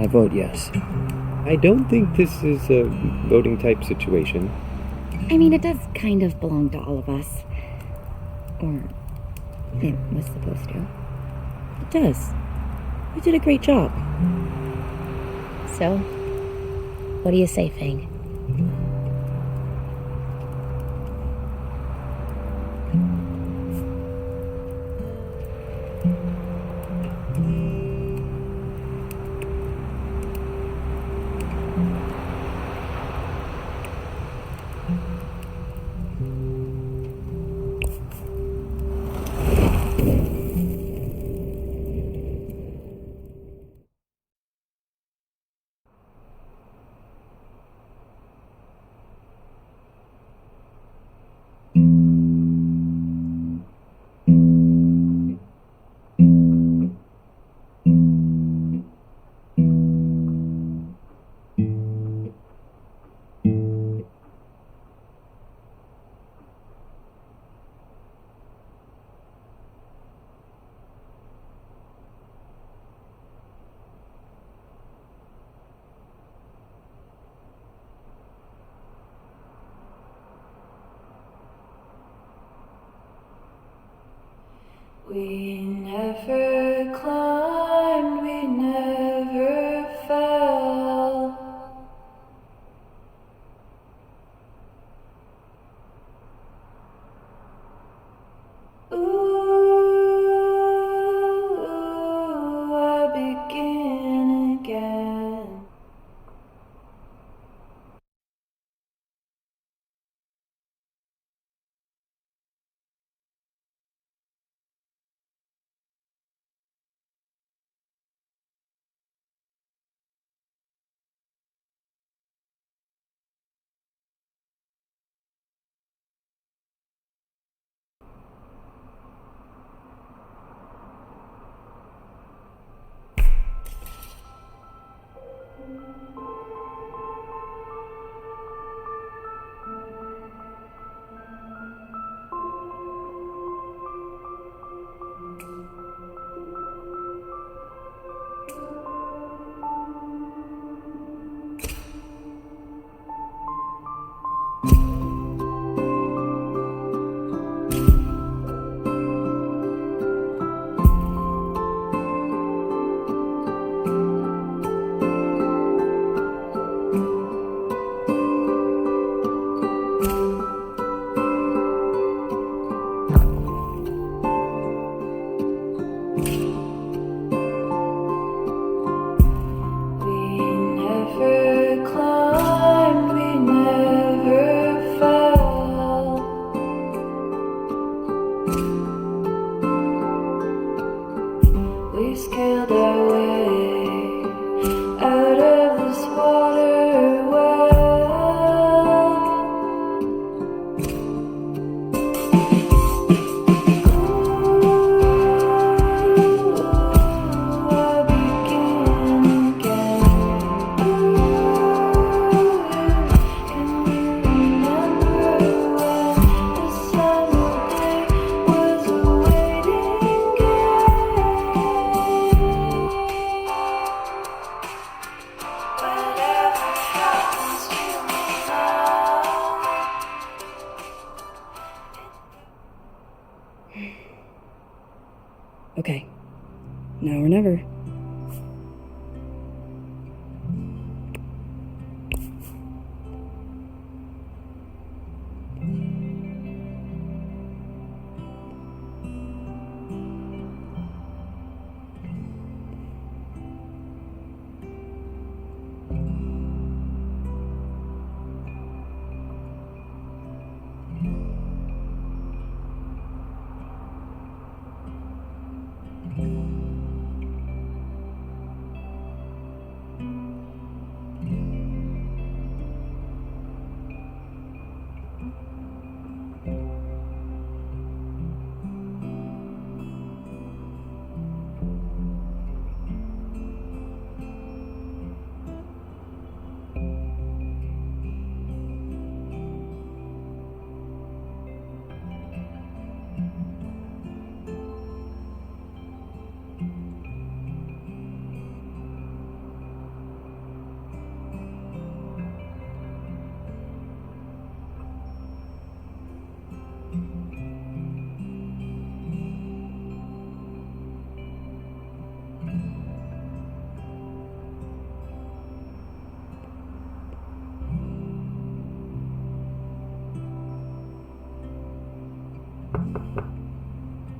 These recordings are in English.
I vote yes. I don't think this is a voting type situation. I mean, it does kind of belong to all of us. Or it was supposed to. It does. You did a great job. So, what do you say, Fang? We never climbed, we never fell. Ooh, I begin again. We scaled our way out of this water well. Ooh, I begin again. Ooh, can you remember when the summer day was a waiting game? Whatever happens to me now. Okay. Now or never.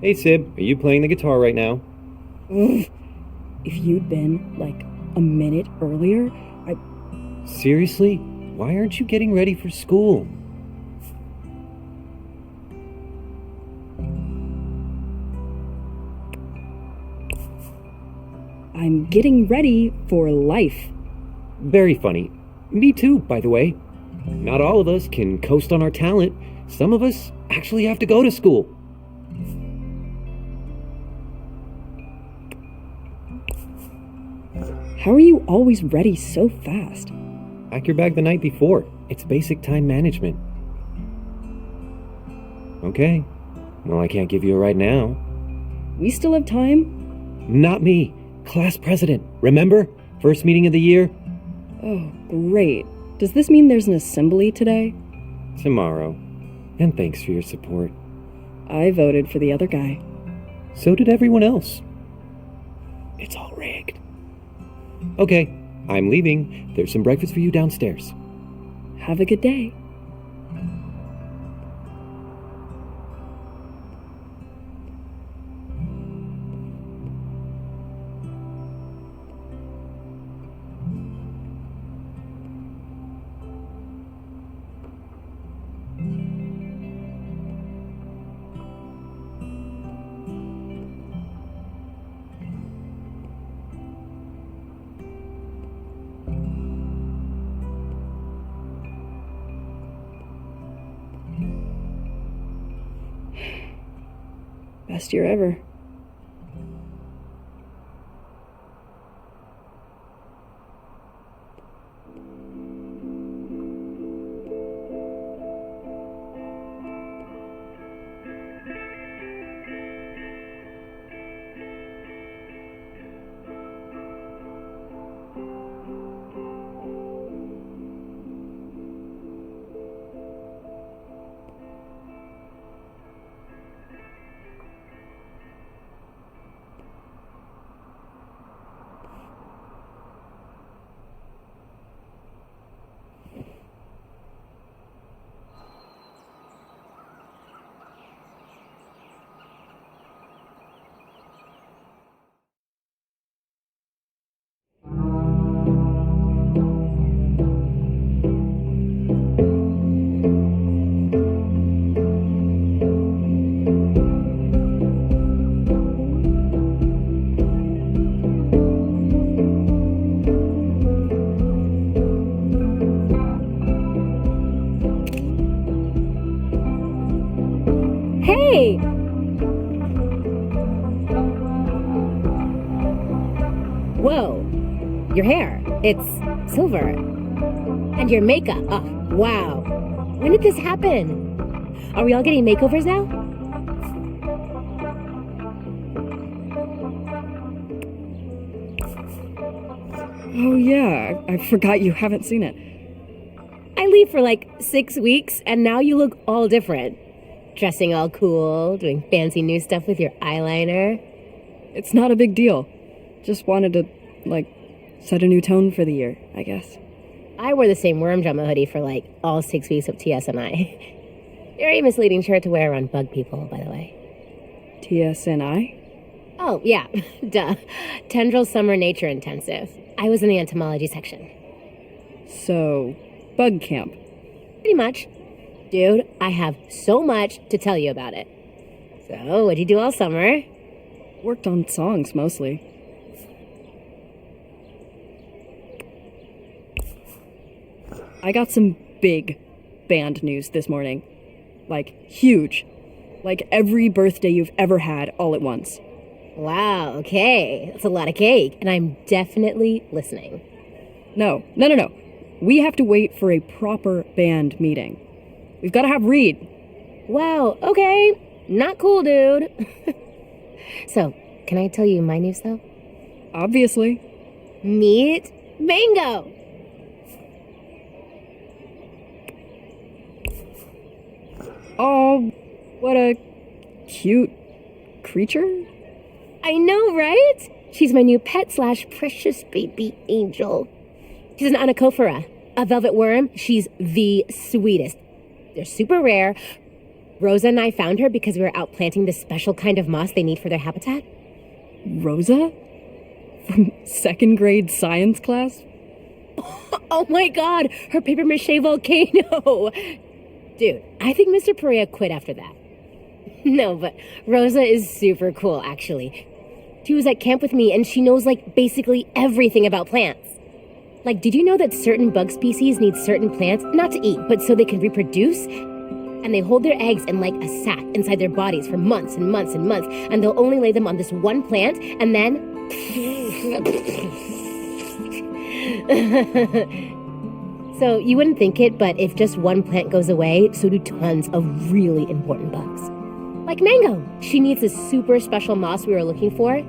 Hey, Sib, are you playing the guitar right now? Ugh. If you'd been, like, a minute earlier, Seriously? Why aren't you getting ready for school? I'm getting ready for life. Very funny. Me too, by the way. Not all of us can coast on our talent. Some of us actually have to go to school. How are you always ready so fast? Pack your bag the night before. It's basic time management. Okay. Well, I can't give you a ride now. We still have time? Not me. Class president. Remember? First meeting of the year? Oh, great. Does this mean there's an assembly today? Tomorrow. And thanks for your support. I voted for the other guy. So did everyone else. It's all rigged. Okay, I'm leaving. There's some breakfast for you downstairs. Have a good day. Best year ever. Hey! Whoa. Your hair. It's silver. And your makeup. Oh, wow. When did this happen? Are we all getting makeovers now? Oh yeah, I forgot you haven't seen it. I leave for like 6 weeks, and now you look all different. Dressing all cool, doing fancy new stuff with your eyeliner. It's not a big deal. Just wanted to, like, set a new tone for the year, I guess. I wore the same worm drama hoodie for like all 6 weeks of TSNI. Very misleading shirt to wear around bug people, by the way. TSNI? Oh, yeah, duh. Tendril Summer Nature Intensive. I was in the entomology section. So, bug camp. Pretty much. Dude, I have so much to tell you about it. So, what'd you do all summer? Worked on songs, mostly. I got some big band news this morning. Like, huge. Like every birthday you've ever had all at once. Wow, okay. That's a lot of cake, and I'm definitely listening. No. We have to wait for a proper band meeting. We've got to have Reed. Wow, okay. Not cool, dude. So, can I tell you my news, though? Obviously. Meet Mango! Oh, what a cute creature. I know, right? She's my new pet / precious baby angel. She's an anacophora, a velvet worm. She's the sweetest. They're super rare. Rosa and I found her because we were out planting this special kind of moss they need for their habitat. Rosa? From second grade science class? Oh my god, her paper mache volcano! Dude, I think Mr. Perea quit after that. No, but Rosa is super cool, actually. She was at camp with me and she knows, like, basically everything about plants. Like, did you know that certain bug species need certain plants, not to eat, but so they can reproduce? And they hold their eggs in, like, a sac inside their bodies for months and months and months, and they'll only lay them on this one plant, and then... So, you wouldn't think it, but if just one plant goes away, so do tons of really important bugs. Like Mango. She needs a super special moss we were looking for.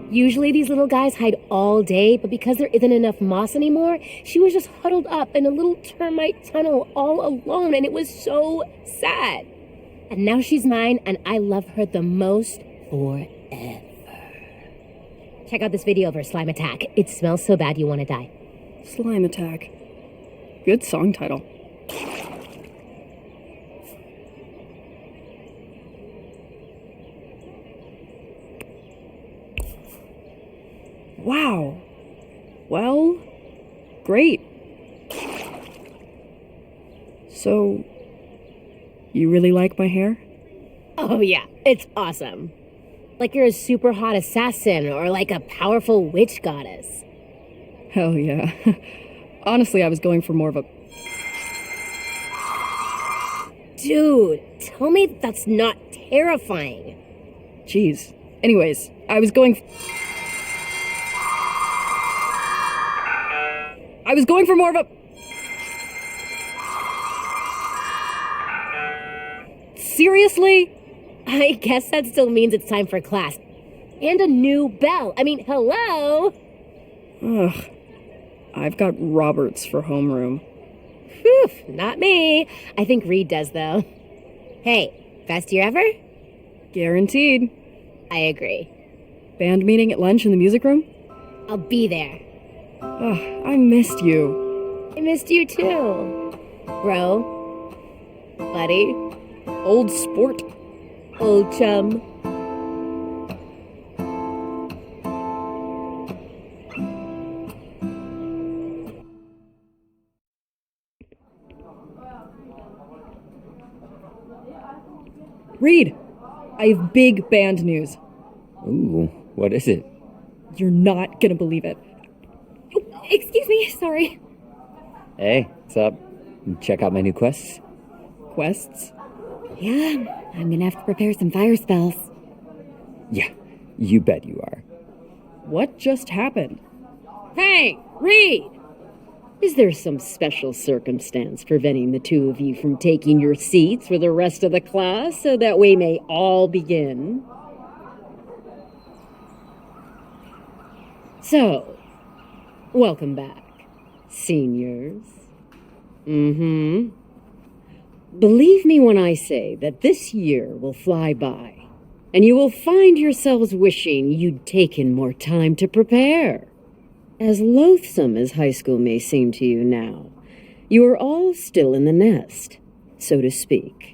Usually these little guys hide all day, but because there isn't enough moss anymore, she was just huddled up in a little termite tunnel all alone, and it was so sad. And now she's mine, and I love her the most forever. Check out this video of her slime attack. It smells so bad you want to die. Slime Attack. Good song title. Wow. Well, great. So, you really like my hair? Oh yeah, it's awesome. Like you're a super hot assassin or like a powerful witch goddess. Hell yeah. Honestly, I was going for more of a... Dude, tell me that's not terrifying. Jeez. Anyways, I was going for more of a... Seriously? I guess that still means it's time for class. And a new bell. I mean, hello? Ugh. I've got Roberts for homeroom. Whew, not me. I think Reed does, though. Hey, best year ever? Guaranteed. I agree. Band meeting at lunch in the music room? I'll be there. Ugh, I missed you. I missed you too. Bro. Buddy. Old sport. Old chum. Reed, I have big band news. Ooh, what is it? You're not gonna believe it. Excuse me, sorry. Hey, what's up? Check out my new quests? Quests? Yeah, I'm gonna have to prepare some fire spells. Yeah, you bet you are. What just happened? Hey, Reed! Is there some special circumstance preventing the two of you from taking your seats for the rest of the class so that we may all begin? So, welcome back, seniors. Believe me when I say that this year will fly by, and you will find yourselves wishing you'd taken more time to prepare. As loathsome as high school may seem to you now, you are all still in the nest, so to speak.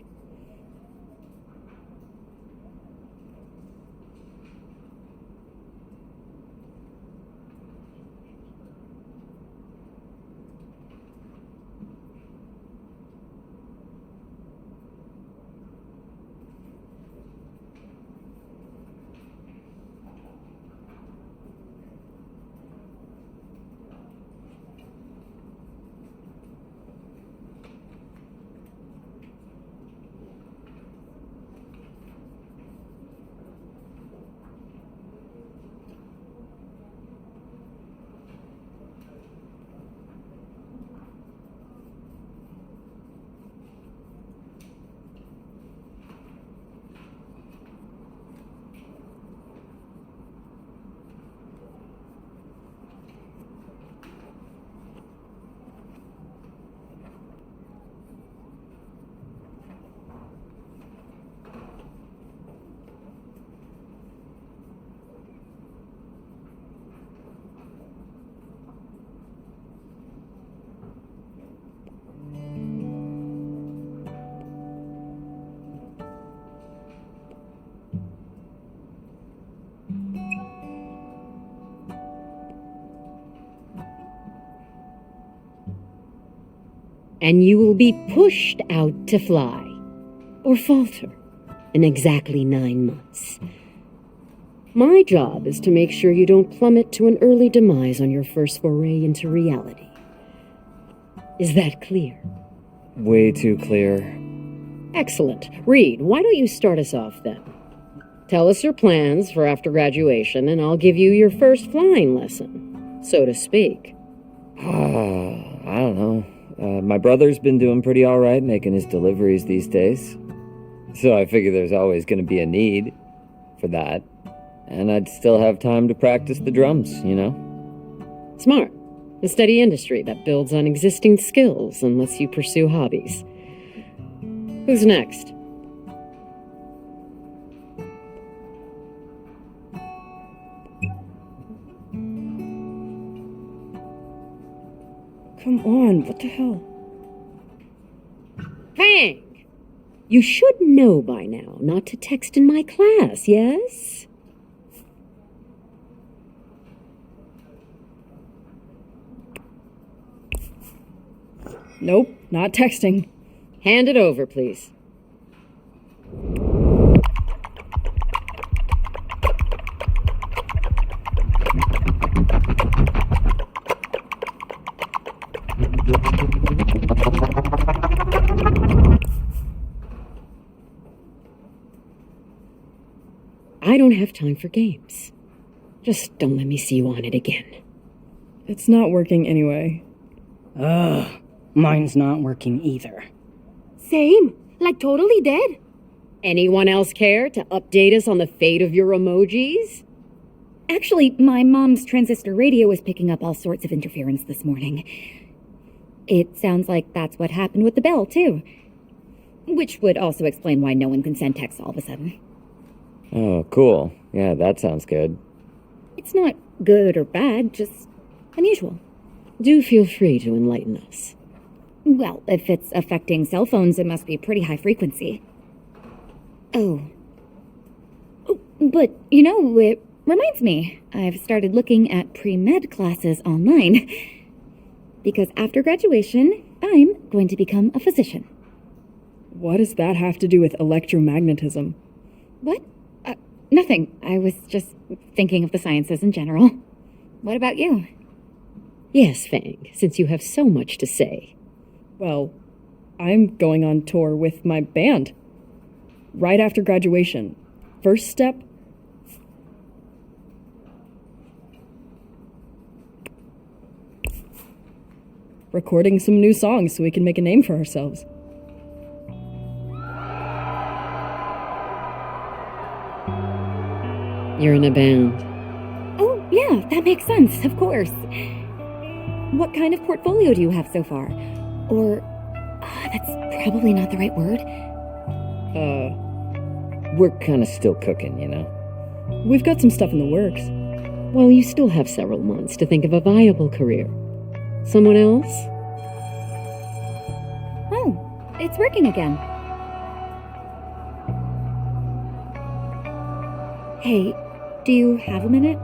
and you will be pushed out to fly, or falter, in exactly 9 months. My job is to make sure you don't plummet to an early demise on your first foray into reality. Is that clear? Way too clear. Excellent. Reed, why don't you start us off then? Tell us your plans for after graduation, and I'll give you your first flying lesson, so to speak. I don't know. My brother's been doing pretty alright making his deliveries these days. So I figure there's always going to be a need for that. And I'd still have time to practice the drums, you know? Smart. A steady industry that builds on existing skills and lets you pursue hobbies. Who's next? Come on, what the hell? Fang! You should know by now not to text in my class, yes? Nope, not texting. Hand it over, please. I don't have time for games. Just don't let me see you on it again. It's not working anyway. Ugh, mine's not working either. Same. Like totally dead. Anyone else care to update us on the fate of your emojis? Actually, my mom's transistor radio was picking up all sorts of interference this morning. It sounds like that's what happened with the bell, too. Which would also explain why no one can send texts all of a sudden. Oh, cool. Yeah, that sounds good. It's not good or bad, just unusual. Do feel free to enlighten us. Well, if it's affecting cell phones, it must be pretty high frequency. Oh, but, you know, it reminds me, I've started looking at pre-med classes online. Because after graduation, I'm going to become a physician. What does that have to do with electromagnetism? What? Nothing. I was just thinking of the sciences in general. What about you? Yes, Fang, since you have so much to say. Well, I'm going on tour with my band. Right after graduation. First step? Recording some new songs so we can make a name for ourselves. You're in a band. Oh, yeah, that makes sense, of course. What kind of portfolio do you have so far? Or, that's probably not the right word. We're kind of still cooking, you know? We've got some stuff in the works. Well, you still have several months to think of a viable career. Someone else? Oh, it's working again. Hey, do you have a minute?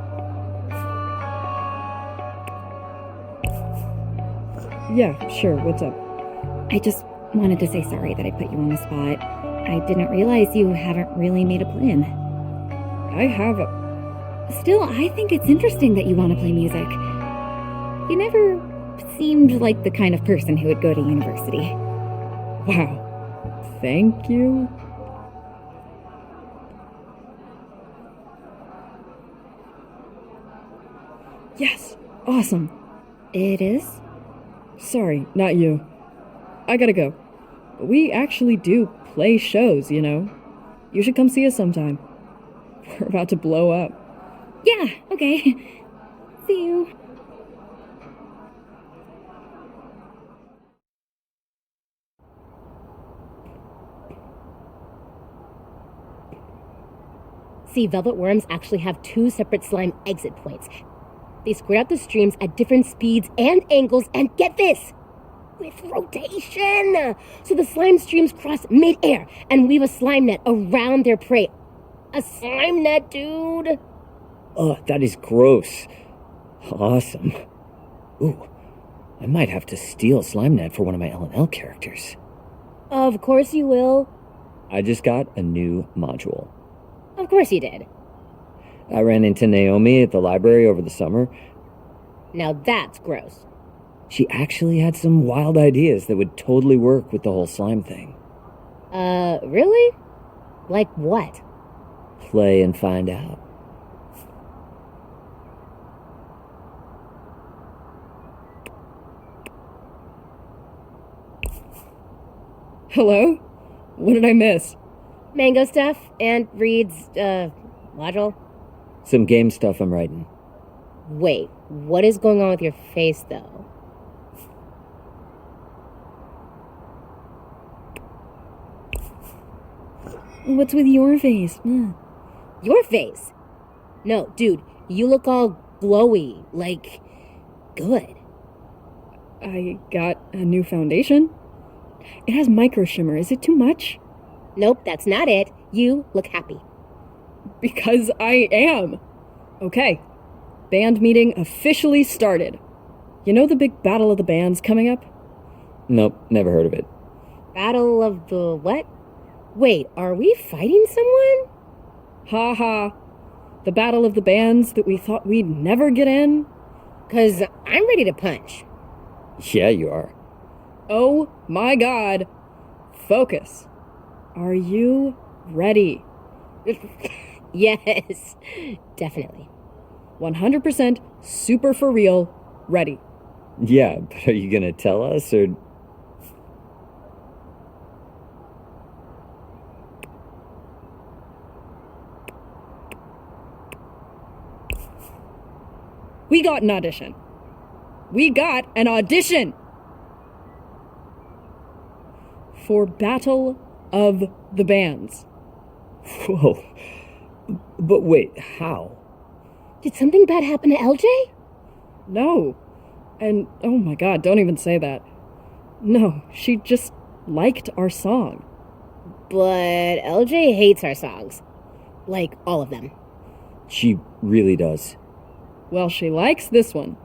Yeah, sure, what's up? I just wanted to say sorry that I put you on the spot. I didn't realize you haven't really made a plan. I have a... Still, I think it's interesting that you want to play music. You never seemed like the kind of person who would go to university. Wow. Thank you. Yes! Awesome! It is? Sorry, not you. I gotta go. But we actually do play shows, you know? You should come see us sometime. We're about to blow up. Yeah, okay. See you. See, velvet worms actually have 2 separate slime exit points. They squirt out the streams at different speeds and angles, and get this! With rotation! So the slime streams cross mid-air and weave a slime net around their prey. A slime net, dude! Oh, that is gross. Awesome. Ooh, I might have to steal SlimeNet for one of my L&L characters. Of course you will. I just got a new module. Of course you did. I ran into Naomi at the library over the summer. Now that's gross. She actually had some wild ideas that would totally work with the whole slime thing. Really? Like what? Play and find out. Hello? What did I miss? Mango stuff and Reed's, module. Some game stuff I'm writing. Wait, what is going on with your face, though? What's with your face? Your face? No, dude, you look all glowy, like, good. I got a new foundation. It has micro shimmer. Is it too much? Nope, that's not it. You look happy. Because I am. Okay. Band meeting officially started. You know the big battle of the bands coming up? Nope, never heard of it. Battle of the what? Wait, are we fighting someone? Ha ha. The battle of the bands that we thought we'd never get in? 'Cause I'm ready to punch. Yeah, you are. Oh my god. Focus. Are you ready? Yes, definitely. 100% super for real, ready. Yeah, but are you gonna tell us, or... We got an audition. We got an audition! For Battle of the Bands. Whoa. But wait, how? Did something bad happen to LJ? No. And, oh my god, don't even say that. No, she just liked our song. But LJ hates our songs. Like, all of them. She really does. Well, she likes this one.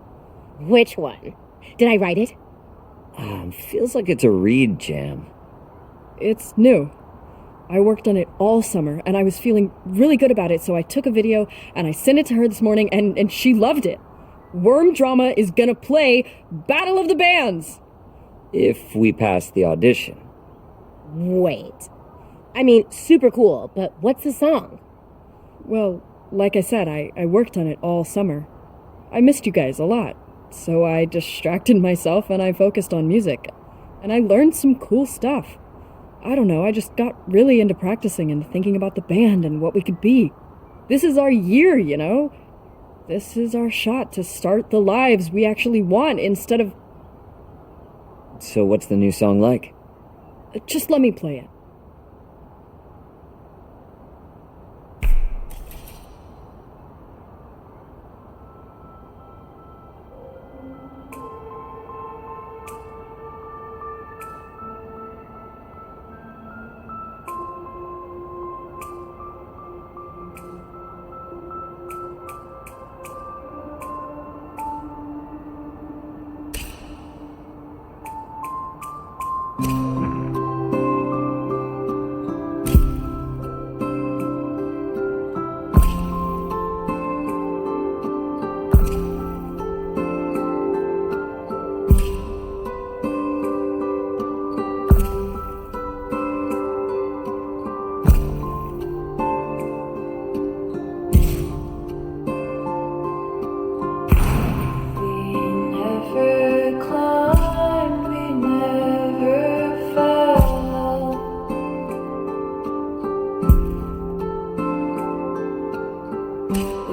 Which one? Did I write it? Feels like it's a Reed jam. It's new. I worked on it all summer, and I was feeling really good about it, so I took a video and I sent it to her this morning, and she loved it. Worm Drama is gonna play Battle of the Bands! If we pass the audition. Wait. I mean, super cool, but what's the song? Well, like I said, I worked on it all summer. I missed you guys a lot, so I distracted myself and I focused on music. And I learned some cool stuff. I don't know, I just got really into practicing and thinking about the band and what we could be. This is our year, you know? This is our shot to start the lives we actually want instead of... So what's the new song like? Just let me play it.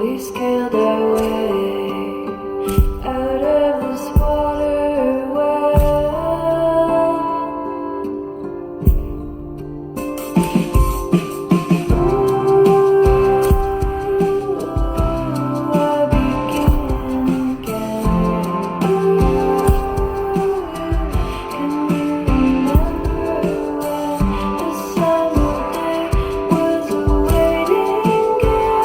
We scaled our way out of this water well. Ooh, I begin again. Ooh, can you remember when the summer day was a waiting game?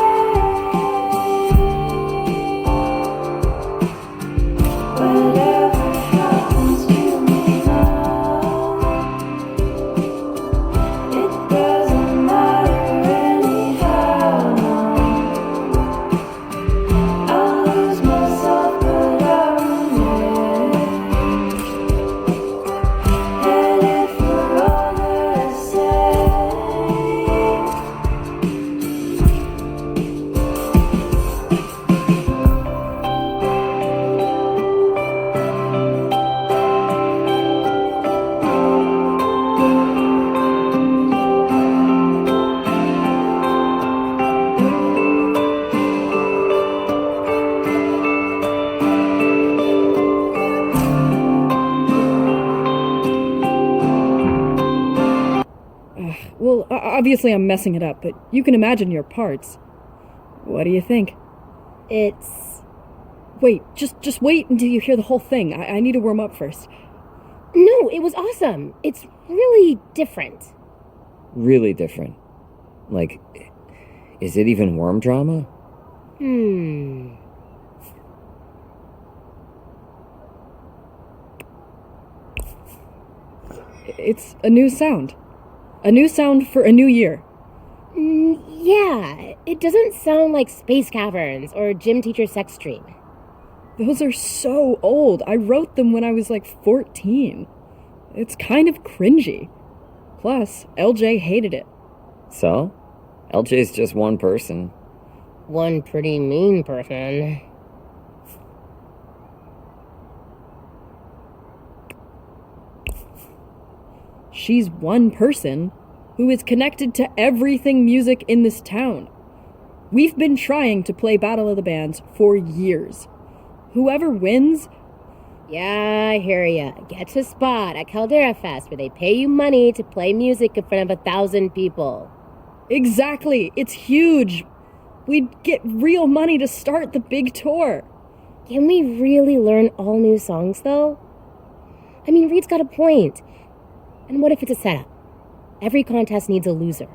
Obviously I'm messing it up, but you can imagine your parts. What do you think? It's... Wait, just wait until you hear the whole thing. I need to warm up first. No, it was awesome. It's really different. Really different. Like, is it even worm drama? It's a new sound. A new sound for a new year. Yeah, it doesn't sound like Space Caverns or Gym Teacher Sex Dream. Those are so old. I wrote them when I was like 14. It's kind of cringy. Plus, LJ hated it. So? LJ's just one person. One pretty mean person. She's one person who is connected to everything music in this town. We've been trying to play Battle of the Bands for years. Whoever wins... Yeah, I hear ya. Get a spot at Caldera Fest where they pay you money to play music in front of 1,000 people. Exactly! It's huge! We'd get real money to start the big tour. Can we really learn all new songs, though? I mean, Reed's got a point. And what if it's a setup? Every contest needs a loser.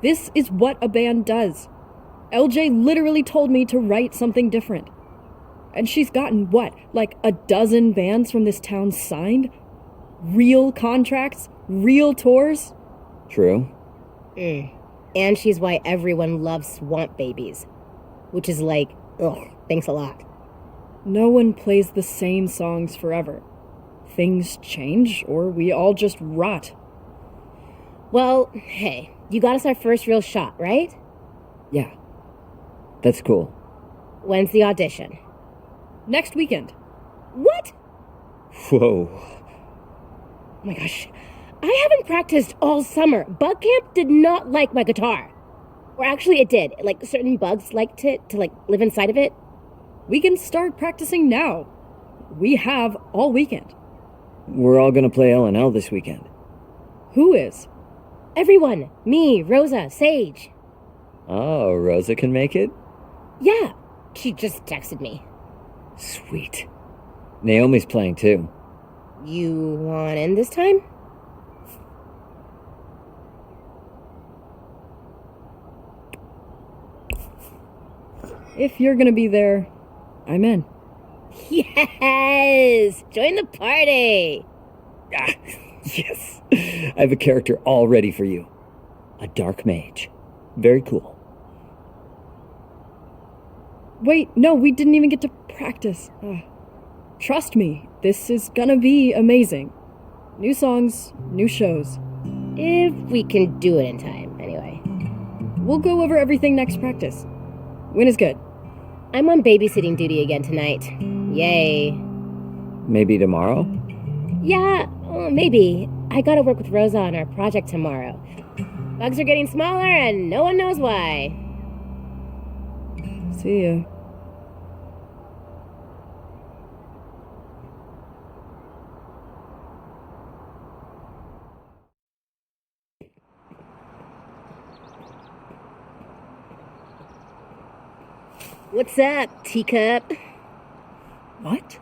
This is what a band does. LJ literally told me to write something different. And she's gotten, what, like a dozen bands from this town signed? Real contracts? Real tours? True. And she's why everyone loves Swamp Babies. Which is like, ugh, thanks a lot. No one plays the same songs forever. Things change, or we all just rot. Well, hey, you got us our first real shot, right? Yeah. That's cool. When's the audition? Next weekend. What? Whoa. Oh my gosh. I haven't practiced all summer. Bug Camp did not like my guitar. Or actually it did. Like, certain bugs liked it to, like, live inside of it. We can start practicing now. We have all weekend. We're all gonna play L&L this weekend. Who is? Everyone. Me, Rosa, Sage. Oh, Rosa can make it? Yeah. She just texted me. Sweet. Naomi's playing too. You want in this time? If you're gonna be there, I'm in. Yes! Join the party! Ah, yes. I have a character all ready for you. A dark mage. Very cool. Wait, no, we didn't even get to practice. Trust me, this is gonna be amazing. New songs, new shows. If we can do it in time, anyway. We'll go over everything next practice. When is good? I'm on babysitting duty again tonight. Yay. Maybe tomorrow? Yeah, maybe. I gotta work with Rosa on our project tomorrow. Bugs are getting smaller and no one knows why. See ya. What's up, teacup? What?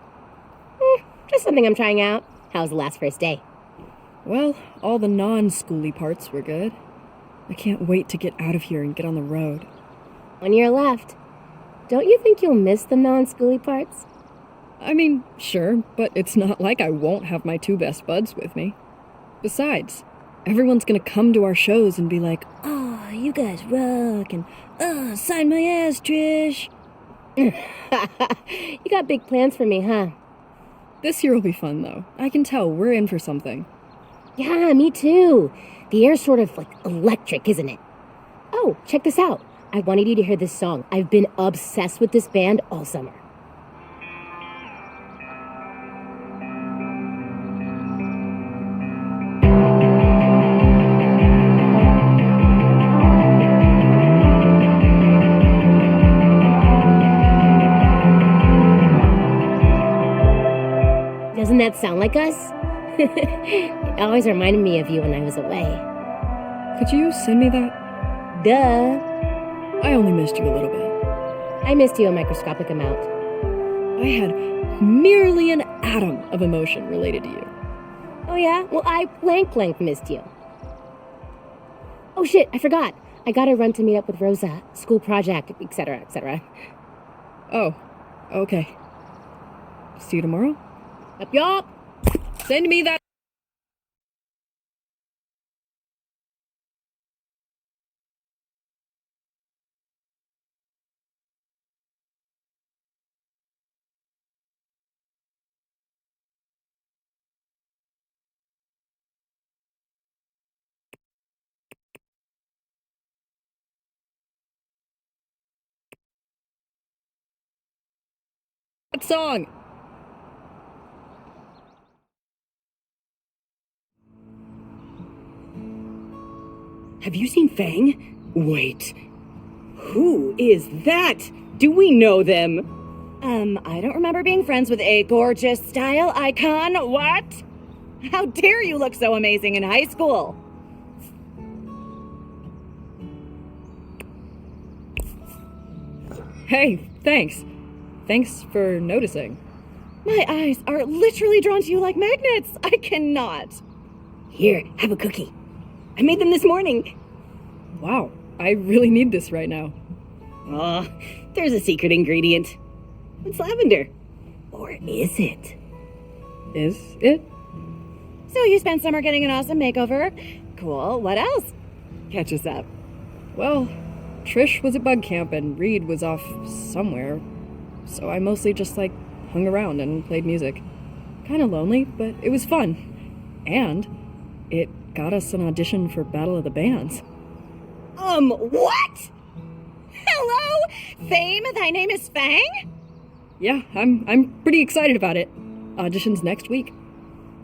Just something I'm trying out. How's the last first day? Well, all the non-schooly parts were good. I can't wait to get out of here and get on the road. 1 year left. Don't you think you'll miss the non-schooly parts? I mean, sure, but it's not like I won't have my two best buds with me. Besides, everyone's gonna come to our shows and be like, "Oh, you guys rock," and "Oh, sign my ass, Trish." You got big plans for me, huh? This year will be fun, though. I can tell we're in for something. Yeah, me too. The air's sort of like electric, isn't it? Oh, check this out. I wanted you to hear this song. I've been obsessed with this band all summer. that sound like us? It always reminded me of you when I was away. Could you send me that? Duh. I only missed you a little bit. I missed you a microscopic amount. I had merely an atom of emotion related to you. Oh yeah? Well, I blank missed you. Oh shit, I forgot. I gotta run to meet up with Rosa. School project, etc., etc. Oh, okay. See you tomorrow? Yup. Send me that. Song. Have you seen Fang? Wait. Who is that? Do we know them? I don't remember being friends with a gorgeous style icon. What? How dare you look so amazing in high school? Hey, thanks. Thanks for noticing. My eyes are literally drawn to you like magnets. I cannot. Here, have a cookie. I made them this morning. Wow, I really need this right now. Aw, there's a secret ingredient. It's lavender. Or is it? Is it? So you spent summer getting an awesome makeover. Cool. What else? Catch us up. Well, Trish was at bug camp and Reed was off somewhere. So I mostly just, hung around and played music. Kinda lonely, but it was fun. And it got us an audition for Battle of the Bands. What? Hello? Fame, thy name is Fang? Yeah, I'm pretty excited about it. Audition's next week.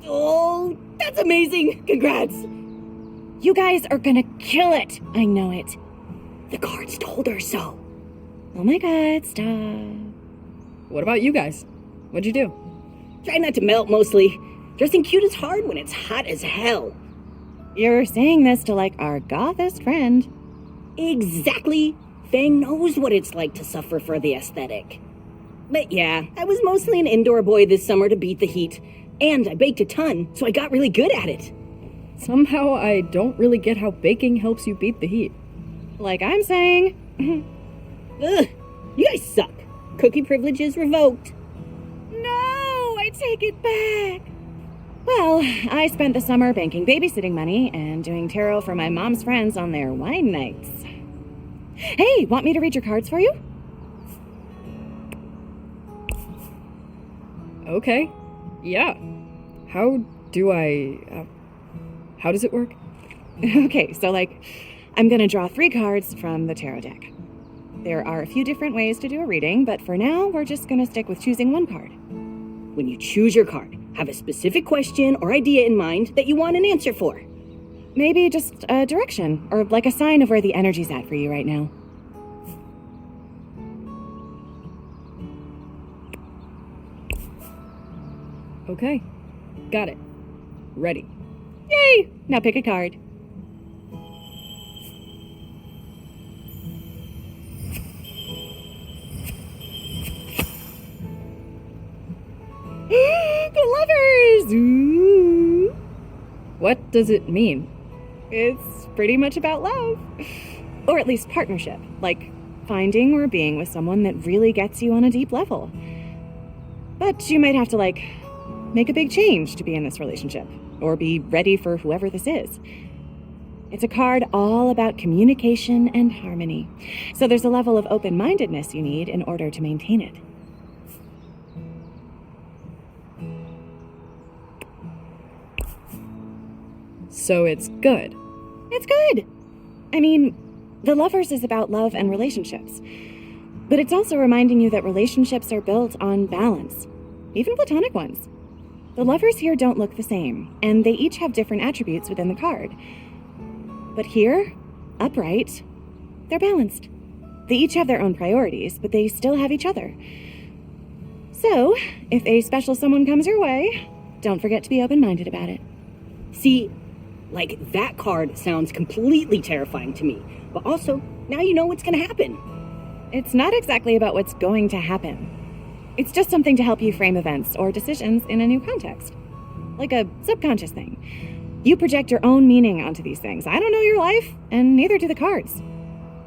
Oh, that's amazing. Congrats. You guys are gonna kill it. I know it. The cards told her so. Oh my god, stop. What about you guys? What'd you do? Try not to melt, mostly. Dressing cute is hard when it's hot as hell. You're saying this to our gothest friend. Exactly. Fang knows what it's like to suffer for the aesthetic. But yeah, I was mostly an indoor boy this summer to beat the heat. And I baked a ton, so I got really good at it. Somehow I don't really get how baking helps you beat the heat. Like I'm saying. Ugh, you guys suck. Cookie privileges revoked. No, I take it back. Well, I spent the summer banking babysitting money and doing tarot for my mom's friends on their wine nights. Hey, want me to read your cards for you? Okay. Yeah. How does it work? Okay, so I'm gonna draw 3 cards from the tarot deck. There are a few different ways to do a reading, but for now, we're just gonna stick with choosing 1 card. When you choose your card, have a specific question or idea in mind that you want an answer for. Maybe just a direction, or a sign of where the energy's at for you right now. Okay. Got it. Ready. Yay! Now pick a card. The lovers! Ooh. What does it mean? It's pretty much about love. Or at least partnership. Finding or being with someone that really gets you on a deep level. But you might have to, make a big change to be in this relationship. Or be ready for whoever this is. It's a card all about communication and harmony. So there's a level of open-mindedness you need in order to maintain it. So it's good. It's good. I mean, the Lovers is about love and relationships. But it's also reminding you that relationships are built on balance, even platonic ones. The lovers here don't look the same, and they each have different attributes within the card. But here, upright, they're balanced. They each have their own priorities, but they still have each other. So, if a special someone comes your way, don't forget to be open-minded about it. See, like, that card sounds completely terrifying to me. But also, now you know what's gonna happen. It's not exactly about what's going to happen. It's just something to help you frame events or decisions in a new context. Like a subconscious thing. You project your own meaning onto these things. I don't know your life, and neither do the cards.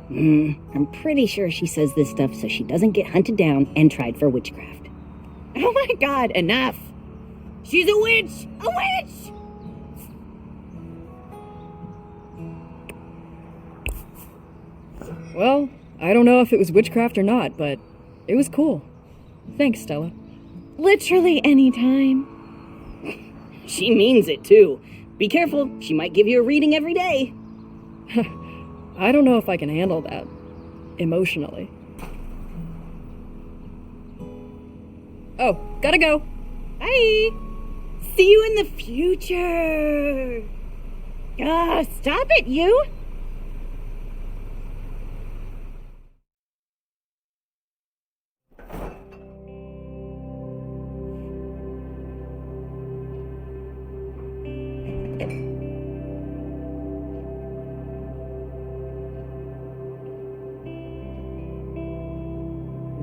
I'm pretty sure she says this stuff so she doesn't get hunted down and tried for witchcraft. Oh my god, enough! She's a witch! A witch! Well, I don't know if it was witchcraft or not, but it was cool. Thanks, Stella. Literally any time. She means it, too. Be careful, she might give you a reading every day. I don't know if I can handle that. Emotionally. Oh, gotta go. Bye! See you in the future! Stop it, you!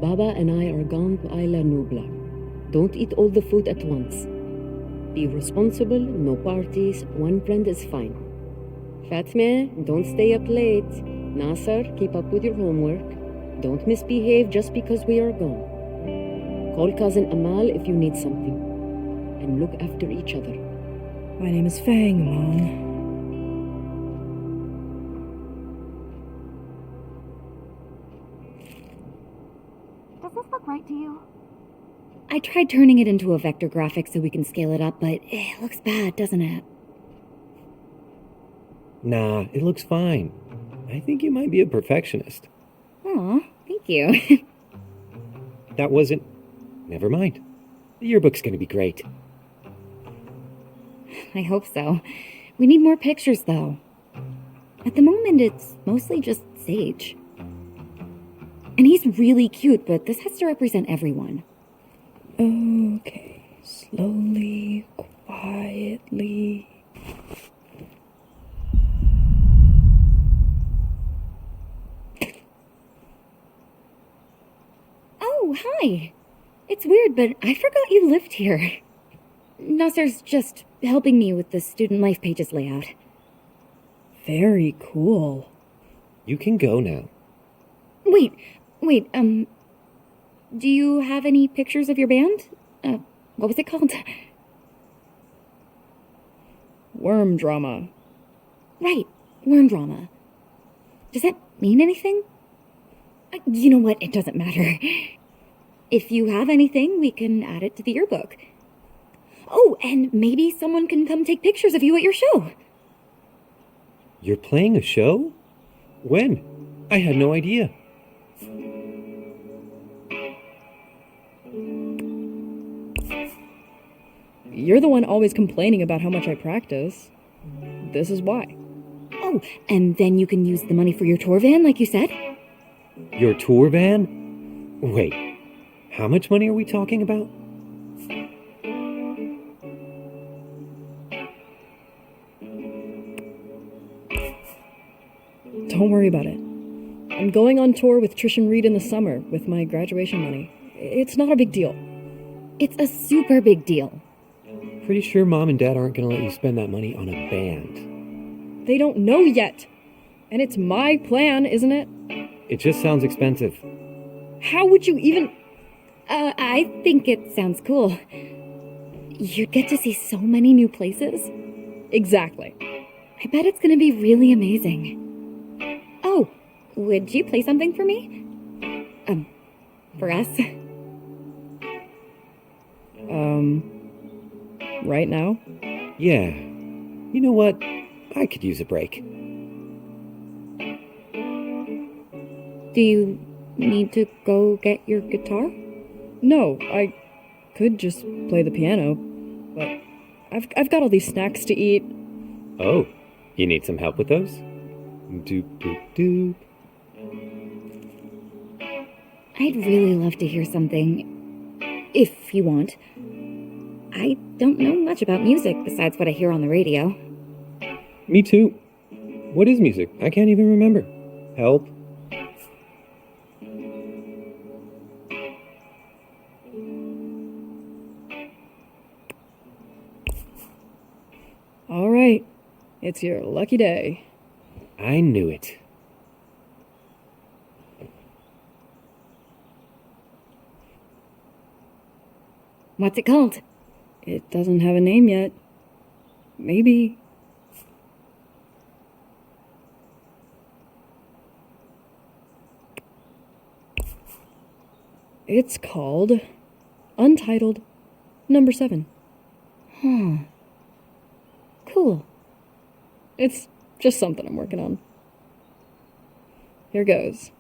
Baba and I are gone to Isla Nublar. Don't eat all the food at once. Be responsible, no parties, one friend is fine. Fatma, don't stay up late. Nasser, keep up with your homework. Don't misbehave just because we are gone. Call cousin Amal if you need something. And look after each other. My name is Fang, Mom. Does this look right to you? I tried turning it into a vector graphic so we can scale it up, but it looks bad, doesn't it? Nah, it looks fine. I think you might be a perfectionist. Aw, thank you. That wasn't... Never mind. The yearbook's gonna be great. I hope so. We need more pictures, though. At the moment, it's mostly just Sage. And he's really cute, but this has to represent everyone. Okay, slowly, quietly. Oh, hi. It's weird, but I forgot you lived here. Nasser's just helping me with the student life pages layout. Very cool. You can go now. Wait, do you have any pictures of your band? What was it called? Worm drama. Right, Worm Drama. Does that mean anything? You know what, it doesn't matter. If you have anything, we can add it to the yearbook. Oh, and maybe someone can come take pictures of you at your show. You're playing a show? When? I had no idea. You're the one always complaining about how much I practice. This is why. Oh, and then you can use the money for your tour van, like you said? Your tour van? Wait, how much money are we talking about? Don't worry about it. I'm going on tour with Trish and Reed in the summer with my graduation money. It's not a big deal. It's a super big deal. Pretty sure Mom and Dad aren't gonna let you spend that money on a band. They don't know yet. And it's my plan, isn't it? It just sounds expensive. How would you even... I think it sounds cool. You'd get to see so many new places. Exactly. I bet it's gonna be really amazing. Oh, would you play something for me? For us? Right now? Yeah. You know what? I could use a break. Do you need to go get your guitar? No, I could just play the piano, but I've got all these snacks to eat. Oh, you need some help with those? Doop, doop, doop. I'd really love to hear something, if you want. I don't know much about music besides what I hear on the radio. Me too. What is music? I can't even remember. Help. All right. It's your lucky day. I knew it. What's it called? It doesn't have a name yet. Maybe. It's called Untitled Number 7. Huh. Cool. It's just something I'm working on. Here goes.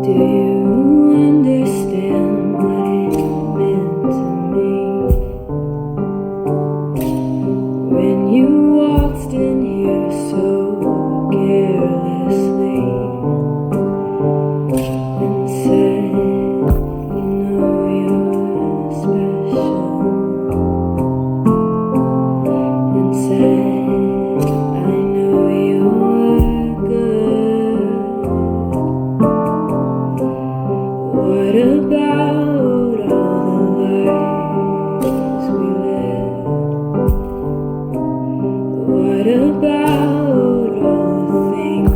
Do you understand what it meant to me when you waltzed in here so carelessly and said, you know you're special, and said, I know you're good. What about all the lives we led? What about all the things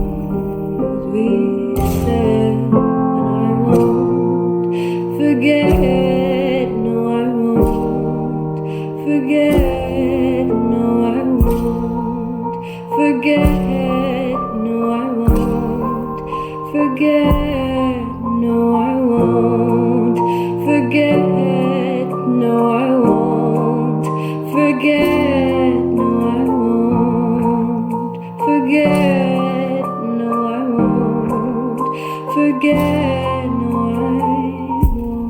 we said? And I won't forget, no I won't forget, no I won't forget, no I won't forget, no I won't forget, no I won't forget, no I won't forget, no I won't forget, no I won't.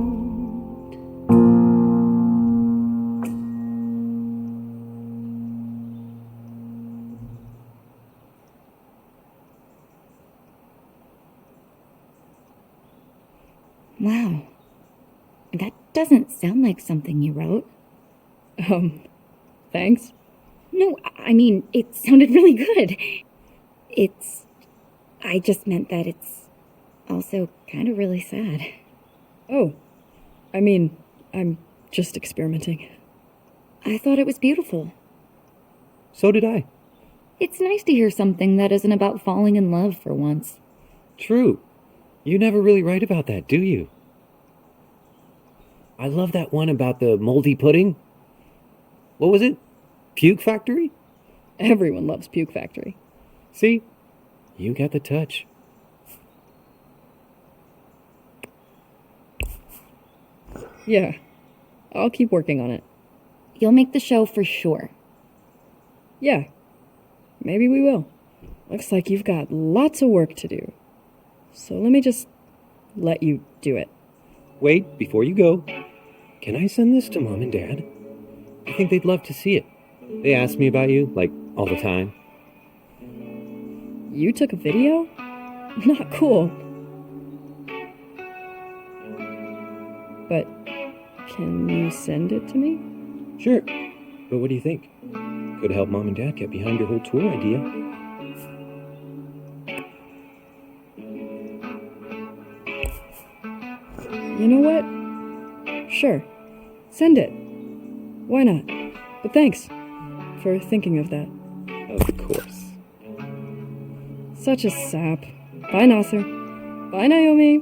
Wow. That doesn't sound like something you wrote. Thanks. No, I mean, it sounded really good. I just meant that it's also kind of really sad. Oh, I mean, I'm just experimenting. I thought it was beautiful. So did I. It's nice to hear something that isn't about falling in love for once. True. You never really write about that, do you? I love that one about the moldy pudding. What was it? Puke Factory? Everyone loves Puke Factory. See? You got the touch. Yeah, I'll keep working on it. You'll make the show for sure. Yeah, maybe we will. Looks like you've got lots of work to do. So let me just let you do it. Wait, before you go, can I send this to Mom and Dad? I think they'd love to see it. They ask me about you, like, all the time. You took a video? Not cool. But can you send it to me? Sure. But what do you think? Could help Mom and Dad get behind your whole tour idea. You know what? Sure. Send it. Why not? But thanks for thinking of that. Of course. Such a sap. Bye, Nasser. Bye, Naomi.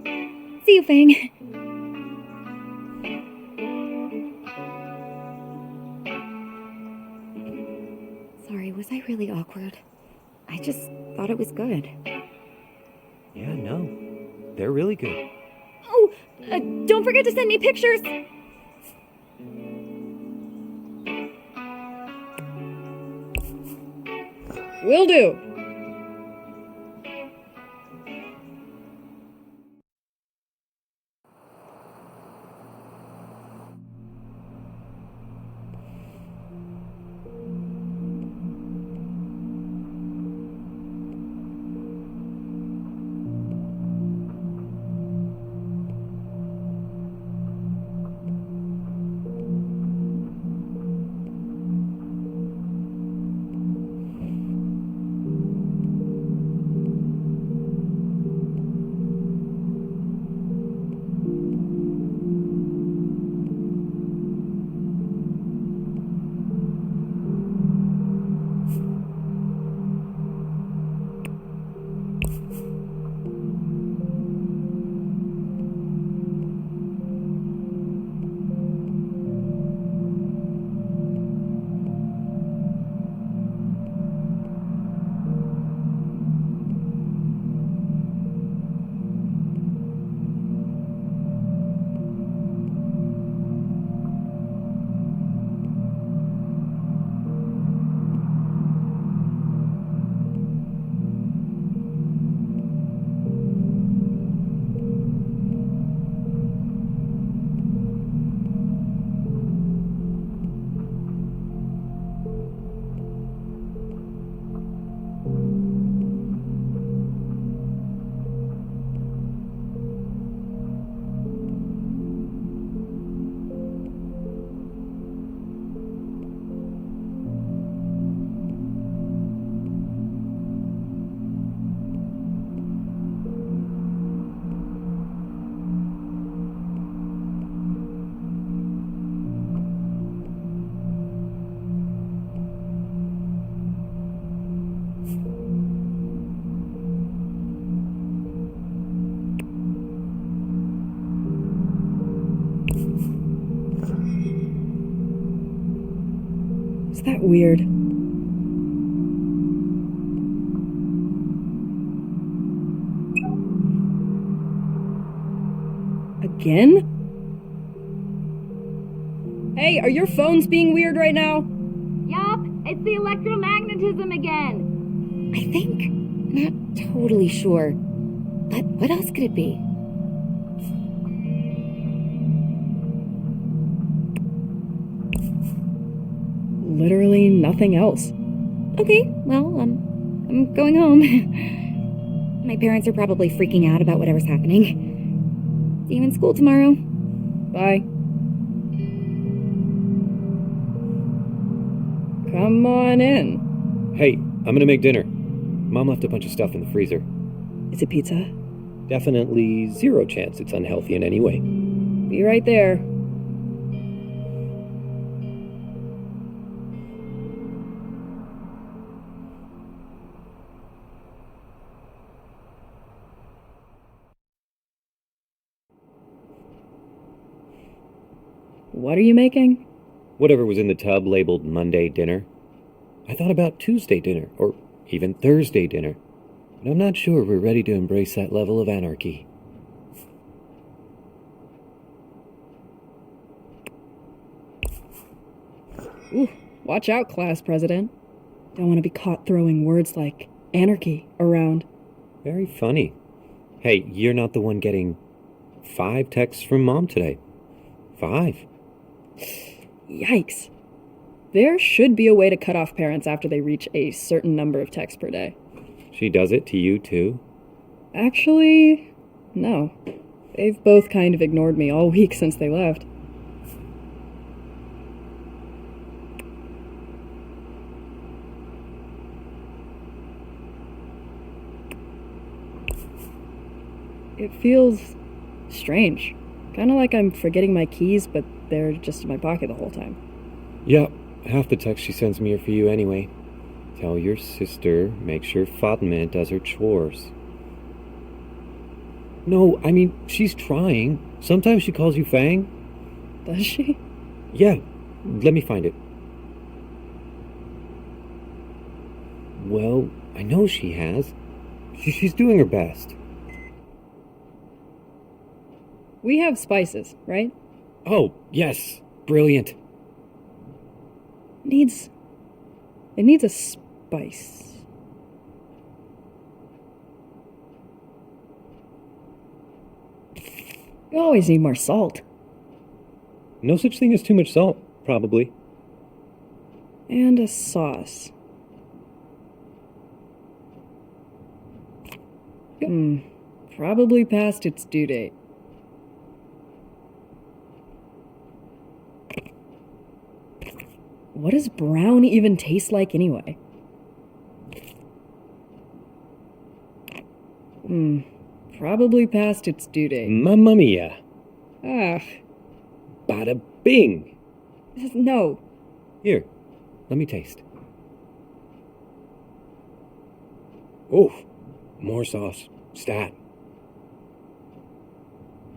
See you, Fang. Sorry, was I really awkward? I just thought it was good. Yeah, no. They're really good. Oh, don't forget to send me pictures! Will do. that weird? Again? Hey, are your phones being weird right now? Yup, it's the electromagnetism again. I think. Not totally sure. But what else could it be? Literally nothing else. Okay, well, I'm going home. My parents are probably freaking out about whatever's happening. See you in school tomorrow. Bye. Come on in. Hey, I'm gonna make dinner. Mom left a bunch of stuff in the freezer. Is it pizza? Definitely zero chance it's unhealthy in any way. Be right there. What are you making? Whatever was in the tub labeled Monday dinner. I thought about Tuesday dinner, or even Thursday dinner. But I'm not sure we're ready to embrace that level of anarchy. Ooh, watch out, class president. Don't want to be caught throwing words like anarchy around. Very funny. Hey, you're not the one getting 5 texts from Mom today. 5. Yikes. There should be a way to cut off parents after they reach a certain number of texts per day. She does it to you, too? Actually, no. They've both kind of ignored me all week since they left. It feels strange. Kind of like I'm forgetting my keys, but they're just in my pocket the whole time. Yep, half the texts she sends me are for you anyway. Tell your sister, make sure Fatma does her chores. No, I mean, she's trying. Sometimes she calls you Fang. Does she? Yeah, let me find it. Well, I know she has. She's doing her best. We have spices, right? Oh, yes. Brilliant. It needs a spice. You always need more salt. No such thing as too much salt, probably. And a sauce. Probably past its due date. What does brown even taste like anyway? Probably past its due date. Mamma mia. Ah, Bada bing. no. Here, let me taste. Oof, more sauce. Stat.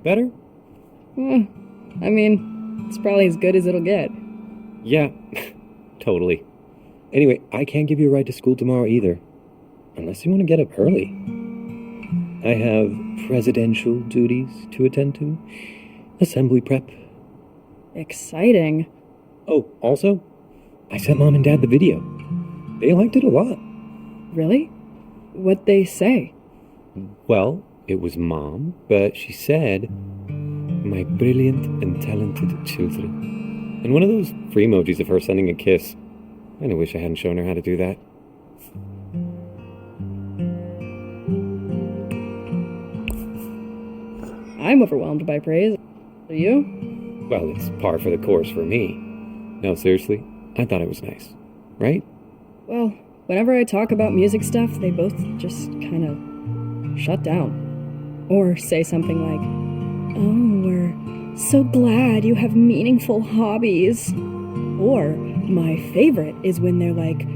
Better? I mean, it's probably as good as it'll get. Yeah, totally. Anyway, I can't give you a ride to school tomorrow either. Unless you want to get up early. I have presidential duties to attend to. Assembly prep. Exciting. Oh, also, I sent Mom and Dad the video. They liked it a lot. Really? What'd they say? Well, it was Mom, but she said, "My brilliant and talented children." And one of those free emojis of her sending a kiss. I kinda wish I hadn't shown her how to do that. I'm overwhelmed by praise. Are you? Well, it's par for the course for me. No, seriously, I thought it was nice. Right? Well, whenever I talk about music stuff, they both just kind of shut down. Or say something like, "Oh, we're so glad you have meaningful hobbies." Or, my favorite is when they're like,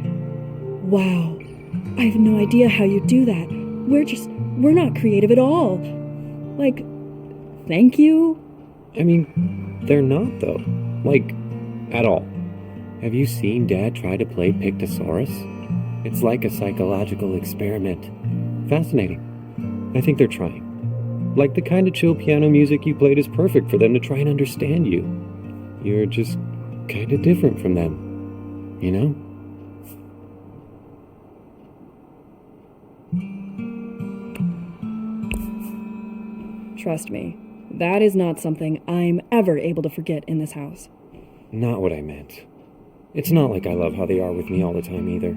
"Wow, I have no idea how you do that. We're not creative at all." Like, thank you? I mean, they're not, though. Like, at all. Have you seen Dad try to play Pictosaurus? It's like a psychological experiment. Fascinating. I think they're trying. Like the kind of chill piano music you played is perfect for them to try and understand you. You're just kind of different from them, you know? Trust me, that is not something I'm ever able to forget in this house. Not what I meant. It's not like I love how they are with me all the time either.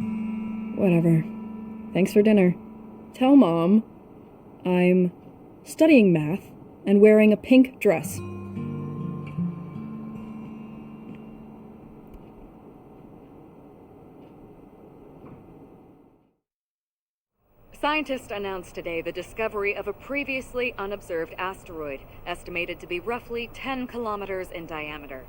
Whatever. Thanks for dinner. Tell Mom I'm studying math and wearing a pink dress. Scientists announced today the discovery of a previously unobserved asteroid, estimated to be roughly 10 kilometers in diameter.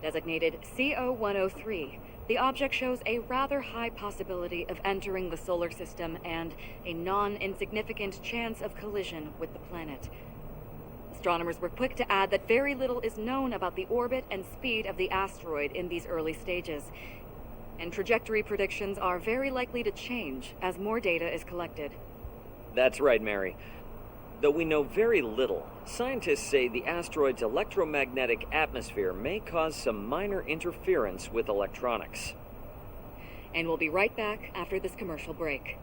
Designated CO-103, the object shows a rather high possibility of entering the solar system and a non-insignificant chance of collision with the planet. Astronomers were quick to add that very little is known about the orbit and speed of the asteroid in these early stages, and trajectory predictions are very likely to change as more data is collected. That's right, Mary. Though we know very little, scientists say the asteroid's electromagnetic atmosphere may cause some minor interference with electronics. And we'll be right back after this commercial break.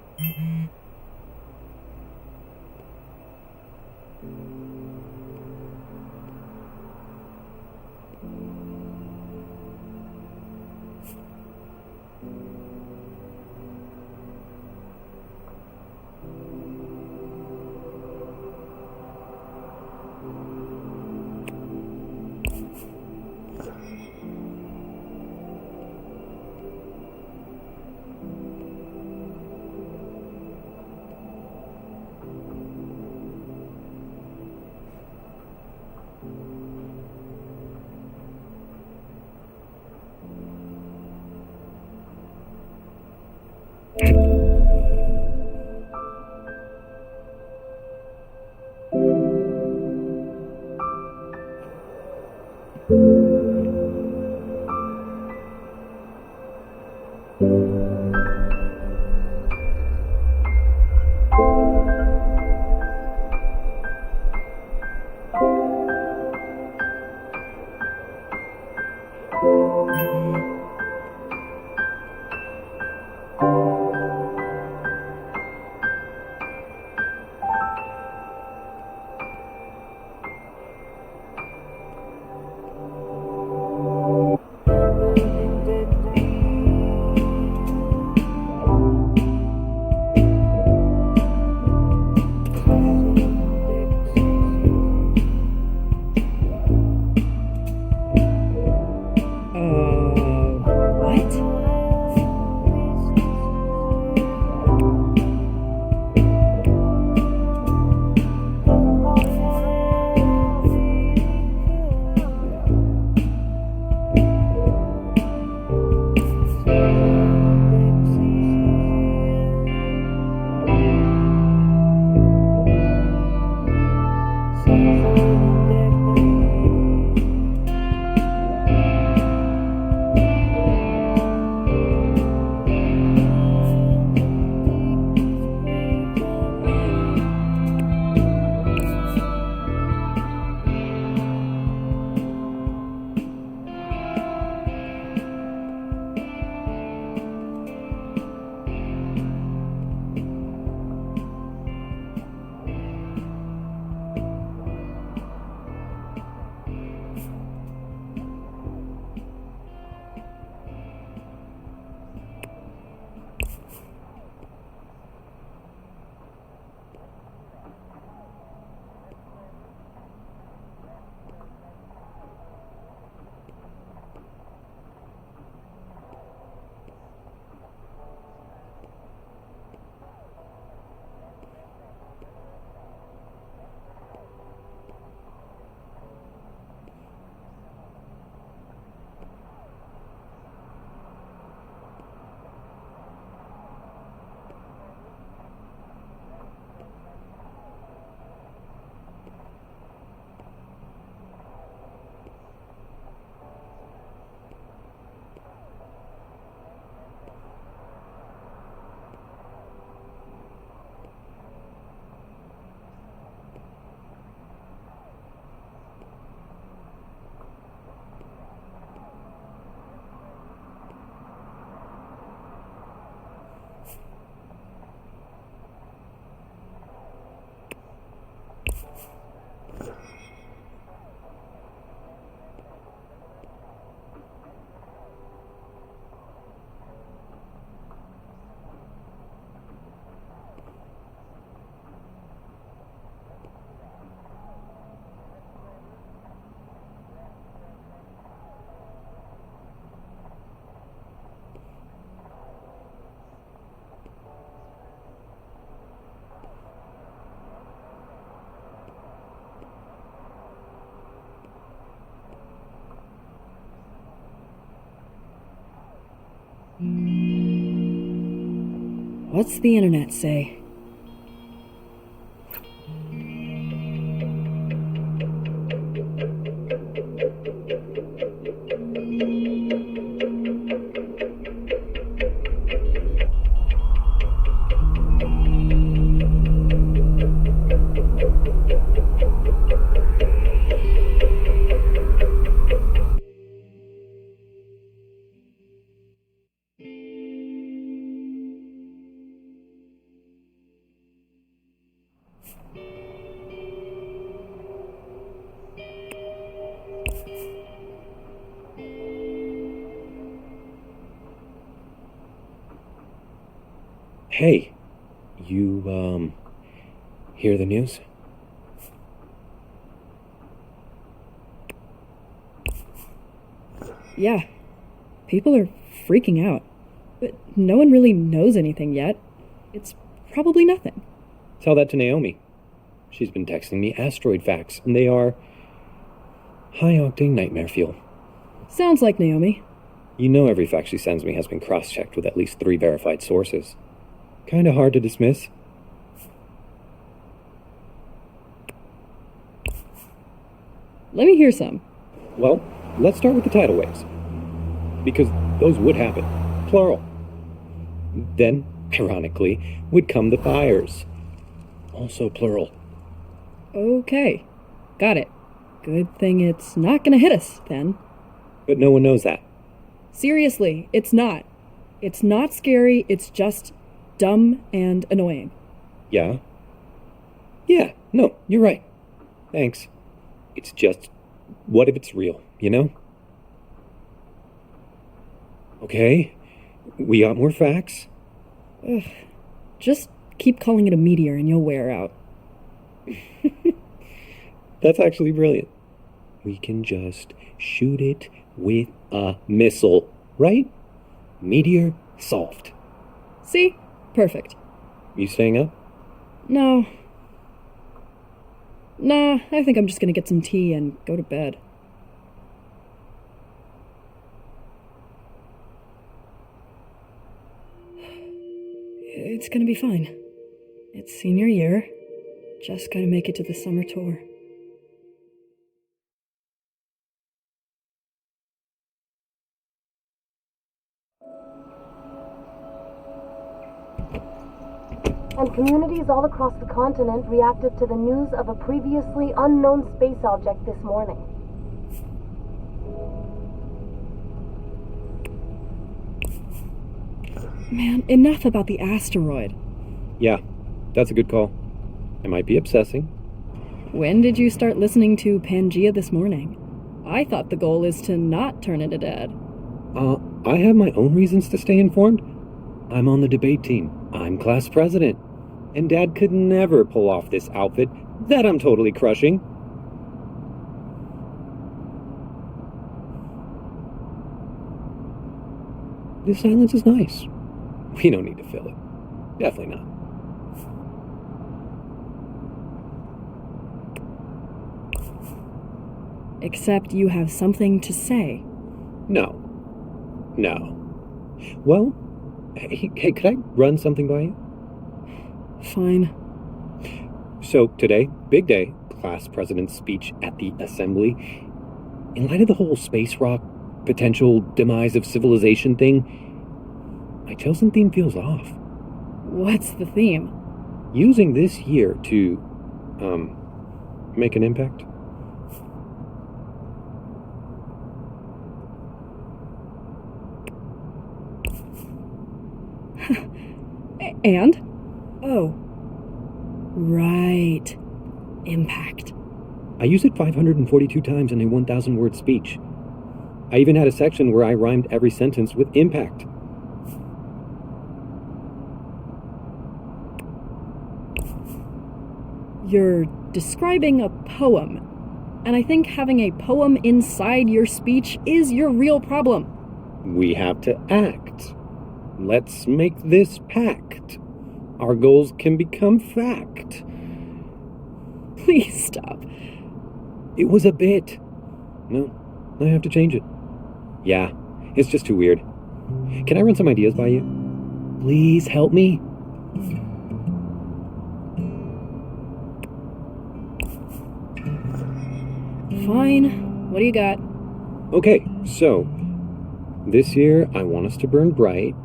What's the internet say? Hey, you, hear the news? Yeah, people are freaking out. But no one really knows anything yet. It's probably nothing. Tell that to Naomi. She's been texting me asteroid facts, and they are high-octane nightmare fuel. Sounds like Naomi. You know every fact she sends me has been cross-checked with at least 3 verified sources. Kinda hard to dismiss. Let me hear some. Well, let's start with the tidal waves. Because those would happen. Plural. Then, ironically, would come the fires. Also plural. Okay, got it. Good thing it's not gonna hit us, then. But no one knows that. Seriously, it's not. It's not scary, it's just dumb and annoying. Yeah? Yeah, no, you're right. Thanks. It's just, what if it's real, you know? Okay, we got more facts. Ugh. Just keep calling it a meteor and you'll wear out. That's actually brilliant. We can just shoot it with a missile, right? Meteor solved. See? Perfect. You staying up? No. Nah, I think I'm just gonna get some tea and go to bed. It's gonna be fine. It's senior year. Just gotta make it to the summer tour. And communities all across the continent reacted to the news of a previously unknown space object this morning. Man, enough about the asteroid. Yeah, that's a good call. I might be obsessing. When did you start listening to Pangea this morning? I thought the goal is to not turn into dad. I have my own reasons to stay informed. I'm on the debate team. I'm class president. And Dad could never pull off this outfit that I'm totally crushing. This silence is nice. We don't need to fill it. Definitely not. Except you have something to say. No. No. Well, hey, could I run something by you? Fine. So today, big day, class president's speech at the assembly. In light of the whole space rock potential demise of civilization thing, my chosen theme feels off. What's the theme? Using this year to, make an impact. And? Oh. Right. Impact. I use it 542 times in a 1,000-word speech. I even had a section where I rhymed every sentence with impact. You're describing a poem. And I think having a poem inside your speech is your real problem. We have to act. Let's make this pact. Our goals can become fact. Please stop. It was a bit. No, I have to change it. Yeah, it's just too weird. Can I run some ideas by you? Please help me? Fine. What do you got? Okay, so this year I want us to burn bright,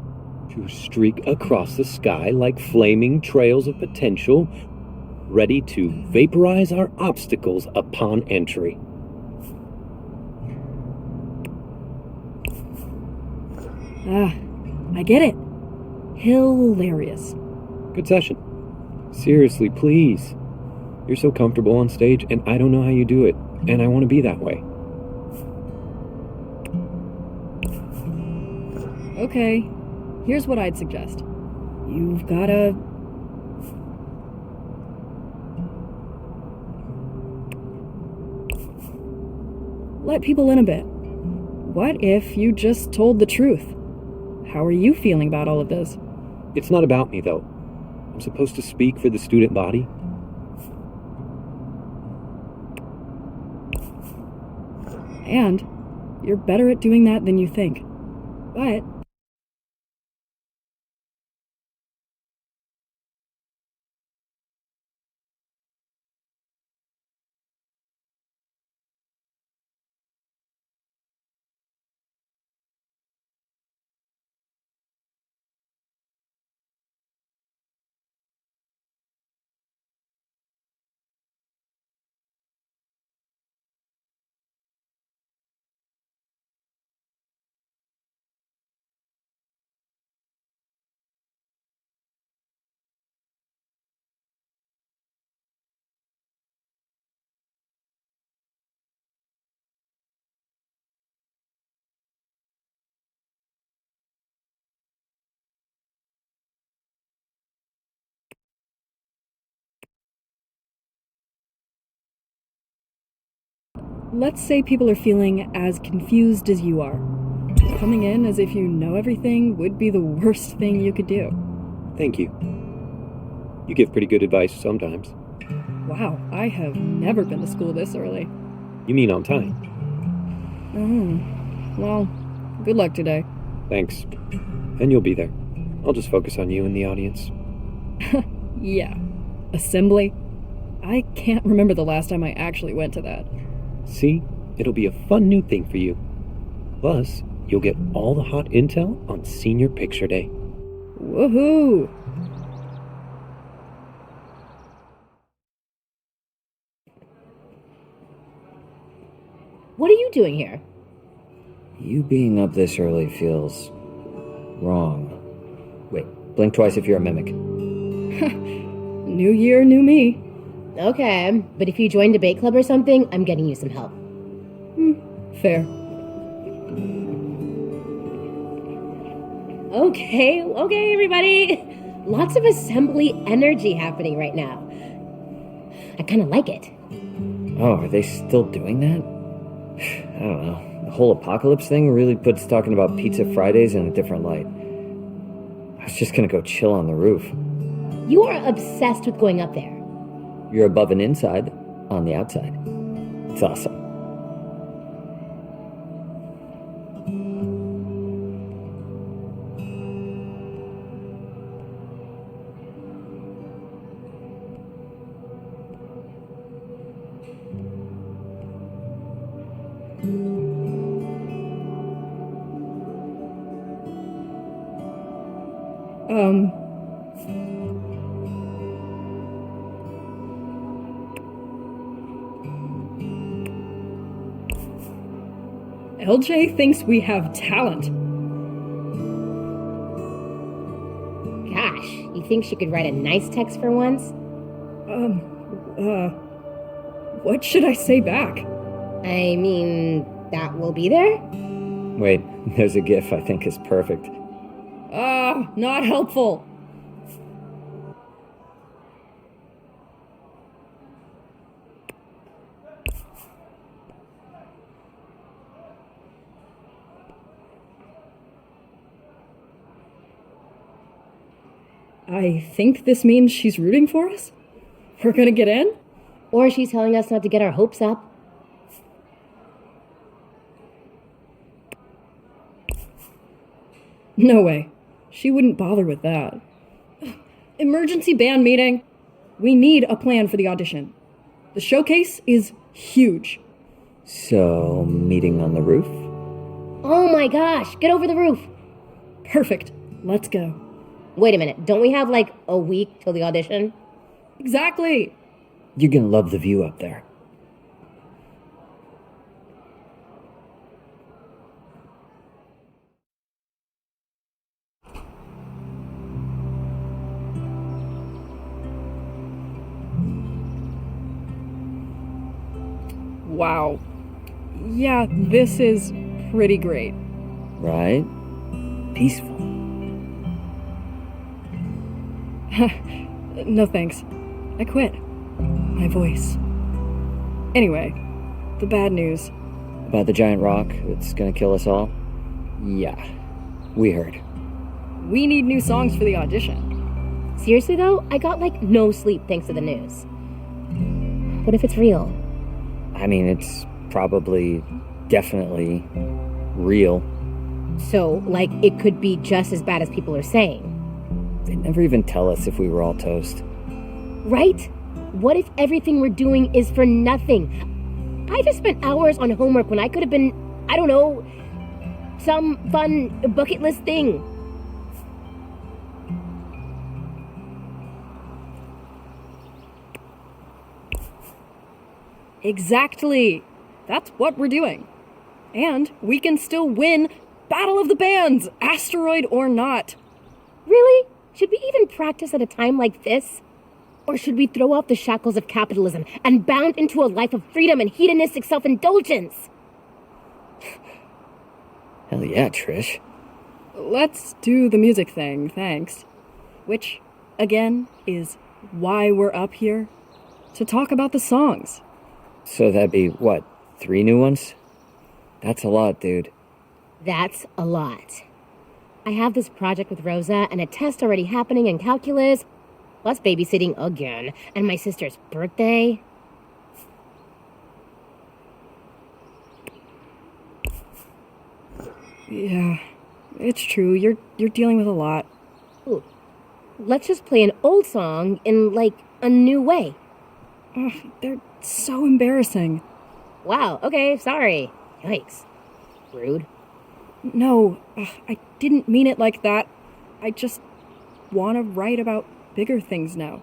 to streak across the sky like flaming trails of potential, ready to vaporize our obstacles upon entry. Ah, I get it. Hilarious. Good session. Seriously, please. You're so comfortable on stage, and I don't know how you do it, and I want to be that way. Okay, here's what I'd suggest. You've gotta... let people in a bit. What if you just told the truth? How are you feeling about all of this? It's not about me, though. I'm supposed to speak for the student body. And you're better at doing that than you think. But let's say people are feeling as confused as you are. Coming in as if you know everything would be the worst thing you could do. Thank you. You give pretty good advice sometimes. Wow, I have never been to school this early. You mean on time? Oh, well, good luck today. Thanks. And you'll be there. I'll just focus on you and the audience. Yeah. Assembly? I can't remember the last time I actually went to that. See? It'll be a fun new thing for you. Plus, you'll get all the hot intel on senior picture day. Woohoo! What are you doing here? You being up this early feels wrong. Wait, blink twice if you're a mimic. New year, new me. Okay, but if you join debate club or something, I'm getting you some help. Fair. Okay, everybody. Lots of assembly energy happening right now. I kind of like it. Oh, are they still doing that? I don't know. The whole apocalypse thing really puts talking about Pizza Fridays in a different light. I was just gonna go chill on the roof. You are obsessed with going up there. You're above and inside, on the outside. It's awesome. LJ thinks we have talent. Gosh, you think she could write a nice text for once? What should I say back? I mean, that will be there? Wait, there's a GIF I think is perfect. Not helpful. I think this means she's rooting for us? We're gonna get in? Or she's telling us not to get our hopes up. No way. She wouldn't bother with that. Emergency band meeting. We need a plan for the audition. The showcase is huge. So, meeting on the roof? Oh my gosh, get over the roof. Perfect. Let's go. Wait a minute, don't we have like a week till the audition? Exactly. You're gonna love the view up there. Wow. Yeah, this is pretty great. Right? Peaceful. No thanks. I quit. My voice. Anyway, the bad news. About the giant rock that's gonna kill us all? Yeah, we heard. We need new songs for the audition. Seriously though, I got like no sleep thanks to the news. What if it's real? I mean, it's probably, definitely real. So, like, it could be just as bad as people are saying. They'd never even tell us if we were all toast. Right? What if everything we're doing is for nothing? I just spent hours on homework when I could have been, I don't know, some fun bucket list thing. Exactly. That's what we're doing. And we can still win Battle of the Bands, asteroid or not. Really? Should we even practice at a time like this? Or should we throw off the shackles of capitalism and bound into a life of freedom and hedonistic self-indulgence? Hell yeah, Trish. Let's do the music thing, thanks. Which, again, is why we're up here. To talk about the songs. So that'd be, what, 3 new ones? That's a lot, dude. That's a lot. I have this project with Rosa and a test already happening in calculus, plus babysitting again, and my sister's birthday. Yeah, it's true. You're dealing with a lot. Ooh. Let's just play an old song in, like, a new way. Ugh, they're so embarrassing. Wow, okay, sorry. Yikes. Rude. No, I didn't mean it like that. I just want to write about bigger things now.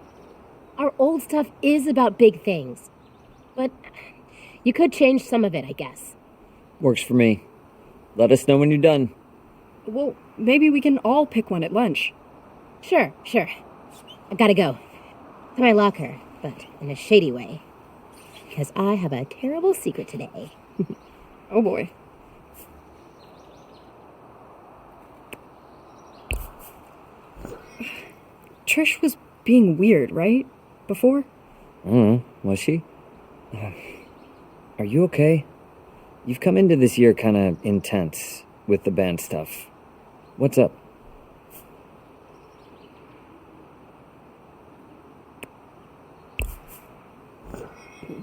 Our old stuff is about big things. But you could change some of it, I guess. Works for me. Let us know when you're done. Well, maybe we can all pick one at lunch. Sure. I gotta go. To my locker, but in a shady way. Because I have a terrible secret today. Oh boy. Trish was being weird, right? Before? I don't know. Was she? Are you okay? You've come into this year kind of intense with the band stuff. What's up?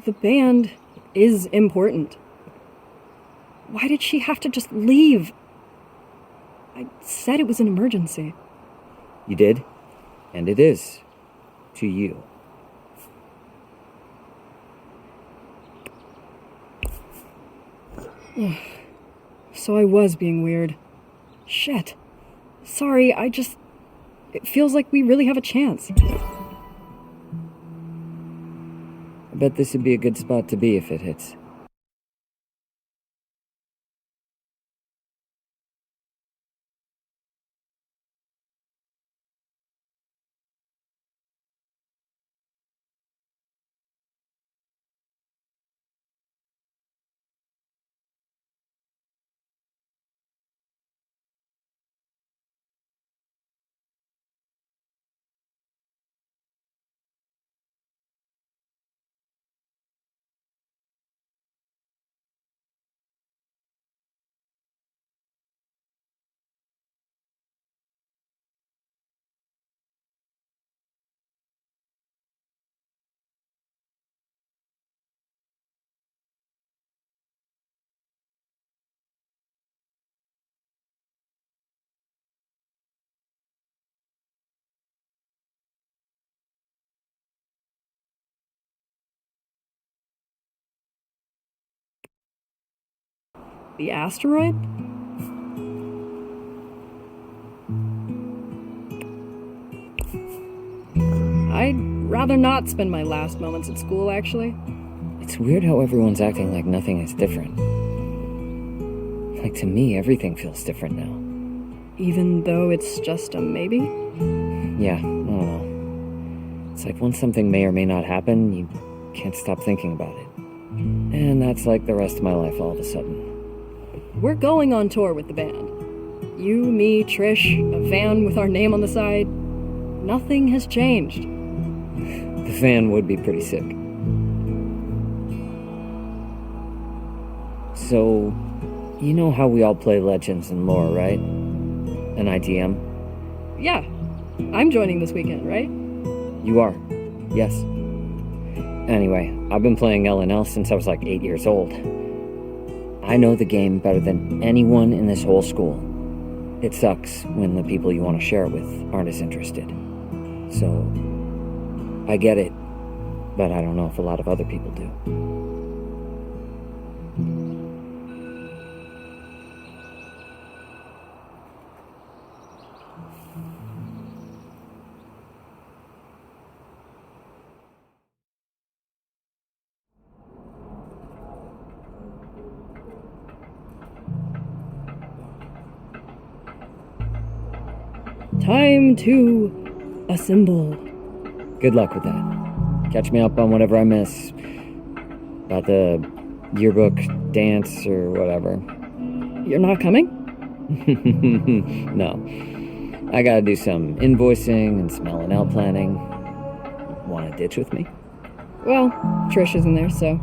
The band is important. Why did she have to just leave? I said it was an emergency. You did? And it is. To you. So I was being weird. Shit. Sorry, it feels like we really have a chance. I bet this would be a good spot to be if it hits. The asteroid? I'd rather not spend my last moments at school, actually. It's weird how everyone's acting like nothing is different. Like, to me, everything feels different now. Even though it's just a maybe? Yeah, I don't know. It's like once something may or may not happen, you can't stop thinking about it. And that's like the rest of my life all of a sudden. We're going on tour with the band. You, me, Trish, a van with our name on the side. Nothing has changed. The van would be pretty sick. So, you know how we all play Legends and Lore, right? An ITM? Yeah. I'm joining this weekend, right? You are. Yes. Anyway, I've been playing L&L since I was like 8 years old. I know the game better than anyone in this whole school. It sucks when the people you want to share it with aren't as interested. So, I get it, but I don't know if a lot of other people do. Time to assemble. Good luck with that. Catch me up on whatever I miss. About the yearbook, dance, or whatever. You're not coming? No. I gotta do some invoicing and some L&L planning. Wanna ditch with me? Well, Trish isn't there, so...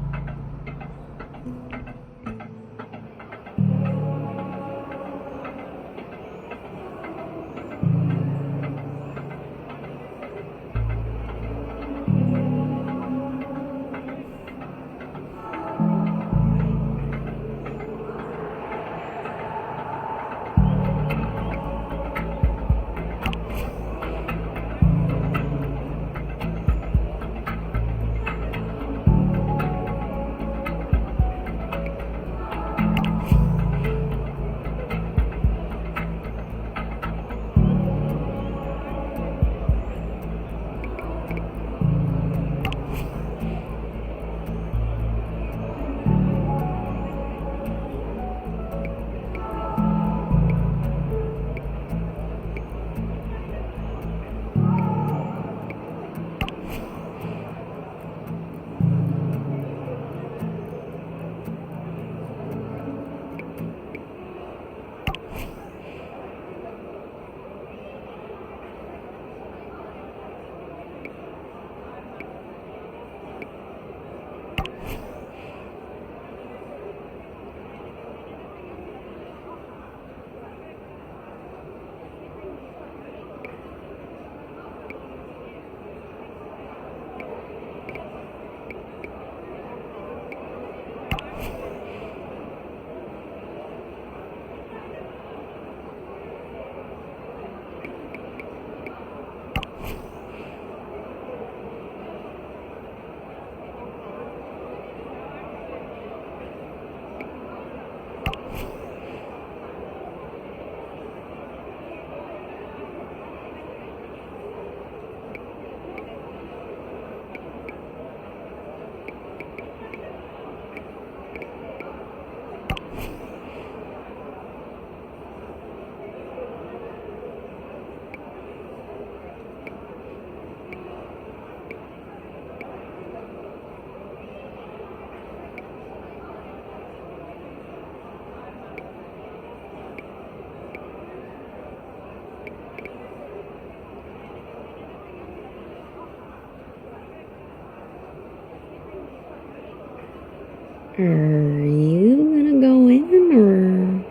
Are you gonna go in, or...?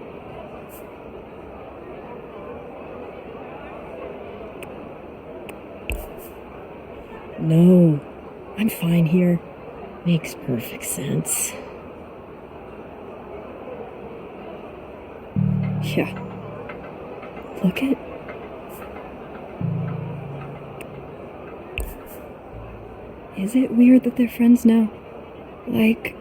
No, I'm fine here. Makes perfect sense. Yeah. Look at... Is it weird that they're friends now? Like...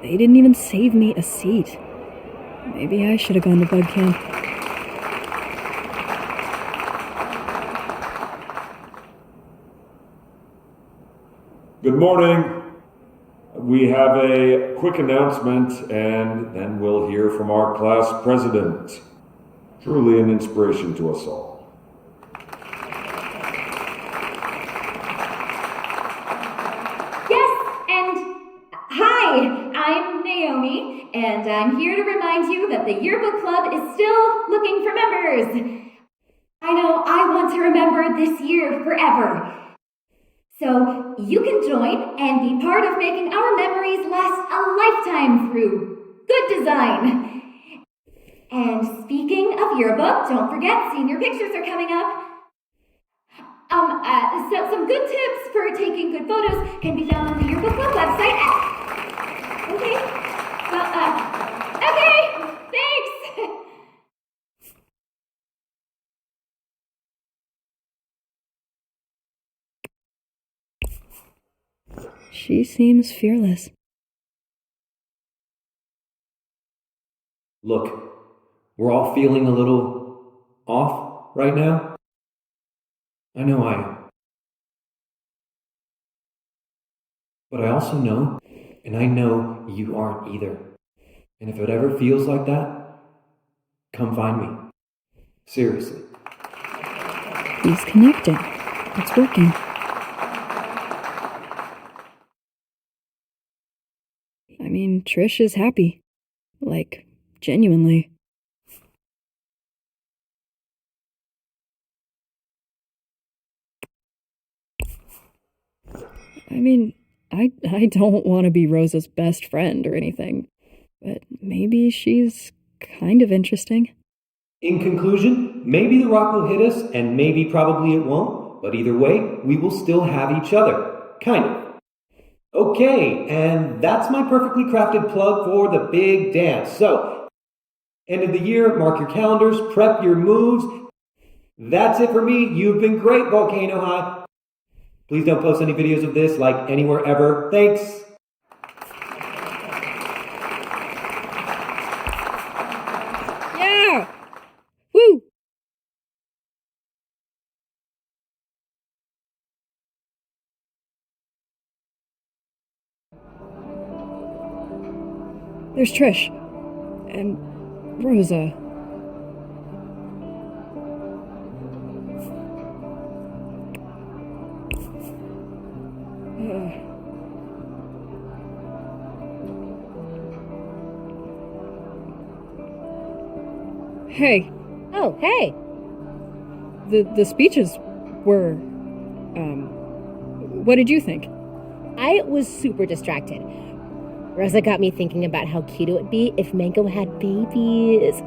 They didn't even save me a seat. Maybe I should have gone to bug camp. Good morning. We have a quick announcement and then we'll hear from our class president. Truly an inspiration to us all. Yes, and hi, I'm Naomi, and I'm here to remind you that the yearbook club is still looking for members. I know I want to remember this year forever. So you can join and be part of making our memories last a lifetime through good design. And speaking of yearbook, don't forget senior pictures are coming up. So some good tips for taking good photos can be found on the yearbook club website. Okay. Well, okay. Thanks. She seems fearless. Look, we're all feeling a little off right now. I know I am. But I also know, and I know you aren't either. And if it ever feels like that, come find me. Seriously. He's connecting. It's working. I mean, Trish is happy. Like, genuinely. I mean, I don't want to be Rosa's best friend or anything, but maybe she's kind of interesting. In conclusion, maybe the rock will hit us, and maybe probably it won't, but either way, we will still have each other. Kind of. Okay, and that's my perfectly crafted plug for the big dance. So, end of the year, mark your calendars, prep your moves. That's it for me. You've been great, Volcano High. Please don't post any videos of this, like, anywhere ever. Thanks. Yeah! Woo! There's Trish. And Rosa. Hey, Oh, hey. the speeches were, what did you think? I was super distracted. Rosa got me thinking about how cute it would be if Mango had babies.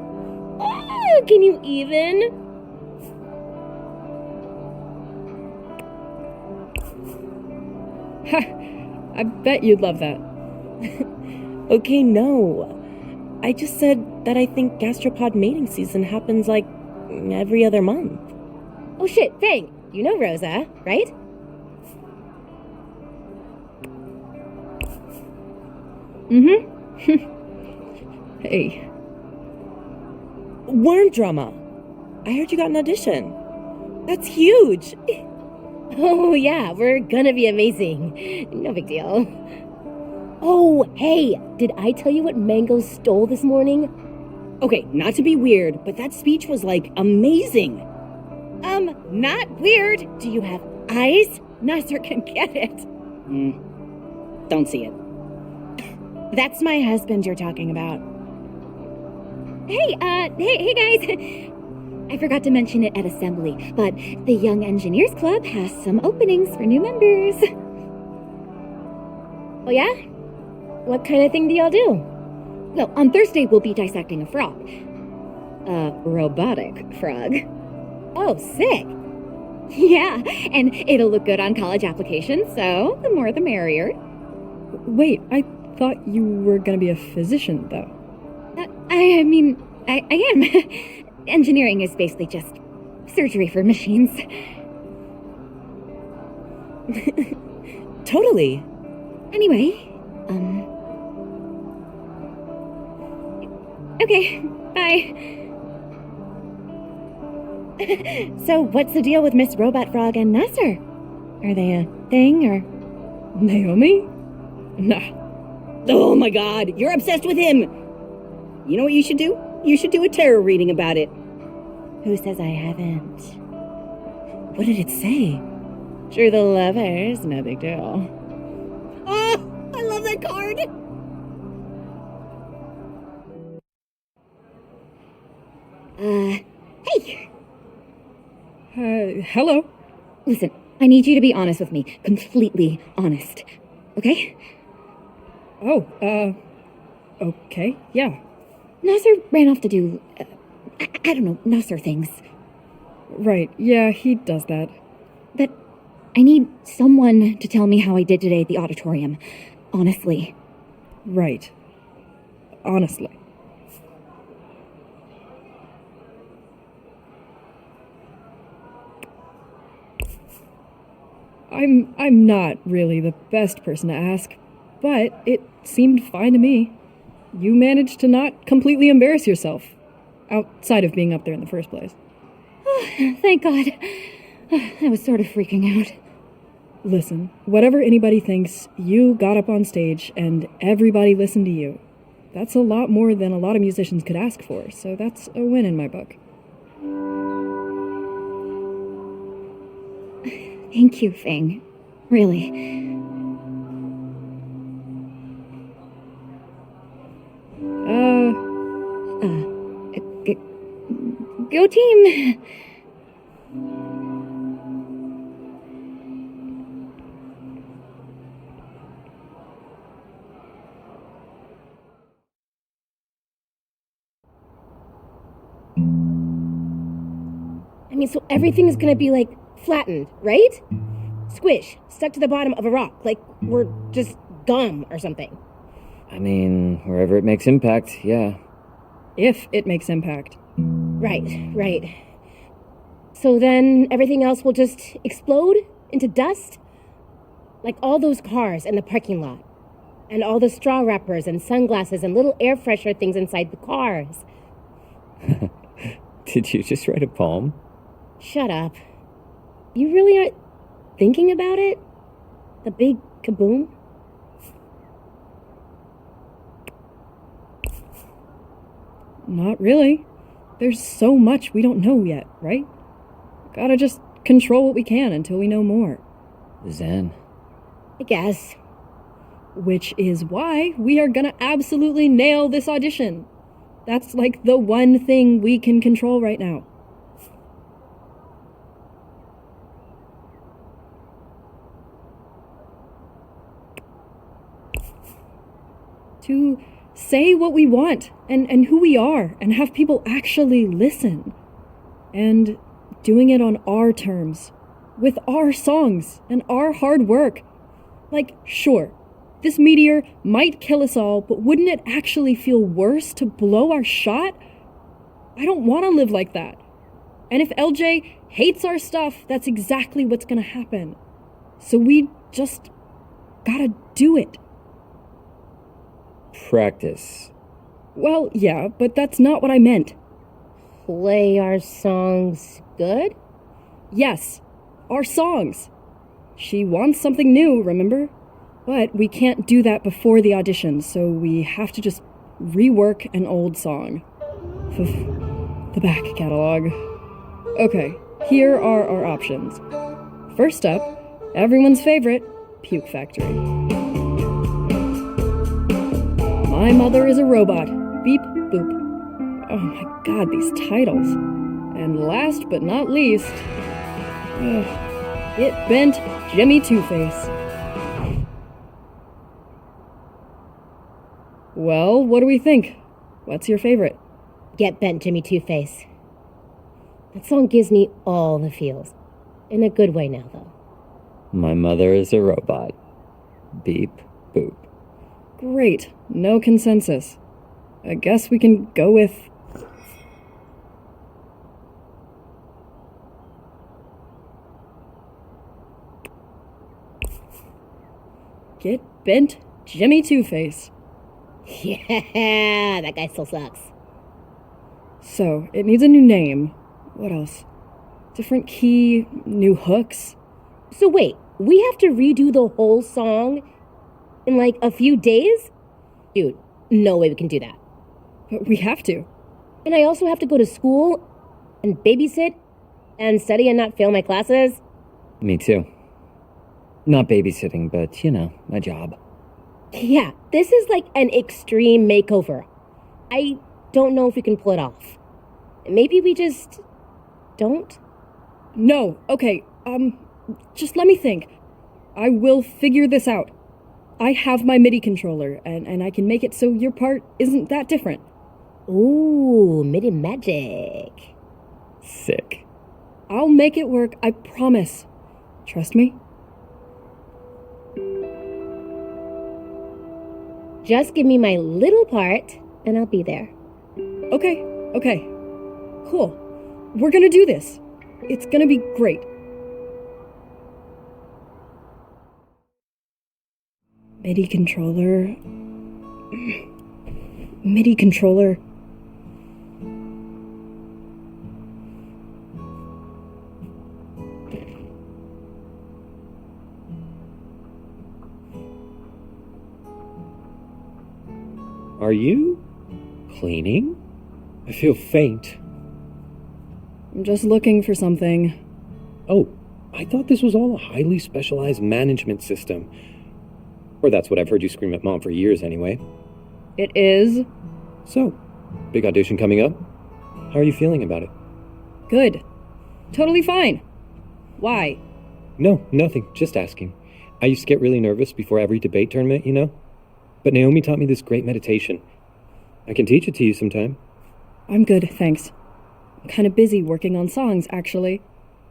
Oh, can you even? Ha! I bet you'd love that. Okay, no. I just said that I think gastropod mating season happens like every other month. Oh shit, Fang, you know Rosa, right? Hey, Worm drama. I heard you got an audition. That's huge. Oh yeah, we're gonna be amazing. No big deal. Oh, hey, did I tell you what Mango stole this morning? Okay, not to be weird, but that speech was like amazing. Not weird. Do you have eyes? Nasser can get it. Don't see it. That's my husband you're talking about. Hey guys! I forgot to mention it at assembly, but the Young Engineers Club has some openings for new members. Oh yeah? What kind of thing do y'all do? Well, on Thursday we'll be dissecting a frog. A robotic frog. Oh, sick. Yeah, and it'll look good on college applications, so the more the merrier. wait, I thought you were gonna be a physician, though. I mean, I am. Engineering is basically just surgery for machines. Totally. Anyway, Okay, bye. So, what's the deal with Miss Robot Frog and Nasser? Are they a thing, or? Naomi? Nah. Oh my god, you're obsessed with him! You know what you should do? You should do a tarot reading about it. Who says I haven't? What did it say? True the lovers, no big deal. Oh, I love that card! Hey! Hello? Listen, I need you to be honest with me. Completely honest. Okay? Oh, okay, yeah. Nasser ran off to do, I don't know, Nasser things. Right, yeah, he does that. But I need someone to tell me how I did today at the auditorium. Honestly. Right. Honestly. I'm not really the best person to ask, but it seemed fine to me. You managed to not completely embarrass yourself, outside of being up there in the first place. Thank God. I was sort of freaking out. Listen, whatever anybody thinks, you got up on stage and everybody listened to you. That's a lot more than a lot of musicians could ask for, so that's a win in my book. Thank you, Fang. Really. Go team! I mean, so everything is gonna be, like, flattened, right? Squish, stuck to the bottom of a rock, like we're just gum or something. I mean, wherever it makes impact, yeah. If it makes impact. Right. So then everything else will just explode into dust? Like all those cars in the parking lot. And all the straw wrappers and sunglasses and little air freshener things inside the cars. Did you just write a poem? Shut up. You really aren't thinking about it? The big kaboom? Not really. There's so much we don't know yet, right? Gotta just control what we can until we know more. Zen. I guess. Which is why we are gonna absolutely nail this audition. That's like the one thing we can control right now. To say what we want and who we are and have people actually listen. And doing it on our terms, with our songs and our hard work. Like, sure, this meteor might kill us all, but wouldn't it actually feel worse to blow our shot? I don't want to live like that. And if LJ hates our stuff, that's exactly what's gonna happen. So we just gotta do it. Practice. Well, yeah, but that's not what I meant. Play our songs good? Yes, our songs. She wants something new, remember? But we can't do that before the audition, so we have to just rework an old song. The back catalog. Okay, here are our options. First up, everyone's favorite, Puke Factory. My Mother is a Robot, Beep Boop. Oh my god, these titles. And last but not least, It Bent Jimmy Two-Face. Well, what do we think? What's your favorite? Get Bent Jimmy Two-Face. That song gives me all the feels. In a good way now, though. My mother is a robot. Beep, boop. Great. No consensus. I guess we can go with... Get Bent Jimmy Two-Face. Yeah, that guy still sucks. So, it needs a new name. What else? Different key, new hooks. So wait, we have to redo the whole song in like a few days? Dude, no way we can do that. But we have to. And I also have to go to school and babysit and study and not fail my classes. Me too. Not babysitting, but, my job. Yeah, this is like an extreme makeover. I don't know if we can pull it off. Maybe we just don't? No, okay, just let me think. I will figure this out. I have my MIDI controller, and I can make it so your part isn't that different. Ooh, MIDI magic. Sick. I'll make it work, I promise. Trust me? Just give me my little part, and I'll be there. Okay. Cool. We're gonna do this. It's gonna be great. MIDI controller. MIDI controller. Are you cleaning? I feel faint. I'm just looking for something. Oh, I thought this was all a highly specialized management system. Or that's what I've heard you scream at Mom for years anyway. It is. So, big audition coming up. How are you feeling about it? Good. Totally fine. Why? No, nothing. Just asking. I used to get really nervous before every debate tournament, But Naomi taught me this great meditation. I can teach it to you sometime. I'm good, thanks. I'm kind of busy working on songs, actually.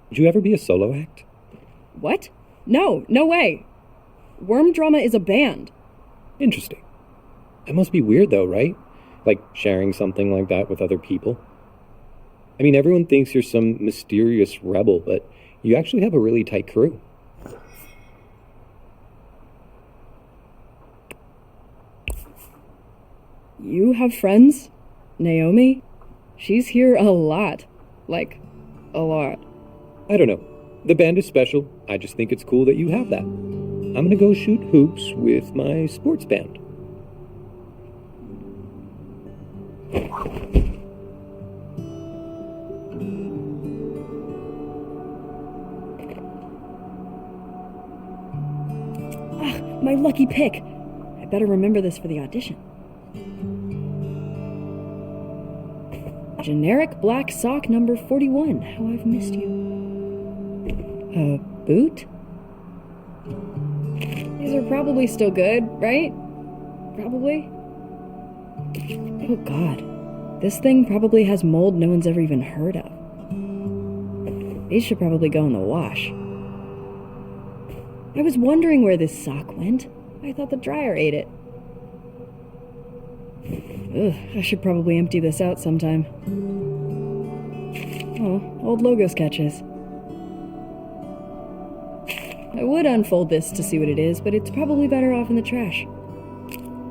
Would you ever be a solo act? What? No way. Worm Drama is a band. Interesting. That must be weird though, right? Like sharing something like that with other people. I mean, everyone thinks you're some mysterious rebel, but you actually have a really tight crew. You have friends? Naomi? She's here a lot. Like, a lot. I don't know. The band is special. I just think it's cool that you have that. I'm gonna go shoot hoops with my sports band. My lucky pick. I better remember this for the audition. Generic black sock number 41. How I've missed you. A boot? These are probably still good, right? Probably? Oh god. This thing probably has mold no one's ever even heard of. These should probably go in the wash. I was wondering where this sock went. I thought the dryer ate it. Ugh, I should probably empty this out sometime. Oh, old logo sketches. I would unfold this to see what it is, but it's probably better off in the trash.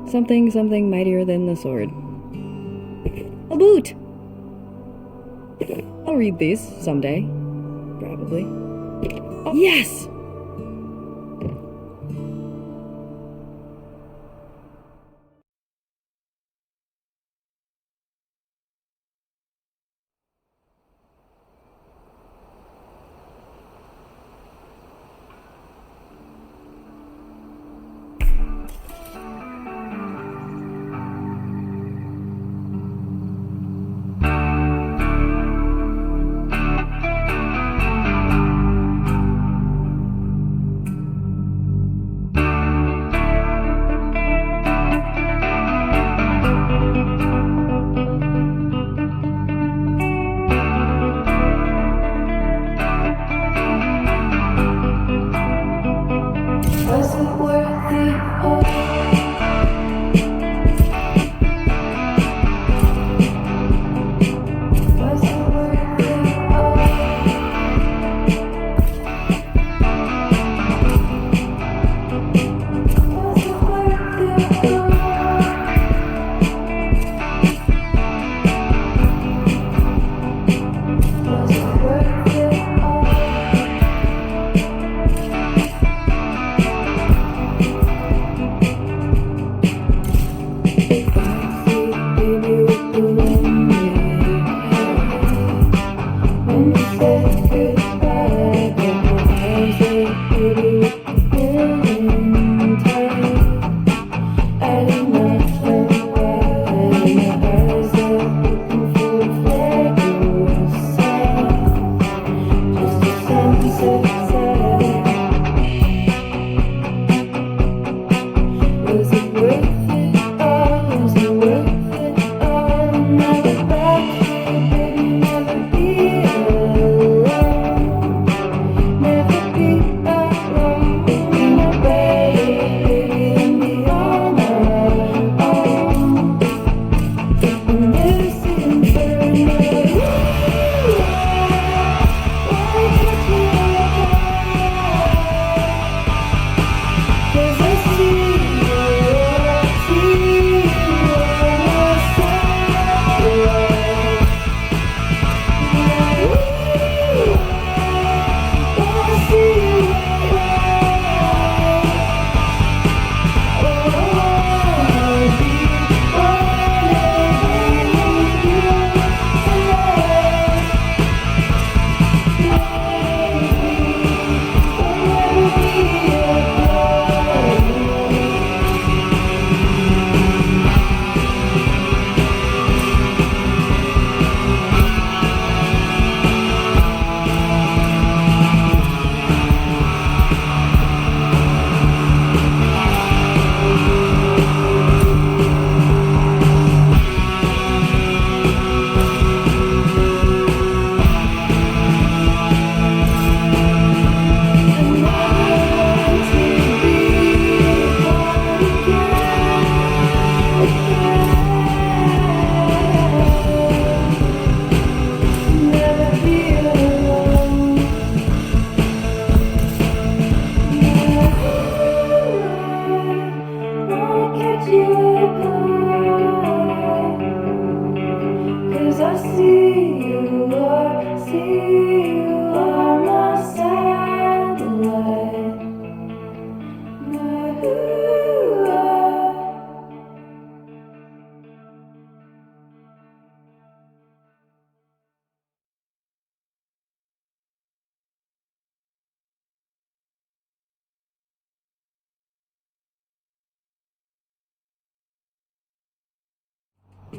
Something mightier than the sword. A boot! I'll read these someday. Probably. Oh, yes! Was it worthy of Was it worthy of Was it worthy of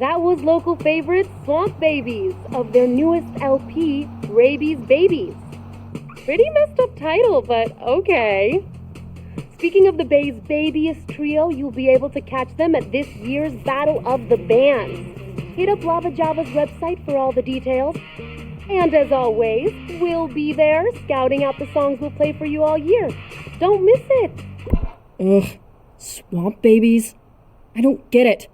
That was local favorite Swamp Babies of their newest LP, Rabies Babies. Pretty messed up title, but okay. Speaking of the Bay's babyest trio, you'll be able to catch them at this year's Battle of the Bands. Hit up Lava Java's website for all the details. And as always, we'll be there scouting out the songs we'll play for you all year. Don't miss it. Ugh, Swamp Babies? I don't get it.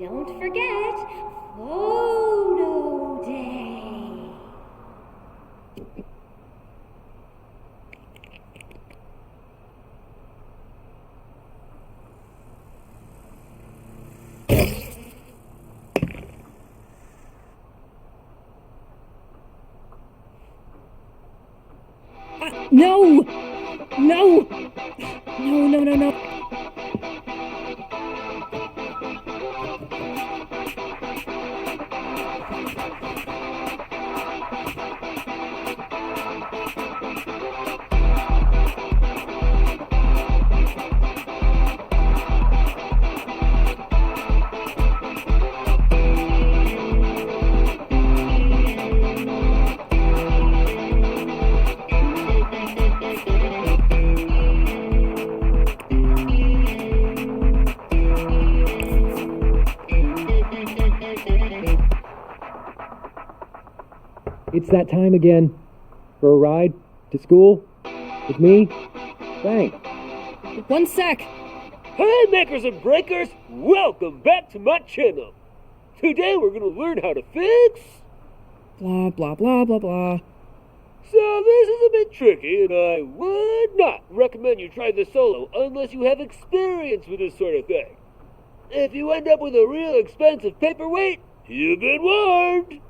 Don't forget, Photo Day. No! No! No, no, no, no. It's that time again. For a ride to school? With me? Thanks. One sec. Hi, makers and breakers! Welcome back to my channel. Today we're gonna learn how to fix... Blah, blah, blah, blah, blah. So this is a bit tricky, and I would not recommend you try this solo unless you have experience with this sort of thing. If you end up with a real expensive paperweight, you've been warned!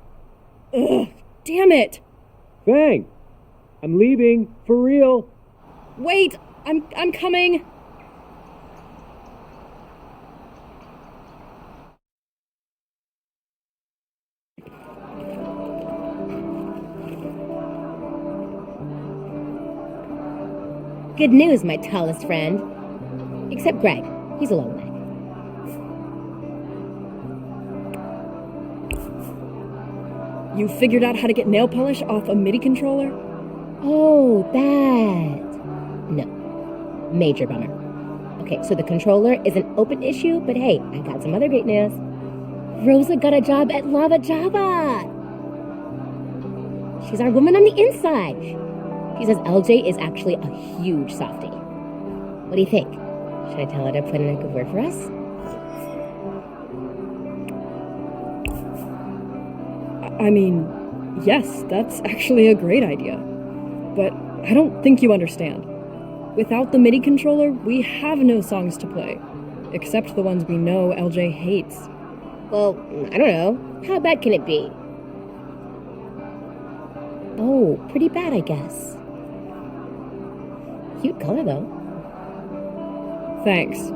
Ugh, damn it! Fang! I'm leaving, for real. Wait, I'm coming. Good news, my tallest friend. Except Greg. He's a long neck. You figured out how to get nail polish off a MIDI controller? Oh, that. No. Major bummer. Okay, so the controller is an open issue, but hey, I got some other great news. Rosa got a job at Lava Java. She's our woman on the inside. She says LJ is actually a huge softie. What do you think? Should I tell her to put in a good word for us? I mean, yes, that's actually a great idea. But I don't think you understand. Without the MIDI controller, we have no songs to play. Except the ones we know LJ hates. Well, I don't know. How bad can it be? Oh, pretty bad, I guess. Cute color, though. Thanks.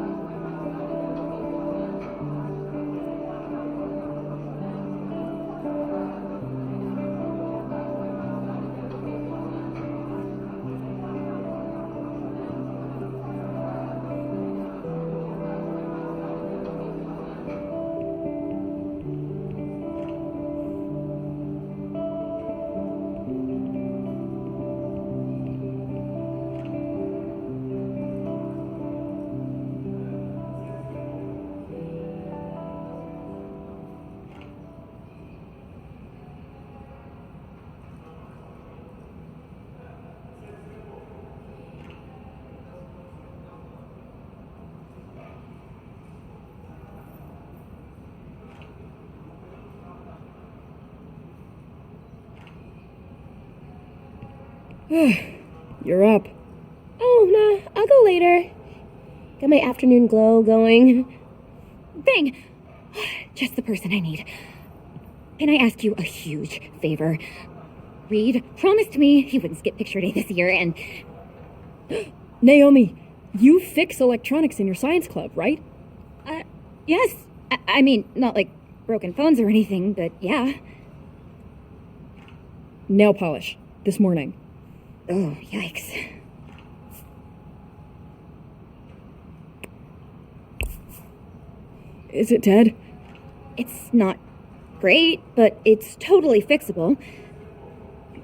You're up. Oh, nah, I'll go later. Got my afternoon glow going. Bang! Just the person I need. Can I ask you a huge favor? Reed promised me he wouldn't skip picture day this year, and... Naomi, you fix electronics in your science club, right? Yes. I mean, not like broken phones or anything, but yeah. Nail polish, this morning. Oh, yikes. Is it dead? It's not great, but it's totally fixable.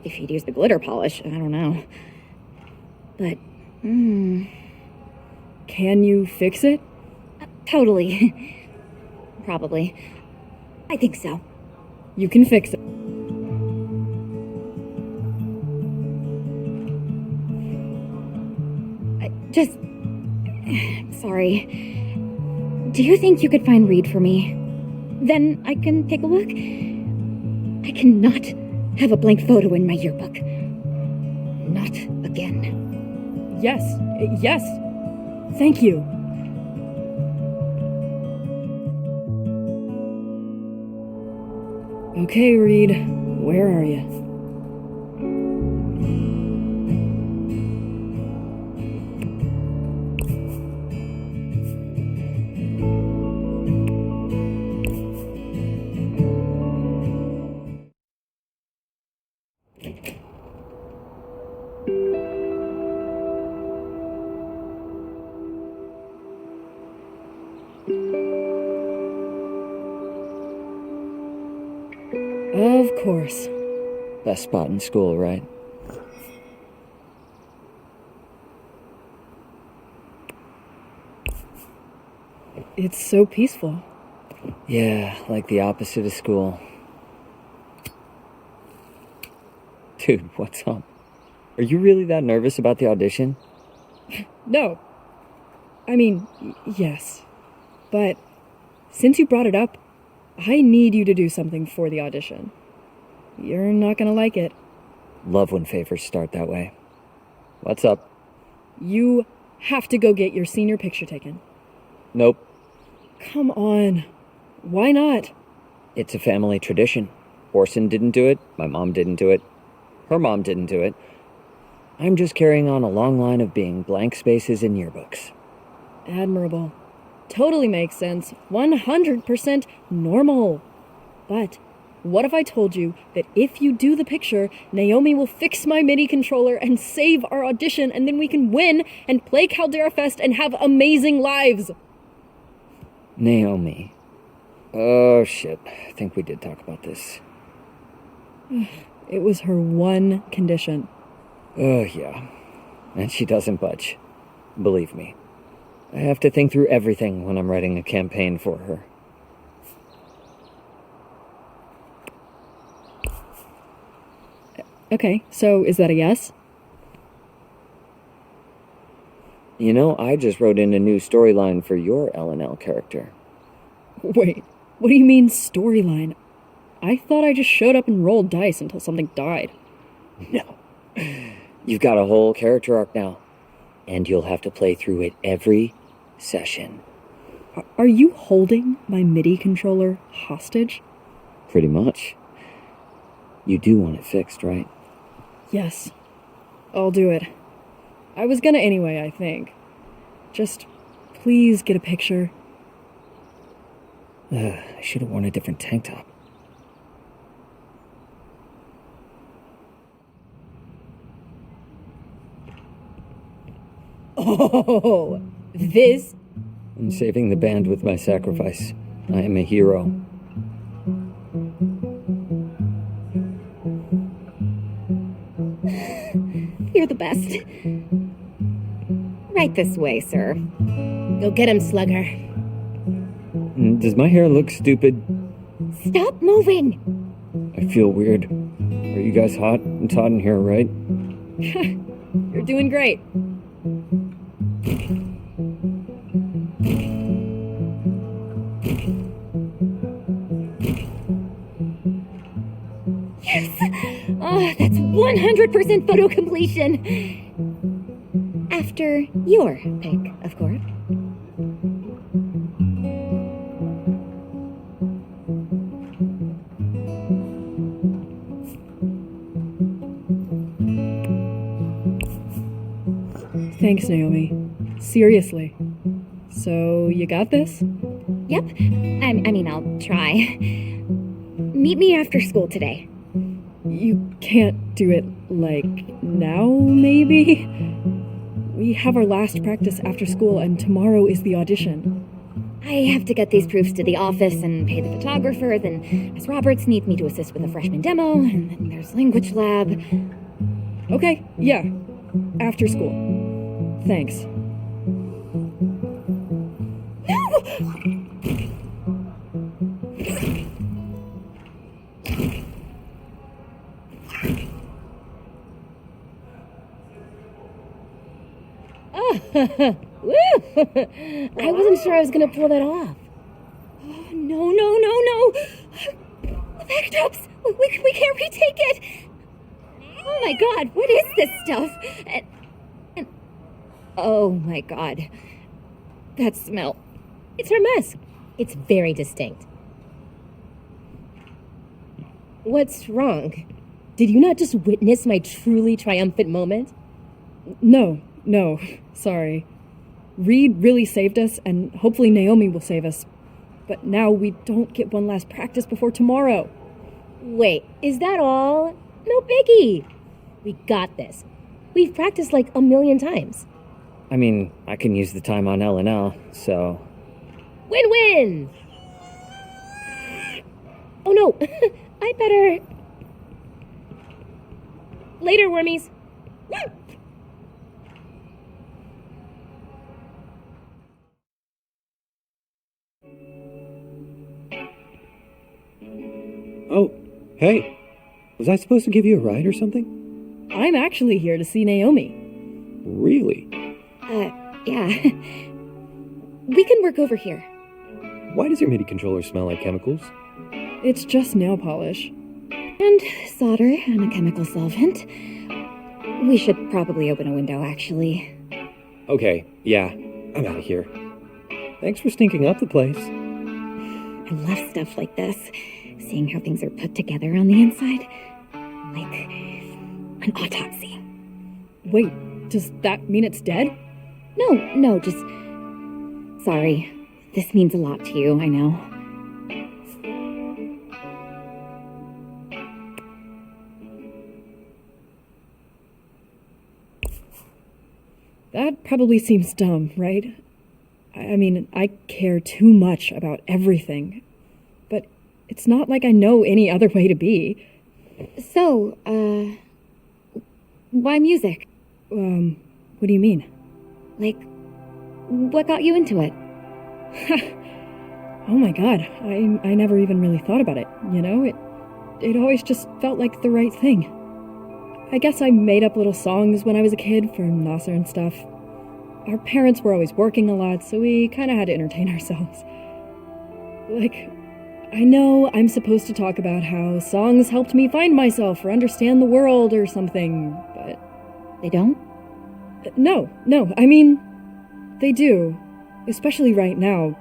If you'd use the glitter polish, I don't know. But, Can you fix it? Totally. Probably. I think so. You can fix it. Just... Sorry. Do you think you could find Reed for me? Then I can take a look. I cannot have a blank photo in my yearbook. Not again. Yes, yes. Thank you. Okay, Reed, where are you? Of course. Best spot in school, right? It's so peaceful. Yeah, like the opposite of school. Dude, what's up? Are you really that nervous about the audition? No. I mean, yes. But since you brought it up, I need you to do something for the audition. You're not gonna like it. Love when favors start that way. What's up? You have to go get your senior picture taken. Nope. Come on. Why not? It's a family tradition. Orson didn't do it. My mom didn't do it. Her mom didn't do it. I'm just carrying on a long line of being blank spaces in yearbooks. Admirable. Totally makes sense. 100% normal. But what if I told you that if you do the picture, Naomi will fix my MIDI controller and save our audition, and then we can win and play Caldera Fest and have amazing lives? Naomi. Oh, shit. I think we did talk about this. It was her one condition. Oh, yeah. And she doesn't budge. Believe me. I have to think through everything when I'm writing a campaign for her. Okay, so is that a yes? You know, I just wrote in a new storyline for your L&L character. Wait, what do you mean storyline? I thought I just showed up and rolled dice until something died. No. You've got a whole character arc now. And you'll have to play through it every session. Are you holding my MIDI controller hostage? Pretty much. You do want it fixed, right? Yes. I'll do it. I was gonna anyway, I think. Just please get a picture. I should have worn a different tank top. Oh, this? I'm saving the band with my sacrifice. I am a hero. You're the best. Right this way, sir. Go get him, Slugger. Does my hair look stupid? Stop moving! I feel weird. Are you guys hot? It's hot in here, right? You're doing great. Yes! Oh, that's 100% photo completion! After your pick, of course. Thanks, Naomi. Seriously. So, you got this? Yep. I mean, I'll try. Meet me after school today. You can't do it, like, now, maybe? We have our last practice after school, and tomorrow is the audition. I have to get these proofs to the office and pay the photographer, then Miss Roberts needs me to assist with a freshman demo, and then there's language lab. Okay, yeah. After school. Thanks. Woo! I wasn't sure I was gonna pull that off. Oh, no. The backups! We can't retake it! Oh my god, what is this stuff? And oh my god. That smell. It's her mask. It's very distinct. What's wrong? Did you not just witness my truly triumphant moment? No, sorry. Reed really saved us, and hopefully Naomi will save us. But now we don't get one last practice before tomorrow. Wait, is that all? No biggie. We got this. We've practiced like 1,000,000 times. I mean, I can use the time on L&L, so... Win-win! Oh no, I better... Later, wormies. Oh, hey. Was I supposed to give you a ride or something? I'm actually here to see Naomi. Really? Yeah. We can work over here. Why does your MIDI controller smell like chemicals? It's just nail polish. And solder and a chemical solvent. We should probably open a window, actually. Okay, yeah. I'm out of here. Thanks for stinking up the place. I love stuff like this. Seeing how things are put together on the inside. Like an autopsy. Wait, does that mean it's dead? No, just... Sorry. This means a lot to you, I know. That probably seems dumb, right? I mean, I care too much about everything. But it's not like I know any other way to be. So, why music? What do you mean? Like, what got you into it? Oh my god, I never even really thought about it, you know? It always just felt like the right thing. I guess I made up little songs when I was a kid for Nasser and stuff. Our parents were always working a lot, so we kind of had to entertain ourselves. Like, I know I'm supposed to talk about how songs helped me find myself or understand the world or something, but... They don't? No, I mean, they do. Especially right now.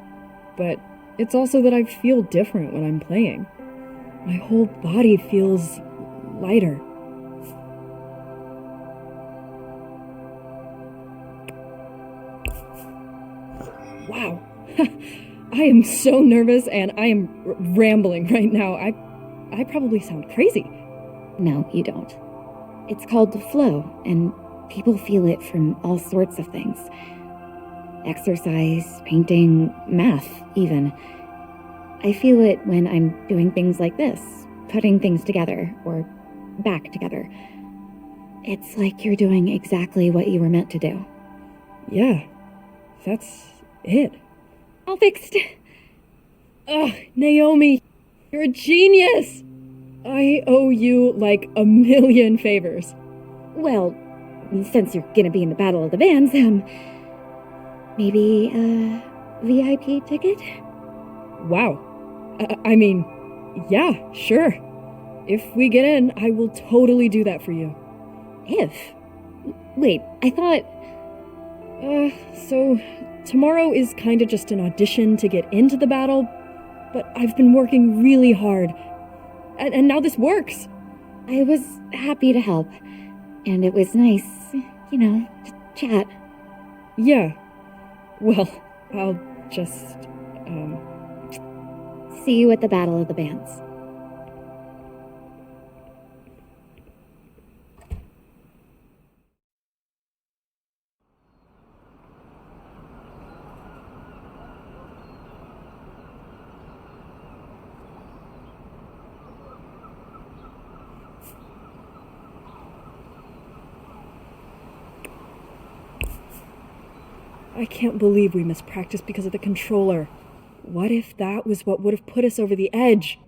But it's also that I feel different when I'm playing. My whole body feels lighter. Wow. I am so nervous and I am rambling right now. I probably sound crazy. No, you don't. It's called flow, and people feel it from all sorts of things. Exercise, painting, math, even. I feel it when I'm doing things like this, putting things together, or back together. It's like you're doing exactly what you were meant to do. Yeah, that's it. All fixed. Ugh, Naomi, you're a genius! I owe you like 1,000,000 favors. Well, since you're gonna be in the Battle of the Bands, maybe a VIP ticket? Wow. I mean, yeah, sure. If we get in, I will totally do that for you. If? Wait, I thought... So tomorrow is kinda just an audition to get into the battle, but I've been working really hard. And now this works. I was happy to help. And it was nice, to chat. Yeah. Well, I'll just, See you at the Battle of the Bands. I can't believe we missed practice because of the controller. What if that was what would have put us over the edge?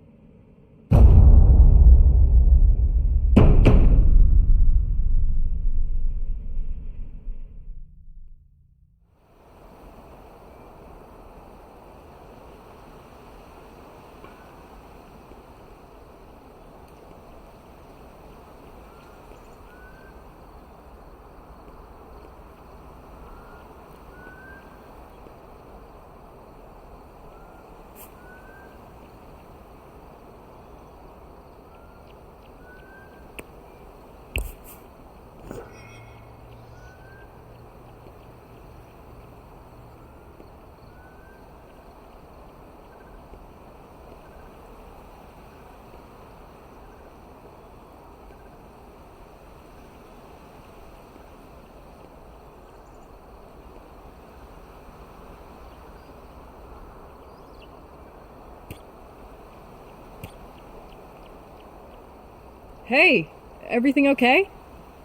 Hey, everything okay?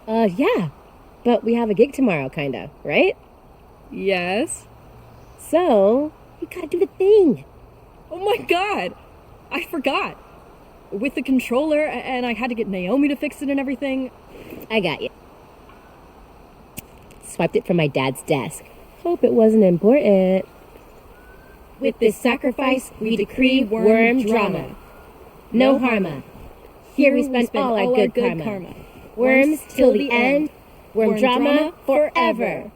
Yeah. But we have a gig tomorrow, kinda, right? Yes. So, you gotta do the thing. Oh my god! I forgot. With the controller, and I had to get Naomi to fix it and everything. I got you. Swiped it from my dad's desk. Hope it wasn't important. With this sacrifice, we decree worm drama. No harma. Here we spend all our good karma. Worms till the end. Worm drama forever.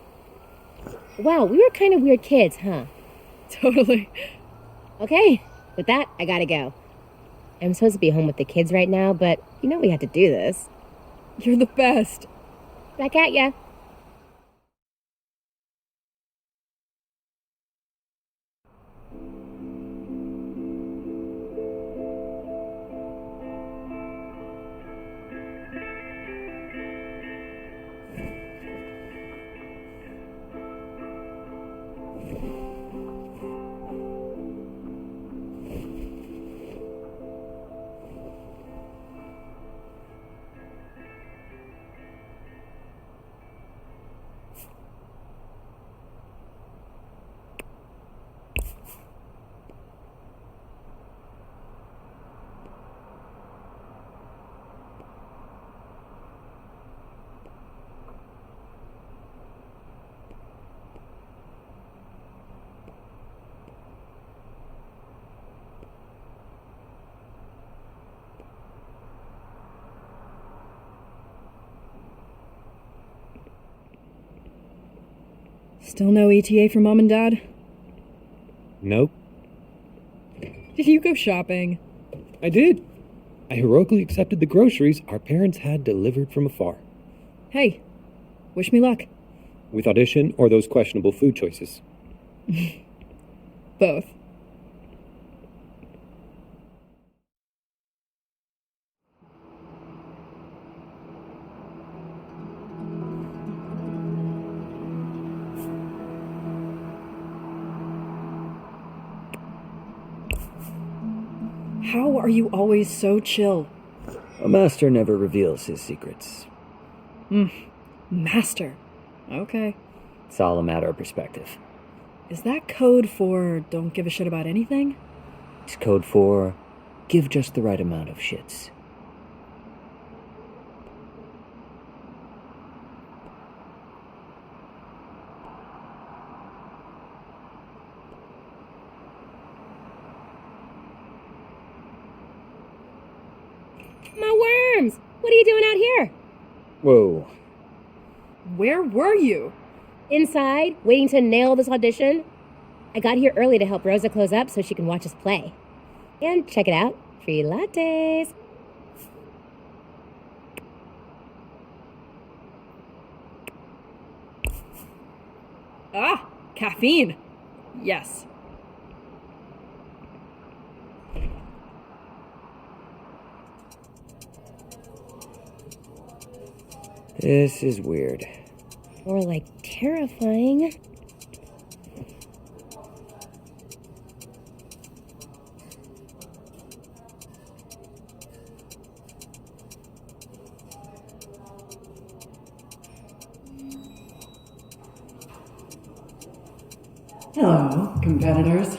Wow, we were kind of weird kids, huh? Totally. Okay, with that, I gotta go. I'm supposed to be home with the kids right now, but we had to do this. You're the best. Back at ya. Still no ETA for Mom and Dad? Nope. Did you go shopping? I did. I heroically accepted the groceries our parents had delivered from afar. Hey, wish me luck. With audition or those questionable food choices? Both. How are you always so chill? A master never reveals his secrets. Master. Okay. It's all a matter of perspective. Is that code for don't give a shit about anything? It's code for give just the right amount of shits. My worms! What are you doing out here? Whoa. Where were you? inside, waiting to nail this audition. I got here early to help Rosa close up so she can watch us play. And check it out, free lattes. Ah, caffeine. Yes. This is weird. Or like terrifying. Hello, competitors.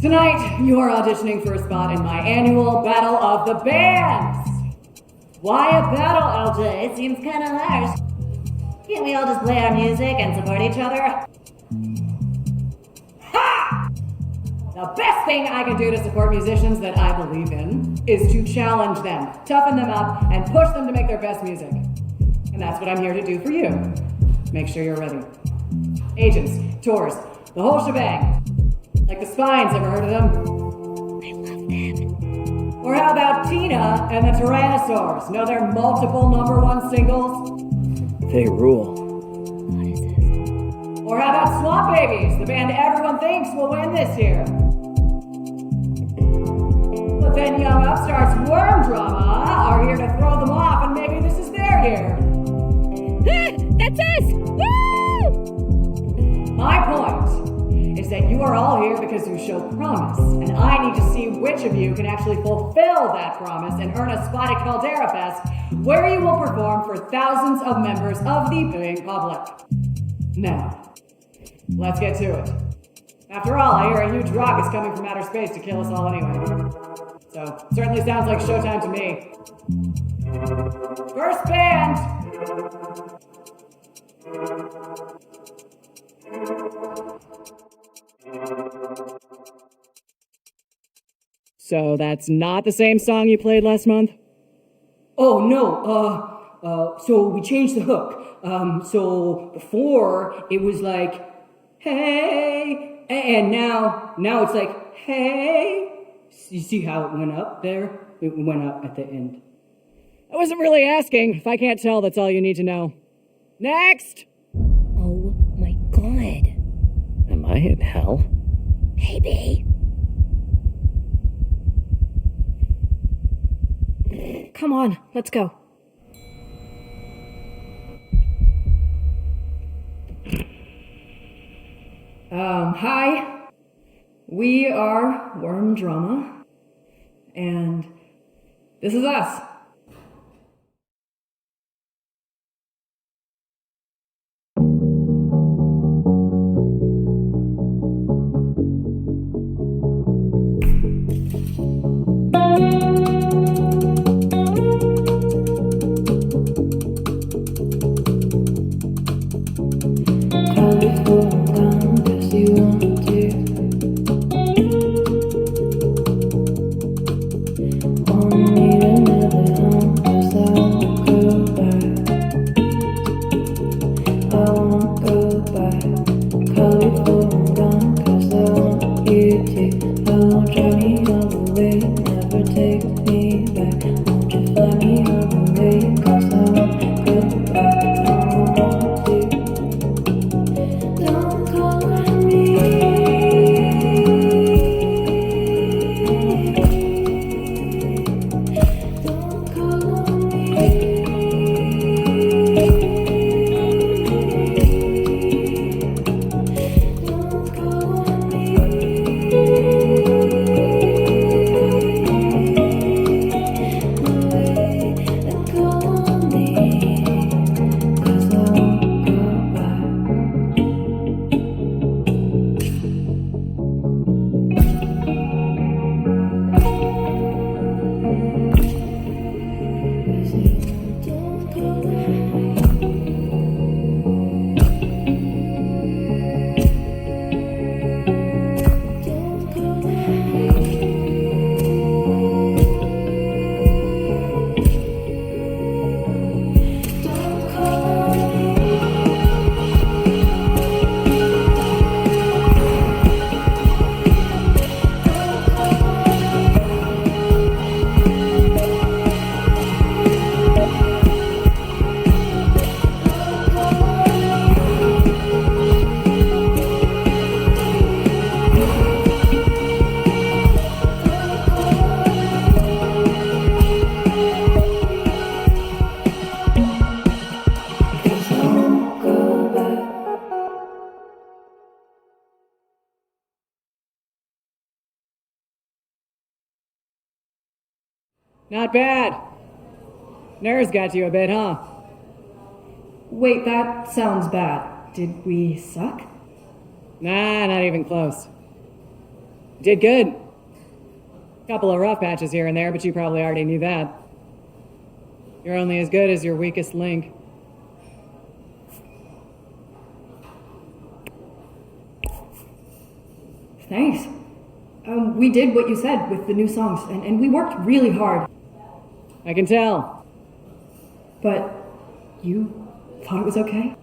Tonight, you are auditioning for a spot in my annual Battle of the Bands. Why a battle, LJ? It seems kind of harsh. Can't we all just play our music and support each other? Ha! The best thing I can do to support musicians that I believe in is to challenge them, toughen them up, and push them to make their best music. And that's what I'm here to do for you. Make sure you're ready. Agents, tours, the whole shebang. Like the Spines, ever heard of them? I love them. Or how about Tina and the Tyrannosaurs? Know their multiple #1 singles? They rule. What is this? Or how about Swamp Babies, the band everyone thinks will win this year? But then young upstarts Worm Drama are here to throw them off, and maybe this is their year. Ah, that's us! Woo! My point is that you are all here because you show promise, and I need to see which of you can actually fulfill that promise and earn a spot at Caldera Fest, where you will perform for thousands of members of the paying public. Now, let's get to it. After all, I hear a huge rock is coming from outer space to kill us all anyway. So, certainly sounds like showtime to me. First band! So that's not the same song you played last month? Oh, no, so we changed the hook. So before it was like, hey, and now it's like, hey. You see how it went up there? It went up at the end. I wasn't really asking. If I can't tell, that's all you need to know. Next! Oh my god. Am I in hell? Maybe. Come on, let's go. Hi. We are Worm Drama, and this is us. Not bad. Nerves got you a bit, huh? Wait, that sounds bad. Did we suck? Nah, not even close. Did good. Couple of rough patches here and there, but you probably already knew that. You're only as good as your weakest link. Thanks. We did what you said with the new songs, and we worked really hard. I can tell. But you thought it was okay?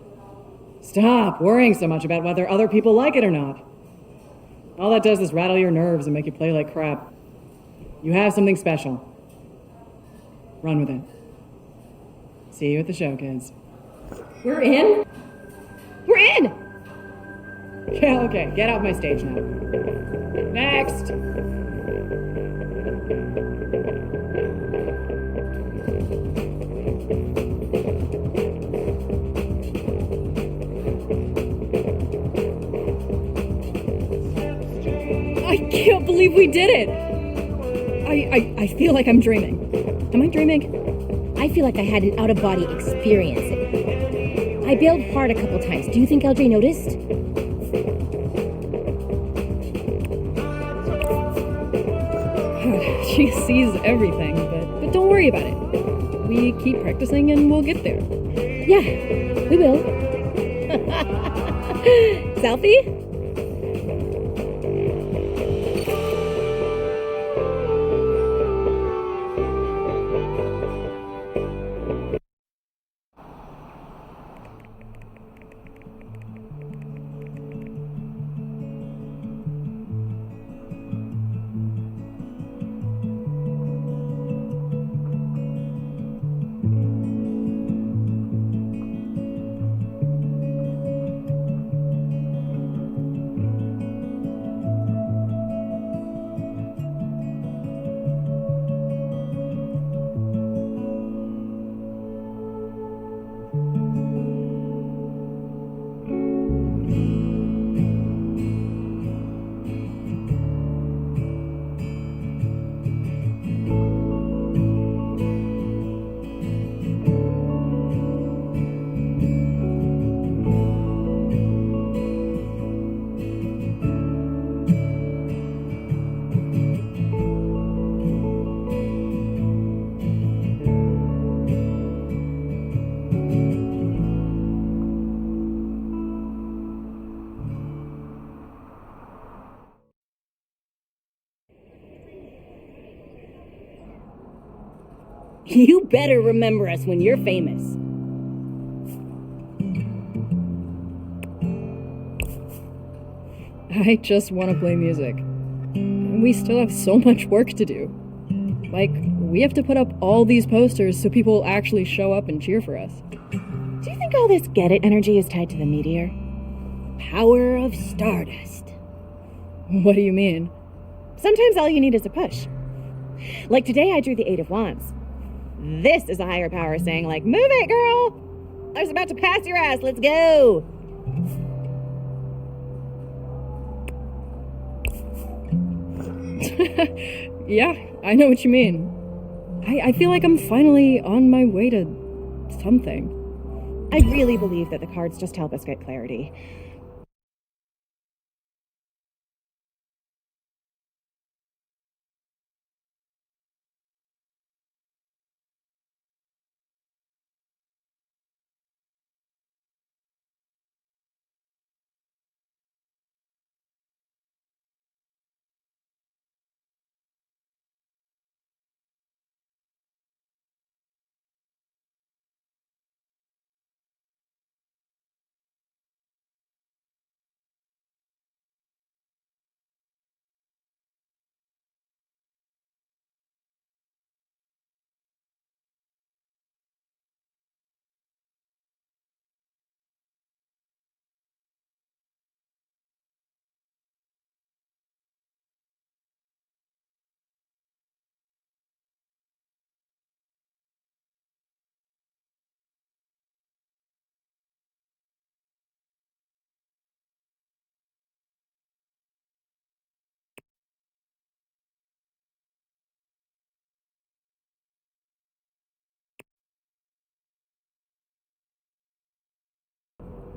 Stop worrying so much about whether other people like it or not. All that does is rattle your nerves and make you play like crap. You have something special. Run with it. See you at the show, kids. We're in? We're in! Yeah, okay, get off my stage now. Next! I can't believe we did it! I feel like I'm dreaming. Am I dreaming? I feel like I had an out-of-body experience. I bailed hard a couple times. Do you think LJ noticed? She sees everything, but don't worry about it. We keep practicing and we'll get there. Yeah, we will. Selfie? You better remember us when you're famous. I just want to play music. And we still have so much work to do. Like, we have to put up all these posters so people will actually show up and cheer for us. Do you think all this get it energy is tied to the meteor? Power of Stardust. What do you mean? Sometimes all you need is a push. Like today I drew the Eight of Wands. This is a higher power saying like, move it, girl! I was about to pass your ass, let's go! Yeah, I know what you mean. I feel like I'm finally on my way to something. I really believe that the cards just help us get clarity.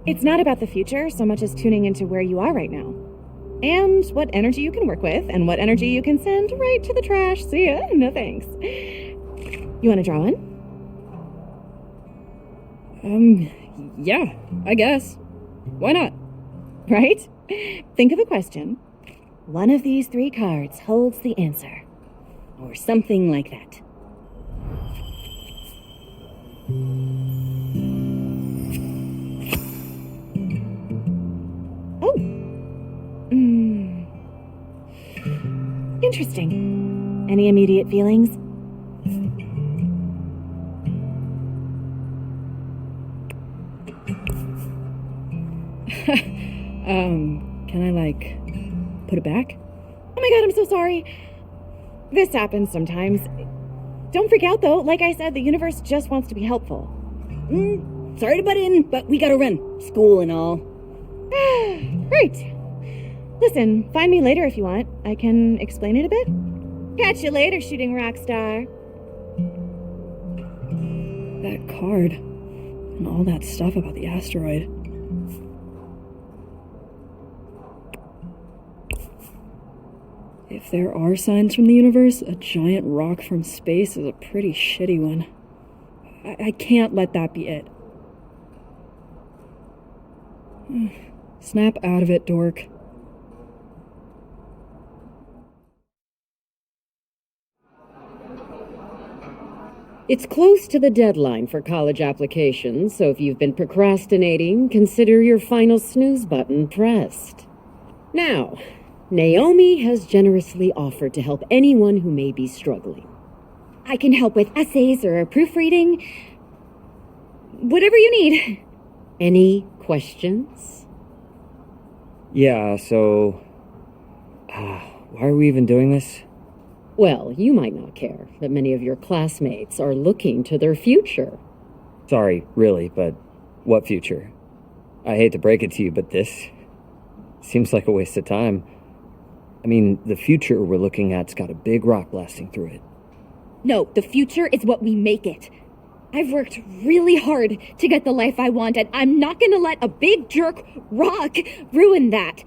It's not about the future so much as tuning into where you are right now. And what energy you can work with, and what energy you can send right to the trash. See ya. No thanks. You want to draw one? Yeah, I guess. Why not? Right? Think of a question. One of these 3 cards holds the answer. Or something like that. Oh. Interesting. Any immediate feelings? Can I, put it back? Oh my god, I'm so sorry. This happens sometimes. Don't freak out, though. Like I said, the universe just wants to be helpful. Sorry to butt in, but we gotta run. School and all. Right. Listen, find me later if you want. I can explain it a bit. Catch you later, shooting rock star. That card. And all that stuff about the asteroid. If there are signs from the universe, a giant rock from space is a pretty shitty one. I can't let that be it. Snap out of it, dork. It's close to the deadline for college applications, so if you've been procrastinating, consider your final snooze button pressed. Now, Naomi has generously offered to help anyone who may be struggling. I can help with essays or proofreading. Whatever you need. Any questions? Yeah, so... why are we even doing this? Well, you might not care that many of your classmates are looking to their future. Sorry, really, but what future? I hate to break it to you, but this seems like a waste of time. I mean, the future we're looking at's got a big rock blasting through it. No, the future is what we make it. I've worked really hard to get the life I want, and I'm not gonna let a big jerk rock ruin that.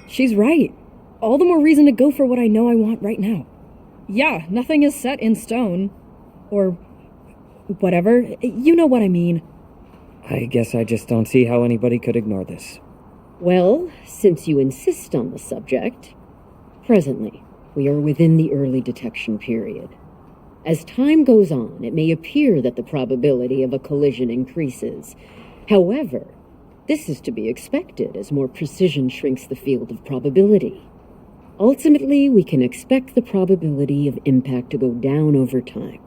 She's right. All the more reason to go for what I know I want right now. Yeah, nothing is set in stone. Or whatever. You know what I mean. I guess I just don't see how anybody could ignore this. Well, since you insist on the subject, presently, we are within the early detection period. As time goes on, it may appear that the probability of a collision increases. However, this is to be expected as more precision shrinks the field of probability. Ultimately, we can expect the probability of impact to go down over time.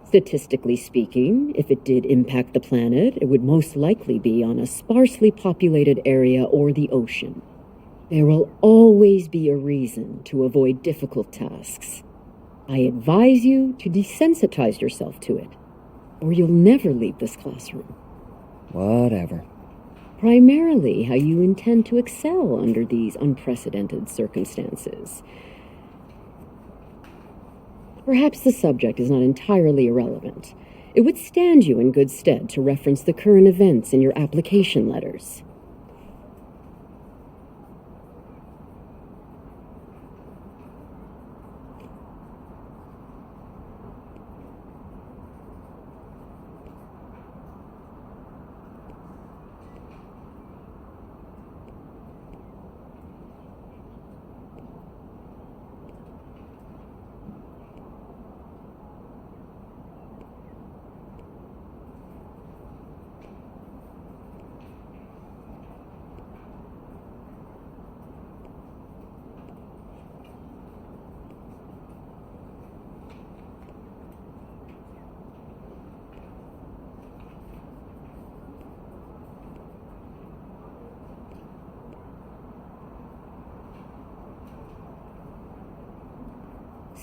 Statistically speaking, if it did impact the planet, it would most likely be on a sparsely populated area or the ocean. There will always be a reason to avoid difficult tasks. I advise you to desensitize yourself to it, or you'll never leave this classroom. Whatever. Primarily how you intend to excel under these unprecedented circumstances. Perhaps the subject is not entirely irrelevant. It would stand you in good stead to reference the current events in your application letters.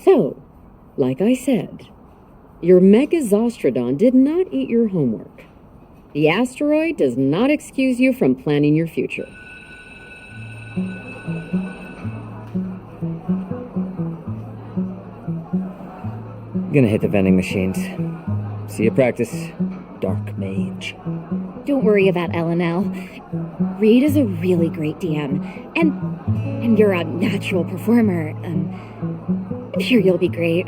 So, like I said, your Megazostrodon did not eat your homework. The asteroid does not excuse you from planning your future. Gonna hit the vending machines. See you practice, Dark Mage. Don't worry about L&L. Reed is a really great DM, and you're a natural performer. I'm sure you'll be great.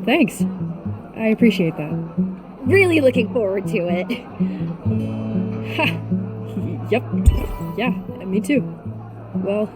Thanks. I appreciate that. Really looking forward to it. Ha! Yep. Yeah, me too. Well...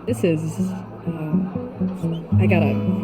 This is... I gotta...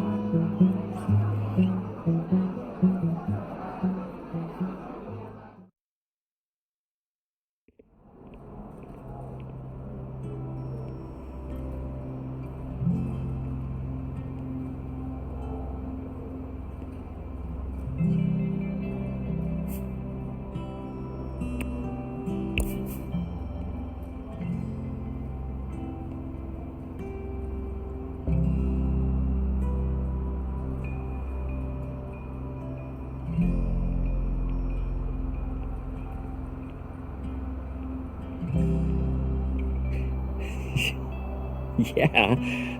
Yeah,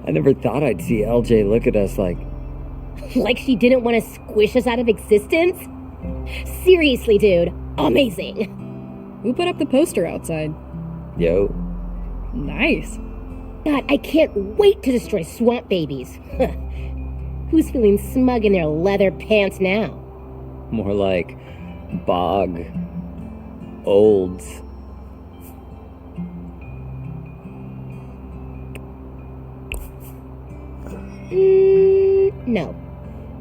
I never thought I'd see LJ look at us like... Like she didn't want to squish us out of existence? Seriously, dude. Amazing. Who put up the poster outside? Yo. Nice. God, I can't wait to destroy swamp babies. Who's feeling smug in their leather pants now? More like... bog... olds. No.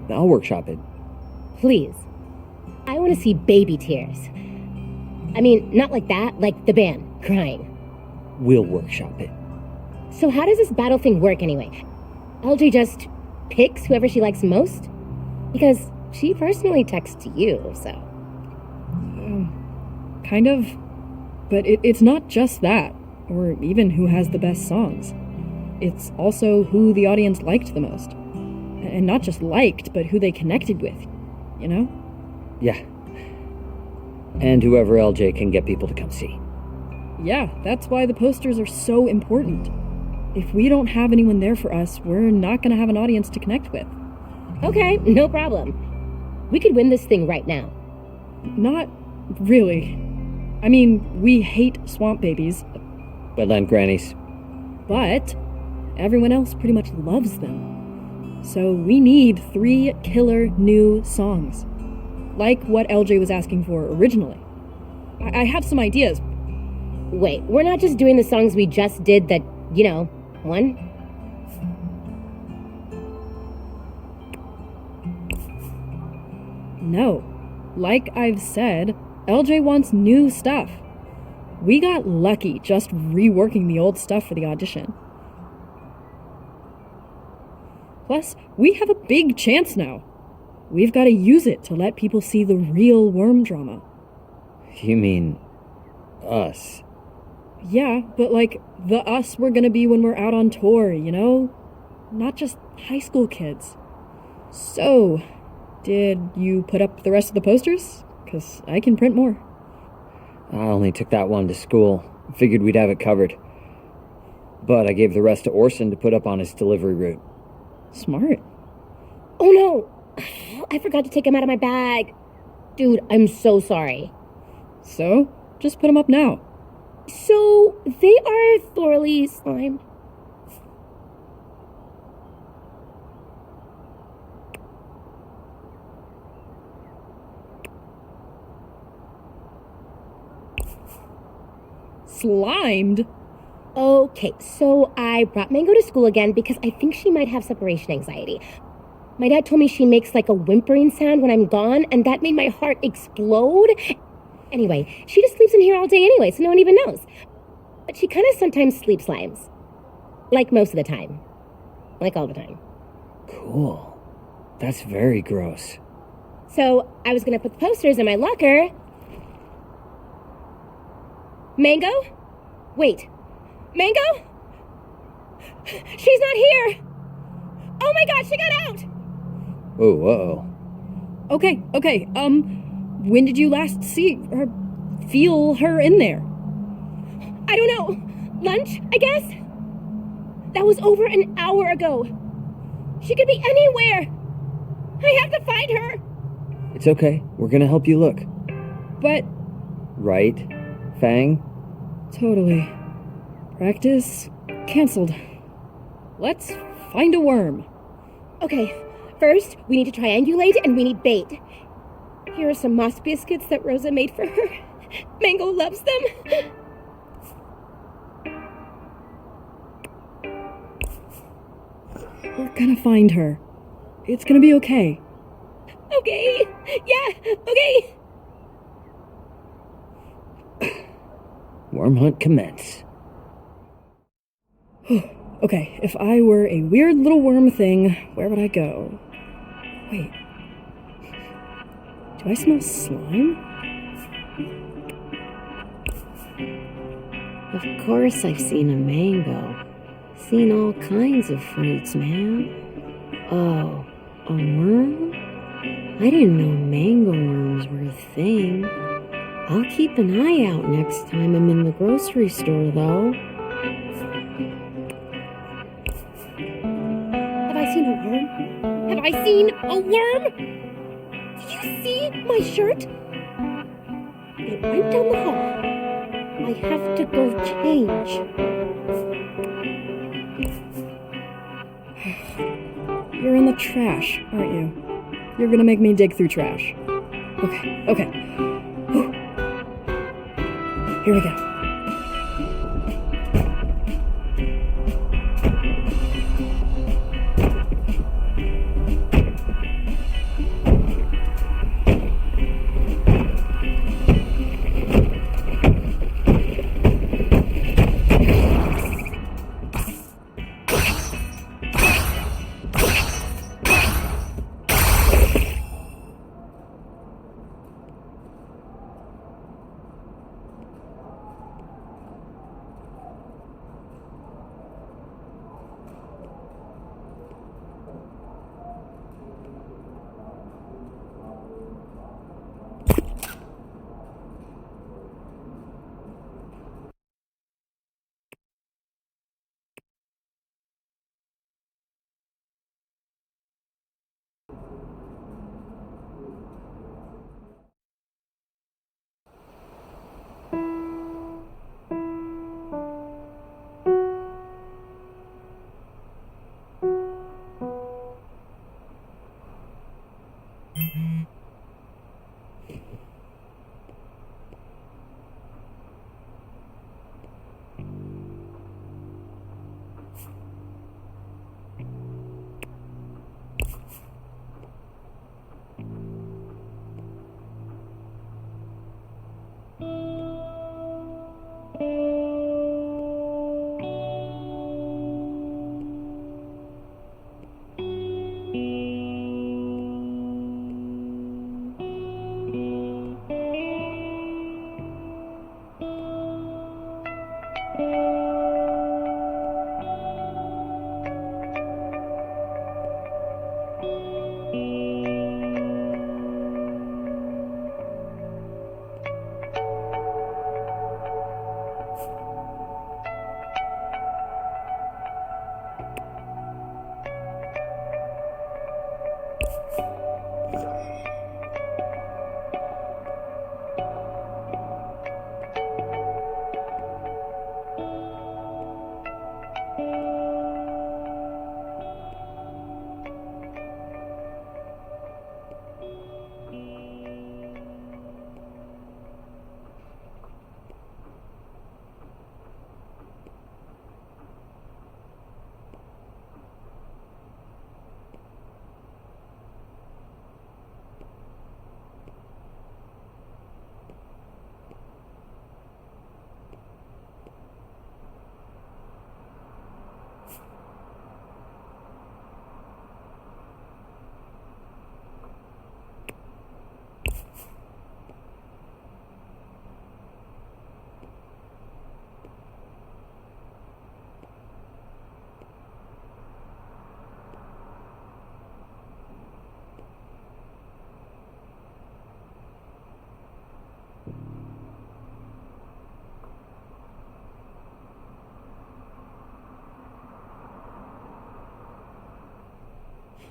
I'll workshop it. Please. I want to see baby tears. I mean, not like that, like the band, crying. We'll workshop it. So how does this battle thing work anyway? LJ just picks whoever she likes most? Because she personally texts you, so... Kind of. But it's not just that, or even who has the best songs. It's also who the audience liked the most. And not just liked, but who they connected with, you know? Yeah. And whoever LJ can get people to come see. Yeah, that's why the posters are so important. If we don't have anyone there for us, we're not gonna have an audience to connect with. Okay, no problem. We could win this thing right now. Not really. I mean, we hate swamp babies. Wetland grannies. But everyone else pretty much loves them. So we need 3 killer new songs. Like what LJ was asking for originally. I have some ideas. Wait, we're not just doing the songs we just did that, won? No. Like I've said, LJ wants new stuff. We got lucky just reworking the old stuff for the audition. Plus, we have a big chance now. We've got to use it to let people see the real worm drama. You mean... us? Yeah, but like, the us we're gonna be when we're out on tour, you know? Not just high school kids. So, did you put up the rest of the posters? 'Cause I can print more. I only took that one to school. Figured we'd have it covered. But I gave the rest to Orson to put up on his delivery route. Smart. Oh no! I forgot to take him out of my bag. Dude, I'm so sorry. So, just put him up now. So, they are thoroughly slimed. Slimed? Okay, so I brought Mango to school again because I think she might have separation anxiety. My dad told me she makes like a whimpering sound when I'm gone, and that made my heart explode. Anyway, she just sleeps in here all day anyway, so no one even knows. But she kind of sometimes sleep slimes. Like most of the time. Like all the time. Cool. That's very gross. So I was gonna put the posters in my locker. Mango? Wait. Mango? She's not here! Oh my god, she got out! Oh, uh-oh. Okay, when did you last see or feel her in there? I don't know. Lunch, I guess? That was over an hour ago. She could be anywhere. I have to find her. It's okay. We're gonna help you look. But... Right, Fang? Totally. Practice cancelled. Let's find a worm. Okay, first, we need to triangulate and we need bait. Here are some moss biscuits that Rosa made for her. Mango loves them. We're gonna find her. It's gonna be okay. Okay. Yeah, okay. Worm hunt commence. Okay, if I were a weird little worm thing, where would I go? Wait. Do I smell slime? Of course I've seen a mango. Seen all kinds of fruits, man. Oh, a worm? I didn't know mango worms were a thing. I'll keep an eye out next time I'm in the grocery store, though. Have I seen a worm? Have I seen a worm? Did you see my shirt? It went down the hall. I have to go change. You're in the trash, aren't you? You're gonna make me dig through trash. Okay. Whew. Here we go.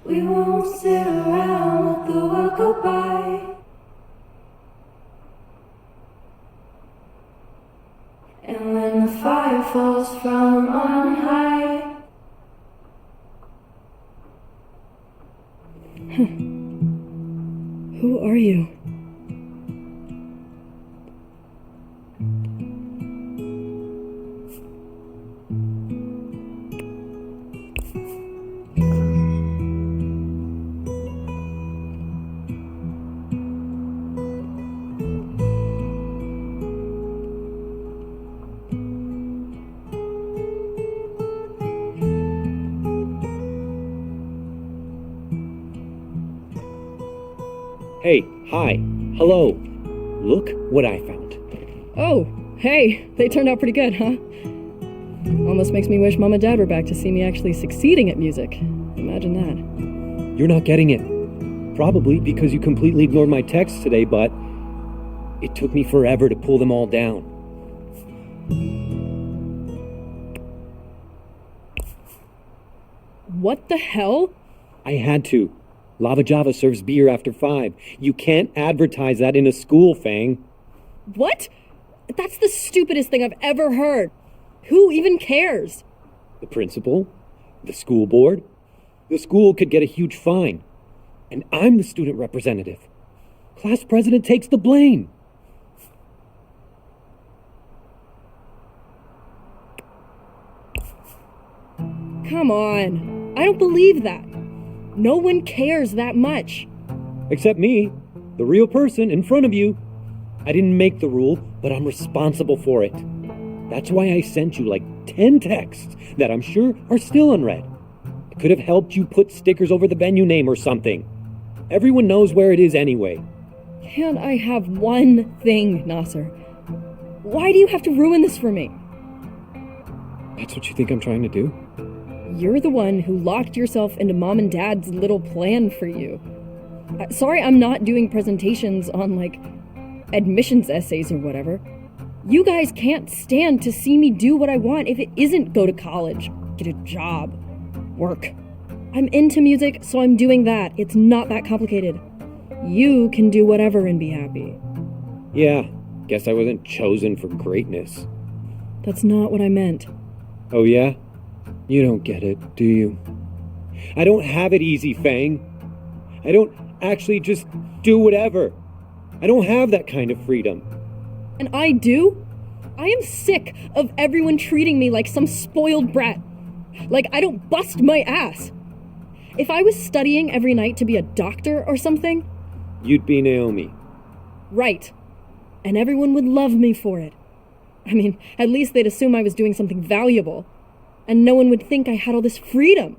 We won't sit around, let the world go by. And when the fire falls from on high. Who are you? Hey, hi, hello. Look what I found. Oh, hey, they turned out pretty good, huh? Almost makes me wish Mom and Dad were back to see me actually succeeding at music. Imagine that. You're not getting it. Probably because you completely ignored my texts today, but it took me forever to pull them all down. What the hell? I had to. Lava Java serves beer after 5. You can't advertise that in a school, Fang. What? That's the stupidest thing I've ever heard. Who even cares? The principal? The school board? The school could get a huge fine. And I'm the student representative. Class president takes the blame. Come on. I don't believe that. No one cares that much. Except me, the real person in front of you. I didn't make the rule, but I'm responsible for it. That's why I sent you like 10 texts that I'm sure are still unread. I could have helped you put stickers over the venue name or something. Everyone knows where it is anyway. Can't I have one thing, Nasser? Why do you have to ruin this for me? That's what you think I'm trying to do? You're the one who locked yourself into Mom and Dad's little plan for you. Sorry I'm not doing presentations on, like, admissions essays or whatever. You guys can't stand to see me do what I want if it isn't go to college, get a job, work. I'm into music, so I'm doing that. It's not that complicated. You can do whatever and be happy. Yeah, guess I wasn't chosen for greatness. That's not what I meant. Oh yeah? You don't get it, do you? I don't have it easy, Fang. I don't actually just do whatever. I don't have that kind of freedom. And I do? I am sick of everyone treating me like some spoiled brat. Like I don't bust my ass. If I was studying every night to be a doctor or something... You'd be Naomi. Right. And everyone would love me for it. I mean, at least they'd assume I was doing something valuable. And no one would think I had all this freedom.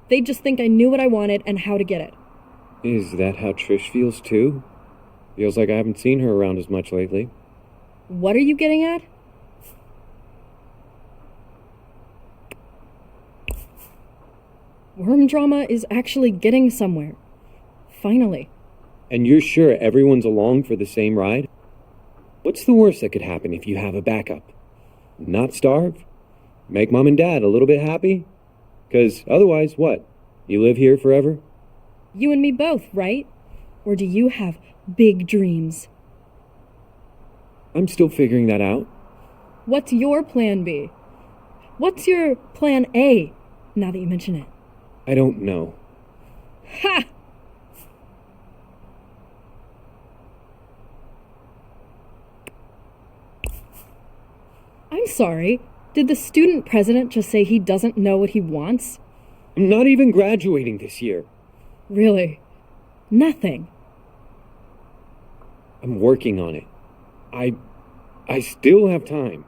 They'd just think I knew what I wanted and how to get it. Is that how Trish feels too? Feels like I haven't seen her around as much lately. What are you getting at? Worm drama is actually getting somewhere. Finally. And you're sure everyone's along for the same ride? What's the worst that could happen if you have a backup? Not starve? Make Mom and Dad a little bit happy? 'Cause otherwise, what? You live here forever? You and me both, right? Or do you have big dreams? I'm still figuring that out. What's your plan B? What's your plan A, now that you mention it? I don't know. Ha! I'm sorry. Did the student president just say he doesn't know what he wants? I'm not even graduating this year. Really? Nothing. I'm working on it. I still have time.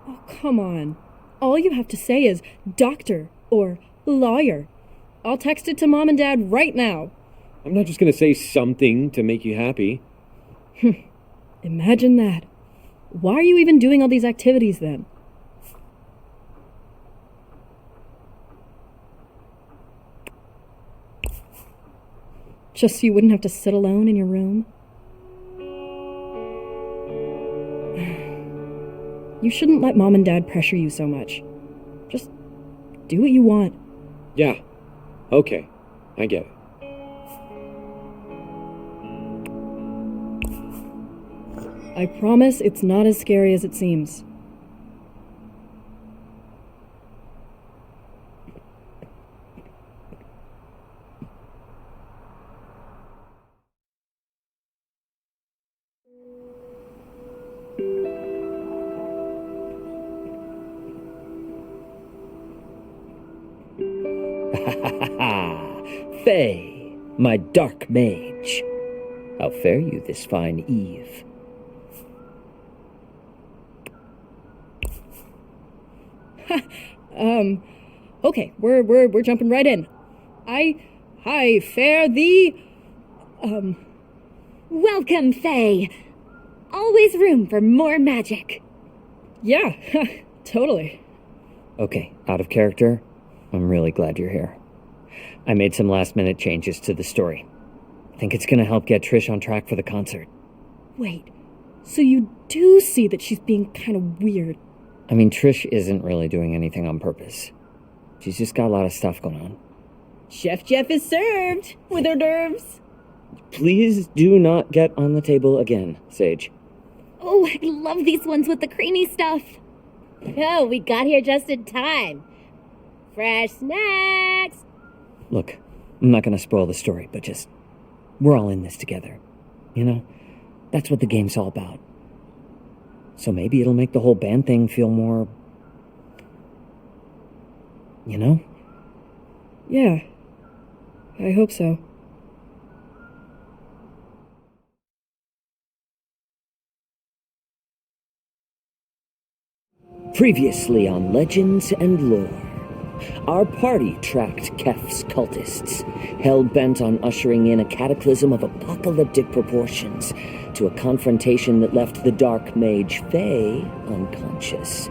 Oh, come on. All you have to say is doctor or lawyer. I'll text it to Mom and Dad right now. I'm not just gonna say something to make you happy. Imagine that. Why are you even doing all these activities then? Just so you wouldn't have to sit alone in your room? You shouldn't let Mom and Dad pressure you so much. Just do what you want. Yeah, okay. I get it. I promise it's not as scary as it seems. Faye, my dark mage. How fare you this fine eve? Okay, we're jumping right in. I fare thee, Welcome, Faye. Always room for more magic. Yeah, totally. Okay, out of character, I'm really glad you're here. I made some last-minute changes to the story. I think it's gonna help get Trish on track for the concert. Wait, so you do see that she's being kind of weird? I mean, Trish isn't really doing anything on purpose. She's just got a lot of stuff going on. Chef Jeff is served with hors d'oeuvres. Please do not get on the table again, Sage. Oh, I love these ones with the creamy stuff. Oh, we got here just in time. Fresh snacks! Look, I'm not gonna spoil the story, but just... we're all in this together. You know? That's what the game's all about. So maybe it'll make the whole band thing feel more... you know? Yeah, I hope so. Previously on Legends and Lore, our party tracked Kef's cultists, hell-bent on ushering in a cataclysm of apocalyptic proportions to a confrontation that left the dark mage Faye unconscious.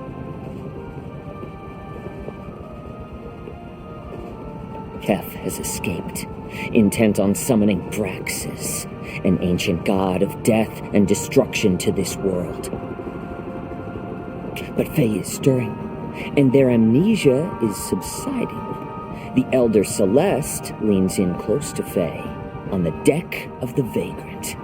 Kef has escaped, intent on summoning Braxis, an ancient god of death and destruction to this world. But Faye is stirring, and their amnesia is subsiding. The Elder Celeste leans in close to Faye on the deck of the Vagrant.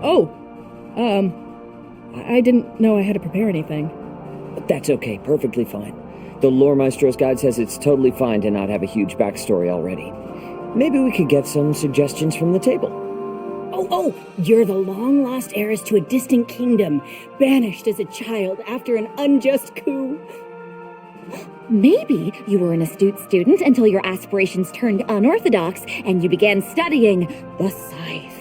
Oh, I didn't know I had to prepare anything. But that's okay, perfectly fine. The Lore Maestro's guide says it's totally fine to not have a huge backstory already. Maybe we could get some suggestions from the table. Oh, you're the long-lost heiress to a distant kingdom, banished as a child after an unjust coup. Maybe you were an astute student until your aspirations turned unorthodox and you began studying the scythe.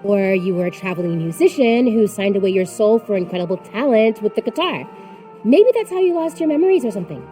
Or you were a traveling musician who signed away your soul for incredible talent with the guitar. Maybe that's how you lost your memories or something.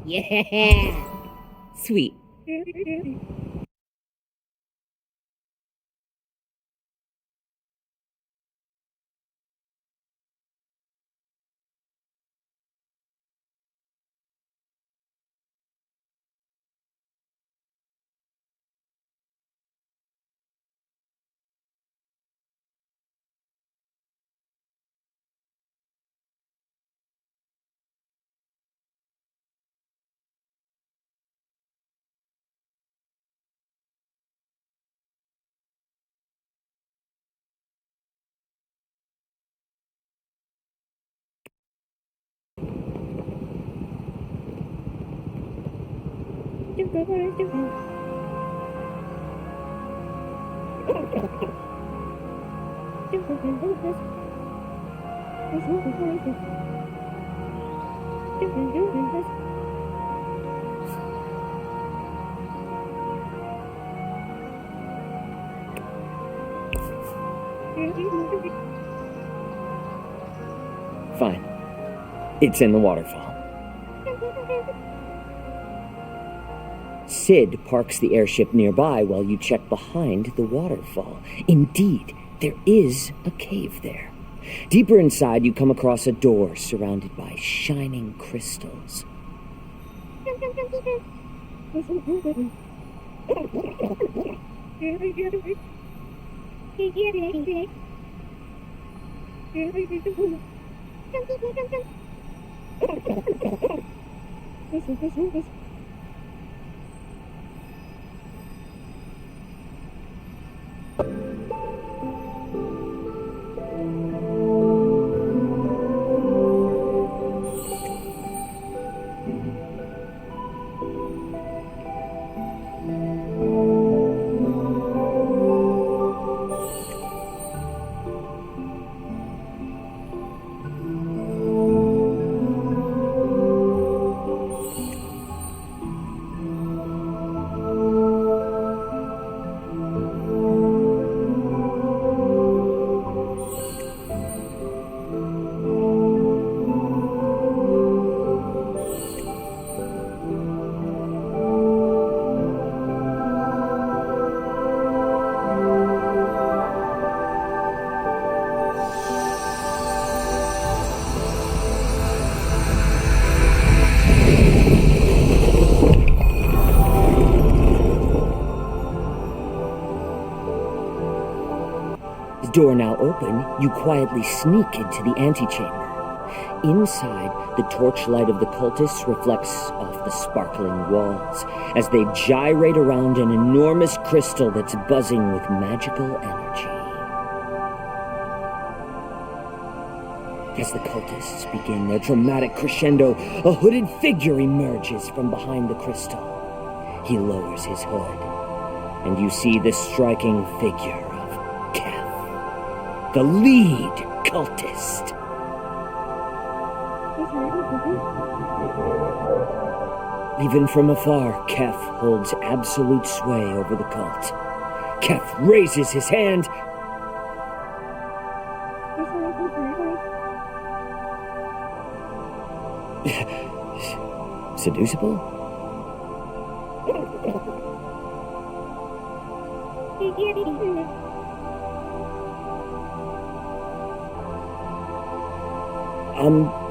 Yeah. Sweet. Fine. It's in the waterfall. Sid parks the airship nearby while you check behind the waterfall. Indeed, there is a cave there. Deeper inside, you come across a door surrounded by shining crystals. Door now open, you quietly sneak into the antechamber. Inside, the torchlight of the cultists reflects off the sparkling walls as they gyrate around an enormous crystal that's buzzing with magical energy. As the cultists begin their dramatic crescendo, a hooded figure emerges from behind the crystal. He lowers his hood, and you see the striking figure of Kef, the lead cultist. Even from afar, Kef holds absolute sway over the cult. Kef raises his hand. Seducible?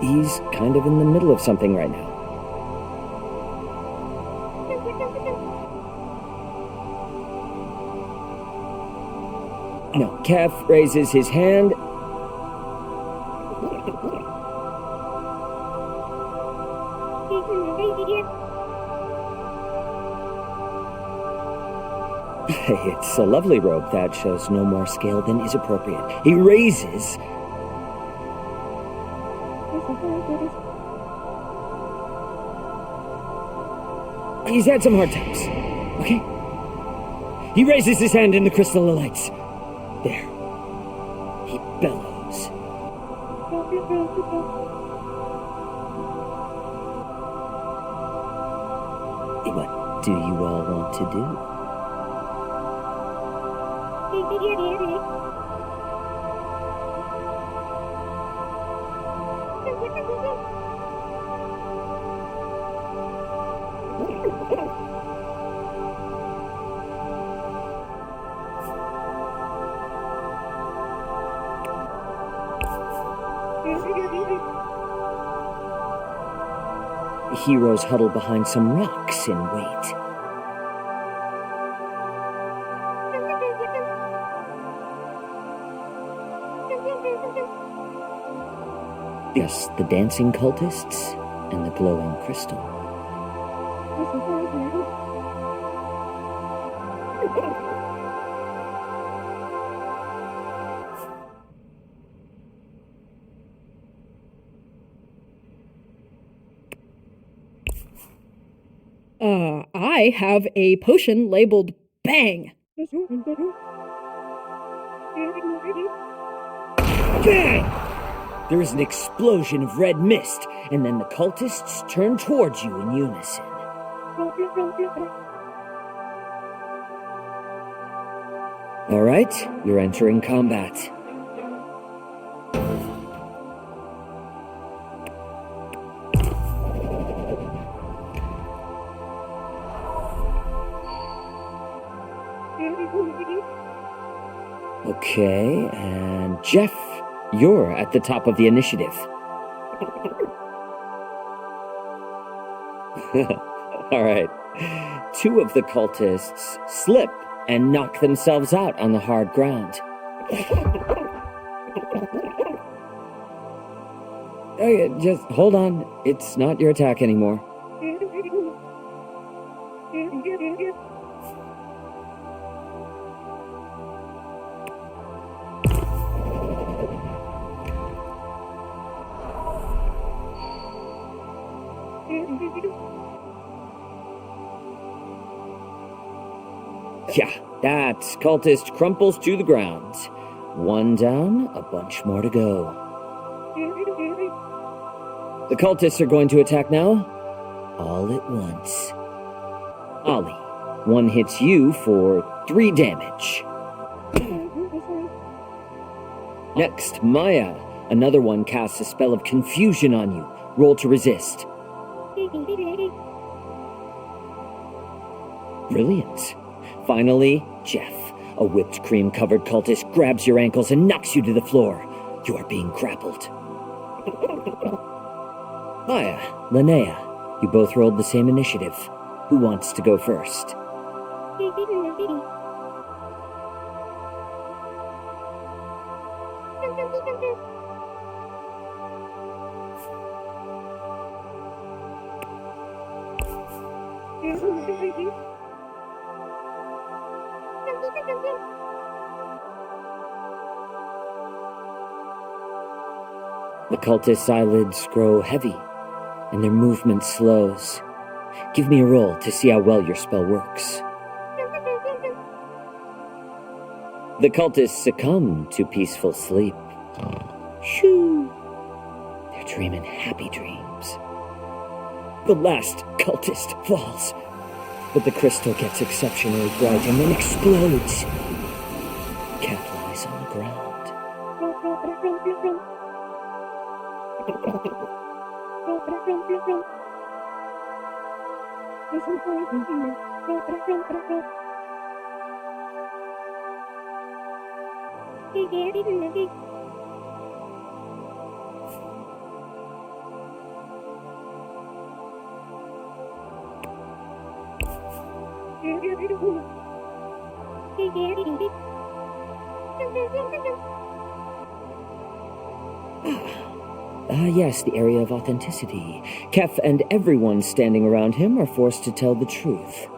He's kind of in the middle of something right now. No, Kef raises his hand. It's a lovely robe that shows no more scale than is appropriate. He raises... He's had some hard times, okay? He raises his hand and the crystal lights. There. He bellows. What do you all want to do? Heroes huddle behind some rocks and wait. Just the dancing cultists and the glowing crystal. I have a potion labeled Bang. Bang! There is an explosion of red mist, and then the cultists turn towards you in unison. All right, you're entering combat. Okay, and Jeff, you're at the top of the initiative. All right. 2 of the cultists slip and knock themselves out on the hard ground. Okay, just hold on. It's not your attack anymore. Yeah, that cultist crumples to the ground. 1 down, a bunch more to go. The cultists are going to attack now, all at once. Ollie, 1 hits you for 3 damage. Next, Maya, another one casts a spell of confusion on you. Roll to resist. Brilliant. Finally, Jeff, a whipped cream-covered cultist, grabs your ankles and knocks you to the floor. You are being grappled. Maya, Linnea, you both rolled the same initiative. Who wants to go first? The cultists' eyelids grow heavy, and their movement slows. Give me a roll to see how well your spell works. The cultists succumb to peaceful sleep. Shoo! They're dreaming happy dreams. The last cultist falls, but the crystal gets exceptionally bright and then explodes. Cat lies on the ground. Yes, the area of authenticity. Kef and everyone standing around him are forced to tell the truth.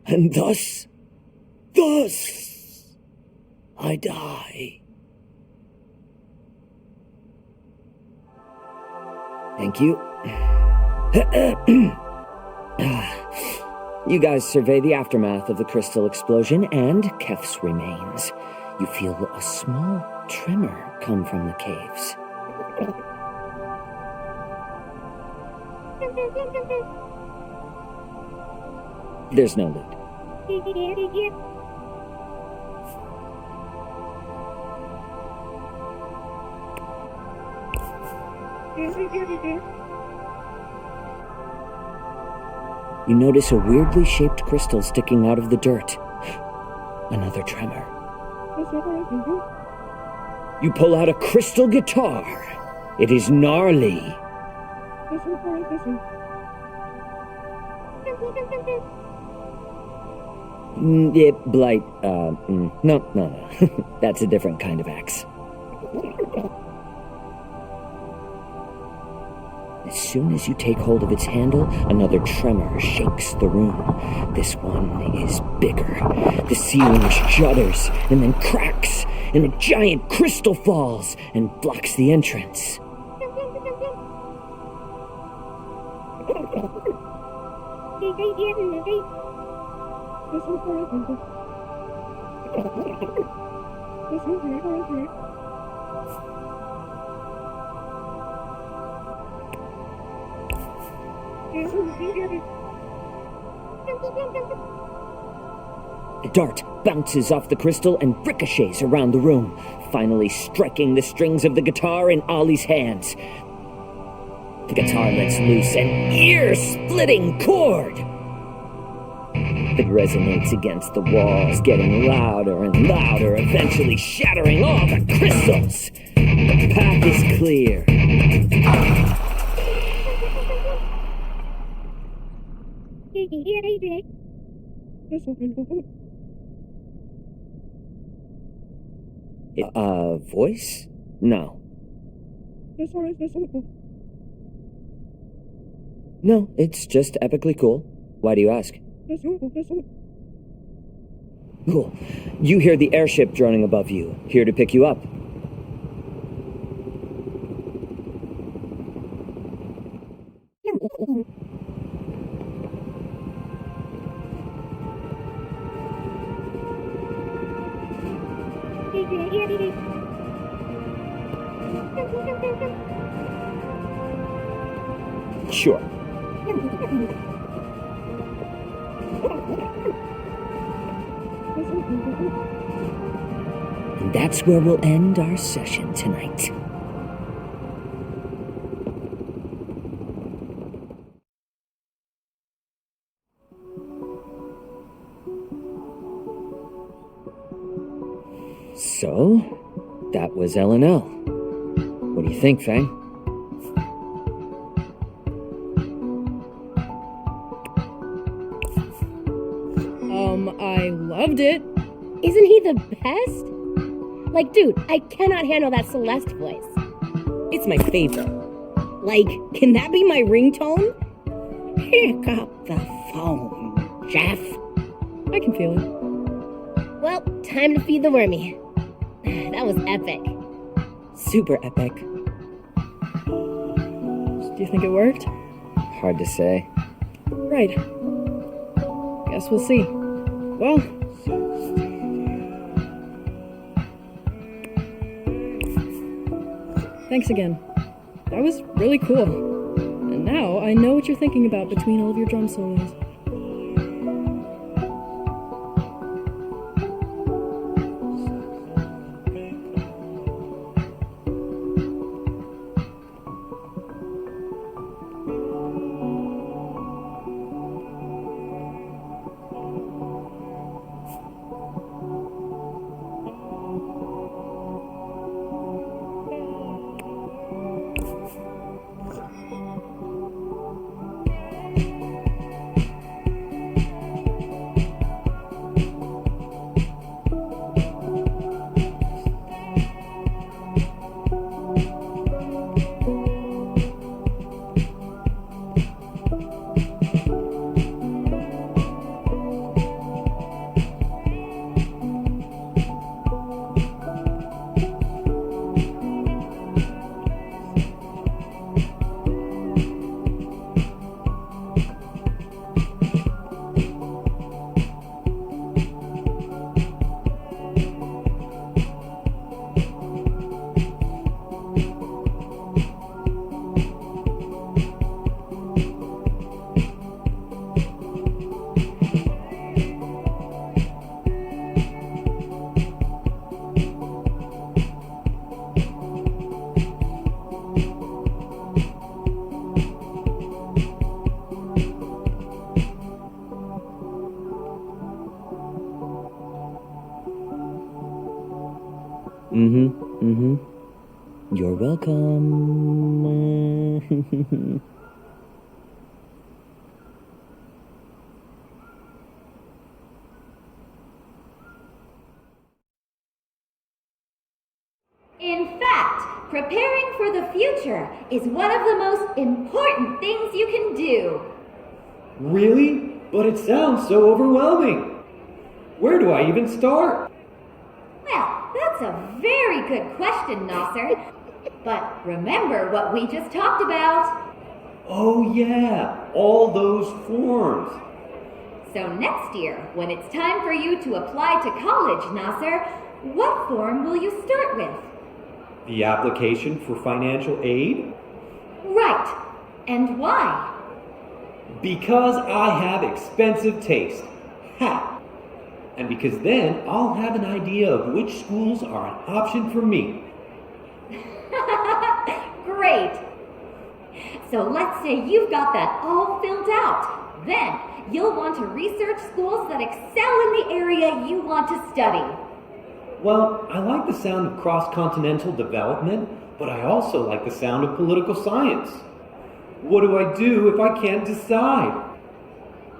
And thus, I die. Thank you. You guys survey the aftermath of the crystal explosion and Kef's remains. You feel a small tremor come from the caves. There's no loot. You notice a weirdly shaped crystal sticking out of the dirt. Another tremor. You pull out a crystal guitar. It is gnarly. Blight, no. That's a different kind of axe. As soon as you take hold of its handle, another tremor shakes the room. This one is bigger. The ceiling shudders and then cracks, and a giant crystal falls and blocks the entrance. A dart bounces off the crystal and ricochets around the room, finally striking the strings of the guitar in Ollie's hands. The guitar lets loose an ear-splitting chord. It resonates against the walls, getting louder and louder, eventually shattering all the crystals. The path is clear. Voice? No. No, it's just epically cool. Why do you ask? Cool. You hear the airship droning above you, here to pick you up. Sure. And that's where we'll end our session tonight. So, that was L&L. What do you think, Fang? I loved it. Isn't he the best? Like, dude, I cannot handle that Celeste voice. It's my favorite. Like, can that be my ringtone? Pick up the phone, Jeff. I can feel it. Well, time to feed the wormy. That was epic. Super epic. Do you think it worked? Hard to say. Right. Guess we'll see. Well, thanks again. That was really cool. And now I know what you're thinking about between all of your drum solos. You're welcome. In fact, preparing for the future is one of the most important things you can do. Really? But it sounds so overwhelming. Where do I even start? Well, that's a very good question, Nasser. But remember what we just talked about. Oh yeah, all those forms. So next year, when it's time for you to apply to college, Nasser, what form will you start with? The application for financial aid? Right. And why? Because I have expensive taste. Ha! And because then I'll have an idea of which schools are an option for me. Great. So let's say you've got that all filled out. Then you'll want to research schools that excel in the area you want to study. Well, I like the sound of cross-continental development, but I also like the sound of political science. What do I do if I can't decide?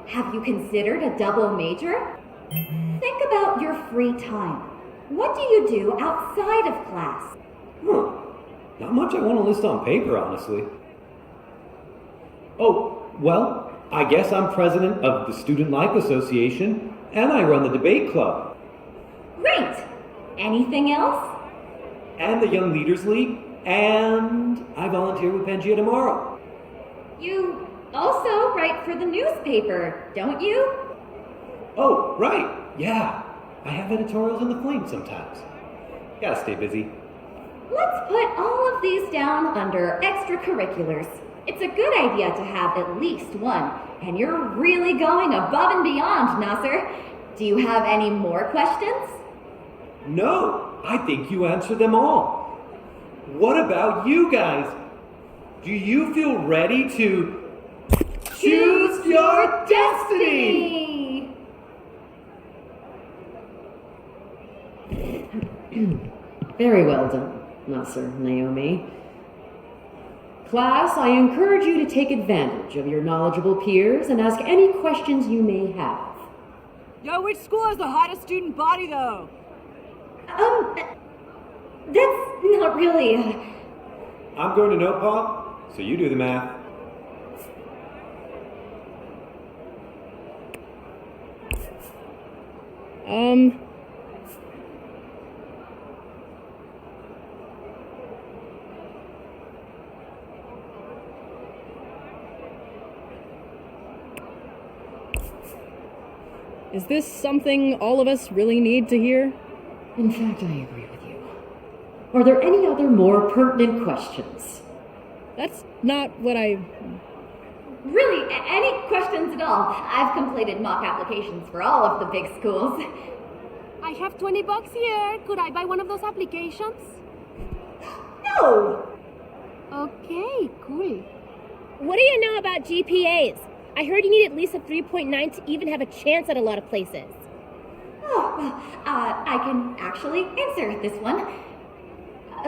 Have you considered a double major? Think about your free time. What do you do outside of class? Not much I want to list on paper, honestly. Oh, well, I guess I'm president of the Student Life Association, and I run the debate club. Great! Anything else? And the Young Leaders League, and I volunteer with Pangea tomorrow. You also write for the newspaper, don't you? Oh, right, yeah. I have editorials in the Flame sometimes. Gotta stay busy. Let's put all of these down under extracurriculars. It's a good idea to have at least one, and you're really going above and beyond, Nasser. Do you have any more questions? No, I think you answered them all. What about you guys? Do you feel ready to choose your destiny? Very well done, Nasser, Naomi. Class, I encourage you to take advantage of your knowledgeable peers and ask any questions you may have. Yo, which school has the hottest student body, though? That's not really, I'm going to know, Pop, so you do the math. Is this something all of us really need to hear? In fact, I agree with you. Are there any other more pertinent questions? That's not what I... Really, any questions at all? I've completed mock applications for all of the big schools. I have $20 here. Could I buy one of those applications? No! Okay, cool. What do you know about GPAs? I heard you need at least a 3.9 to even have a chance at a lot of places. Oh, well, I can actually answer this one.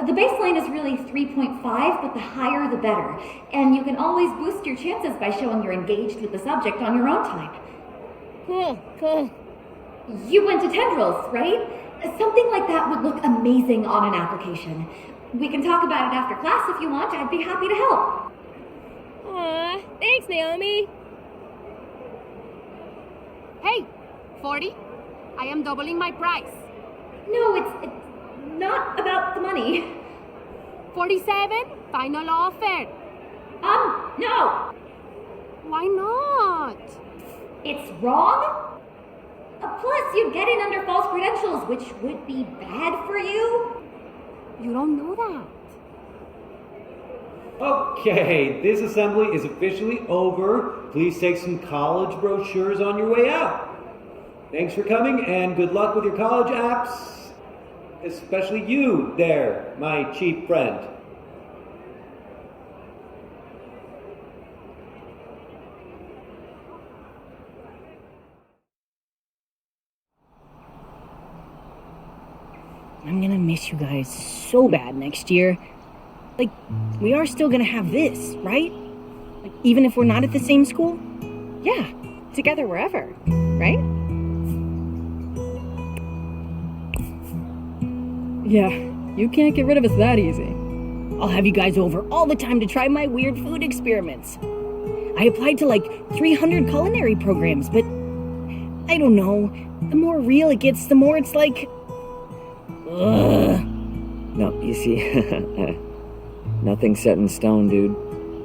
The baseline is really 3.5, but the higher the better. And you can always boost your chances by showing you're engaged with the subject on your own time. Cool. You went to Tendrils, right? Something like that would look amazing on an application. We can talk about it after class if you want. I'd be happy to help. Aw, thanks, Naomi. Hey, 40? I am doubling my price. No, it's not about the money. 47? Final offer. No. Why not? It's wrong? Plus, you'd get in under false credentials, which would be bad for you. You don't know that. Okay, this assembly is officially over. Please take some college brochures on your way out. Thanks for coming, and good luck with your college apps. Especially you there, my cheap friend. I'm gonna miss you guys so bad next year. Like, we are still gonna have this, right? Like, even if we're not at the same school? Yeah, together wherever, right? Yeah, you can't get rid of us that easy. I'll have you guys over all the time to try my weird food experiments. I applied to like 300 culinary programs, but I don't know. The more real it gets, the more it's like... Ugh. No, you see, nothing's set in stone, dude.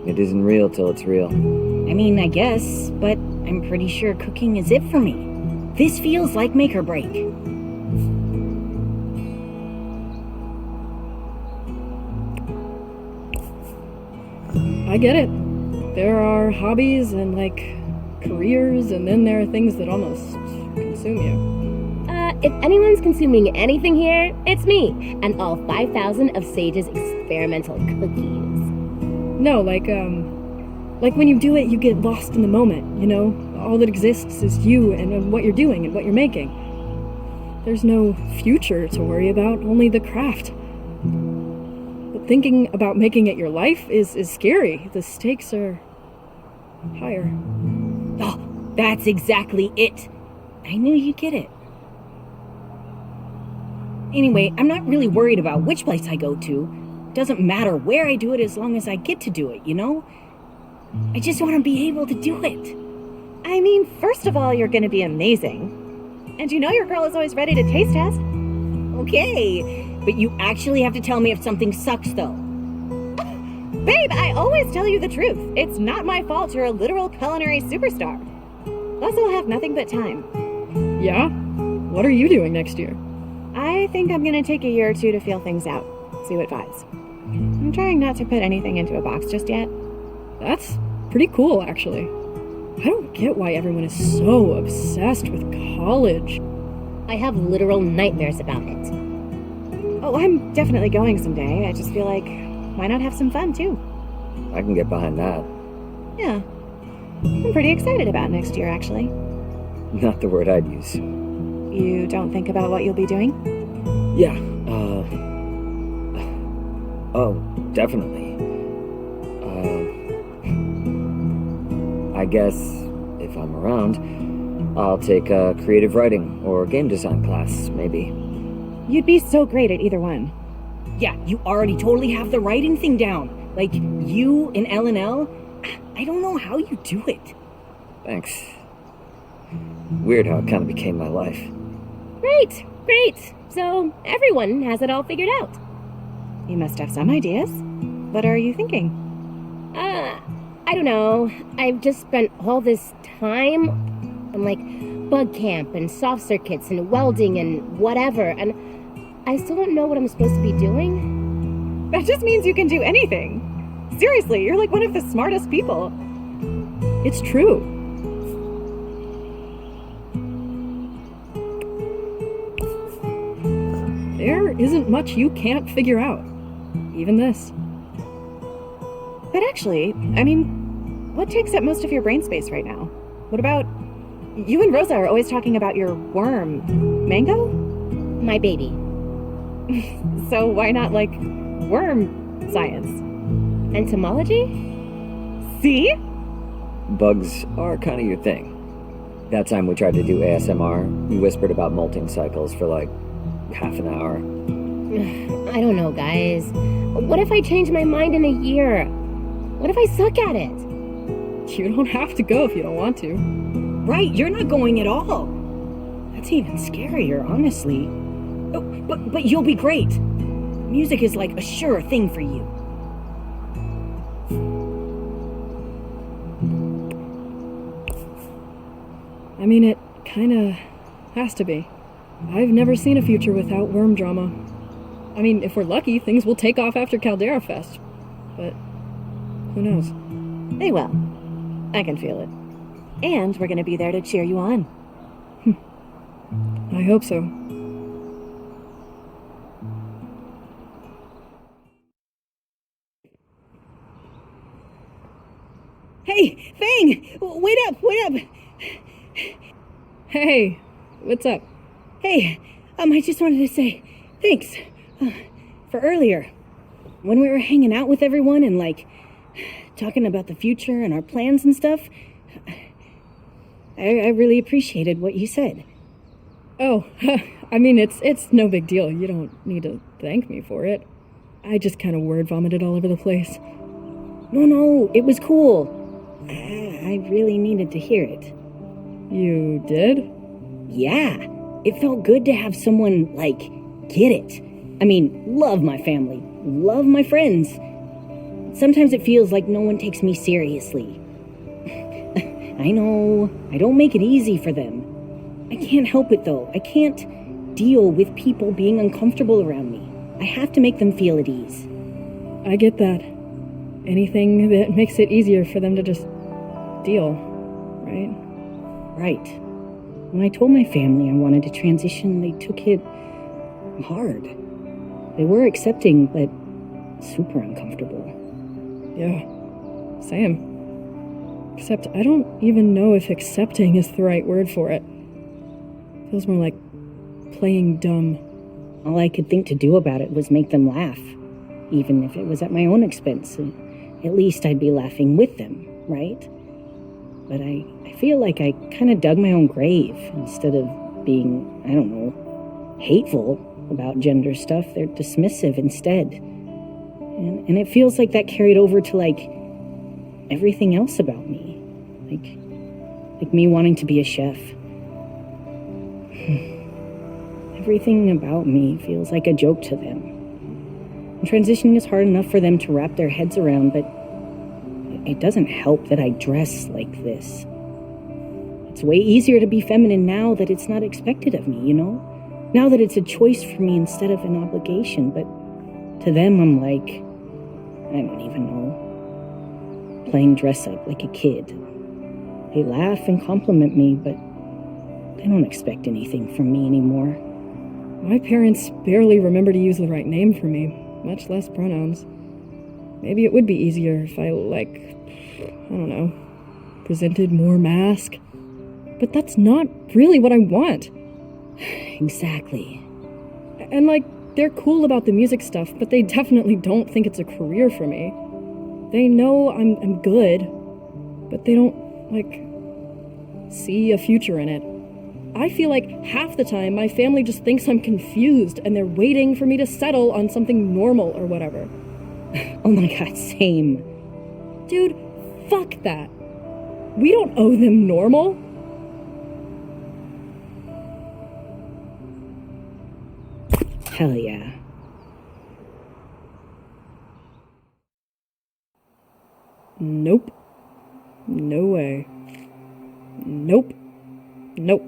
It isn't real till it's real. I mean, I guess, but I'm pretty sure cooking is it for me. This feels like make or break. I get it. There are hobbies and, like, careers, and then there are things that almost consume you. If anyone's consuming anything here, it's me and all 5,000 of Sage's experimental cookies. No, like when you do it, you get lost in the moment, you know? All that exists is you and what you're doing and what you're making. There's no future to worry about, only the craft. But thinking about making it your life is scary. The stakes are higher. Oh, that's exactly it. I knew you'd get it. Anyway, I'm not really worried about which place I go to. Doesn't matter where I do it as long as I get to do it, you know? I just want to be able to do it. I mean, first of all, you're going to be amazing. And you know your girl is always ready to taste test. Okay, but you actually have to tell me if something sucks, though. Babe, I always tell you the truth. It's not my fault you're a literal culinary superstar. Plus, I'll have nothing but time. Yeah? What are you doing next year? I think I'm gonna take a year or two to feel things out, see what vibes. I'm trying not to put anything into a box just yet. That's pretty cool, actually. I don't get why everyone is so obsessed with college. I have literal nightmares about it. Oh, I'm definitely going someday. I just feel like, why not have some fun, too? I can get behind that. Yeah. I'm pretty excited about next year, actually. Not the word I'd use. You don't think about what you'll be doing? Yeah, oh, definitely. I guess, if I'm around, I'll take a creative writing or game design class, maybe. You'd be so great at either one. Yeah, you already totally have the writing thing down. Like, you and L&L, I don't know how you do it. Thanks. Weird how it kind of became my life. Great. So everyone has it all figured out. You must have some ideas. What are you thinking? I don't know. I've just spent all this time. I'm like, bug camp and soft circuits and welding and whatever, and I still don't know what I'm supposed to be doing. That just means you can do anything. Seriously, you're like one of the smartest people. It's true. There isn't much you can't figure out. Even this. But actually, I mean, what takes up most of your brain space right now? What about... You and Rosa are always talking about your worm. Mango? My baby. So why not, like, worm science? Entomology? See? Bugs are kind of your thing. That time we tried to do ASMR, you whispered about molting cycles for like half an hour. I don't know, guys. What if I change my mind in a year? What if I suck at it? You don't have to go if you don't want to. Right, you're not going at all. That's even scarier, honestly. Oh, but you'll be great. Music is like a sure thing for you. I mean, it kinda has to be. I've never seen a future without worm drama. I mean, if we're lucky, things will take off after Caldera Fest. But who knows? They will. I can feel it. And we're gonna be there to cheer you on. I hope so. Hey, Fang! Wait up! Hey, what's up? Hey, I just wanted to say thanks for earlier. When we were hanging out with everyone and, like, talking about the future and our plans and stuff, I really appreciated what you said. Oh, I mean, it's no big deal. You don't need to thank me for it. I just kind of word vomited all over the place. No, it was cool. I really needed to hear it. You did? Yeah. It felt good to have someone, like, get it. I mean, love my family, love my friends. Sometimes it feels like no one takes me seriously. I know, I don't make it easy for them. I can't help it, though. I can't deal with people being uncomfortable around me. I have to make them feel at ease. I get that. Anything that makes it easier for them to just deal, right? Right. When I told my family I wanted to transition, they took it hard. They were accepting, but super uncomfortable. Yeah, same. Except I don't even know if accepting is the right word for it. Feels more like playing dumb. All I could think to do about it was make them laugh, even if it was at my own expense. At least I'd be laughing with them, right? But I feel like I kind of dug my own grave instead of being, I don't know, hateful about gender stuff. They're dismissive instead. And it feels like that carried over to, like, everything else about me. Like me wanting to be a chef. Everything about me feels like a joke to them. And transitioning is hard enough for them to wrap their heads around, but it doesn't help that I dress like this. It's way easier to be feminine now that it's not expected of me, you know? Now that it's a choice for me instead of an obligation, but to them I'm like, I don't even know, playing dress up like a kid. They laugh and compliment me, but they don't expect anything from me anymore. My parents barely remember to use the right name for me, much less pronouns. Maybe it would be easier if I, like, I don't know, presented more mask. But that's not really what I want. Exactly. And, like, they're cool about the music stuff, but they definitely don't think it's a career for me. They know I'm good, but they don't, like, see a future in it. I feel like half the time my family just thinks I'm confused and they're waiting for me to settle on something normal or whatever. Oh my god, same. Dude, fuck that. We don't owe them normal. Hell yeah. Nope. No way. Nope. Nope.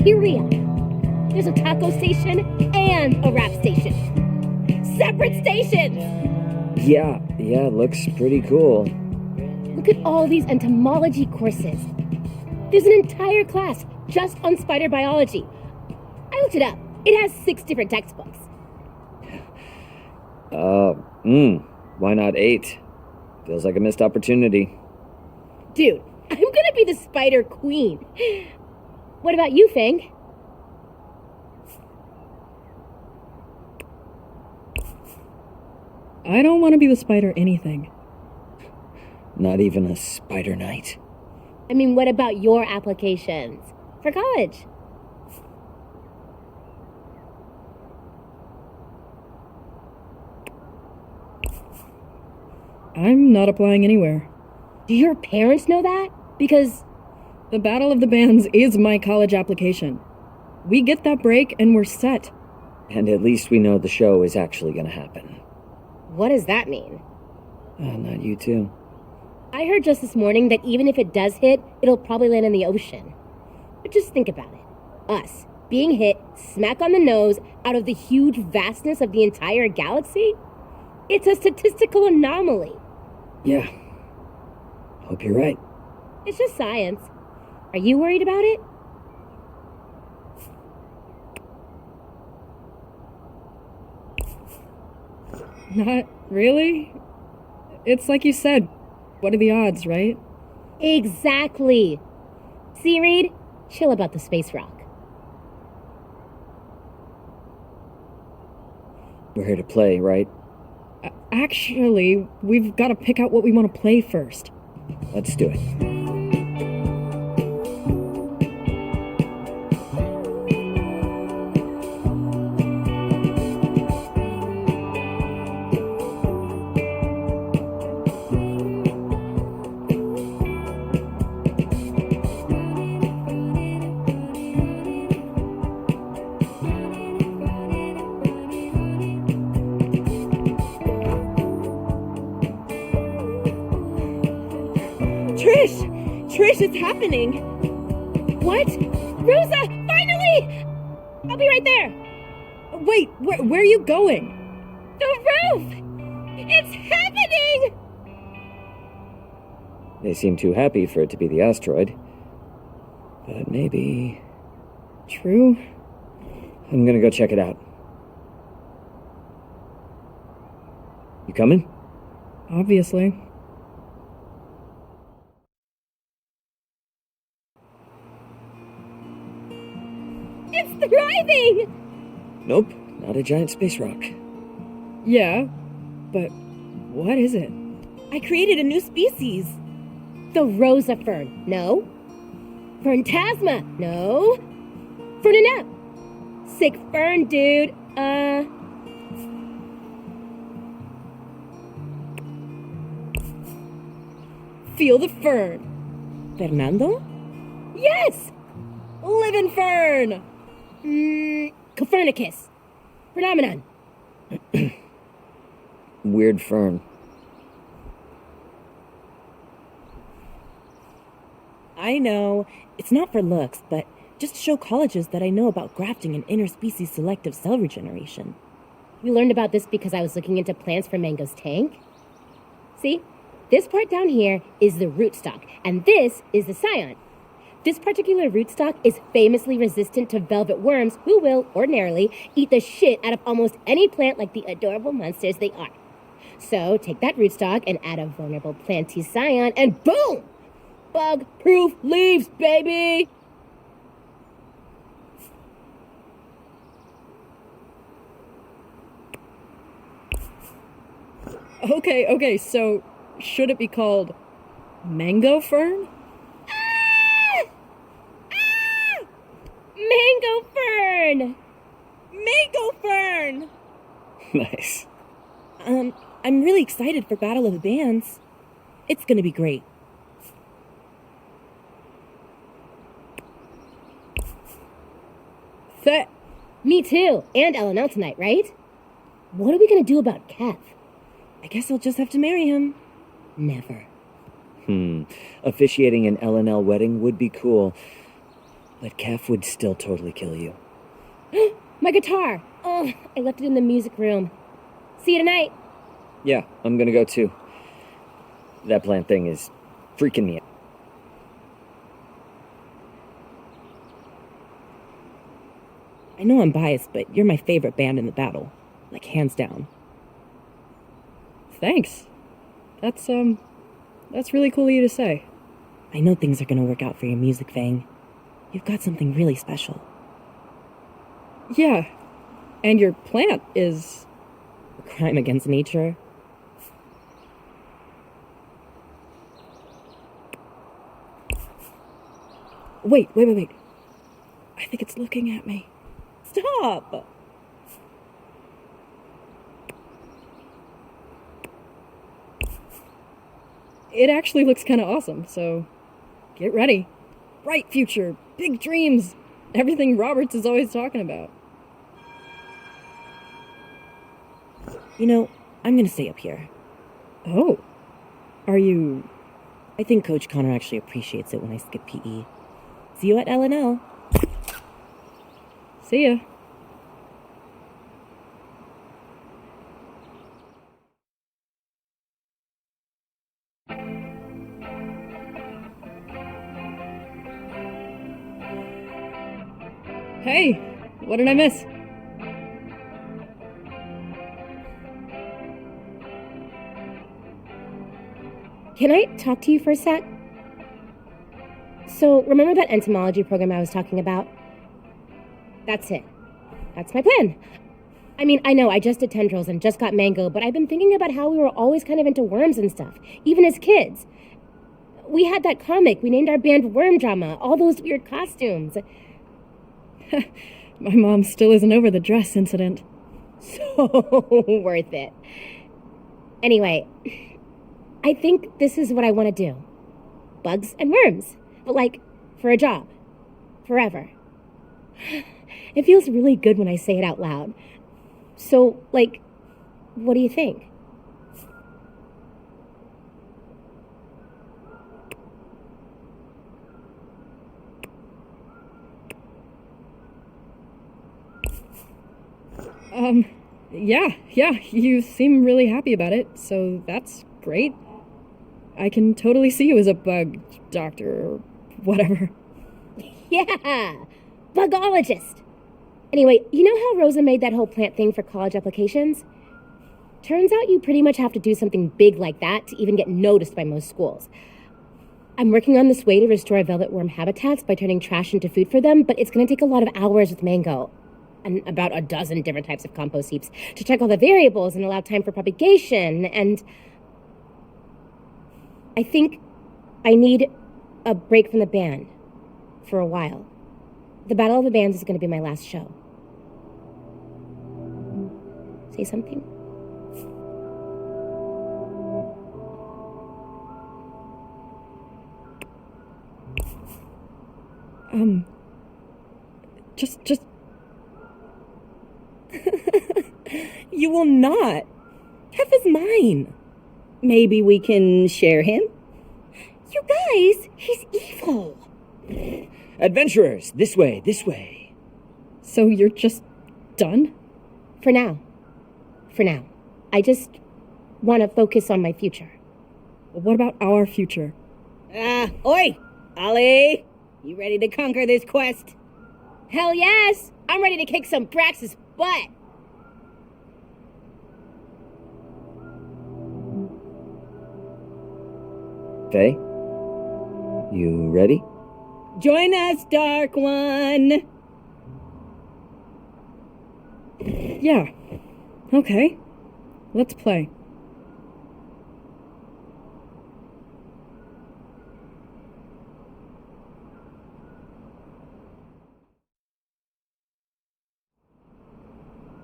cafeteria. There's a taco station and a rap station. Separate stations! Yeah, looks pretty cool. Look at all these entomology courses. There's an entire class just on spider biology. I looked it up. It has 6 different textbooks. Why not 8? Feels like a missed opportunity. Dude, I'm gonna be the spider queen. What about you, Fang? I don't want to be the spider anything. Not even a spider knight. I mean, what about your applications for college? I'm not applying anywhere. Do your parents know that? Because the Battle of the Bands is my college application. We get that break and we're set. And at least we know the show is actually gonna happen. What does that mean? Not you too. I heard just this morning that even if it does hit, it'll probably land in the ocean. But just think about it. Us, being hit smack on the nose out of the huge vastness of the entire galaxy? It's a statistical anomaly. Yeah. Hope you're right. It's just science. Are you worried about it? Not really. It's like you said. What are the odds, right? Exactly. See, Reed? Chill about the space rock. We're here to play, right? Actually, we've got to pick out what we want to play first. Let's do it. Trish, it's happening! What? Rosa, finally! I'll be right there! Wait, where are you going? The roof! It's happening! They seem too happy for it to be the asteroid. But maybe... True. I'm gonna go check it out. You coming? Obviously. It's thriving! Nope, not a giant space rock. Yeah, but what is it? I created a new species. The Rosa fern, no. Ferntasma, no. Fernanep. Sick fern, dude. Feel the fern. Fernando? Yes! Living fern! Copernicus. Phenomenon. Weird fern. I know, it's not for looks, but just to show colleges that I know about grafting and interspecies selective cell regeneration. We learned about this because I was looking into plants for Mango's tank. See? This part down here is the rootstock, and this is the scion. This particular rootstock is famously resistant to velvet worms who will, ordinarily, eat the shit out of almost any plant like the adorable monsters they are. So, take that rootstock and add a vulnerable planty scion, and boom! Bug-proof leaves, baby! Okay, so should it be called mango fern? Mango fern! Mango fern! Nice. I'm really excited for Battle of the Bands. It's gonna be great. Me too, and LNL tonight, right? What are we gonna do about Kev? I guess I'll just have to marry him. Never. Officiating an LNL wedding would be cool. But Kef would still totally kill you. My guitar! Oh, I left it in the music room. See you tonight. Yeah, I'm gonna go too. That plant thing is freaking me out. I know I'm biased, but you're my favorite band in the battle. Like, hands down. Thanks. That's really cool of you to say. I know things are gonna work out for your music, Fang. You've got something really special. Yeah. And your plant is a crime against nature. Wait. I think it's looking at me. Stop! It actually looks kind of awesome, so get ready. Bright future, big dreams, everything Roberts is always talking about. You know, I'm gonna stay up here. Oh. Are you... I think Coach Connor actually appreciates it when I skip PE. See you at LNL. See ya. Hey, what did I miss? Can I talk to you for a sec? So, remember that entomology program I was talking about? That's it. That's my plan. I mean, I know I just did tendrils and just got mango, but I've been thinking about how we were always kind of into worms and stuff, even as kids. We had that comic, we named our band Worm Drama, all those weird costumes. My mom still isn't over the dress incident. So worth it. Anyway, I think this is what I want to do. Bugs and worms. But like, for a job. Forever. It feels really good when I say it out loud. So, like, what do you think? Yeah, you seem really happy about it, so that's great. I can totally see you as a bug doctor or whatever. Yeah, bugologist. Anyway, you know how Rosa made that whole plant thing for college applications? Turns out you pretty much have to do something big like that to even get noticed by most schools. I'm working on this way to restore velvet worm habitats by turning trash into food for them, but it's going to take a lot of hours with Mango. And about a dozen different types of compost heaps to check all the variables and allow time for propagation, and I think I need a break from the band for a while. The Battle of the Bands is going to be my last show. Say something? Just... You will not. Kef is mine. Maybe we can share him? You guys, he's evil. Adventurers, this way. So you're just done? For now. I just want to focus on my future. Well, what about our future? Oi! Ollie! You ready to conquer this quest? Hell yes! I'm ready to kick some Brax's butt! Faye? You ready? Join us, Dark One! Yeah. Okay. Let's play.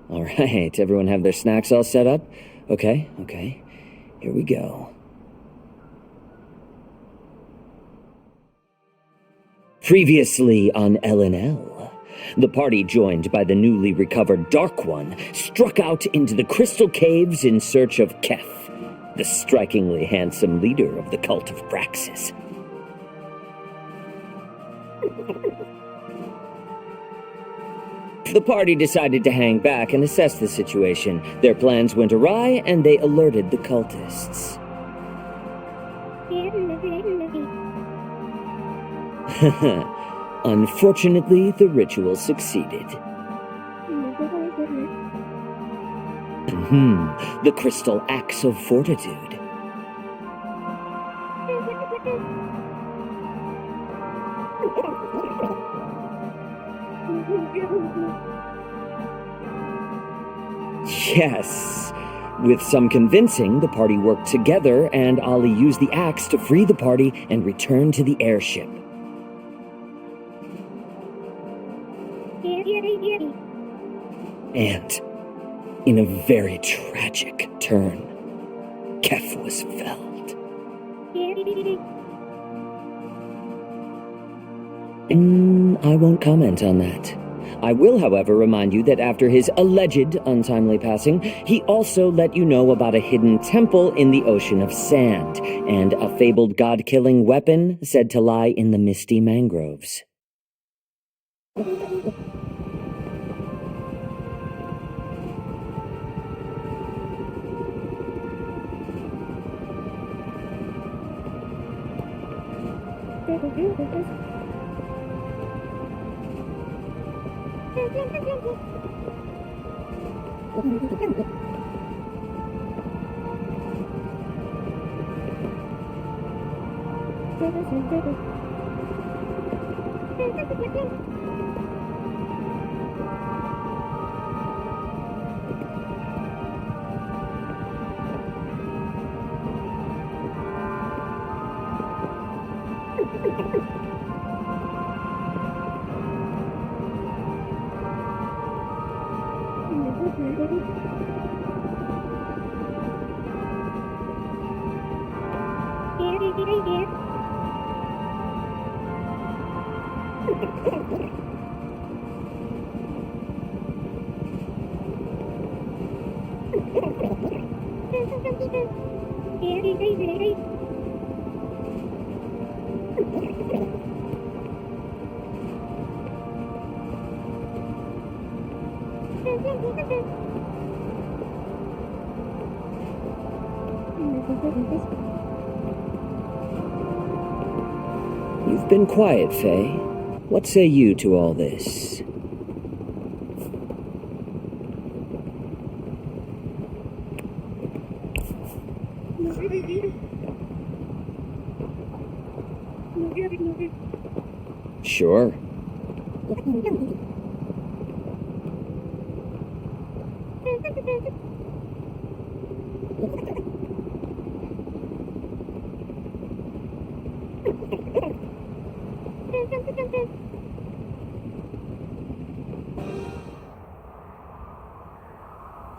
All right, everyone have their snacks all set up? Okay. Here we go. Previously on LNL, the party joined by the newly recovered Dark One struck out into the crystal caves in search of Kef, the strikingly handsome leader of the cult of Braxis. The party decided to hang back and assess the situation. Their plans went awry, and they alerted the cultists. Unfortunately, the ritual succeeded. The crystal axe of fortitude. Yes. With some convincing, the party worked together, and Ollie used the axe to free the party and return to the airship. And, in a very tragic turn, Kef was felled. I won't comment on that. I will, however, remind you that after his alleged untimely passing, he also let you know about a hidden temple in the Ocean of Sand, and a fabled god-killing weapon said to lie in the misty mangroves. You've been quiet, Faye. What say you to all this? Sure.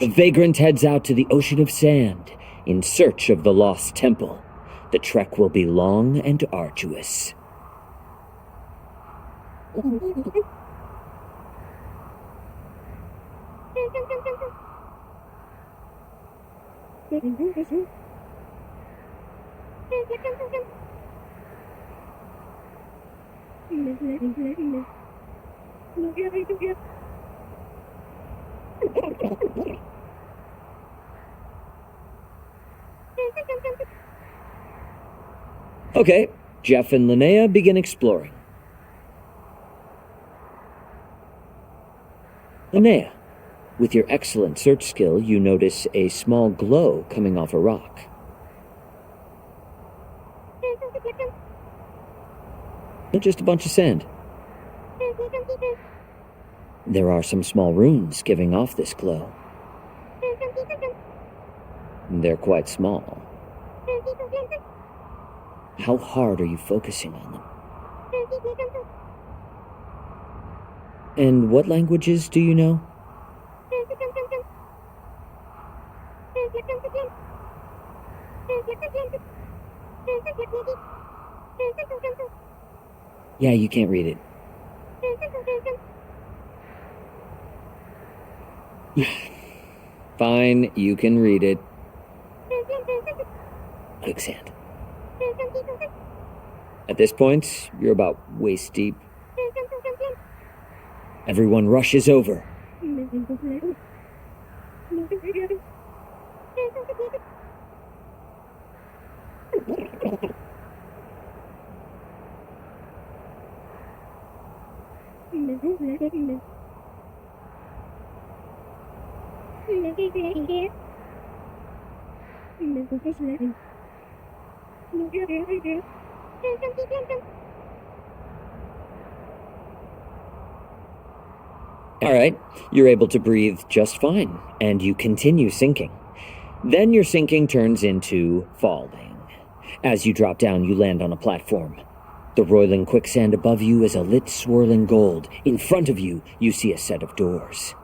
The vagrant heads out to the Ocean of Sand in search of the lost temple. The trek will be long and arduous. Okay, Jeff and Linnea begin exploring. Linnea, with your excellent search skill, you notice a small glow coming off a rock. Just a bunch of sand. There are some small runes giving off this glow. They're quite small. How hard are you focusing on them? And what languages do you know? Yeah, you can't read it. Fine, you can read it. Quicksand. At this point, you're about waist deep. Everyone rushes over. All right, you're able to breathe just fine, and you continue sinking. Then your sinking turns into falling. As you drop down, you land on a platform. The roiling quicksand above you is a lit swirling gold. In front of you, you see a set of doors.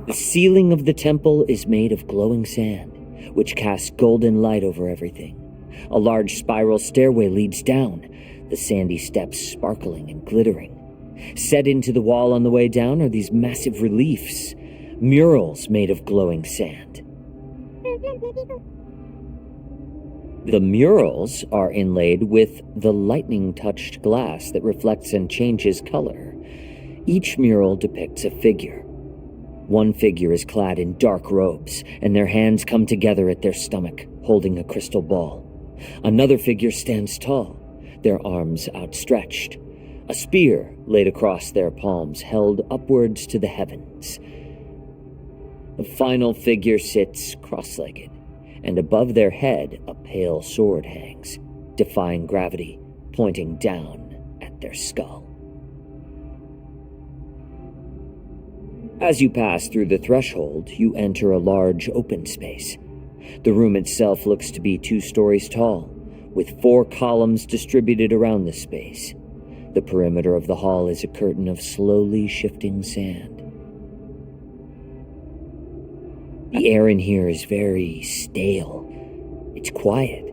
The ceiling of the temple is made of glowing sand, which casts golden light over everything. A large spiral stairway leads down, the sandy steps sparkling and glittering. Set into the wall on the way down are these massive reliefs, murals made of glowing sand. The murals are inlaid with the lightning-touched glass that reflects and changes color. Each mural depicts a figure. One figure is clad in dark robes, and their hands come together at their stomach, holding a crystal ball. Another figure stands tall, their arms outstretched, a spear laid across their palms, held upwards to the heavens. The final figure sits cross-legged, and above their head a pale sword hangs, defying gravity, pointing down at their skull. As you pass through the threshold, you enter a large open space. The room itself looks to be 2 stories tall, with 4 columns distributed around the space. The perimeter of the hall is a curtain of slowly shifting sand. The air in here is very stale. It's quiet,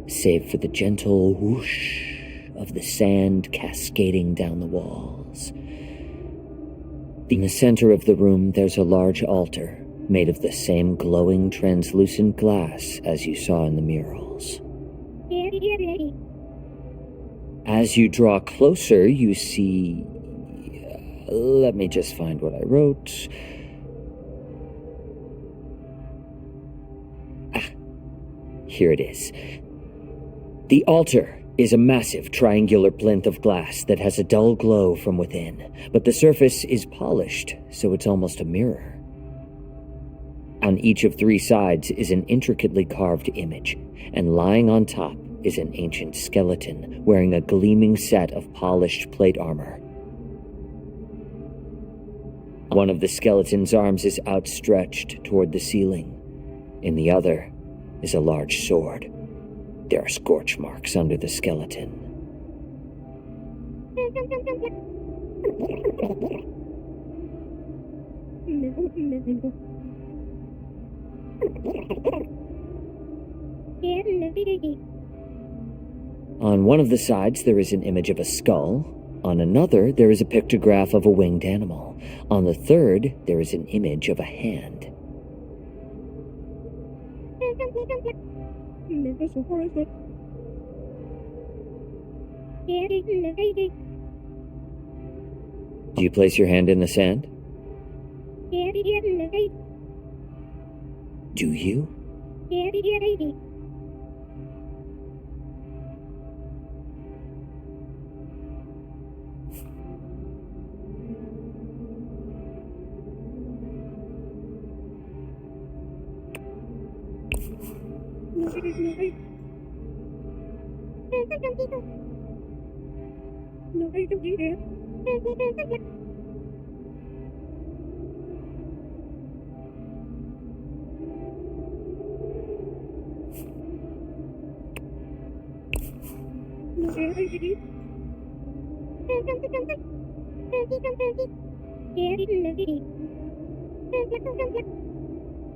save for the gentle whoosh of the sand cascading down the walls. In the center of the room, there's a large altar made of the same glowing, translucent glass as you saw in the murals. As you draw closer, you see... let me just find what I wrote. Here it is. The altar is a massive triangular plinth of glass that has a dull glow from within, but the surface is polished, so it's almost a mirror. On each of 3 sides is an intricately carved image, and lying on top is an ancient skeleton wearing a gleaming set of polished plate armor. One of the skeleton's arms is outstretched toward the ceiling. In the other is a large sword. There are scorch marks under the skeleton. On one of the sides, there is an image of a skull. On another, there is a pictograph of a winged animal. On the third, there is an image of a hand. Do you place your hand in the sand? Do you?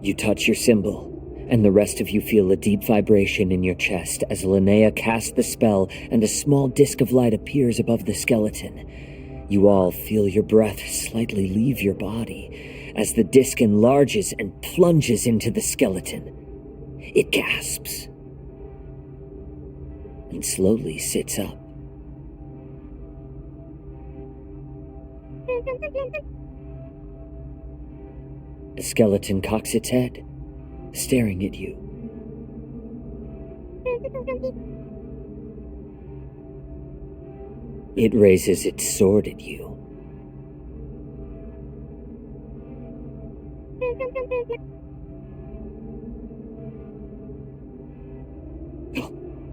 You touch your symbol. and the rest of you feel a deep vibration in your chest as Linnea casts the spell and a small disc of light appears above the skeleton. You all feel your breath slightly leave your body as the disc enlarges and plunges into the skeleton. It gasps and slowly sits up. The skeleton cocks its head, staring at you. It raises its sword at you.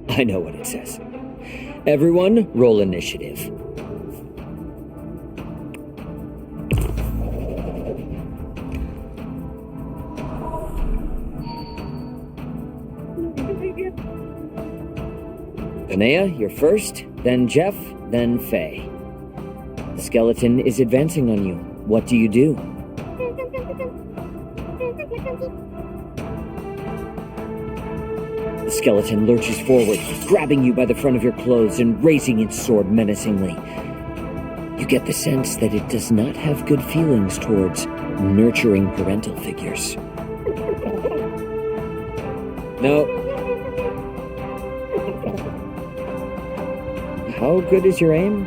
I know what it says. Everyone, roll initiative. Linnea, you're first, then Jeff, then Faye. The skeleton is advancing on you. What do you do? The skeleton lurches forward, grabbing you by the front of your clothes and raising its sword menacingly. You get the sense that it does not have good feelings towards nurturing parental figures. No. How good is your aim?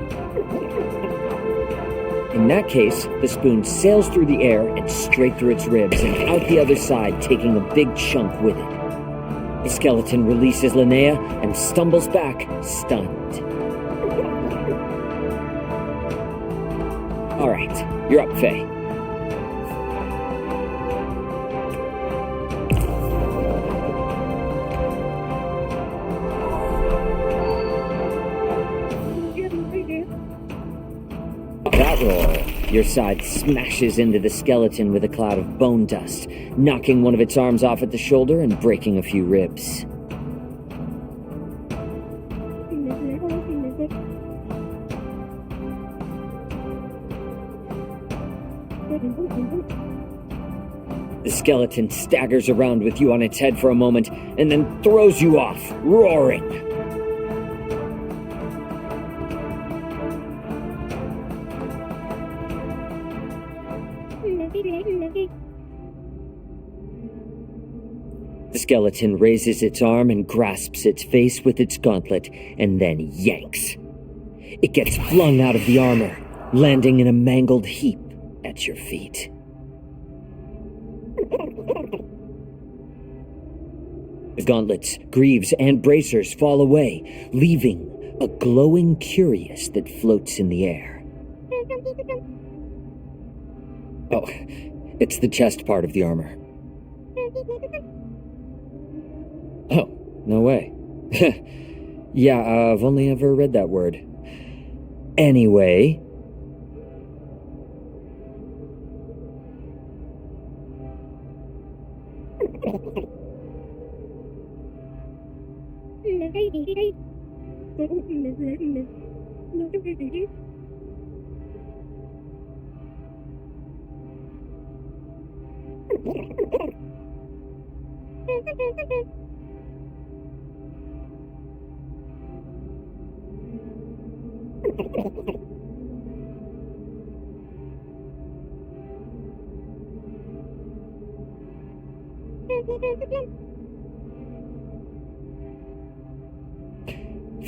In that case, the spoon sails through the air and straight through its ribs and out the other side, taking a big chunk with it. The skeleton releases Linnea and stumbles back, stunned. All right, you're up, Faye. That roll, your side smashes into the skeleton with a cloud of bone dust, knocking one of its arms off at the shoulder and breaking a few ribs. The skeleton staggers around with you on its head for a moment and then throws you off, roaring. The skeleton raises its arm and grasps its face with its gauntlet, and then yanks. It gets flung out of the armor, landing in a mangled heap at your feet. The gauntlets, greaves, and bracers fall away, leaving a glowing curious that floats in the air. Oh, it's the chest part of the armor. Oh, no way. Yeah, I've only ever read that word. Anyway.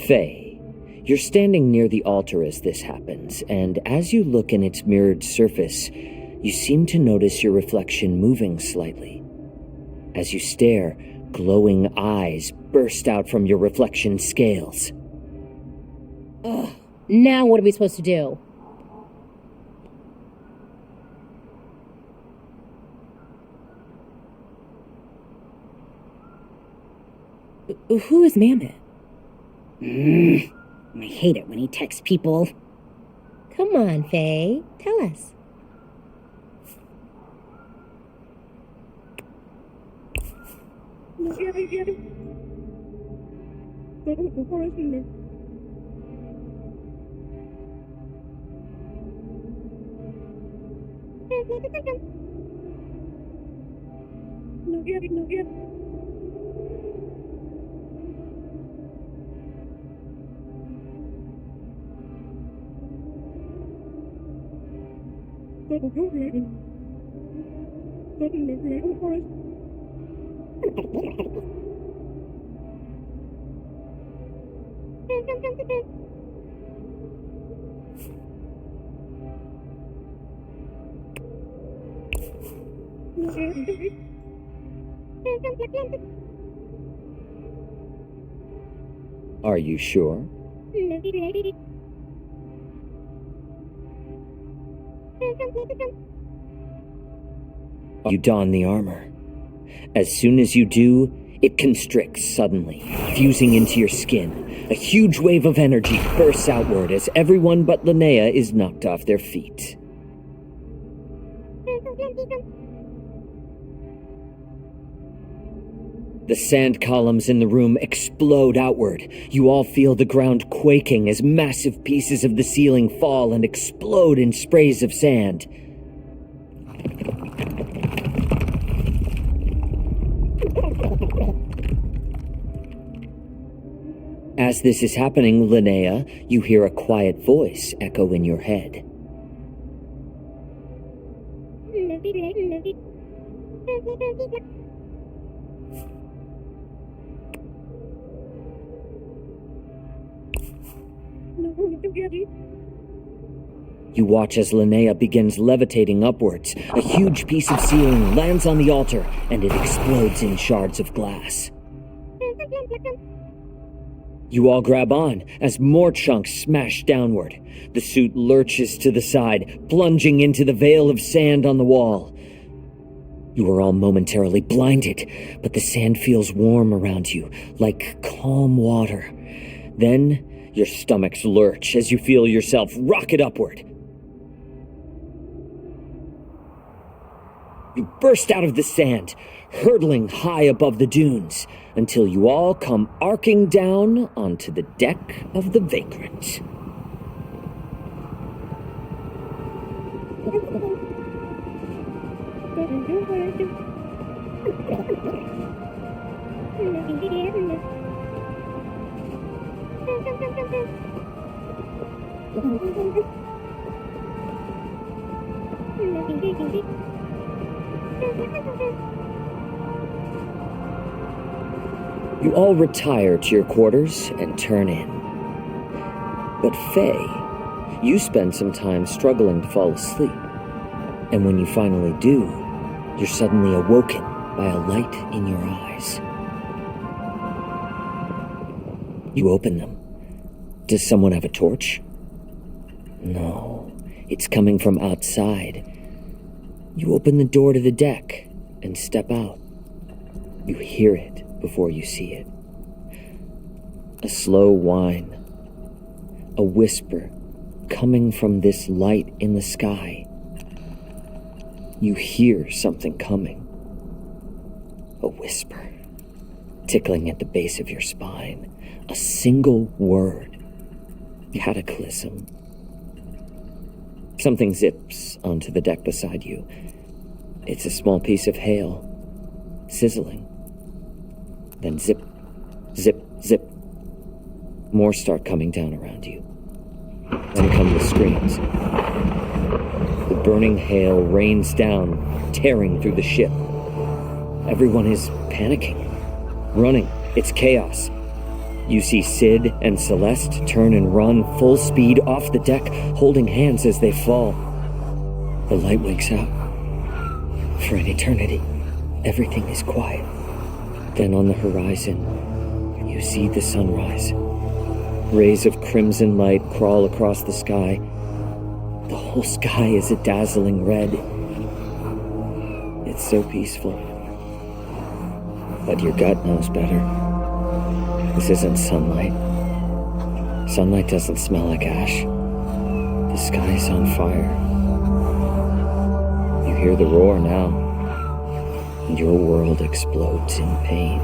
Faye, you're standing near the altar as this happens, and as you look in its mirrored surface, you seem to notice your reflection moving slightly. As you stare, glowing eyes burst out from your reflection scales. Ugh. Now what are we supposed to do? Who is Mammoth? I hate it when he texts people. Come on, Faye. Tell us. Are you sure? You don the armor. As soon as you do, it constricts suddenly, fusing into your skin. A huge wave of energy bursts outward as everyone but Linnea is knocked off their feet. The sand columns in the room explode outward. You all feel the ground quaking as massive pieces of the ceiling fall and explode in sprays of sand. As this is happening, Linnea, you hear a quiet voice echo in your head. You watch as Linnea begins levitating upwards. A huge piece of ceiling lands on the altar, and it explodes in shards of glass. You all grab on as more chunks smash downward. The suit lurches to the side, plunging into the veil of sand on the wall. You are all momentarily blinded, but the sand feels warm around you, like calm water. Then, your stomachs lurch as you feel yourself rocket upward. You burst out of the sand, hurtling high above the dunes, until you all come arcing down onto the deck of the Vagrant. You all retire to your quarters and turn in. But Faye, you spend some time struggling to fall asleep. And when you finally do, you're suddenly awoken by a light in your eyes. You open them. Does someone have a torch? No, it's coming from outside. You open the door to the deck and step out. You hear it before you see it. A slow whine. A whisper coming from this light in the sky. You hear something coming. A whisper, tickling at the base of your spine. A single word. Cataclysm. Something zips onto the deck beside you. It's a small piece of hail, sizzling. Then zip, zip, zip. More start coming down around you. Then come the screams. The burning hail rains down, tearing through the ship. Everyone is panicking, running. It's chaos. You see Sid and Celeste turn and run full speed off the deck, holding hands as they fall. The light winks out. For an eternity, everything is quiet. Then on the horizon, you see the sunrise. Rays of crimson light crawl across the sky. The whole sky is a dazzling red. It's so peaceful. But your gut knows better. This isn't sunlight. Sunlight doesn't smell like ash. The sky is on fire. You hear the roar now, and your world explodes in pain.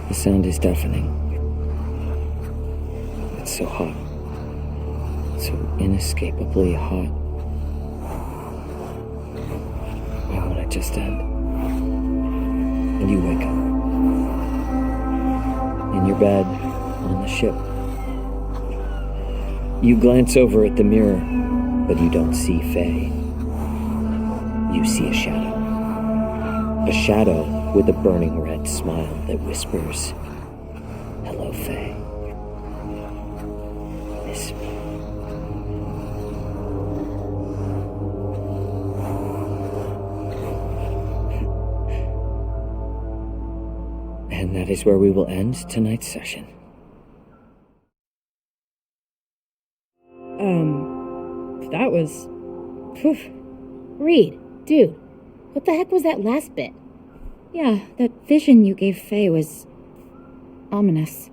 The sound is deafening. It's so hot. So inescapably hot. Why won't it just end? And you wake up. In your bed, on the ship. You glance over at the mirror, but you don't see Faye. you see a shadow. A shadow with a burning red smile that whispers, "Hello, Faye. Miss me." And that is where we will end tonight's session. That was... Phew. Reed, dude, what the heck was that last bit? Yeah, that vision you gave Faye was... ominous.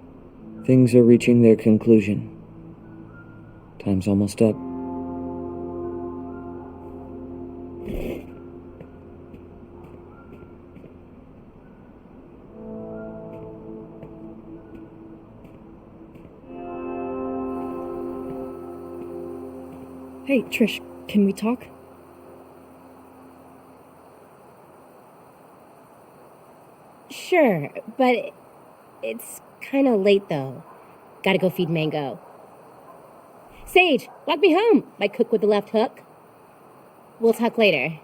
Things are reaching their conclusion. Time's almost up. Hey, Trish, can we talk? Sure, but it's kind of late though. Gotta go feed Mango. Sage, walk me home, my cook with the left hook. We'll talk later.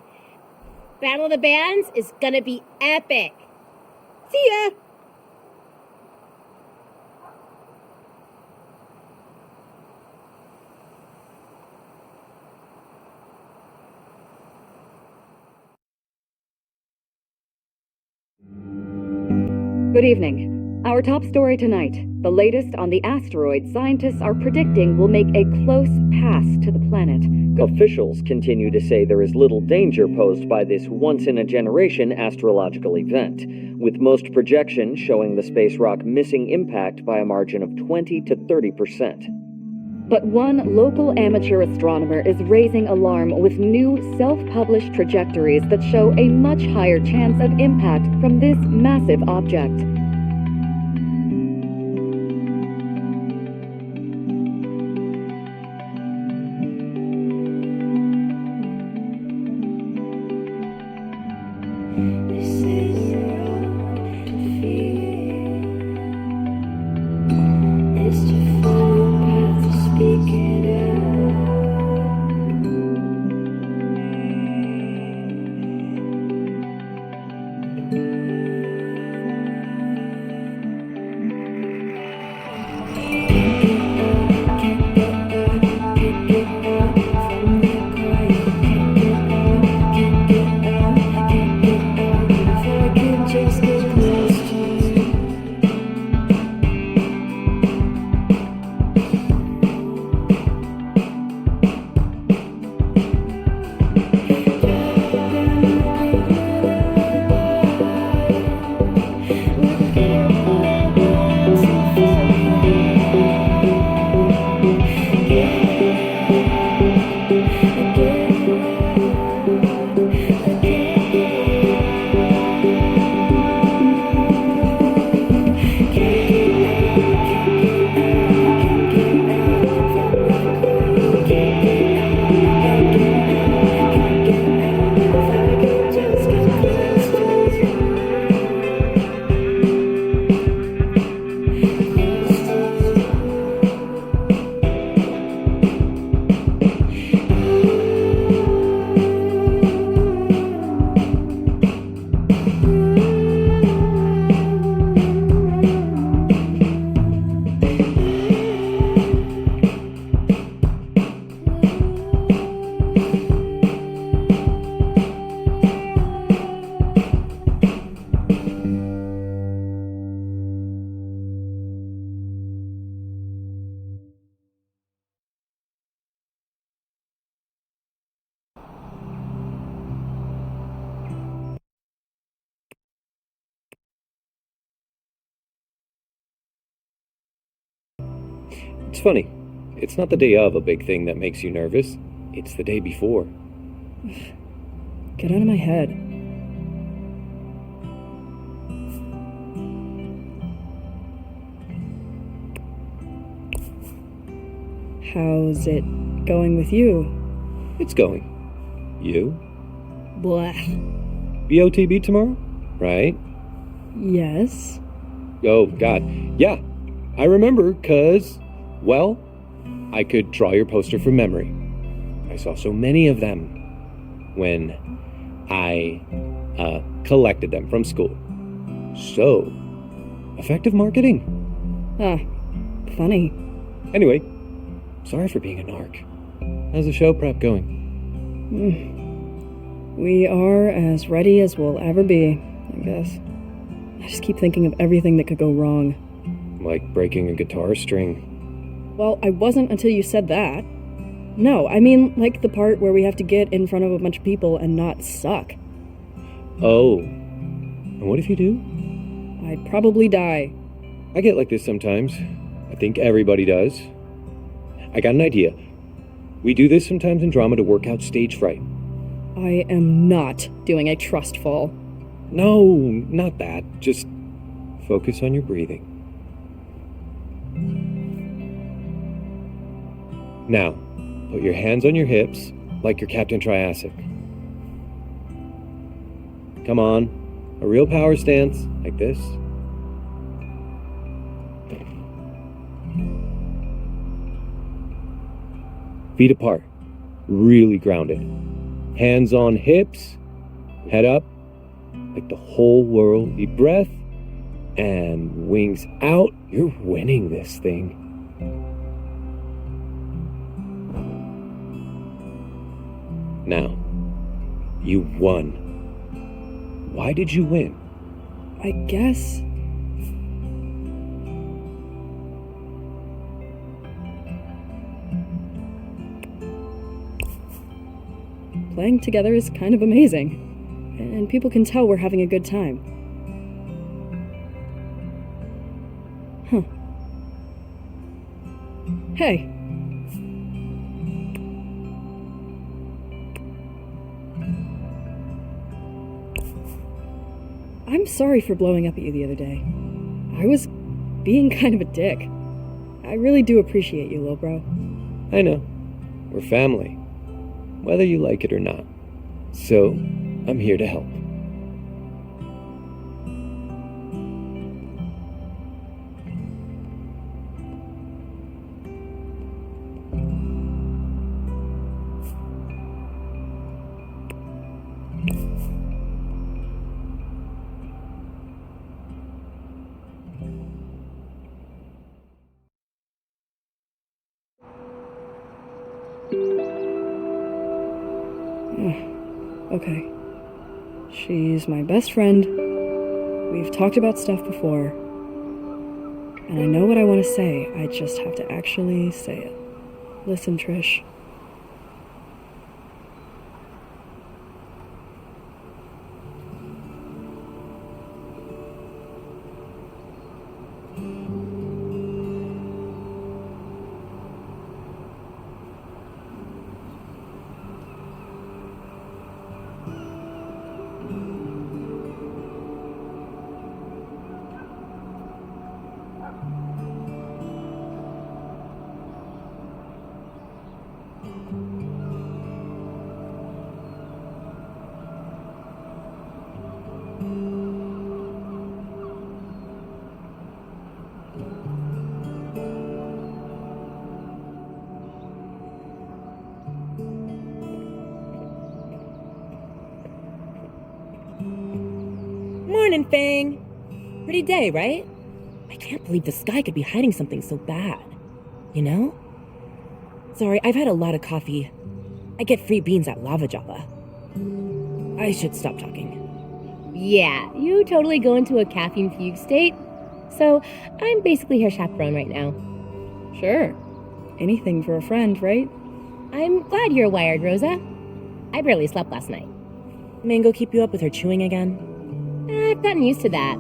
Battle of the Bands is gonna be epic. See ya! Good evening. Our top story tonight. The latest on the asteroid scientists are predicting will make a close pass to the planet. Officials continue to say there is little danger posed by this once-in-a-generation astrological event, with most projections showing the space rock missing impact by a margin of 20 to 30%. But one local amateur astronomer is raising alarm with new self-published trajectories that show a much higher chance of impact from this massive object. It's funny. It's not the day of a big thing that makes you nervous. It's the day before. Get out of my head. How's it going with you? It's going. You? Blah. BOTB tomorrow? Right? Yes. Oh, God. Yeah. I remember, 'cause, well, I could draw your poster from memory. I saw so many of them when I, collected them from school. So, effective marketing. Ah, funny. Anyway, sorry for being a narc. How's the show prep going? We are as ready as we'll ever be, I guess. I just keep thinking of everything that could go wrong. Like breaking a guitar string. Well, I wasn't until you said that. No, I mean, like the part where we have to get in front of a bunch of people and not suck. Oh. And what if you do? I'd probably die. I get like this sometimes. I think everybody does. I got an idea. We do this sometimes in drama to work out stage fright. I am not doing a trust fall. No, not that. Just focus on your breathing. Now, put your hands on your hips like you're Captain Triassic. Come on, a real power stance, like this. Feet apart, really grounded. Hands on hips, head up, like the whole world. Deep breath, and wings out. You're winning this thing. Now, you won. Why did you win? I guess... Playing together is kind of amazing. And people can tell we're having a good time. Huh. Hey. I'm sorry for blowing up at you the other day. I was being kind of a dick. I really do appreciate you, little bro. I know. We're family. Whether you like it or not. So, I'm here to help. Okay. She's my best friend. We've talked about stuff before. And I know what I want to say. I just have to actually say it. Listen, Trish. Morning, Fang. Pretty day, right? I can't believe the sky could be hiding something so bad. You know? Sorry, I've had a lot of coffee. I get free beans at Lava Java. I should stop talking. Yeah, you totally go into a caffeine fugue state. So, I'm basically her chaperone right now. Sure. Anything for a friend, right? I'm glad you're wired, Rosa. I barely slept last night. Mango keep you up with her chewing again? I've gotten used to that.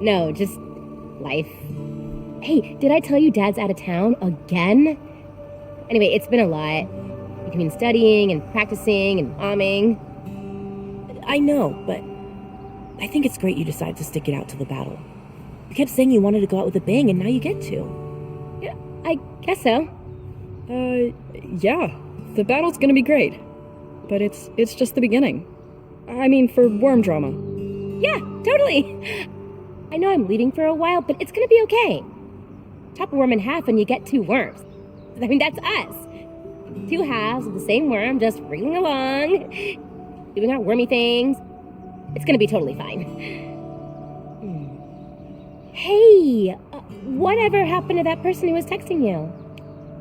No, just life. Hey, did I tell you Dad's out of town again? Anyway, it's been a lot. Between studying and practicing and momming. I know, but I think it's great you decided to stick it out till the battle. You kept saying you wanted to go out with a bang, and now you get to. Yeah, I guess so. Yeah. The battle's gonna be great. But it's just the beginning. I mean, for worm drama. Yeah, totally. I know I'm leading for a while, but it's gonna be okay. Chop a worm in half and you get 2 worms. I mean, that's us. 2 halves of the same worm just wriggling along. doing our wormy things. It's gonna be totally fine. Hey, whatever happened to that person who was texting you?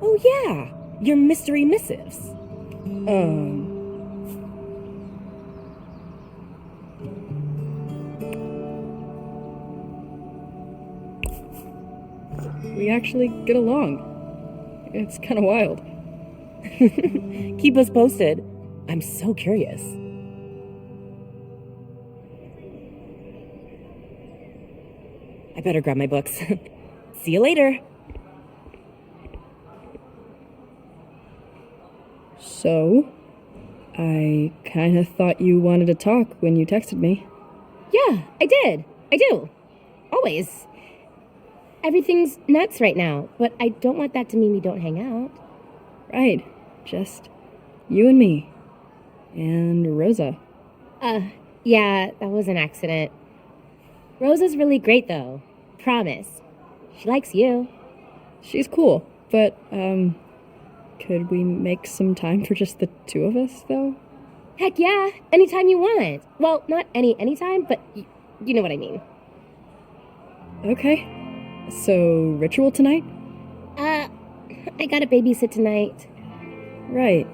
Oh, yeah, your mystery missives. We actually get along. It's kind of wild. Keep us posted. I'm so curious. I better grab my books. See you later. So, I kind of thought you wanted to talk when you texted me. Yeah, I did. I do. Always. Everything's nuts right now, but I don't want that to mean we don't hang out. Right. Just you and me. And Rosa. Yeah, that was an accident. Rosa's really great, though. Promise. She likes you. She's cool, but, could we make some time for just the two of us, though? Heck yeah, anytime you want. Well, not anytime, but you know what I mean. Okay. So, ritual tonight? I gotta babysit tonight. Right.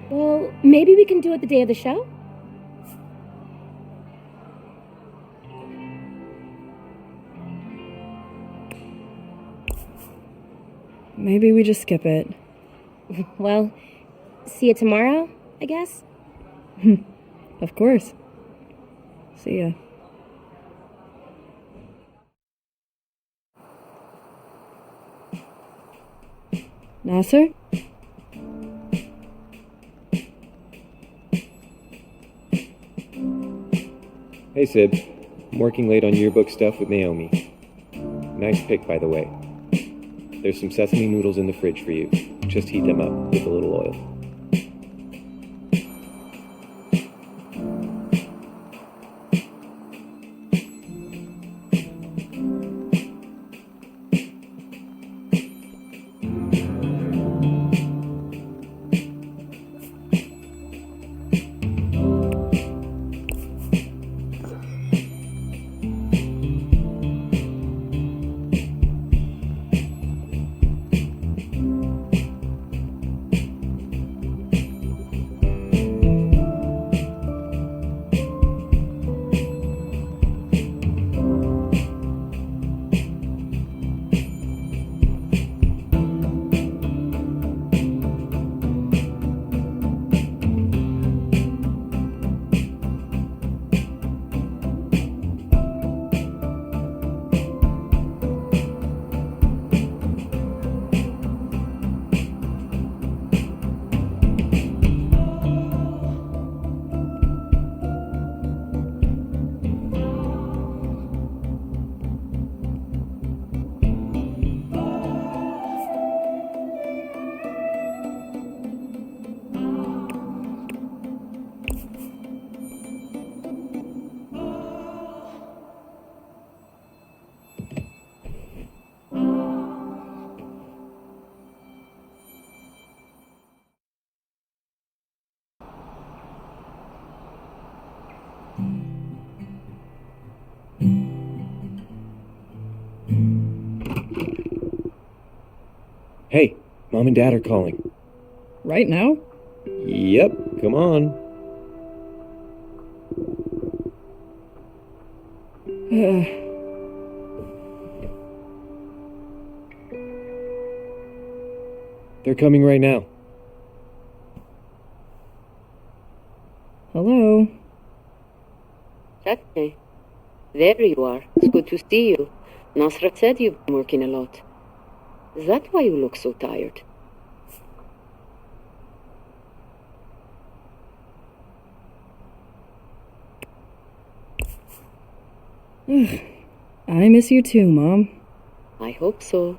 Well, maybe we can do it the day of the show? Maybe we just skip it. Well, see you tomorrow, I guess? Of course. See ya. Nasser? Hey, Sib. I'm working late on yearbook stuff with Naomi. Nice pick, by the way. There's some sesame noodles in the fridge for you. Just heat them up with a little oil. Hey, Mom and Dad are calling. Right now? Yep, come on. They're coming right now. Hello? Okay. There you are. It's good to see you. Nasrat said you've been working a lot. Is that why you look so tired? I miss you too, Mom. I hope so.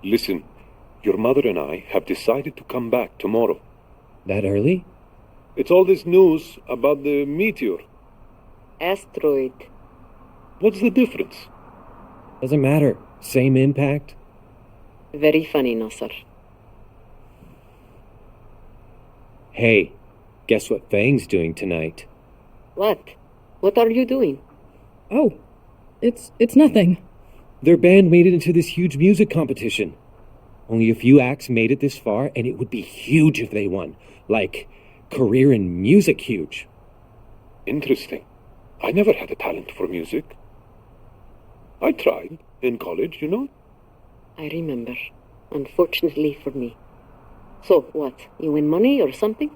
Listen, your mother and I have decided to come back tomorrow. That early? It's all this news about the meteor. Asteroid. What's the difference? Doesn't matter. Same impact? Very funny, Nasser. Hey, Guess what Fang's doing tonight? What? What are you doing? Oh, it's nothing. Their band made it into this huge music competition. Only a few acts made it this far, and it would be huge if they won. Like, career in music huge. Interesting. I never had a talent for music. I tried in college, you know. I remember. Unfortunately for me. So, what? You win money or something?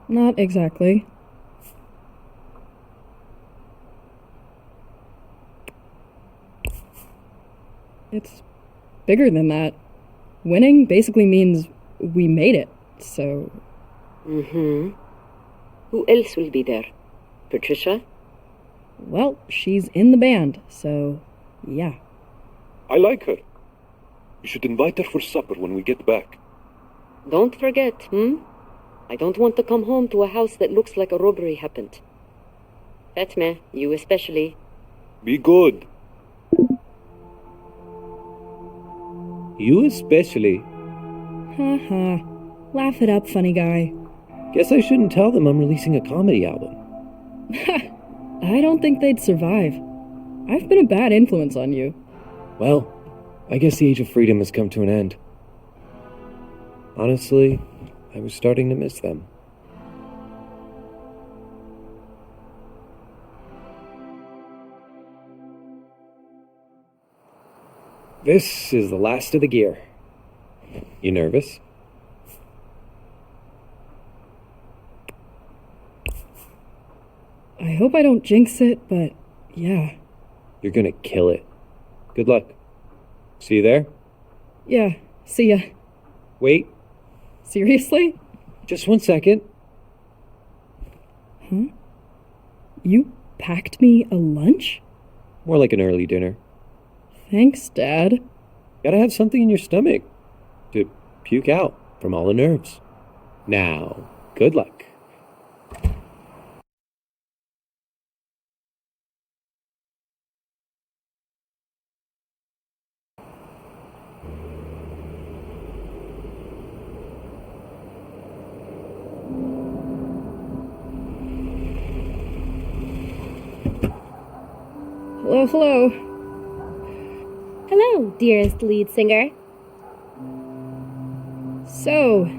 Not exactly. It's bigger than that. Winning basically means we made it, so... Mm-hmm. Who else will be there? Patricia? Well, she's in the band, so... yeah. I like her. You should invite her for supper when we get back. Don't forget, I don't want to come home to a house that looks like a robbery happened. Fatma, you especially. Be good. You especially. Haha. Laugh it up, funny guy. Guess I shouldn't tell them I'm releasing a comedy album. I don't think they'd survive. I've been a bad influence on you. Well, I guess the age of freedom has come to an end. Honestly, I was starting to miss them. This is the last of the gear. You nervous? I hope I don't jinx it, but yeah. You're gonna kill it. Good luck. See you there? Yeah, see ya. Wait. Seriously? Just 1 second. Huh? You packed me a lunch? More like an early dinner. Thanks, Dad. Gotta have something in your stomach to puke out from all the nerves. Now, good luck. Hello, hello. Hello, dearest lead singer. So...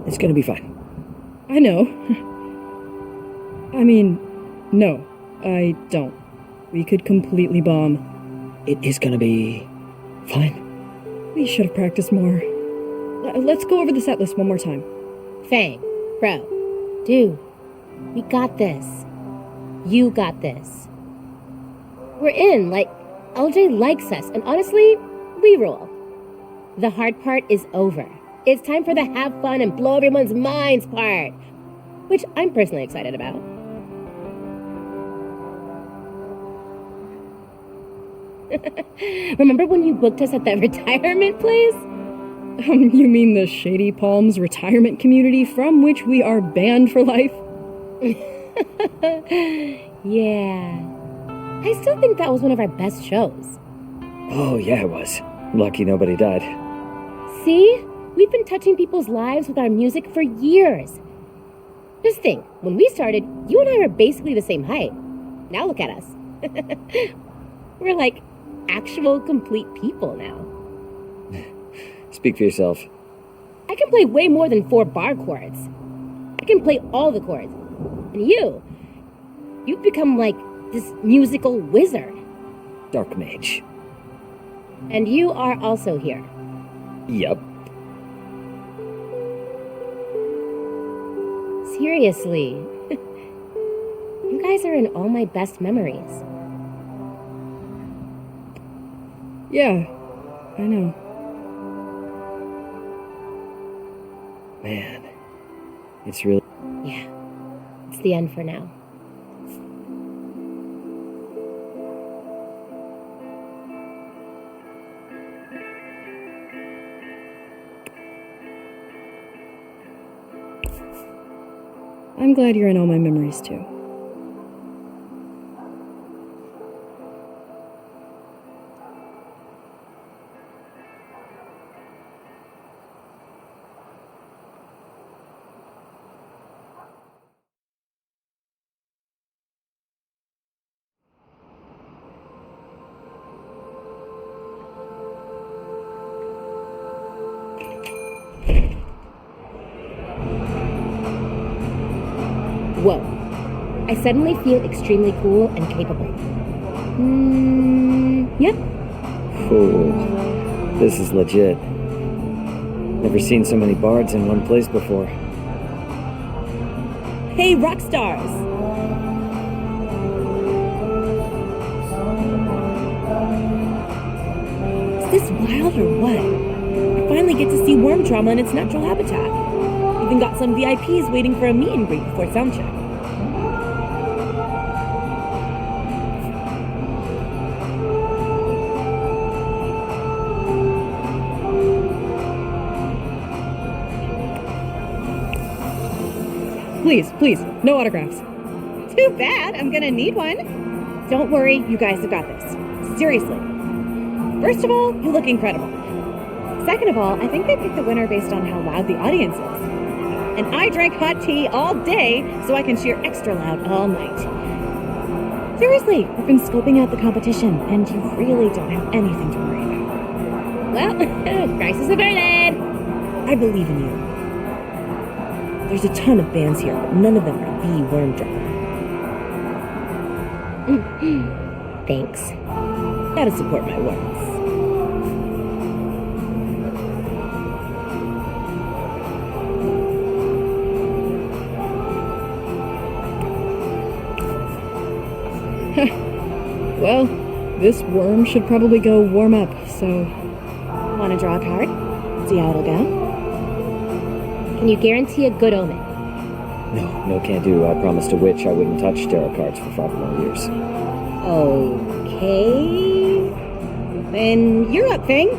It's gonna be fine. I know. I mean, no, I don't. We could completely bomb. It is gonna be fine. We should have practiced more. Let's go over the set list one more time. Fang, bro, dude, we got this. You got this. We're in, like, LJ likes us, and honestly, we rule. The hard part is over. It's time for the have fun and blow everyone's minds part, which I'm personally excited about. Remember when you booked us at that retirement place? You mean the Shady Palms retirement community from which we are banned for life? Yeah. I still think that was one of our best shows. Oh, yeah, it was. Lucky nobody died. See? We've been touching people's lives with our music for years. Just think, when we started, you and I were basically the same height. Now look at us. We're like actual complete people now. Speak for yourself. I can play way more than 4 bar chords. I can play all the chords. And you've become like this musical wizard. Dark mage. And you are also here. Yep. Seriously. You guys are in all my best memories. Yeah, I know. Man, it's really... Yeah, it's the end for now. I'm glad you're in all my memories, too. I suddenly feel extremely cool and capable. Yep. Cool. This is legit. Never seen so many bards in one place before. Hey, rock stars! Is this wild or what? I finally get to see worm trauma in its natural habitat. Even got some VIPs waiting for a meet and greet before soundcheck. Please, no autographs. Too bad, I'm gonna need one. Don't worry, you guys have got this. Seriously. First of all, you look incredible. Second of all, I think they picked the winner based on how loud the audience is. And I drank hot tea all day, so I can cheer extra loud all night. Seriously, I've been scoping out the competition, and you really don't have anything to worry about. Well, crisis averted. I believe in you. There's a ton of bands here, but none of them are the worm drama. Thanks. Gotta support my worms. Well, this worm should probably go warm up, so... Wanna draw a card? See how it'll go? Can you guarantee a good omen? No, can't do. I promised a witch I wouldn't touch tarot cards for 5 more years. Okay. Then you're up, Fang.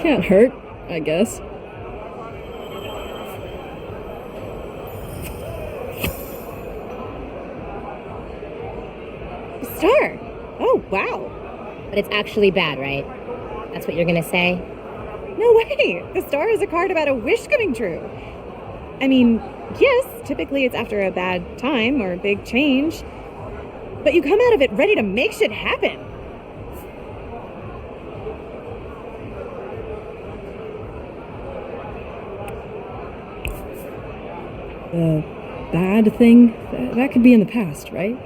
Can't hurt, I guess. Star. Oh, wow. But it's actually bad, right? That's what you're gonna say? No way! The star is a card about a wish coming true. I mean, yes, typically it's after a bad time or a big change, but you come out of it ready to make shit happen. The bad thing? That could be in the past, right?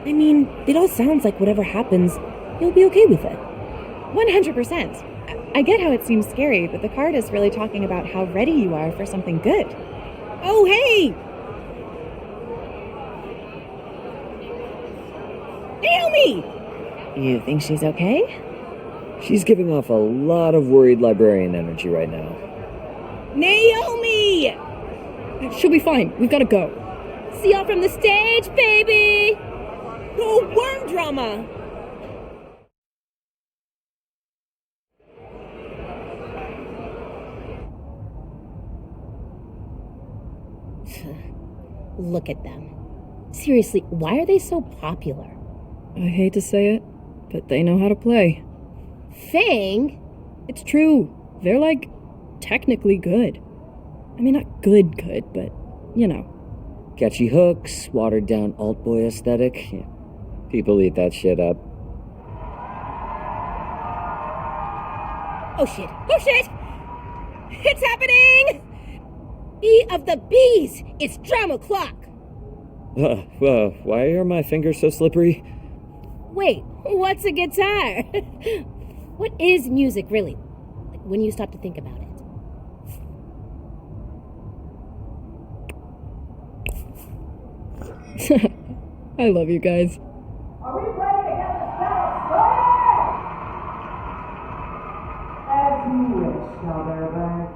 I mean, it all sounds like whatever happens, you'll be okay with it. 100%. I get how it seems scary, but the card is really talking about how ready you are for something good. Oh, hey! Naomi! You think she's okay? She's giving off a lot of worried librarian energy right now. Naomi! She'll be fine. We've gotta go. See y'all from the stage, baby! No worm drama! Look at them. Seriously, why are they so popular? I hate to say it, but they know how to play. Fang? It's true. They're, like, technically good. I mean, not good, but, you know. Catchy hooks, watered down alt boy aesthetic. People eat that shit up. Oh shit! Oh shit! It's happening! Bee of the bees! It's drama clock! Why are my fingers so slippery? Wait, what's a guitar? What is music, really? Like, when you stop to think about it. I love you guys. Are we ready to get this battle started? As you wish, Calderberg.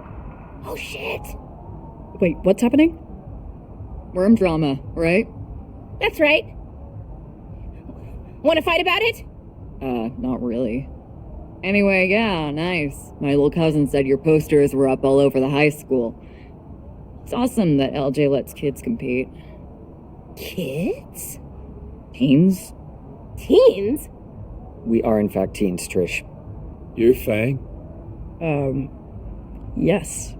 Oh shit! Wait, what's happening? Worm drama, right? That's right. Want to fight about it? Not really. Anyway, yeah, nice. My little cousin said your posters were up all over the high school. It's awesome that LJ lets kids compete. Kids? Teens? Teens? We are in fact teens, Trish. You're Fang? Yes.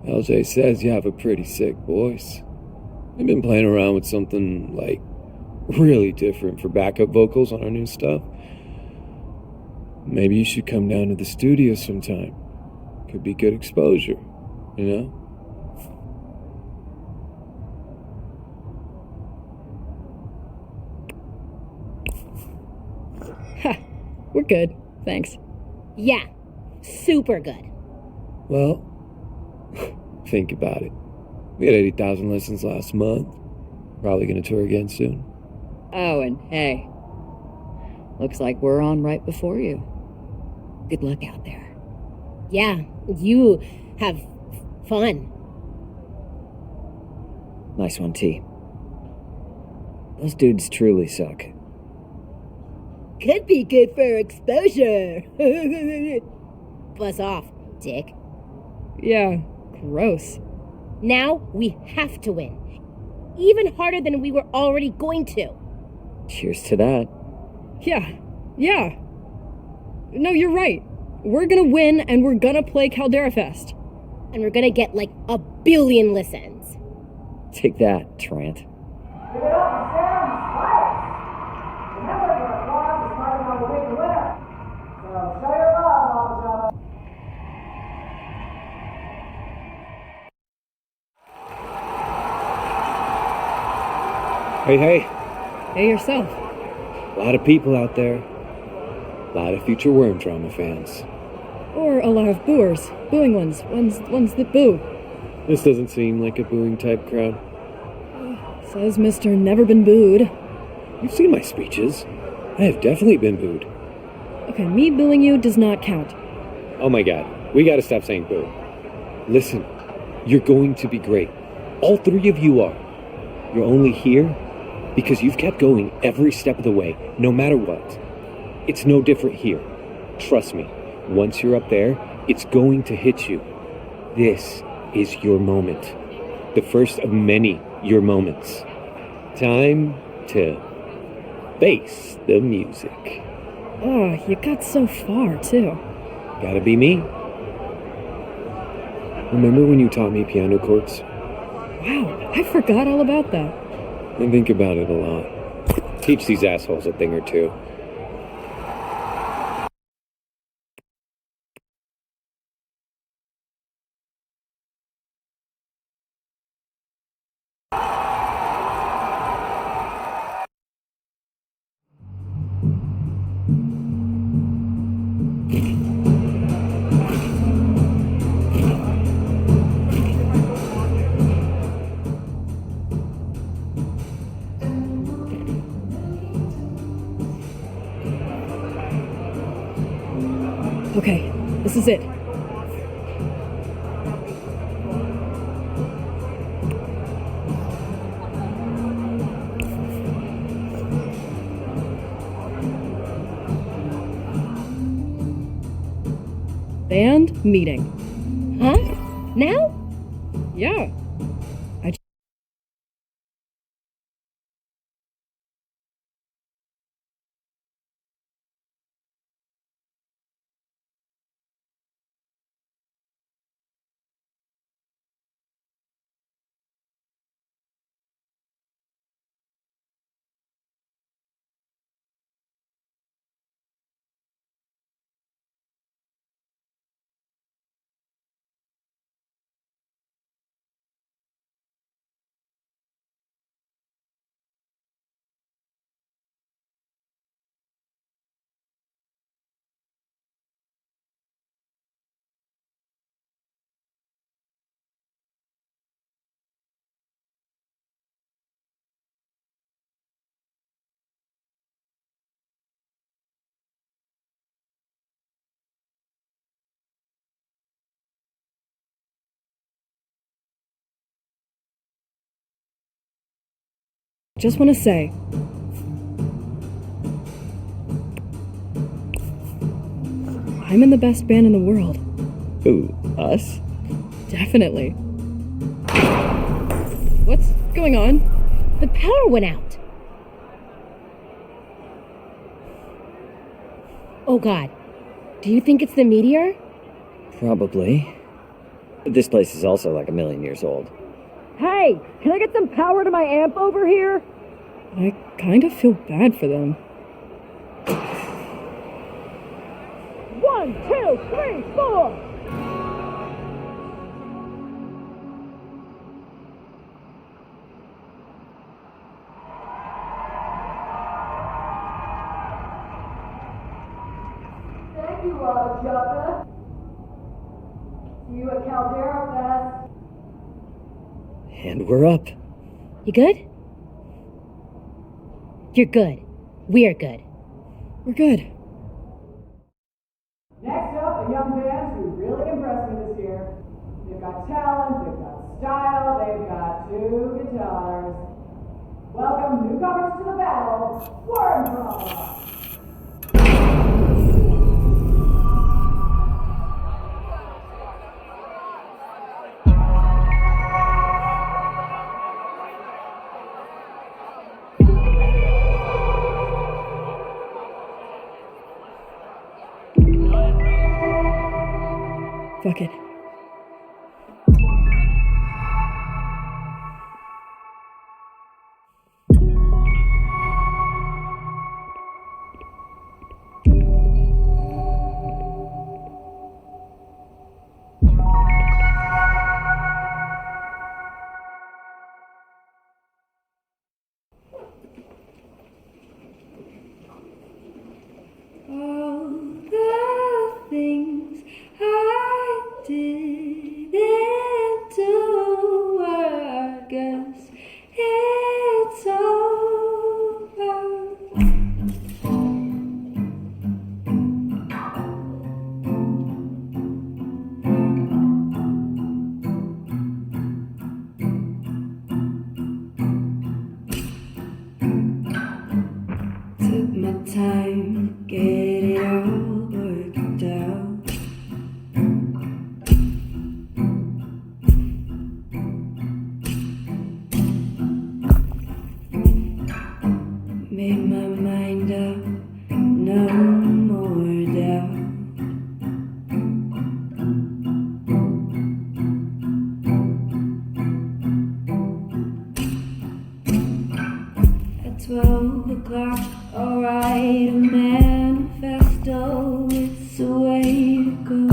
LJ says you have a pretty sick voice. I've been playing around with something, like, really different for backup vocals on our new stuff. Maybe you should come down to the studio sometime. Could be good exposure, you know? Ha! We're good, thanks. Yeah, super good. Well, think about it. We had 80,000 listens last month. Probably gonna tour again soon. Oh, and hey, looks like we're on right before you. Good luck out there. Yeah, you have fun. Nice one, T. Those dudes truly suck. Could be good for exposure. Buzz off, dick. Yeah, gross. Now we have to win. Even harder than we were already going to. Cheers to that. Yeah. No, you're right. We're gonna win and we're gonna play Caldera Fest. And we're gonna get like 1 billion listens. Take that, Trant. Hey. Hey yourself. A lot of people out there. A lot of future Worm Drama fans. Or a lot of booers. Booing ones. Ones that boo. This doesn't seem like a booing type crowd. Says Mr. Never Been Booed. You've seen my speeches. I have definitely been booed. Okay, me booing you does not count. Oh my god, we gotta stop saying boo. Listen, you're going to be great. All three of you are. You're only here because you've kept going every step of the way, no matter what. It's no different here. Trust me, once you're up there, it's going to hit you. This is your moment. The first of many your moments. Time to face the music. Oh, you got so far, too. Gotta be me. Remember when you taught me piano chords? Wow, I forgot all about that. I think about it a lot. Teach these assholes a thing or two. Okay, this is it. Band meeting. Huh? Now? Yeah. Just want to say, I'm in the best band in the world. Who, us? Definitely. What's going on? The power went out. Oh god. Do you think it's the meteor? Probably. But this place is also like 1,000,000 years old. Hey, can I get some power to my amp over here? I kind of feel bad for them. 1, 2, 3, 4! Lava Java. See you at Caldera Fest. And we're up. You good? You're good. We're good. We're good. Next up, a young band who really impressed me this year. They've got talent, they've got style, they've got 2 guitars. Welcome newcomers to the battle, Warren Drama. Fuck it. All the things I didn't do, I guess it's over. Took my time, get it all worked out. Made my mind up, no more doubt. At 12 o'clock, alright, a manifesto, it's a way to go.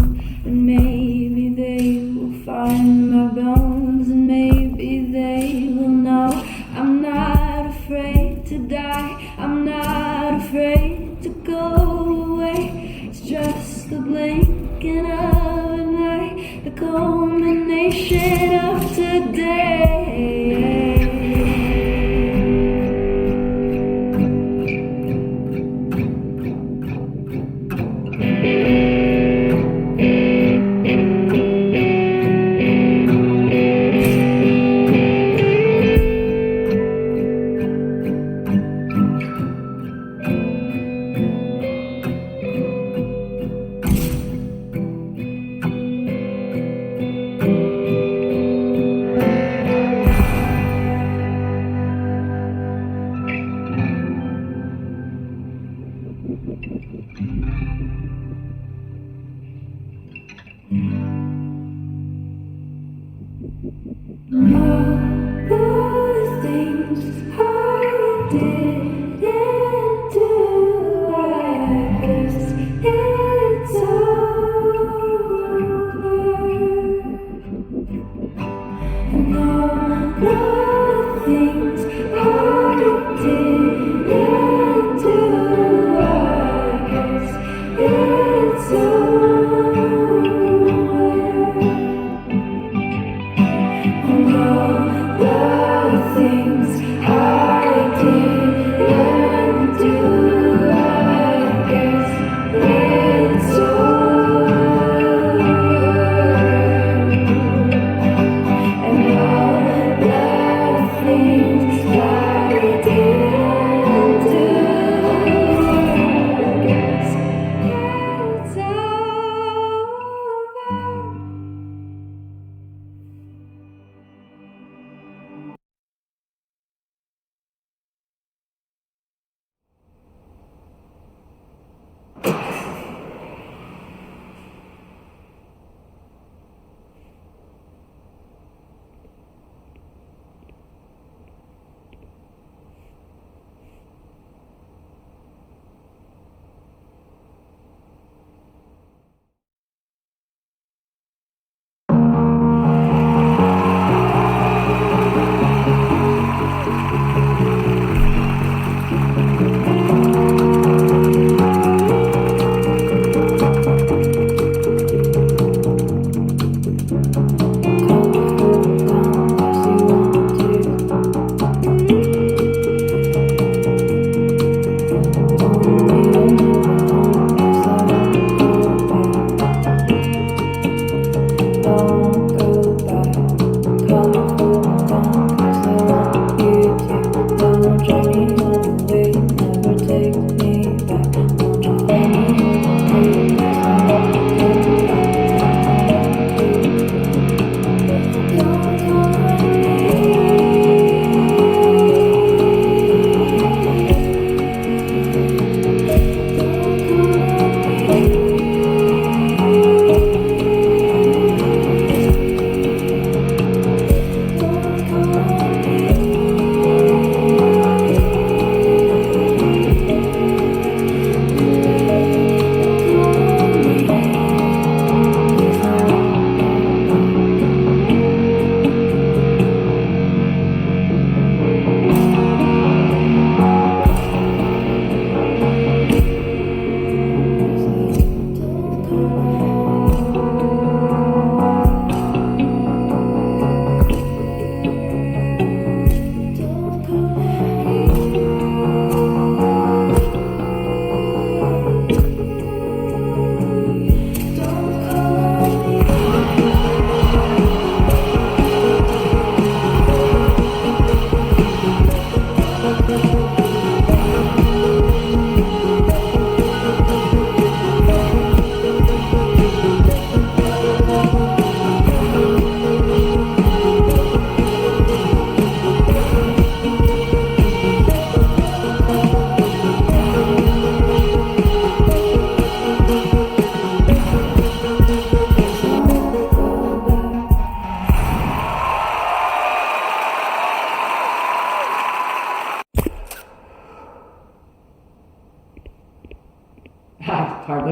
And maybe they will find my bones, and maybe they will know I'm not afraid to die, I'm not afraid to go away. It's just the blinking of an eye, the culmination of today. The things I didn't do, I guess it's over. And all the things I didn't do, I guess it's over. And all the things I didn't do, I guess it's over. And all the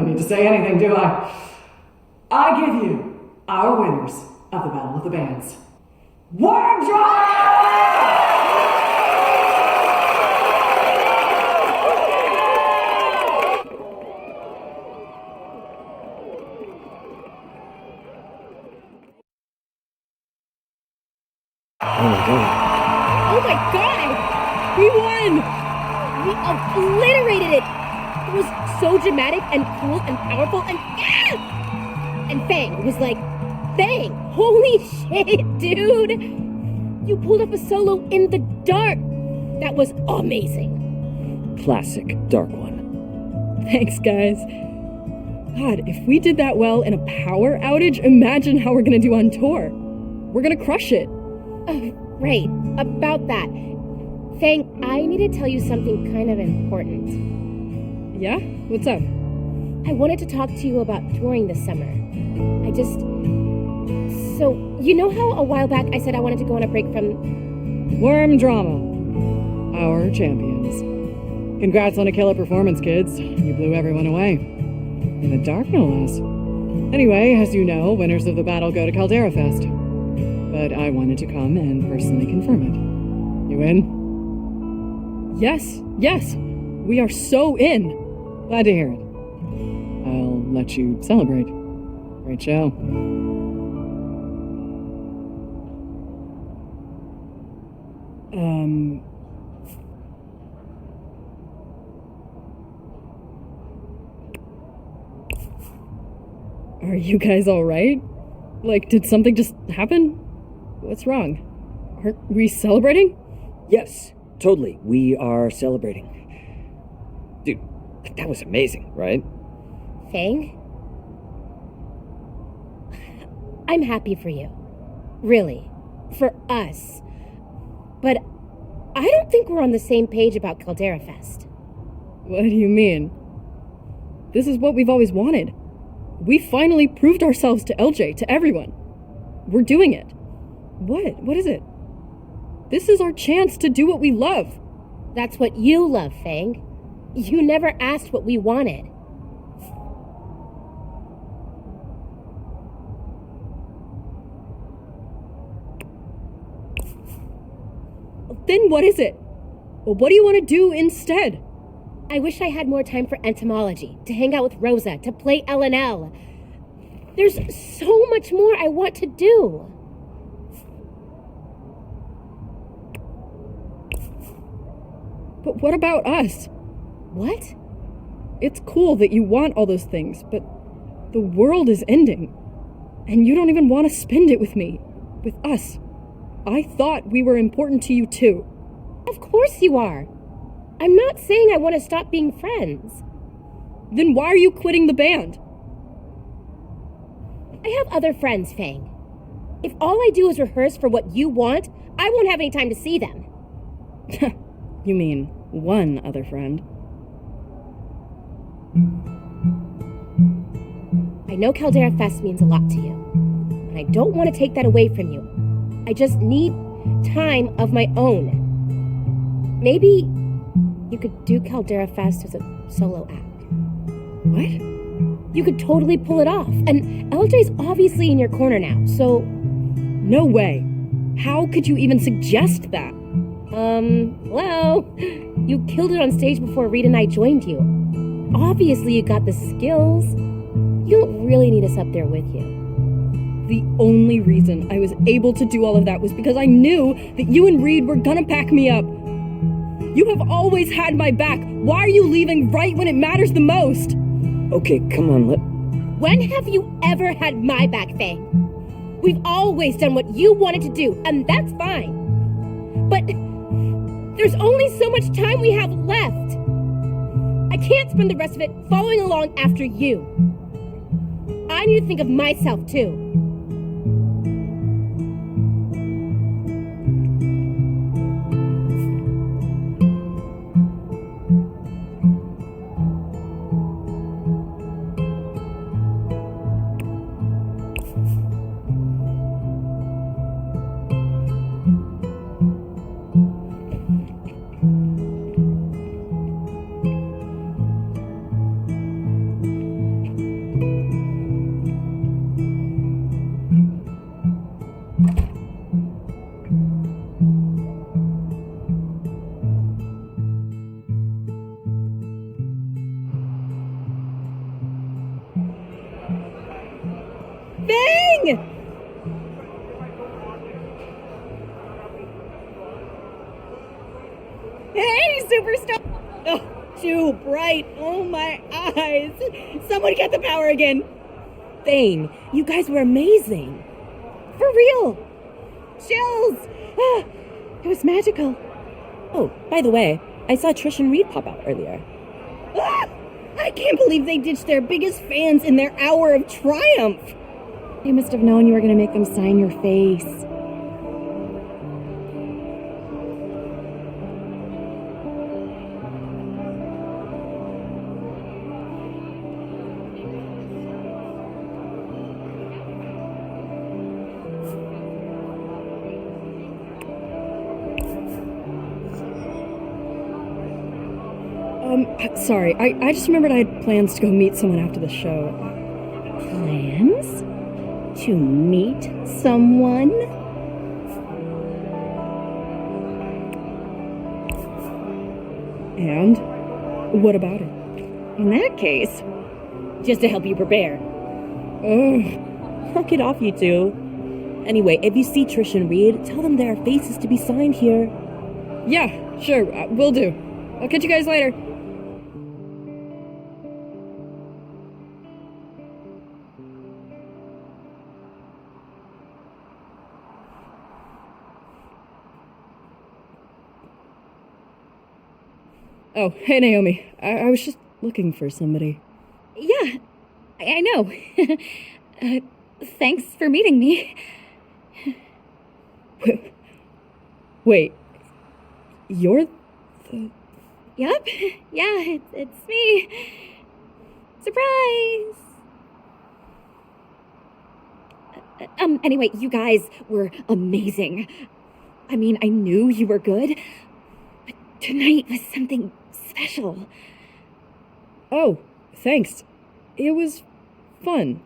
don't need to say anything, do I? I give you our winners of the Battle of the Bands. Worm Drama! Oh my god. Oh my god! We won! We obliterated it! It was so dramatic and cool and powerful and And Fang was like, Fang! Holy shit, dude! You pulled up a solo in the dark! That was amazing. Classic Dark One. Thanks, guys. God, if we did that well in a power outage, imagine how we're gonna do on tour. We're gonna crush it. Right, about that. Fang, I need to tell you something kind of important. Yeah? What's up? I wanted to talk to you about touring this summer. So, you know how a while back I said I wanted to go on a break from... Worm Drama. Our champions. Congrats on a killer performance, kids. You blew everyone away. In the dark, no less. Anyway, as you know, winners of the battle go to Caldera Fest. But I wanted to come and personally confirm it. You in? Yes. We are so in. Glad to hear it. I'll let you celebrate. Great show. Are you guys alright? Like, did something just happen? What's wrong? Aren't we celebrating? Yes, totally. We are celebrating. Dude, that was amazing, right? Fang? I'm happy for you. Really. For us. But I don't think we're on the same page about Caldera Fest. What do you mean? This is what we've always wanted. We finally proved ourselves to LJ, to everyone. We're doing it. What? What is it? This is our chance to do what we love. That's what you love, Fang. You never asked what we wanted. Then what is it? Well, what do you want to do instead? I wish I had more time for entomology, to hang out with Rosa, to play L&L. There's so much more I want to do. But what about us? What? It's cool that you want all those things, but the world is ending. And you don't even want to spend it with me, with us. I thought we were important to you too. Of course you are. I'm not saying I want to stop being friends. Then why are you quitting the band? I have other friends, Fang. If all I do is rehearse for what you want, I won't have any time to see them. You mean one other friend? I know Caldera Fest means a lot to you, and I don't want to take that away from you. I just need time of my own. Maybe you could do Caldera Fest as a solo act. What? You could totally pull it off, and LJ's obviously in your corner now, so... No way. How could you even suggest that? Well, you killed it on stage before Reed and I joined you. Obviously you got the skills. You don't really need us up there with you. The only reason I was able to do all of that was because I knew that you and Reed were gonna back me up. You have always had my back. Why are you leaving right when it matters the most? Okay, come on, When have you ever had my back, Fang? We've always done what you wanted to do, and that's fine. But there's only so much time we have left. I can't spend the rest of it following along after you. I need to think of myself, too. superstar! Oh, too bright. Oh, my eyes. Someone get the power again. Thing, you guys were amazing. For real. Chills! Ah, it was magical. Oh, by the way, I saw Trish and Reed pop out earlier. Ah, I can't believe they ditched their biggest fans in their hour of triumph. They must have known you were going to make them sign your face. Sorry, I just remembered I had plans to go meet someone after the show. Plans? To meet someone? And? What about it? In that case, just to help you prepare. Ugh. Knock it off, you two. Anyway, if you see Trish and Reed, tell them there are faces to be signed here. Yeah, sure, will do. I'll catch you guys later. Oh, hey Naomi. I was just looking for somebody. Yeah, I know. Thanks for meeting me. Wait, you're the... Yep, yeah, it's me. Surprise! Anyway, you guys were amazing. I mean, I knew you were good, but tonight was something special. Oh, thanks. It was fun.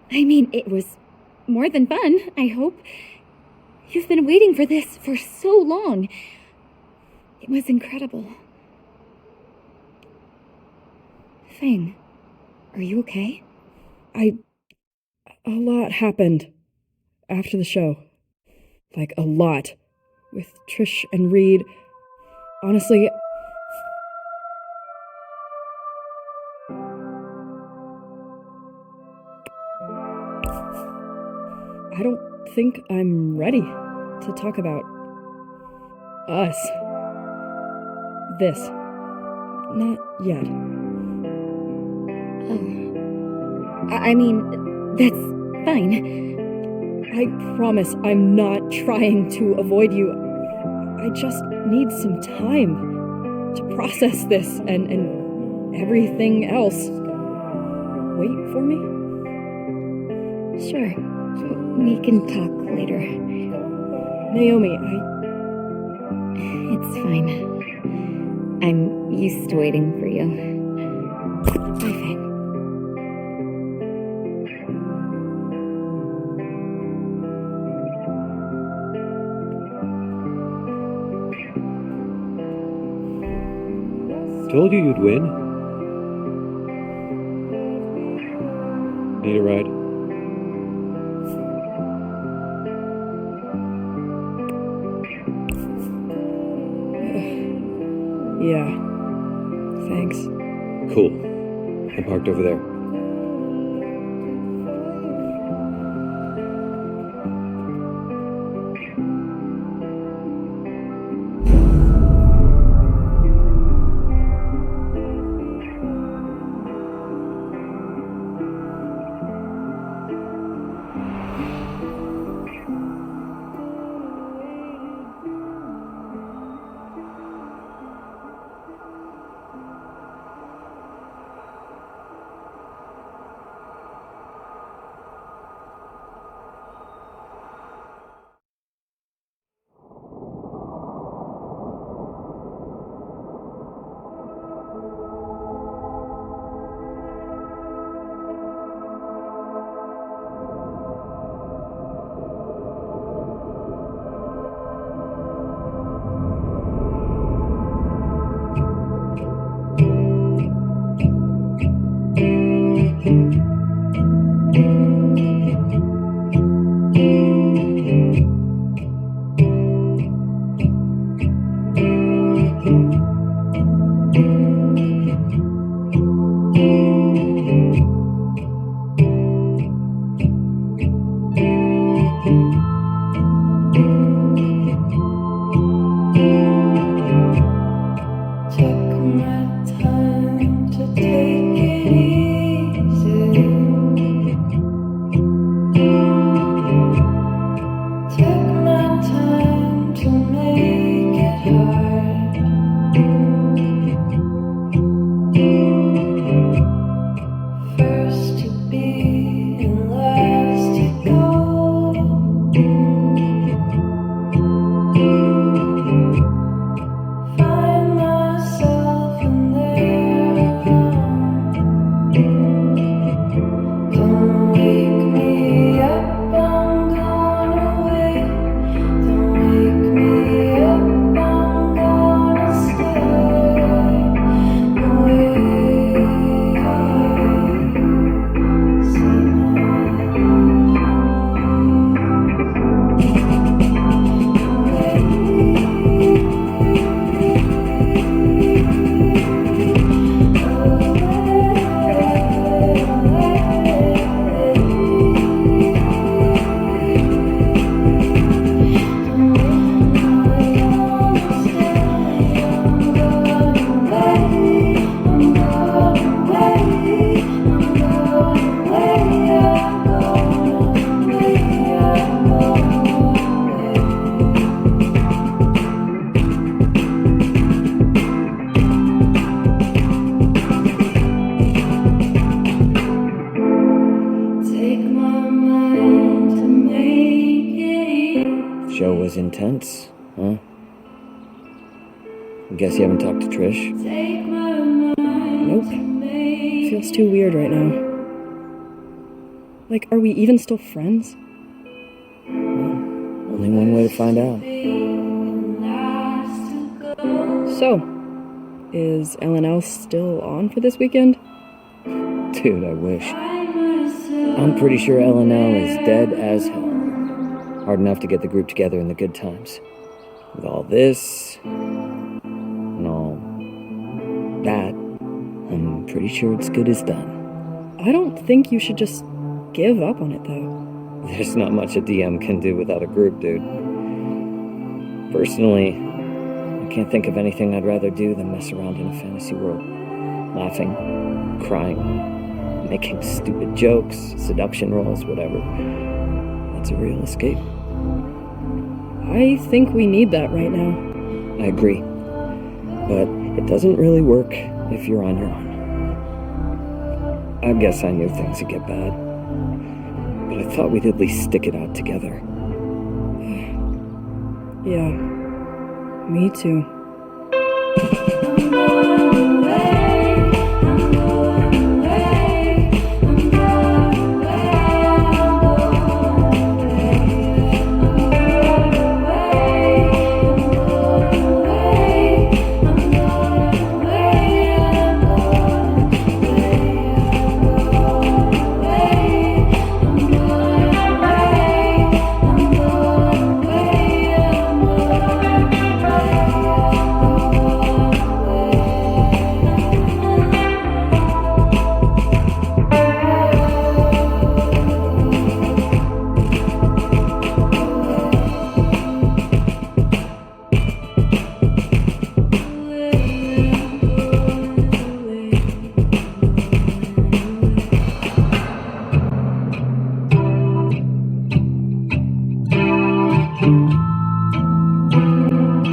I mean, it was more than fun, I hope. You've been waiting for this for so long. It was incredible. Fang, are you okay? A lot happened after the show. Like, a lot. With Trish and Reed. Honestly, I don't think I'm ready to talk about us. This. Not yet. Oh. I mean, that's fine. I promise I'm not trying to avoid you. I just need some time to process this and everything else. Wait for me? Sure. We can talk later. Naomi, It's fine. I'm used to waiting for you. Bye, Fang. Told you you'd win. Need a ride? Yeah. Thanks. Cool. I'm parked over there. Show was intense, huh? Guess you haven't talked to Trish? Nope. Feels too weird right now. Like, are we even still friends? Only one way to find out. So, is L&L still on for this weekend? Dude, I wish. I'm pretty sure L&L is dead as hell. Hard enough to get the group together in the good times. With all this, and all that, I'm pretty sure it's good as done. I don't think you should just give up on it, though. There's not much a DM can do without a group, dude. Personally, I can't think of anything I'd rather do than mess around in a fantasy world. Laughing, crying, making stupid jokes, seduction rolls, whatever. That's a real escape. I think we need that right now. I agree. But it doesn't really work if you're on your own. I guess I knew things would get bad. But I thought we'd at least stick it out together. Yeah. Me too.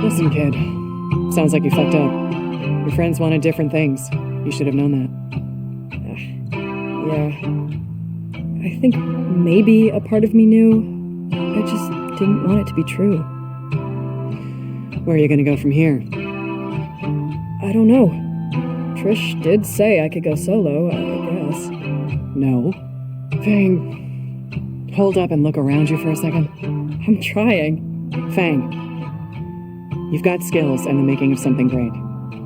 Listen, kid. Sounds like you fucked up. Your friends wanted different things. You should have known that. Yeah. I think maybe a part of me knew. I just didn't want it to be true. Where are you gonna go from here? I don't know. Trish did say I could go solo, I guess. No. Fang, hold up and look around you for a second. I'm trying. Fang, you've got skills and the making of something great,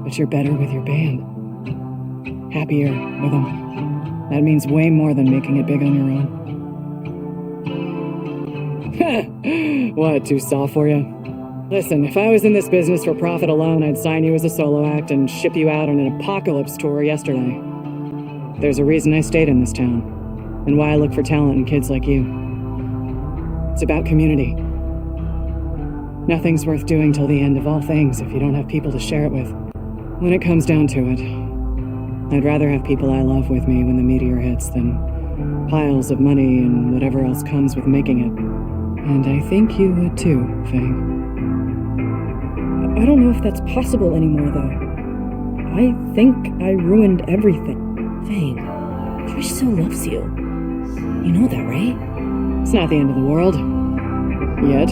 but you're better with your band. Happier with them. That means way more than making it big on your own. What, too soft for you? Listen, if I was in this business for profit alone, I'd sign you as a solo act and ship you out on an apocalypse tour yesterday. There's a reason I stayed in this town, and why I look for talent in kids like you. It's about community. Nothing's worth doing till the end of all things if you don't have people to share it with. When it comes down to it, I'd rather have people I love with me when the meteor hits than piles of money and whatever else comes with making it. And I think you would too, Fang. I don't know if that's possible anymore, though. I think I ruined everything. Fang, Trish still loves you. You know that, right? It's not the end of the world. Yet.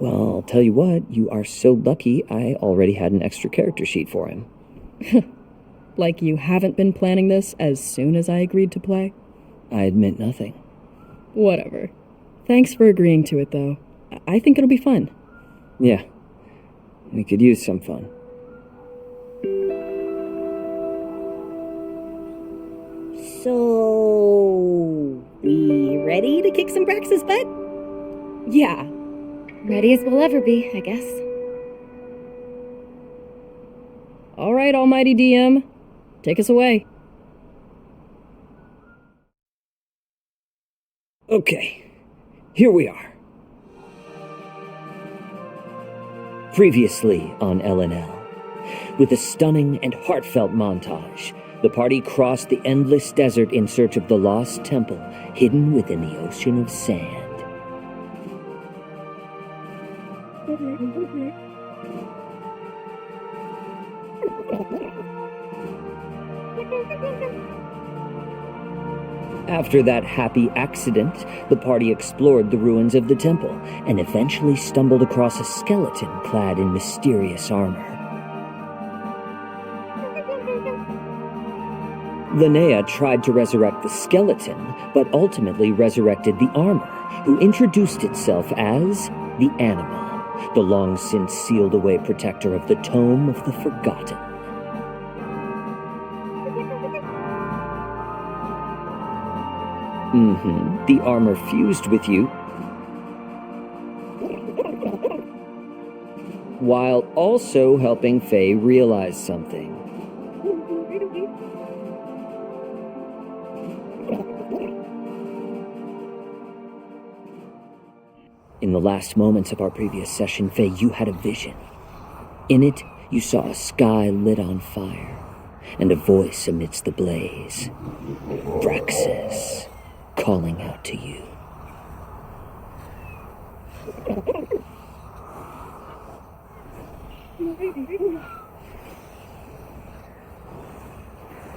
Well, I'll tell you what, you are so lucky I already had an extra character sheet for him. Like you haven't been planning this as soon as I agreed to play? I admit nothing. Whatever. Thanks for agreeing to it, though. I think it'll be fun. Yeah, we could use some fun. So, we ready to kick some Brax's butt? Yeah. Ready as we'll ever be, I guess. All right, Almighty DM. Take us away. Okay, here we are. Previously on LNL. With a stunning and heartfelt montage, the party crossed the endless desert in search of the lost temple hidden within the ocean of sand. After that happy accident, the party explored the ruins of the temple and eventually stumbled across a skeleton clad in mysterious armor. Linnea tried to resurrect the skeleton, but ultimately resurrected the armor, who introduced itself as the Animal, the long-since sealed-away protector of the Tome of the Forgotten. The armor fused with you, while also helping Faye realize something. In the last moments of our previous session, Faye, you had a vision. In it, you saw a sky lit on fire, and a voice amidst the blaze. Braxis, calling out to you.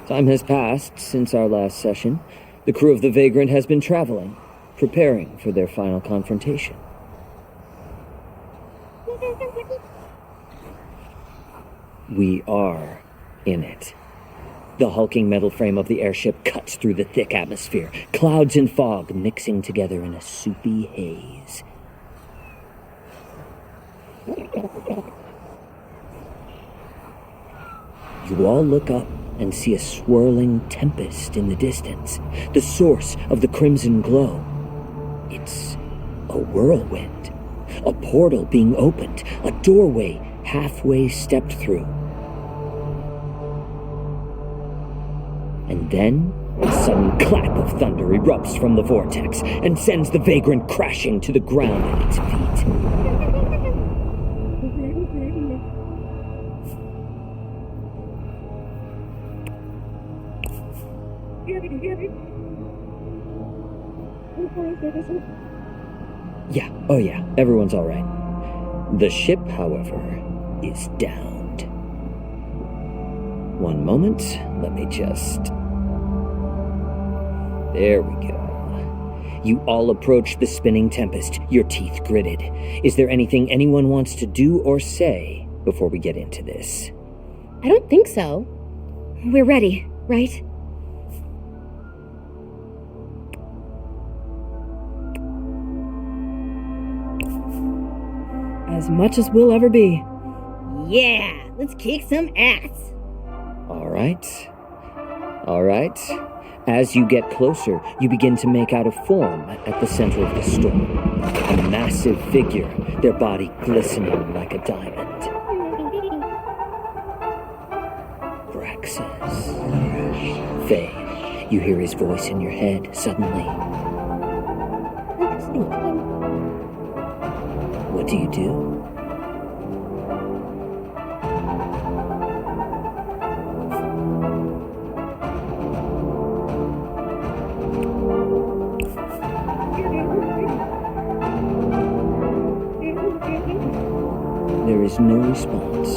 Time has passed since our last session. The crew of the Vagrant has been traveling, preparing for their final confrontation. We are in it. The hulking metal frame of the airship cuts through the thick atmosphere, clouds and fog mixing together in a soupy haze. You all look up and see a swirling tempest in the distance, the source of the crimson glow. It's a whirlwind, a portal being opened, a doorway halfway stepped through. And then, a sudden clap of thunder erupts from the vortex and sends the Vagrant crashing to the ground at its feet. Yeah, everyone's all right. The ship, however, is downed. One moment, let me just... There we go. You all approach the spinning tempest, your teeth gritted. Is there anything anyone wants to do or say before we get into this? I don't think so. We're ready, right? As much as we'll ever be. Yeah, let's kick some ass. All right. As you get closer, you begin to make out a form at the center of the storm. A massive figure, their body glistening like a diamond. Braxis. Faye, you hear his voice in your head suddenly. What do you do? There is no response.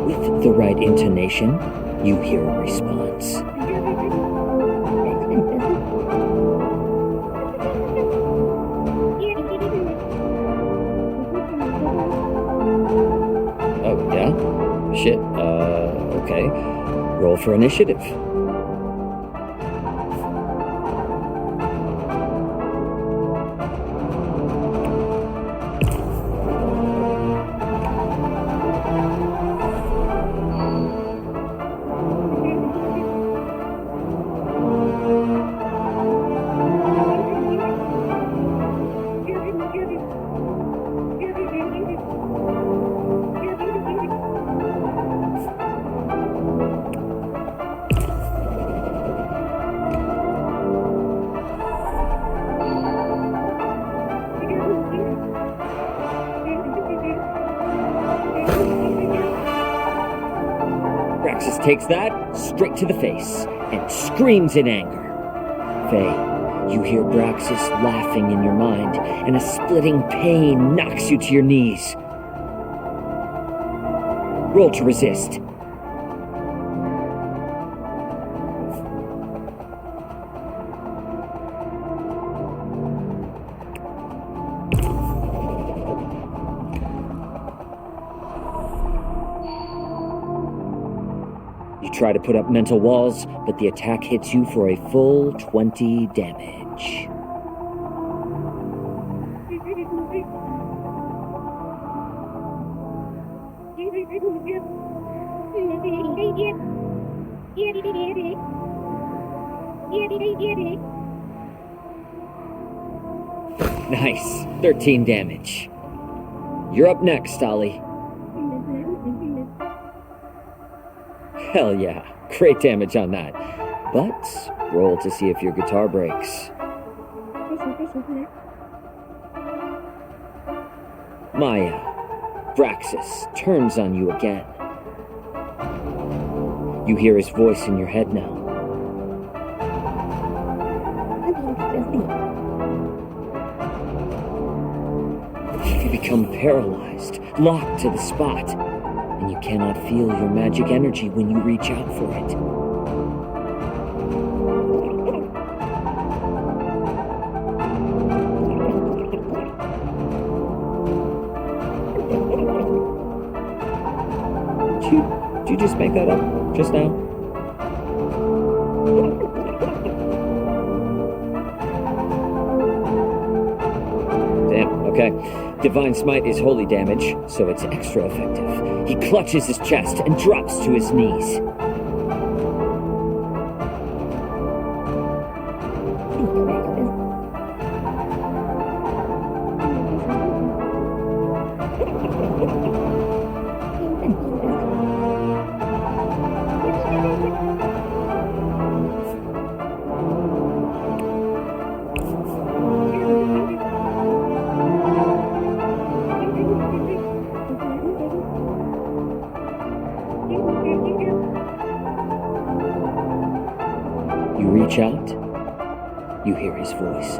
With the right intonation, you hear a response. Oh, yeah? Shit, okay. Roll for initiative. takes that straight to the face and screams in anger. Faye, you hear Braxis laughing in your mind, and a splitting pain knocks you to your knees. Roll to resist. You try to put up mental walls, but the attack hits you for a full 20 damage. Nice. 13 damage. You're up next, Ollie. Hell yeah. Great damage on that. But roll to see if your guitar breaks. Maya, Braxis turns on you again. You hear his voice in your head now. You become paralyzed, locked to the spot, and you cannot feel your magic energy when you reach out for it. Did you just make that up just now? Damn, okay. Divine Smite is holy damage, so it's extra effective. He clutches his chest and drops to his knees. You reach out, you hear his voice.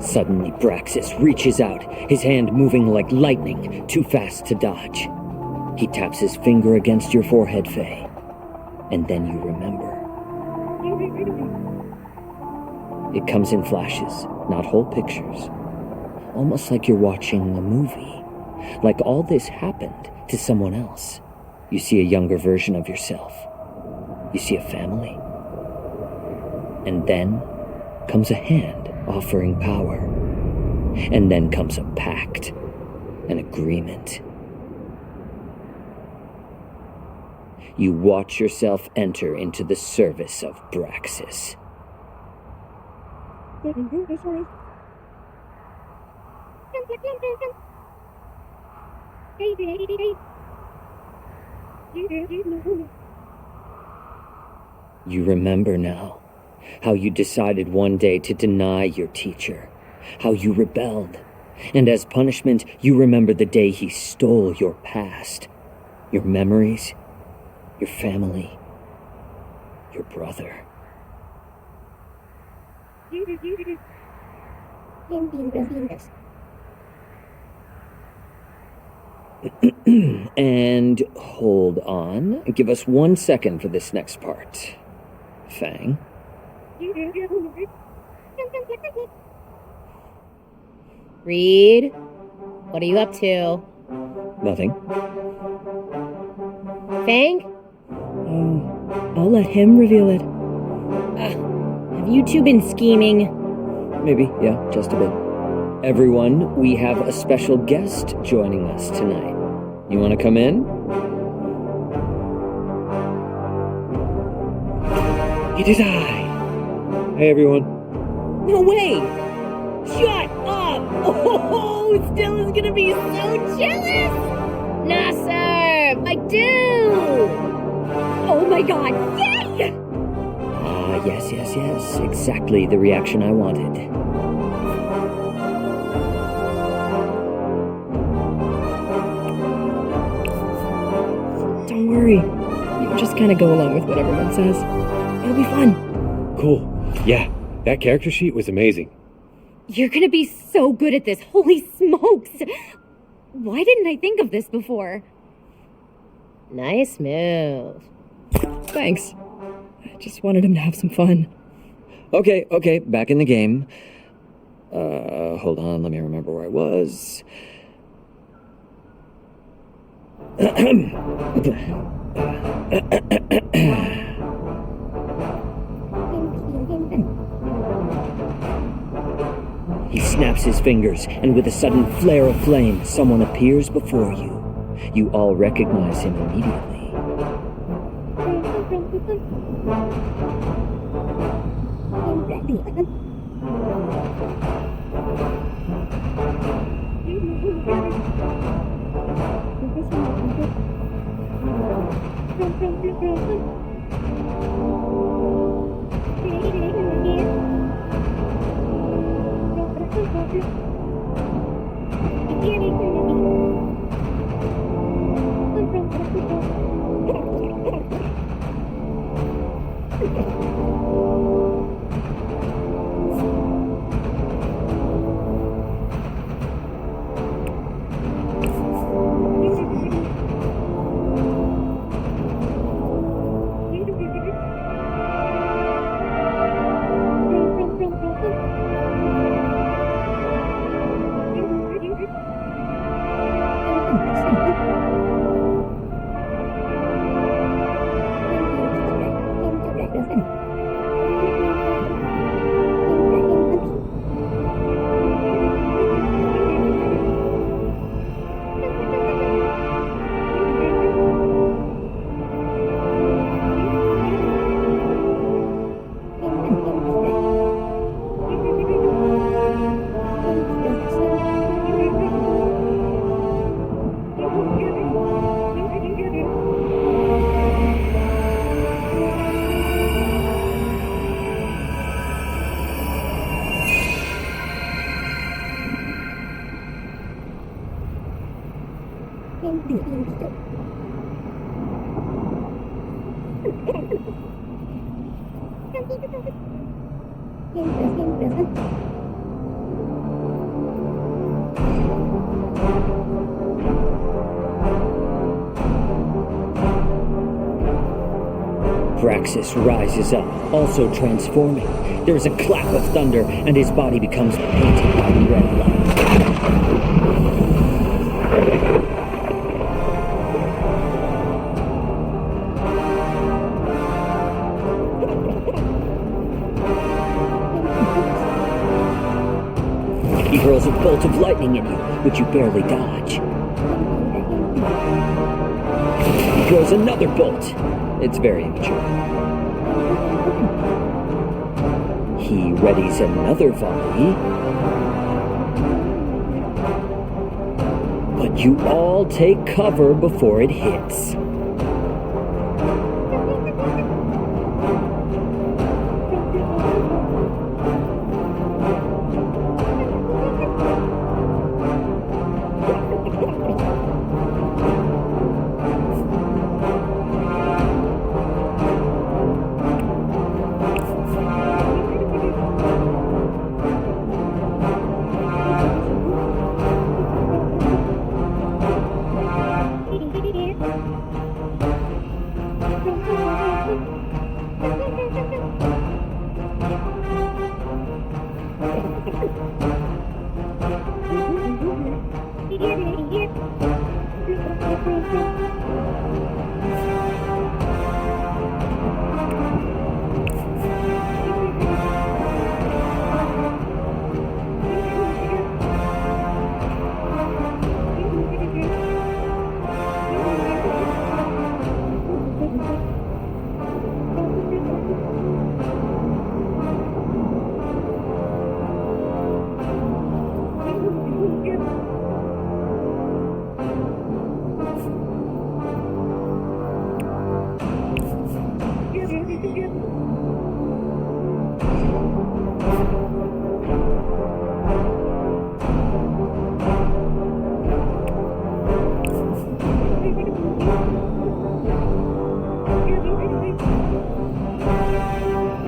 Suddenly, Braxis reaches out, his hand moving like lightning, too fast to dodge. He taps his finger against your forehead, Faye, and then you remember. It comes in flashes, not whole pictures. Almost like you're watching a movie. Like all this happened to someone else. You see a younger version of yourself. You see a family. And then comes a hand offering power. And then comes a pact, an agreement. You watch yourself enter into the service of Braxis. You remember now how you decided one day to deny your teacher, how you rebelled, and as punishment, you remember the day he stole your past, your memories, your family, your brother. And hold on. Give us 1 second for this next part. Fang. Reed, what are you up to? Nothing. Fang? Oh, I'll let him reveal it. Have you two been scheming? Maybe, yeah, just a bit. Everyone, we have a special guest joining us tonight. You want to come in? It is I. Hey, everyone. No way! Shut up! Oh, Stella's gonna be so jealous! Nasser! I do! Oh my god, yay! Ah, yes. Exactly the reaction I wanted. Don't worry. You just kind of go along with what everyone says. It'll be fun. Cool. Yeah, that character sheet was amazing. You're gonna be so good at this. Holy smokes! Why didn't I think of this before? Nice move. Thanks. I just wanted him to have some fun. Okay, back in the game. Hold on, let me remember where I was. He snaps his fingers, and with a sudden flare of flame, someone appears before you. You all recognize him immediately. Praxis rises up, also transforming. There is a clap of thunder, and his body becomes painted by red light. He hurls a bolt of lightning at you, which you barely dodge. He throws another bolt. It's very immature. He readies another volley. But you all take cover before it hits.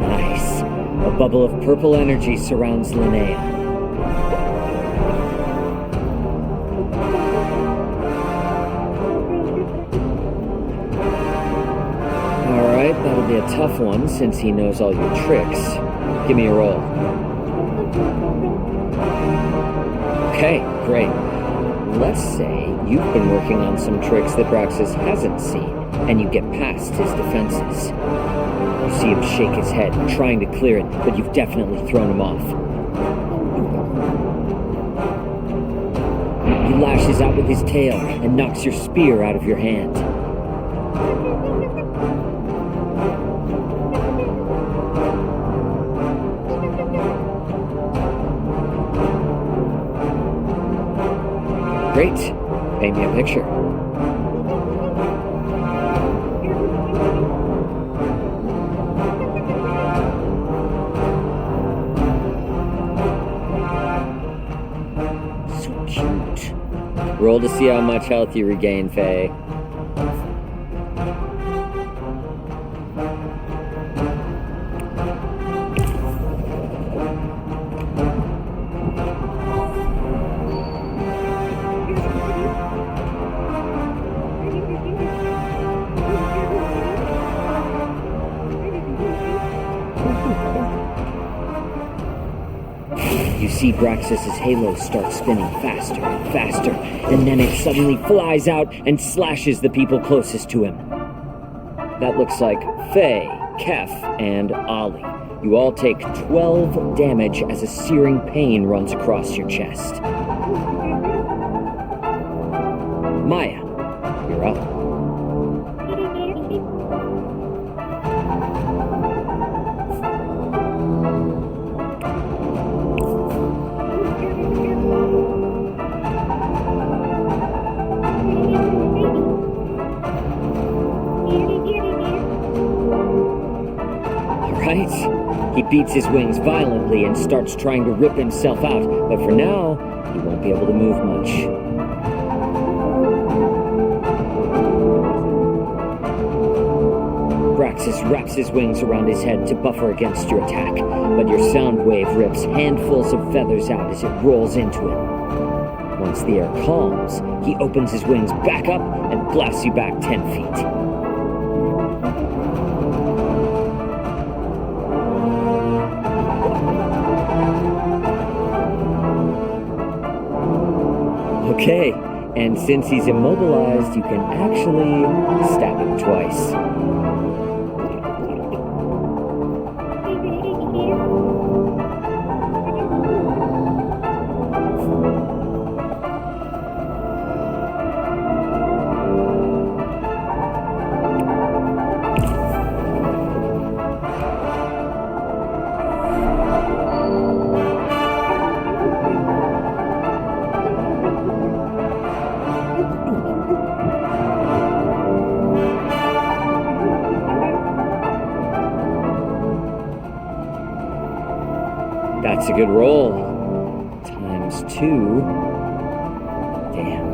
Nice. A bubble of purple energy surrounds Linnea. Alright, that'll be a tough one since he knows all your tricks. Give me a roll. Okay, great. Let's say you've been working on some tricks that Braxis hasn't seen, and you get past his defenses. You see him shake his head, trying to clear it, but you've definitely thrown him off. He lashes out with his tail and knocks your spear out of your hand. Great. Paint me a picture. So cute. Roll to see how much health you regain, Faye. You see Braxis' halo start spinning faster and faster, and then it suddenly flies out and slashes the people closest to him. That looks like Faye, Kef, and Ollie. You all take 12 damage as a searing pain runs across your chest. Maya, you're up. Right? He beats his wings violently and starts trying to rip himself out, but for now, he won't be able to move much. Braxis wraps his wings around his head to buffer against your attack, but your sound wave rips handfuls of feathers out as it rolls into him. Once the air calms, he opens his wings back up and blasts you back 10 feet. Okay, and since he's immobilized, you can actually stab him twice. That's a good roll. Times 2. Damn.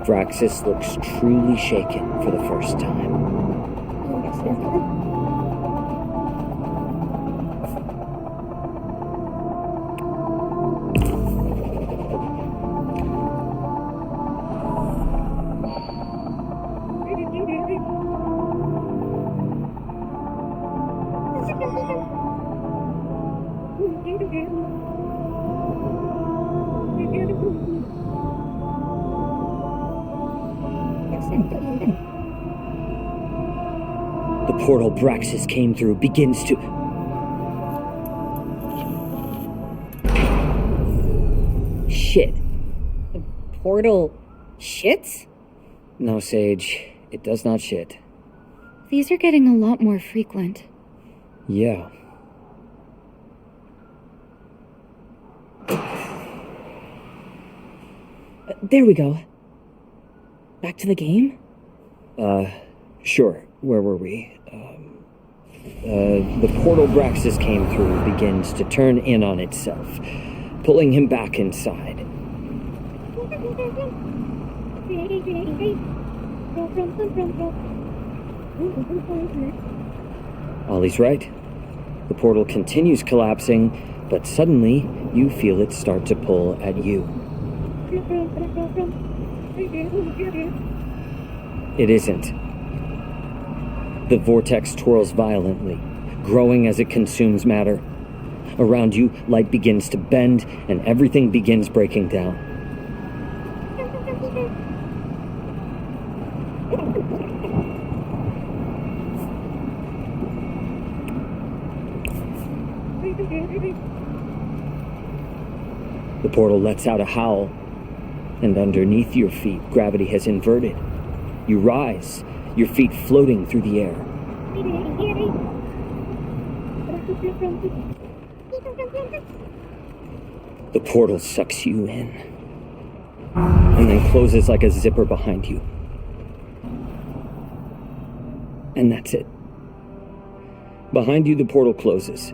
Braxis looks truly shaken for the first time. The portal Braxis came through begins to... Shit. The portal shits? No, Sage. It does not shit. These are getting a lot more frequent. Yeah. There we go. Back to the game? Sure. Where were we? The portal Braxis came through begins to turn in on itself, pulling him back inside. Ollie's right. The portal continues collapsing, but suddenly you feel it start to pull at you. It isn't. The vortex twirls violently, growing as it consumes matter. Around you, light begins to bend, and everything begins breaking down. The portal lets out a howl, and underneath your feet, gravity has inverted. You rise, your feet floating through the air. The portal sucks you in, and then closes like a zipper behind you. And that's it. Behind you, the portal closes,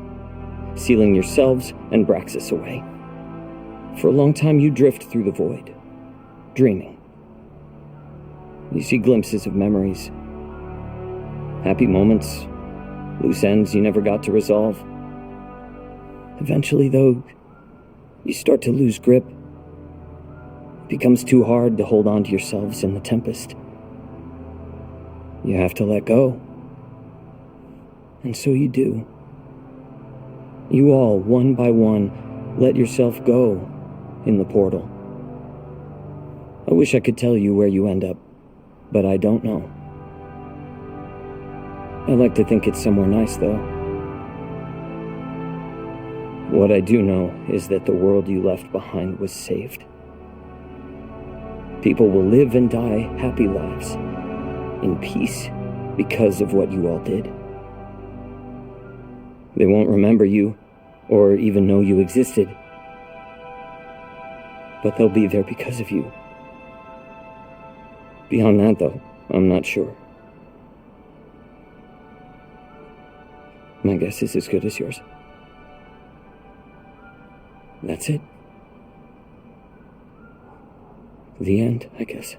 sealing yourselves and Braxis away. For a long time, you drift through the void, dreaming. You see glimpses of memories, happy moments, loose ends you never got to resolve. Eventually, though, you start to lose grip. It becomes too hard to hold on to yourselves in the tempest. You have to let go. And so you do. You all, one by one, let yourself go in the portal. I wish I could tell you where you end up, but I don't know. I like to think it's somewhere nice, though. What I do know is that the world you left behind was saved. People will live and die happy lives, in peace, because of what you all did. They won't remember you, or even know you existed. But they'll be there because of you. Beyond that, though, I'm not sure. My guess is as good as yours. That's it. The end, I guess.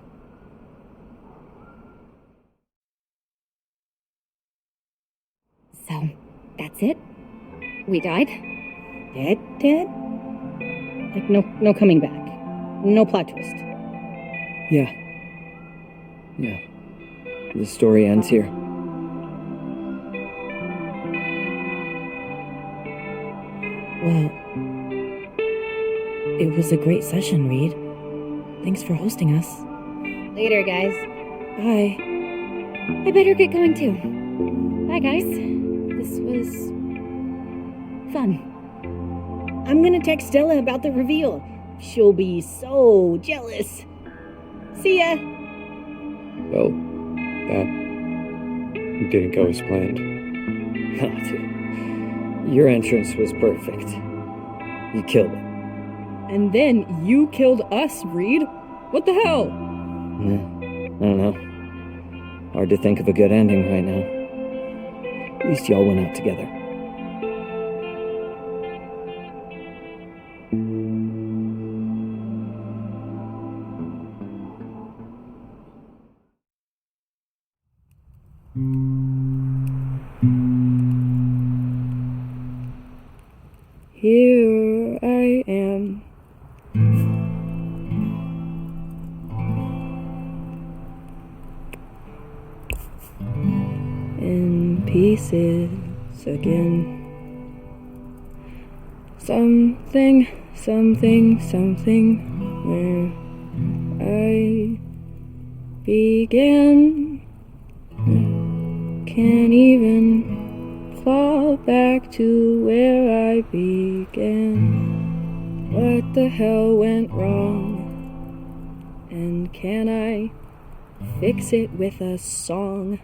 So, that's it? We died? Dead? Like, no coming back. No plot twist. Yeah. The story ends here. Well, it was a great session, Reed. Thanks for hosting us. Later, guys. Bye. I better get going too. Bye, guys. This was fun. I'm gonna text Stella about the reveal. She'll be so jealous. See ya. Well, that didn't go as planned. Your entrance was perfect. You killed it. And then you killed us, Reed. What the hell? I don't know. Hard to think of a good ending right now. At least y'all went out together. Here I am. In pieces again. Something where I began. Can't even claw back to where I began. What the hell went wrong? And can I fix it with a song?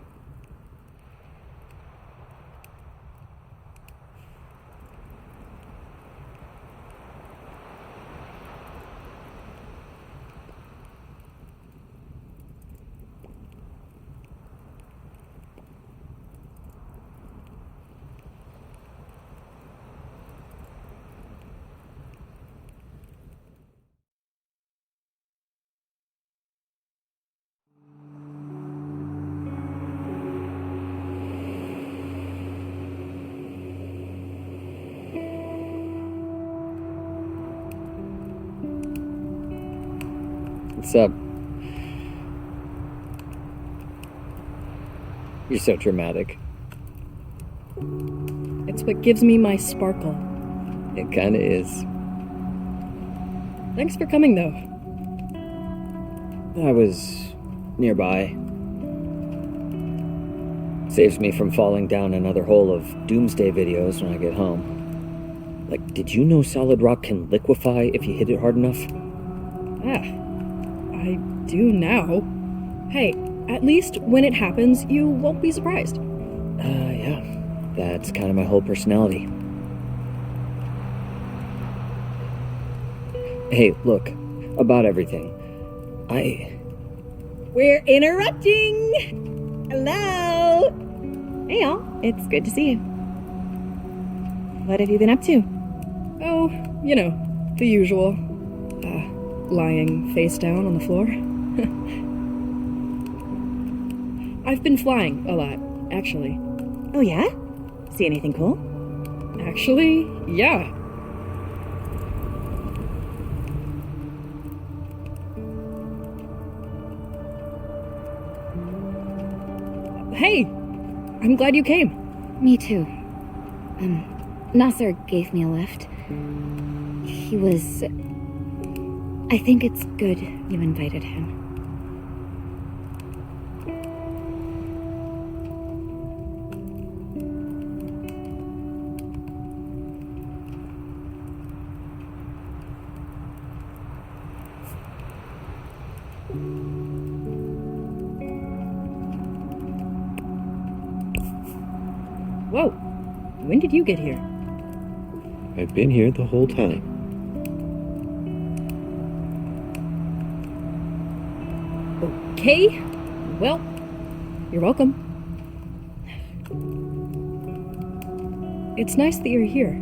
What's up? You're so dramatic. It's what gives me my sparkle. It kinda is. Thanks for coming, though. I was nearby. Saves me from falling down another hole of doomsday videos when I get home. Like, did you know solid rock can liquefy if you hit it hard enough? Ah, I do now. Hey, at least when it happens, you won't be surprised. Yeah. That's kind of my whole personality. Hey, look, about everything. We're interrupting! Hello! Hey, y'all. It's good to see you. What have you been up to? Oh, you know, the usual. Lying face down on the floor. I've been flying a lot, actually. Oh, yeah? See anything cool? Actually, yeah. Hey! I'm glad you came. Me too. Nasser gave me a lift. He was... I think it's good you invited him. Whoa! When did you get here? I've been here the whole time. Okay. Well, you're welcome. It's nice that you're here.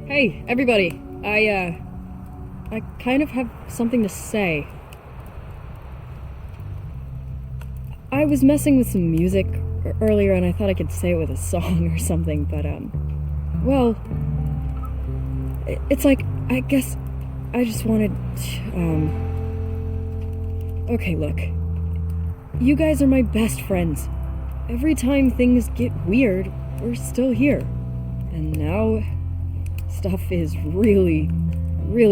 Hey, everybody. I kind of have something to say. I was messing with some music earlier and I thought I could say it with a song or something, but, well, it's like, I guess I just wanted, okay, look. You guys are my best friends. Every time things get weird, we're still here. And now, stuff is really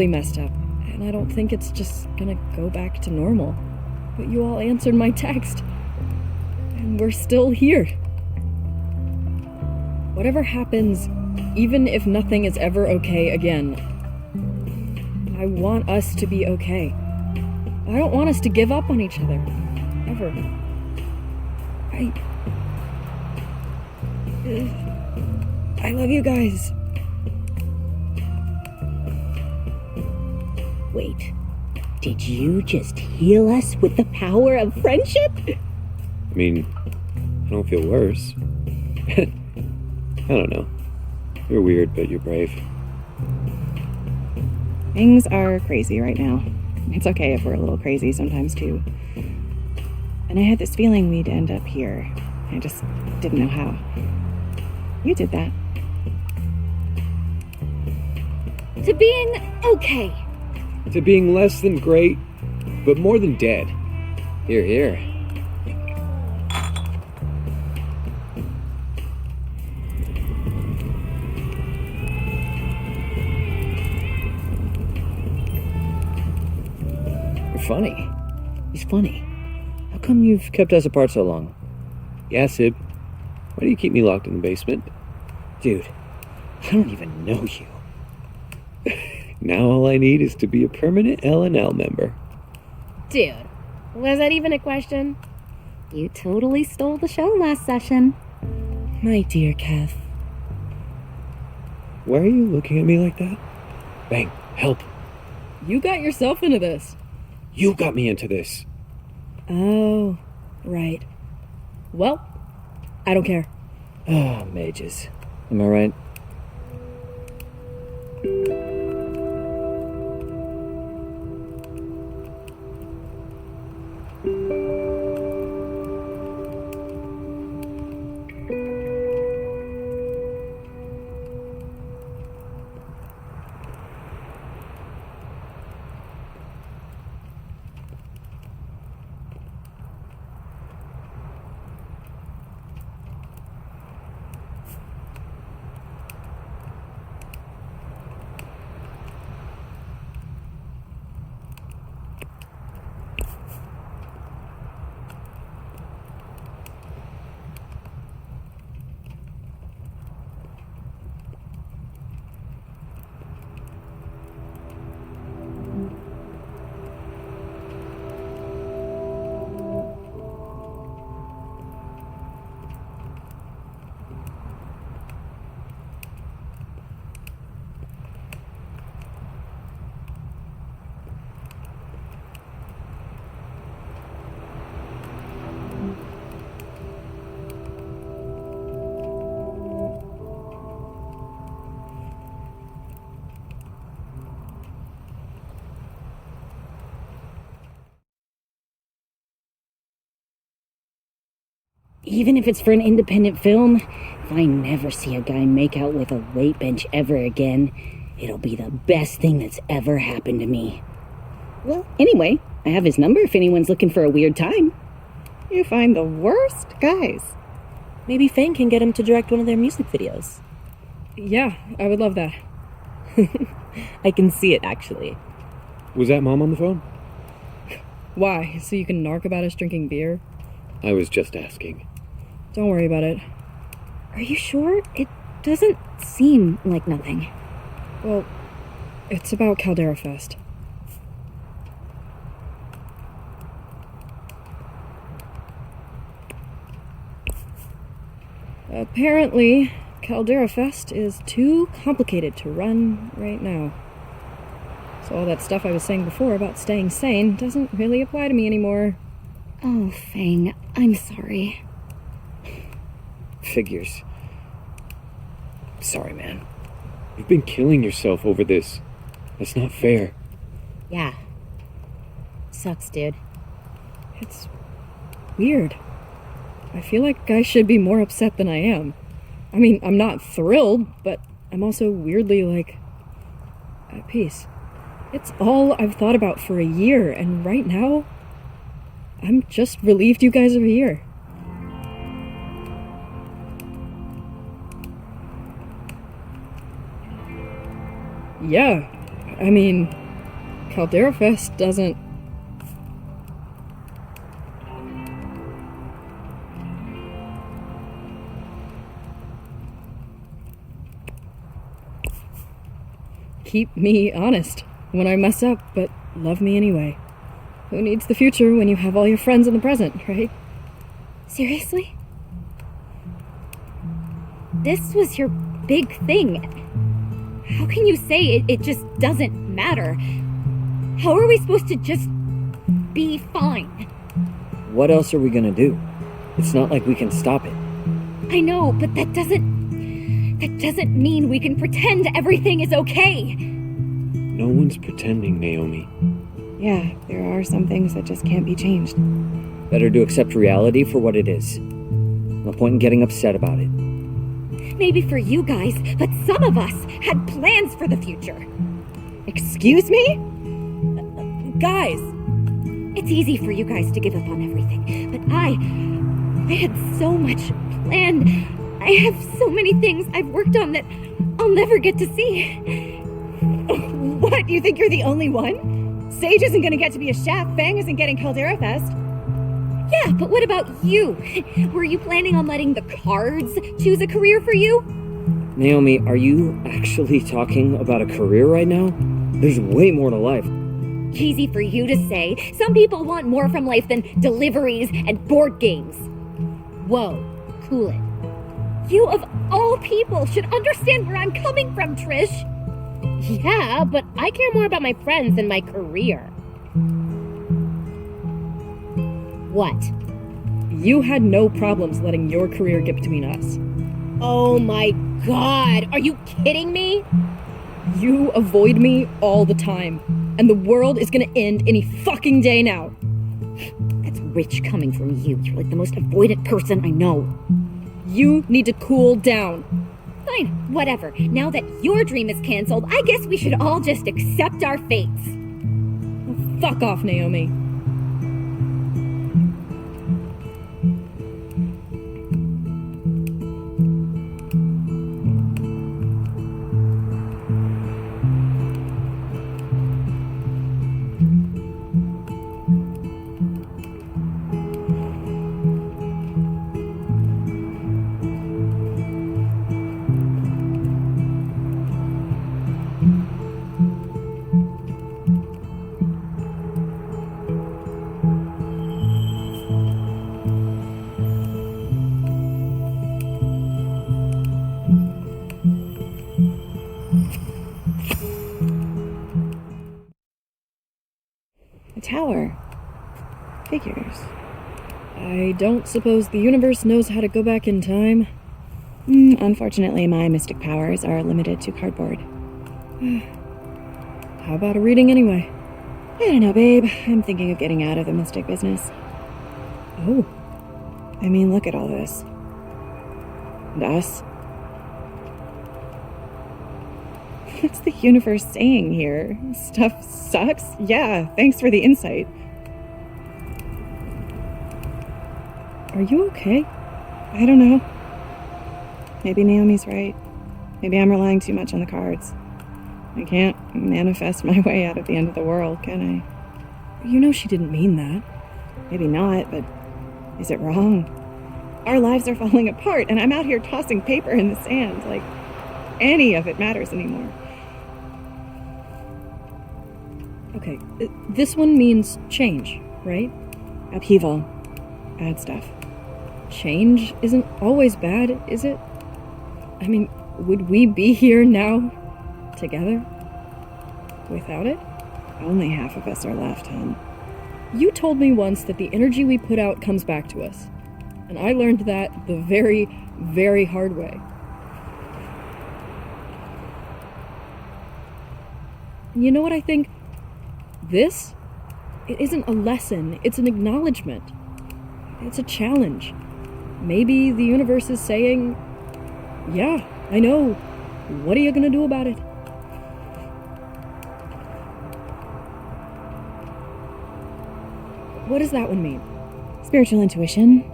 messed up, and I don't think it's just gonna go back to normal. But you all answered my text, and we're still here. Whatever happens, even if nothing is ever okay again, I want us to be okay. I don't want us to give up on each other. Ever. I love you guys. Wait, did you just heal us with the power of friendship? I mean, I don't feel worse. I don't know. You're weird, but you're brave. Things are crazy right now. It's okay if we're a little crazy sometimes, too. And I had this feeling we'd end up here. I just didn't know how. You did that. To being okay. To being less than great, but more than dead. Here, here. You're funny. He's funny. How come you've kept us apart so long? Yeah, Sib. Why do you keep me locked in the basement? Dude, I don't even know you. Now all I need is to be a permanent L&L member. Dude, was that even a question? You totally stole the show last session. My dear Kev. Why are you looking at me like that? Bang, help. You got yourself into this. You got me into this. Oh, right. Well, I don't care. Ah, mages. Am I right? Even if it's for an independent film, if I never see a guy make out with a weight bench ever again, it'll be the best thing that's ever happened to me. Well, anyway, I have his number if anyone's looking for a weird time. You find the worst guys. Maybe Fang can get him to direct one of their music videos. Yeah, I would love that. I can see it, actually. Was that Mom on the phone? Why? So you can narc about us drinking beer? I was just asking. Don't worry about it. Are you sure? It doesn't seem like nothing. Well, it's about Caldera Fest. Apparently, Caldera Fest is too complicated to run right now. So all that stuff I was saying before about staying sane doesn't really apply to me anymore. Oh, Fang, I'm sorry. Figures. Sorry, man. You've been killing yourself over this. That's not fair. Yeah. Sucks, dude. It's weird. I feel like I should be more upset than I am. I mean, I'm not thrilled, but I'm also weirdly, at peace. It's all I've thought about for a year, and right now, I'm just relieved you guys are here. Yeah, I mean, Caldera Fest doesn't... keep me honest when I mess up, but love me anyway. Who needs the future when you have all your friends in the present, right? Seriously? This was your big thing. How can you say it just doesn't matter? How are we supposed to just be fine? What else are we gonna do? It's not like we can stop it. I know, but that doesn't mean we can pretend everything is okay. No one's pretending, Naomi. Yeah, there are some things that just can't be changed. Better to accept reality for what it is. No point in getting upset about it. Maybe for you guys, but some of us had plans for the future. Excuse me? Guys! It's easy for you guys to give up on everything, but I had so much planned. I have so many things I've worked on that I'll never get to see. What? You think you're the only one? Sage isn't gonna get to be a chef. Fang isn't getting Caldera Fest. Yeah, but what about you? Were you planning on letting the cards choose a career for you? Naomi, are you actually talking about a career right now? There's way more to life. Easy for you to say. Some people want more from life than deliveries and board games. Whoa, cool it. You of all people should understand where I'm coming from, Trish. Yeah, but I care more about my friends than my career. What? You had no problems letting your career get between us. Oh my god, are you kidding me? You avoid me all the time, and the world is gonna end any fucking day now. That's rich coming from you. You're like the most avoidant person I know. You need to cool down. Fine, whatever. Now that your dream is canceled, I guess we should all just accept our fates. Fuck off, Naomi. A tower. Figures. I don't suppose the universe knows how to go back in time. Unfortunately, my mystic powers are limited to cardboard. How about a reading anyway? I don't know, babe. I'm thinking of getting out of the mystic business. Oh. I mean, look at all this. And us. What's the universe saying here? Stuff sucks? Yeah, thanks for the insight. Are you okay? I don't know. Maybe Naomi's right. Maybe I'm relying too much on the cards. I can't manifest my way out of the end of the world, can I? You know she didn't mean that. Maybe not, but is it wrong? Our lives are falling apart, and I'm out here tossing paper in the sand, like any of it matters anymore. Okay, this one means change, right? Upheaval. Bad stuff. Change isn't always bad, is it? I mean, would we be here now, together, without it? Only half of us are left, hon. You told me once that the energy we put out comes back to us. And I learned that the very, very hard way. You know what I think? This? It isn't a lesson, it's an acknowledgement. It's a challenge. Maybe the universe is saying, yeah, I know. What are you gonna do about it? What does that one mean? Spiritual intuition.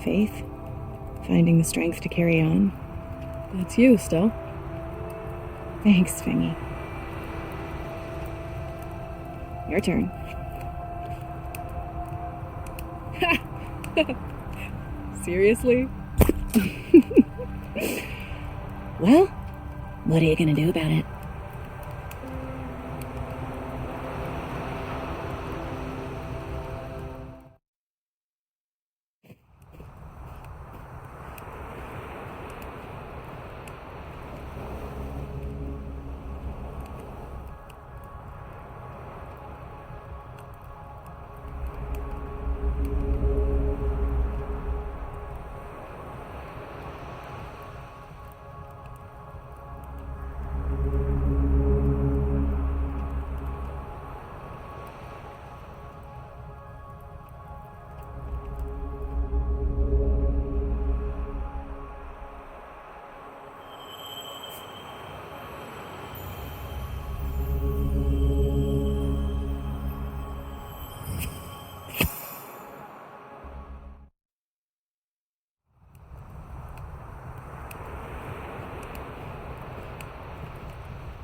Faith. Finding the strength to carry on. That's you, still. Thanks, Fingy. Your turn. Seriously? Well, what are you gonna do about it?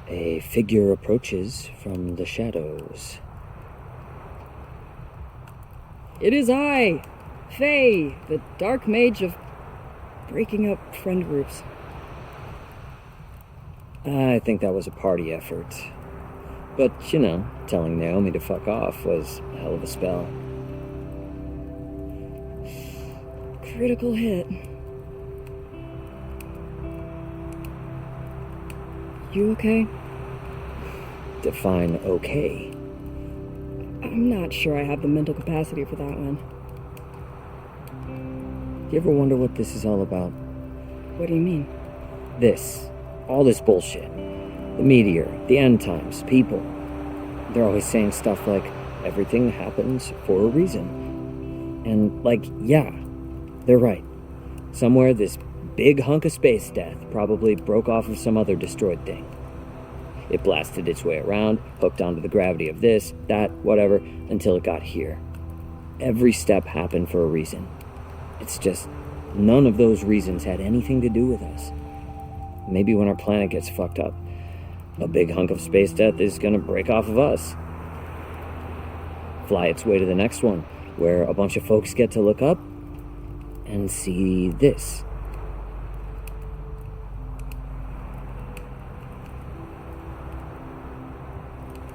A figure approaches from the shadows. It is I, Faye, the dark mage of breaking up friend groups. I think that was a party effort. But, you know, telling Naomi to fuck off was a hell of a spell. Critical hit. You okay? Define okay. I'm not sure I have the mental capacity for that one. Do you ever wonder what this is all about? What do you mean? This. All this bullshit. The meteor, the end times, people. They're always saying stuff like, everything happens for a reason. And, like, yeah, they're right. Somewhere this big hunk of space death probably broke off of some other destroyed thing. It blasted its way around, hooked onto the gravity of this, that, whatever, until it got here. Every step happened for a reason. It's just, none of those reasons had anything to do with us. Maybe when our planet gets fucked up, a big hunk of space death is gonna break off of us. Fly its way to the next one, where a bunch of folks get to look up and see this.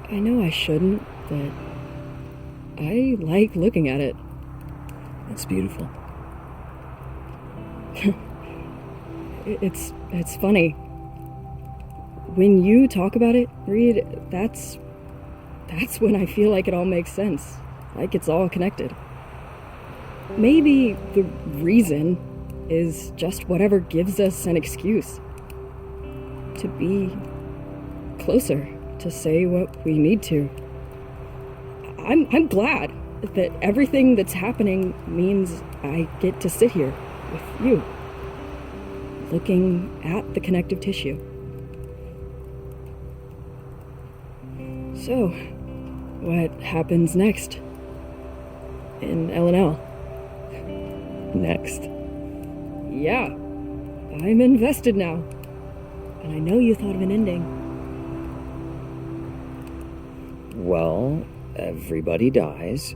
I know I shouldn't, but I like looking at it. It's beautiful. It's funny. When you talk about it, Reed, that's when I feel like it all makes sense. Like it's all connected. Maybe the reason is just whatever gives us an excuse to be closer, to say what we need to. I'm glad. that everything that's happening means I get to sit here with you, looking at the connective tissue. So, what happens next? In L&L? Next? Yeah. I'm invested now. And I know you thought of an ending. Well, everybody dies.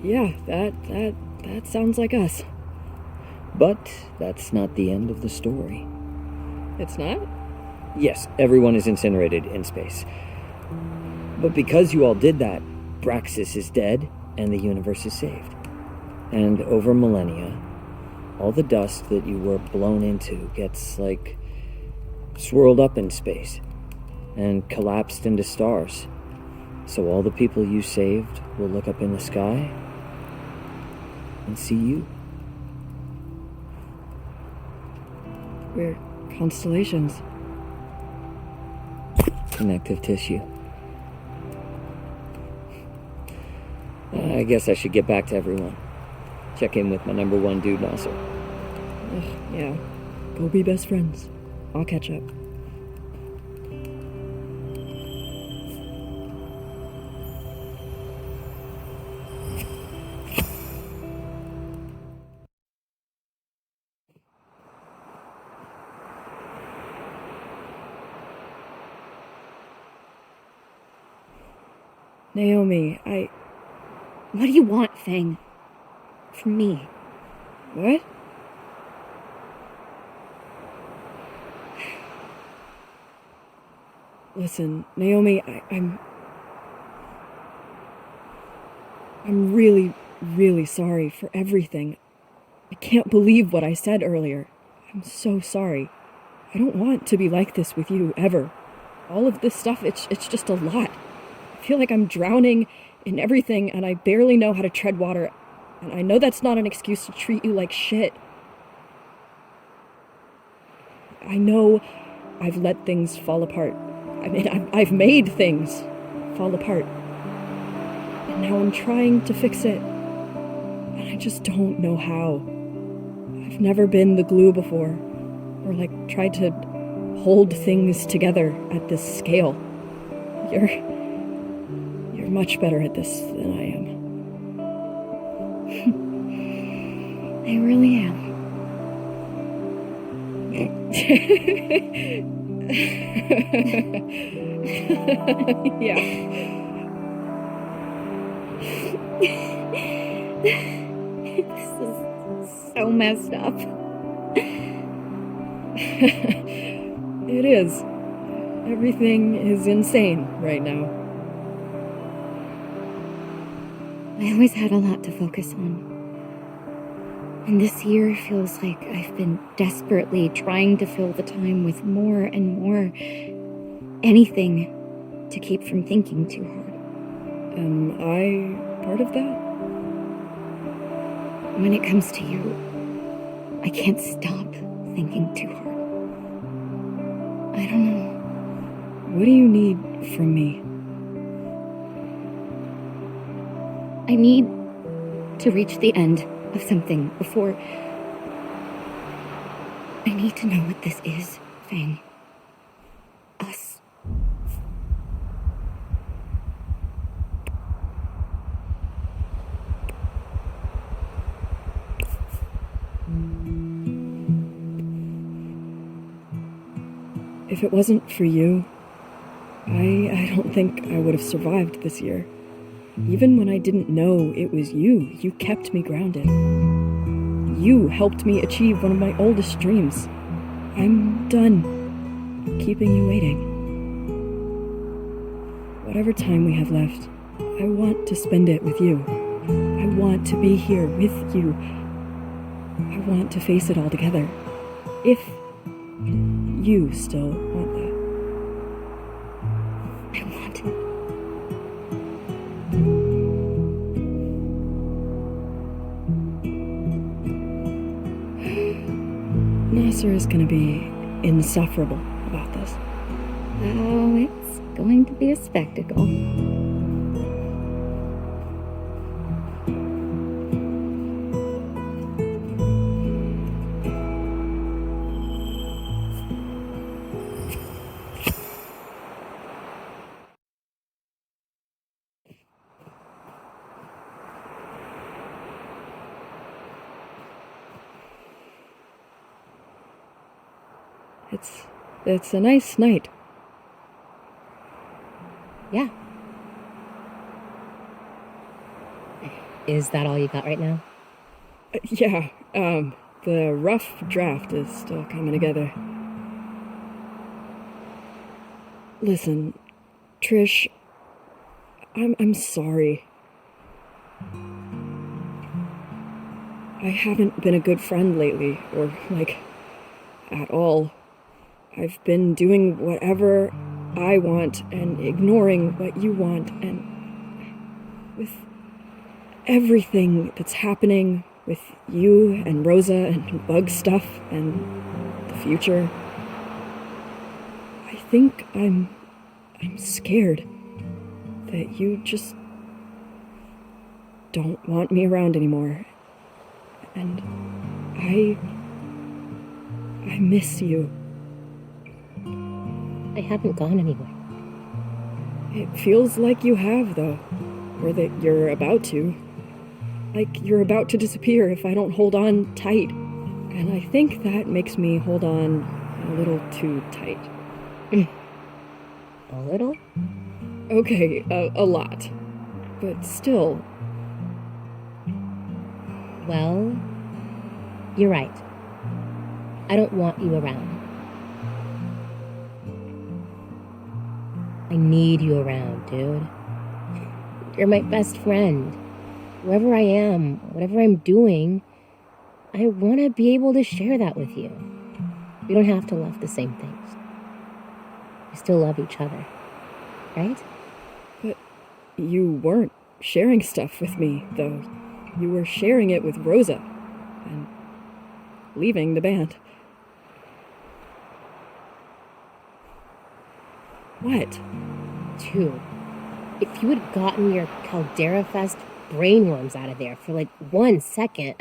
Yeah, that sounds like us. But that's not the end of the story. It's not? Yes, everyone is incinerated in space. But because you all did that, Braxis is dead and the universe is saved. And over millennia, all the dust that you were blown into gets, like, swirled up in space and collapsed into stars. So all the people you saved will look up in the sky and see you. We're constellations. Connective tissue. I guess I should get back to everyone. Check in with my number one dude, Nasser. Yeah. Go be best friends. I'll catch up. Naomi, What do you want, Fang? From me? What? Listen, Naomi, I'm really, really sorry for everything. I can't believe what I said earlier. I'm so sorry. I don't want to be like this with you, ever. All of this stuff, it's just a lot. I feel like I'm drowning in everything, and I barely know how to tread water. And I know that's not an excuse to treat you like shit. I know I've let things fall apart. I mean, I've made things fall apart. And now I'm trying to fix it. And I just don't know how. I've never been the glue before. Or, like, tried to hold things together at this scale. You're much better at this than I am. I really am. Yeah. This is so messed up. It is. Everything is insane right now. I always had a lot to focus on. And this year feels like I've been desperately trying to fill the time with more and more. Anything to keep from thinking too hard. Am I part of that? When it comes to you, I can't stop thinking too hard. I don't know. What do you need from me? I need to reach the end of something before... I need to know what this is, Fang. Us. If it wasn't for you, I don't think I would have survived this year. Even when I didn't know it was you, you kept me grounded. You helped me achieve one of my oldest dreams. I'm done keeping you waiting. Whatever time we have left, I want to spend it with you. I want to be here with you. I want to face it all together. If you still want that. I want it. Nasser is gonna be insufferable about going to be a spectacle. It's a nice night. Yeah. Is that all you got right now? Yeah, the rough draft is still coming together. Listen, Trish, I'm sorry. I haven't been a good friend lately, or, at all. I've been doing whatever I want and ignoring what you want, and with everything that's happening with you and Rosa and bug stuff and the future, I think I'm scared that you just don't want me around anymore. And I miss you. I haven't gone anywhere. It feels like you have, though. Or that you're about to. Like you're about to disappear if I don't hold on tight. And I think that makes me hold on a little too tight. A little? Okay, a lot. But still. Well, you're right. I don't want you around. I need you around, dude. You're my best friend. Wherever I am, whatever I'm doing, I want to be able to share that with you. We don't have to love the same things. We still love each other, right? But you weren't sharing stuff with me, though. You were sharing it with Rosa. And leaving the band. What? Dude, if you had gotten your Caldera Fest brainworms out of there for 1 second,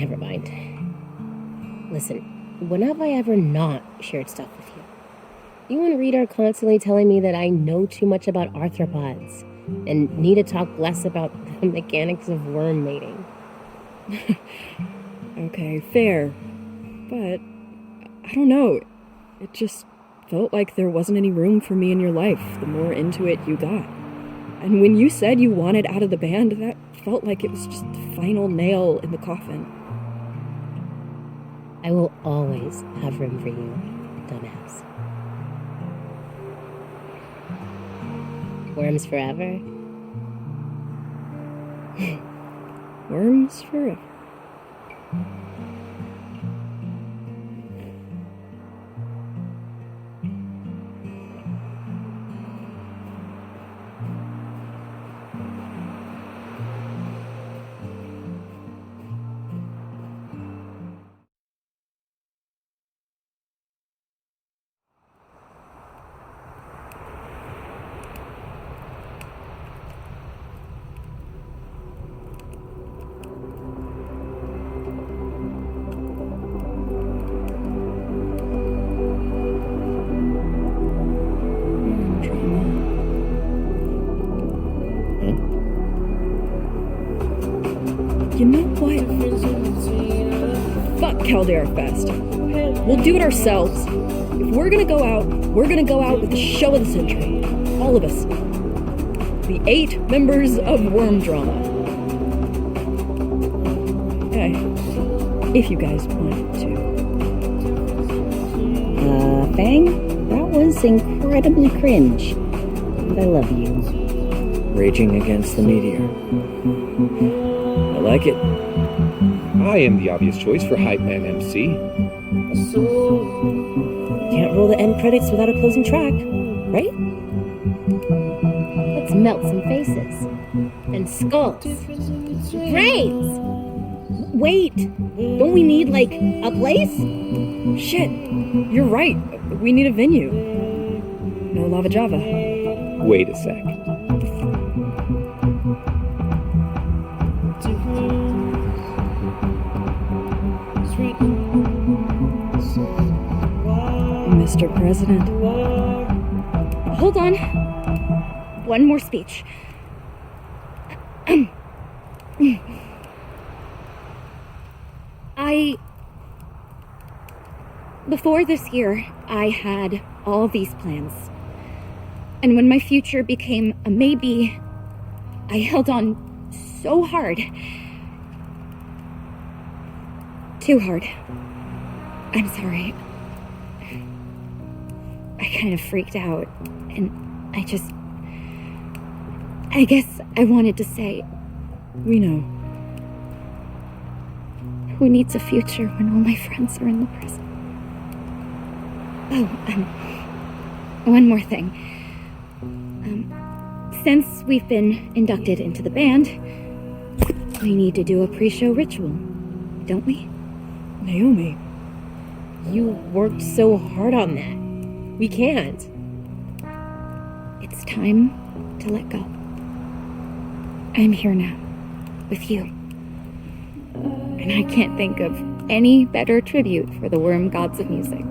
Never mind. Listen, when have I ever not shared stuff with you? You and Reed are constantly telling me that I know too much about arthropods and need to talk less about the mechanics of worm mating. Okay, fair. But, I don't know. It just felt like there wasn't any room for me in your life the more into it you got. And when you said you wanted out of the band, that felt like it was just the final nail in the coffin. I will always have room for you, dumbass. Worms forever? Worms forever. You know what? Fuck Caldera Fest. We'll do it ourselves. If we're gonna go out with the show of the century. All of us. The 8 members of Worm Drama. Hey, if you guys want to. Fang, that was incredibly cringe. And I love you. Raging against the meteor. I like it. I am the obvious choice for Hype Man MC. Can't roll the end credits without a closing track, right? Let's melt some faces. And skulls. Brains! Wait! Don't we need, a place? Shit, you're right. we need a venue. No Lava Java. Wait a sec. Mr. President. Hold on. One more speech. Before this year, I had all these plans. And when my future became a maybe, I held on so hard. Too hard. I'm sorry. I kind of freaked out, and I guess I wanted to say, we know. Who needs a future when all my friends are in the present? Oh, one more thing. Since we've been inducted into the band, we need to do a pre-show ritual, don't we? Naomi. You worked so hard on that. We can't. It's time to let go. I'm here now, with you. And I can't think of any better tribute for the worm gods of music.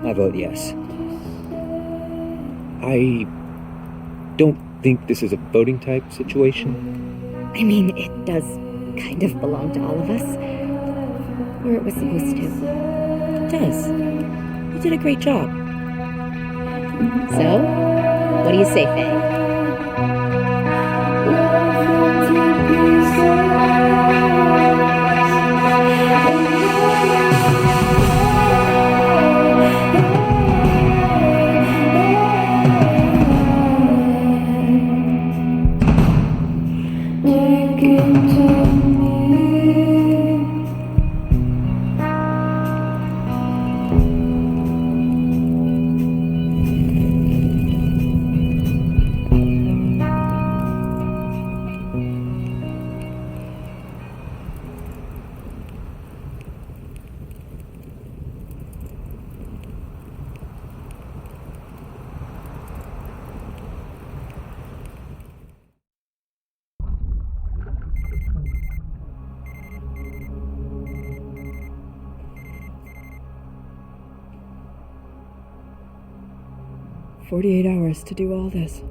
I vote yes. I don't think this is a voting type situation. I mean, it does kind of belong to all of us. Or it was supposed to. It does. You did a great job. So, what do you say, Faye? "48 hours to do all this."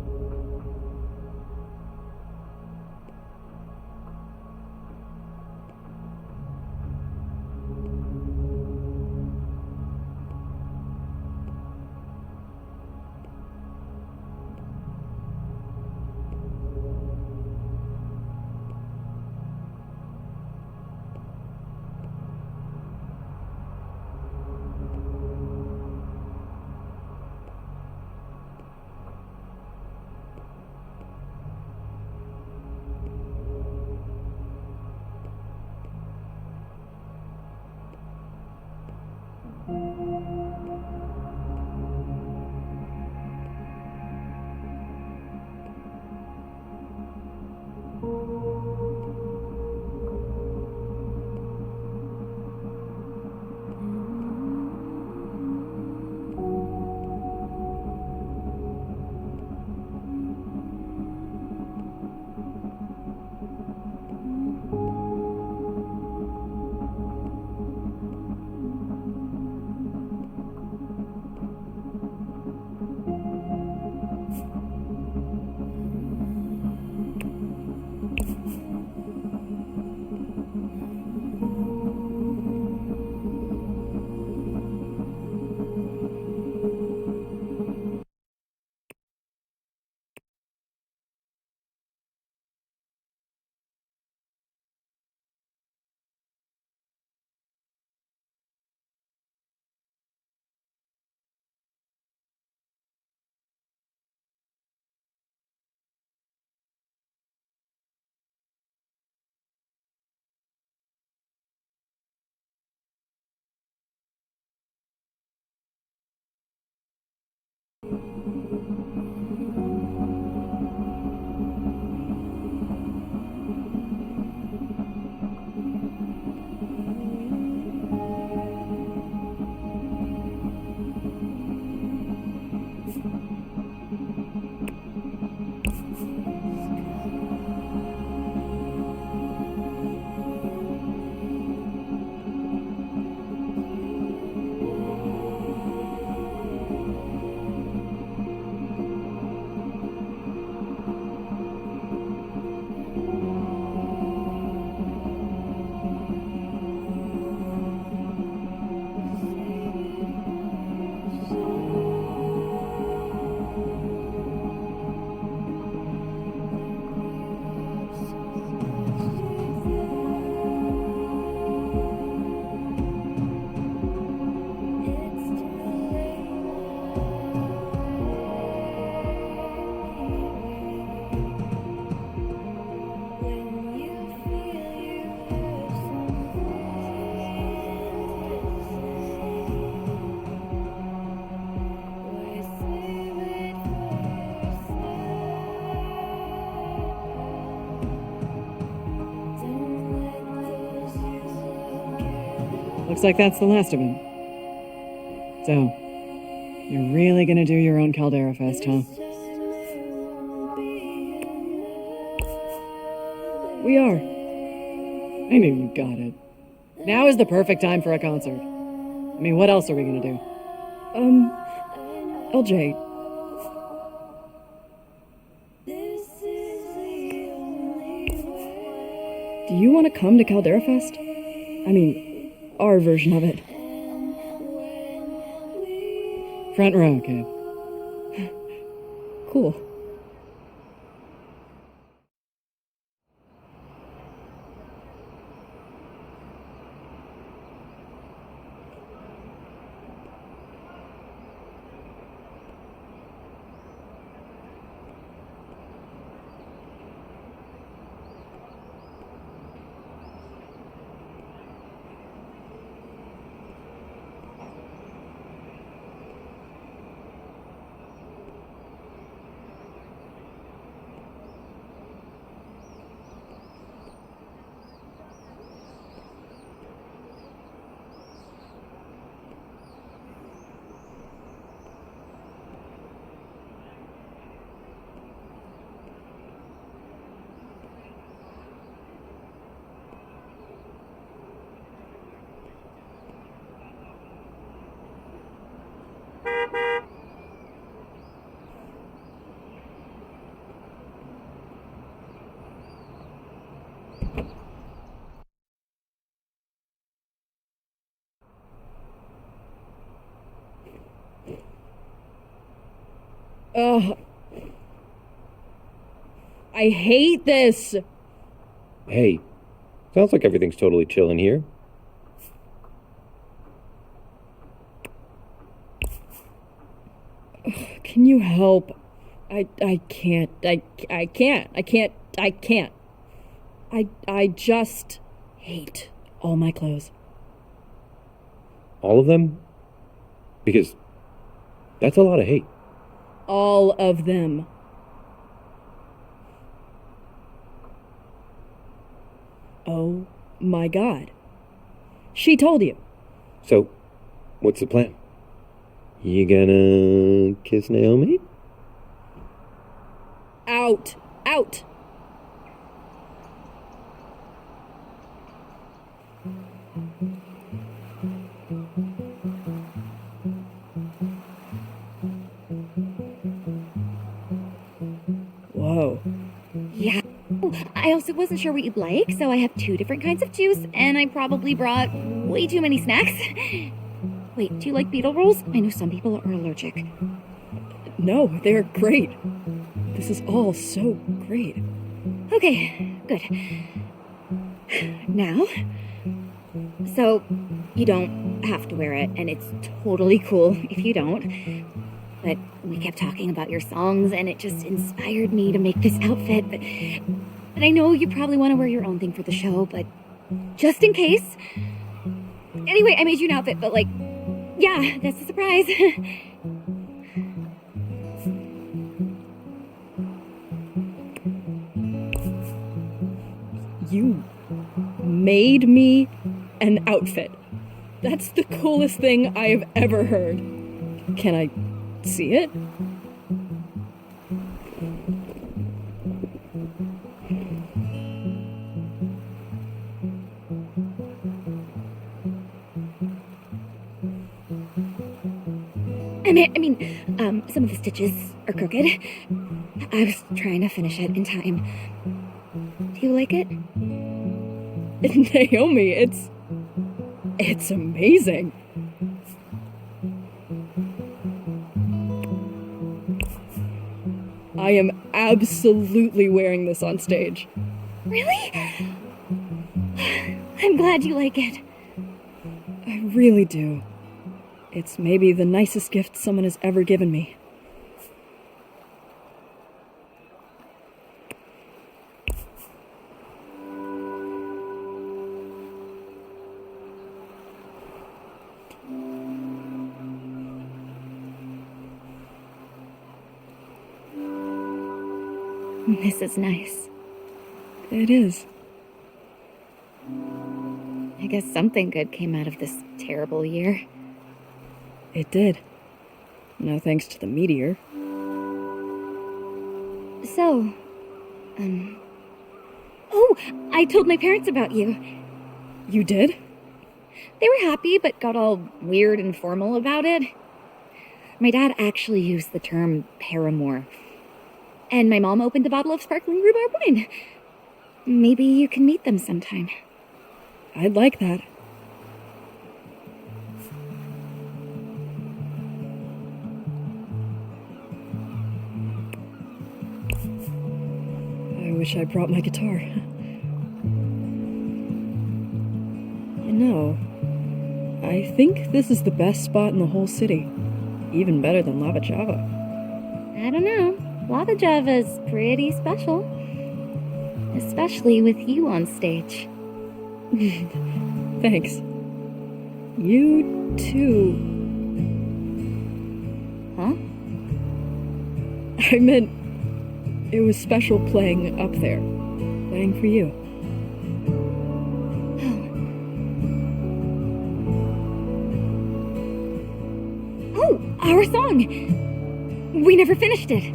Looks like that's the last of him. So, you're really gonna do your own Caldera Fest, huh? We are. I knew you got it. Now is the perfect time for a concert. I mean, what else are we gonna do? LJ. Do you want to come to Caldera Fest? I mean, our version of it. Front row, kid. Cool. Ugh. I hate this! Hey, sounds like everything's totally chill in here. Ugh, can you help? I can't. I just hate all my clothes. All of them? Because that's a lot of hate. All of them. Oh my god. She told you. So, what's the plan? You gonna kiss Naomi? Out! Out! Whoa. Yeah. I also wasn't sure what you'd like, so I have 2 different kinds of juice, and I probably brought way too many snacks. Wait, do you like beetle rolls? I know some people are allergic. No, they're great. This is all so great. Okay, good. Now, so you don't have to wear it, and it's totally cool if you don't. But we kept talking about your songs, and it just inspired me to make this outfit. But I know you probably want to wear your own thing for the show, but just in case. Anyway, I made you an outfit, but like, yeah, that's a surprise. You made me an outfit. That's the coolest thing I have ever heard. Can I see it? I mean, some of the stitches are crooked. I was trying to finish it in time. Do you like it? Naomi, it's amazing. I am absolutely wearing this on stage. Really? I'm glad you like it. I really do. It's maybe the nicest gift someone has ever given me. This is nice. It is. I guess something good came out of this terrible year. It did. No thanks to the meteor. So, oh, I told my parents about you. You did? They were happy, but got all weird and formal about it. My dad actually used the term paramour. And my mom opened a bottle of sparkling rhubarb wine. Maybe you can meet them sometime. I'd like that. I wish I brought my guitar. You know, I think this is the best spot in the whole city. Even better than Lava Java. I don't know. Lava Java's pretty special. Especially with you on stage. Thanks. You too. Huh? I meant it was special playing up there. Playing for you. Oh, our song! We never finished it.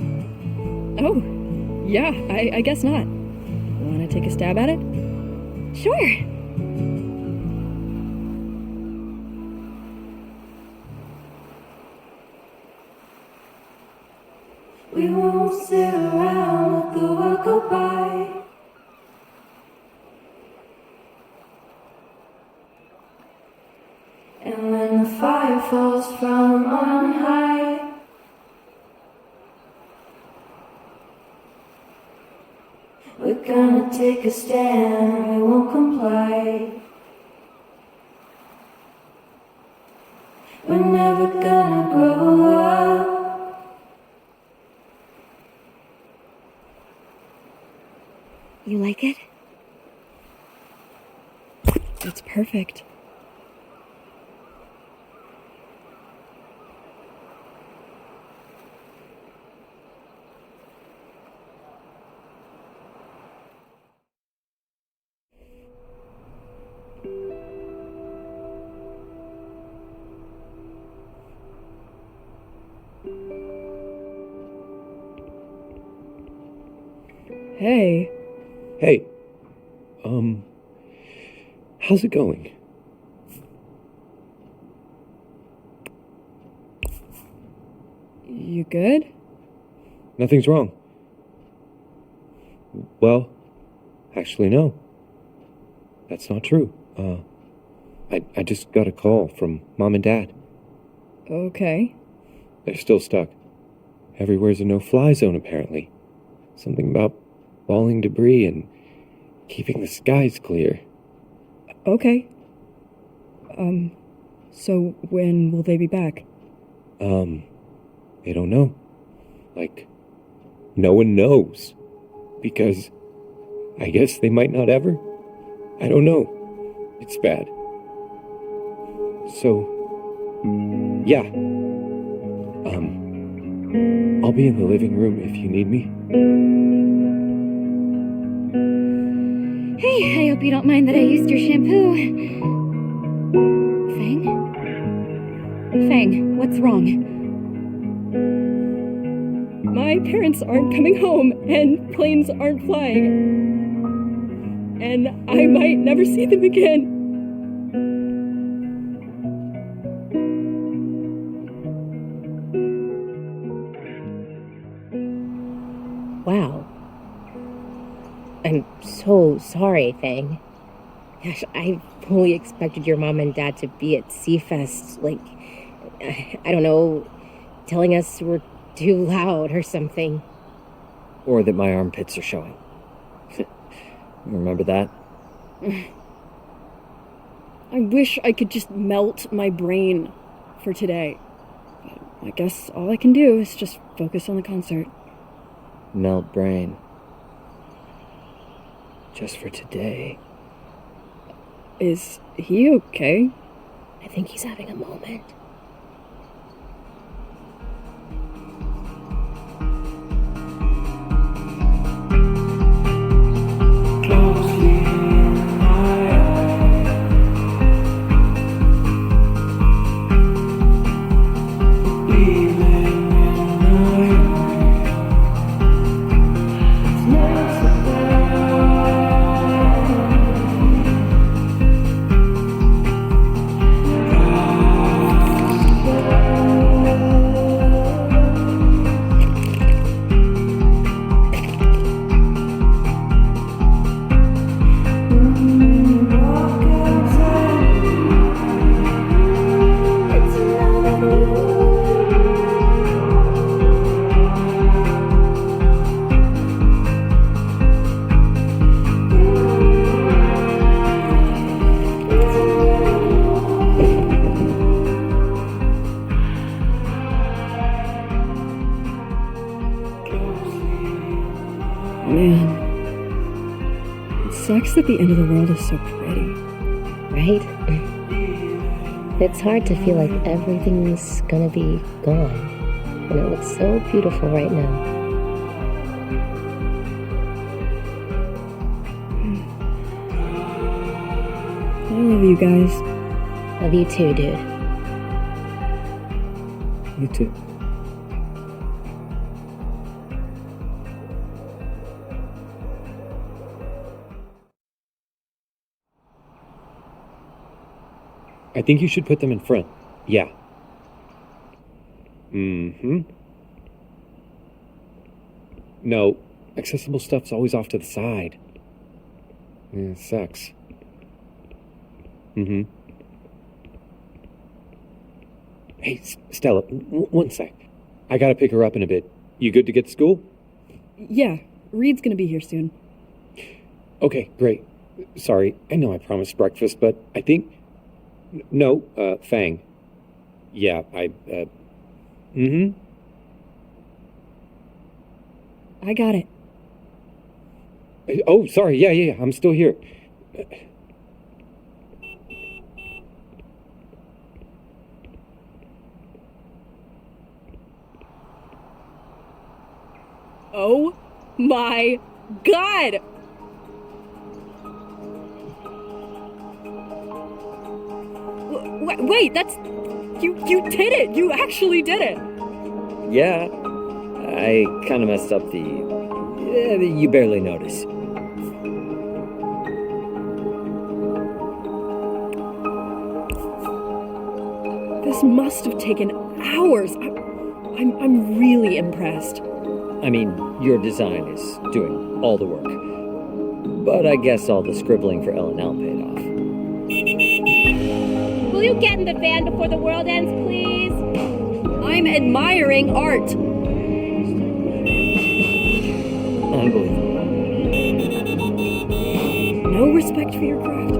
Oh, yeah, I guess not. Wanna take a stab at it? Sure. We won't sit around, let the world go by. And when the fire falls from on high, we're gonna take a stand, we won't comply. We're never gonna grow up. You like it? It's perfect. Hey. Hey. How's it going? You good? Nothing's wrong. Well, actually, no. That's not true. I just got a call from Mom and Dad. Okay. They're still stuck. Everywhere's a no-fly zone, apparently. Something about falling debris and keeping the skies clear. Okay. So when will they be back? They don't know. Like, no one knows. Because I guess they might not ever. I don't know. It's bad. So, yeah. I'll be in the living room if you need me. Hey, I hope you don't mind that I used your shampoo. Fang? Fang, what's wrong? My parents aren't coming home, and planes aren't flying. And I might never see them again. Wow. I'm so sorry, Fang. Gosh, I fully expected your mom and dad to be at Seafest, like, I don't know, telling us we're too loud or something. Or that my armpits are showing. Remember that? I wish I could just melt my brain for today. But I guess all I can do is just focus on the concert. Melt brain. Just for today. Is he okay? I think he's having a moment. sucks that the end of the world is so pretty. Right? It's hard to feel like everything's gonna be gone. And it looks so beautiful right now. I love you guys. Love you too, dude. You too. I think you should put them in front. Yeah. Mm-hmm. No, accessible stuff's always off to the side. Yeah, it sucks. Mm-hmm. Hey, Stella, one sec. I gotta pick her up in a bit. You good to get to school? Yeah, Reed's gonna be here soon. Okay, great. Sorry, I know I promised breakfast, but I think... No, Fang. Yeah, Mm-hmm. I got it. Oh, sorry, yeah, I'm still here. Oh my god! Wait, that's... You did it! You actually did it! Yeah, I kind of messed up the... you barely notice. This must have taken hours. I'm really impressed. I mean, your design is doing all the work. But I guess all the scribbling for L&L paid off. Will you get in the van before the world ends, please? I'm admiring art. Unbelievable. No respect for your craft.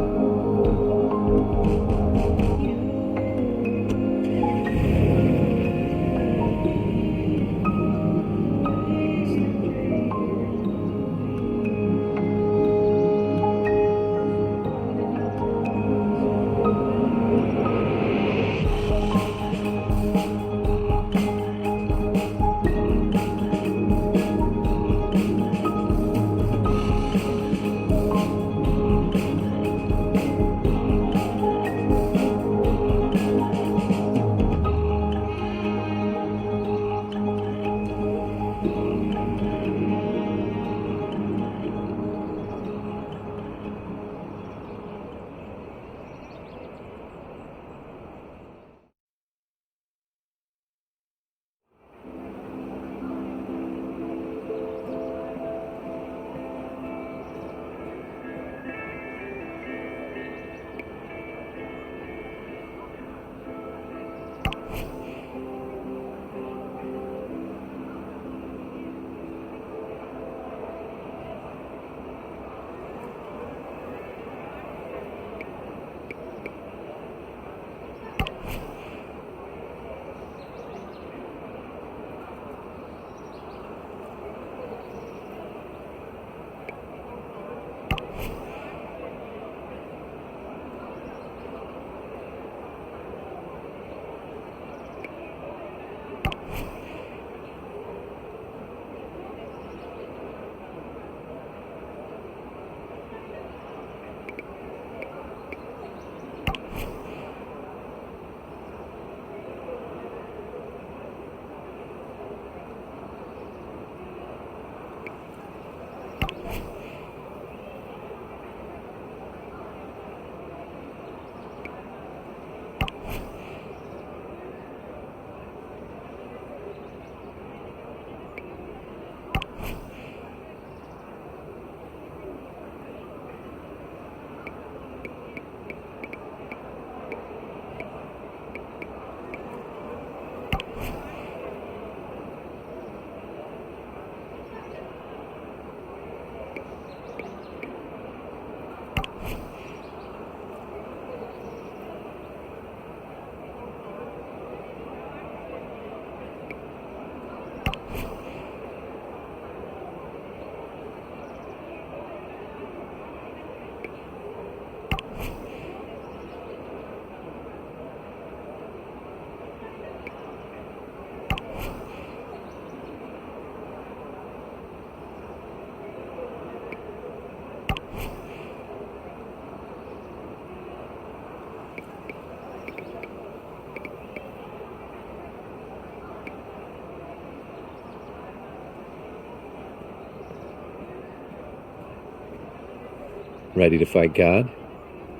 Ready to fight God?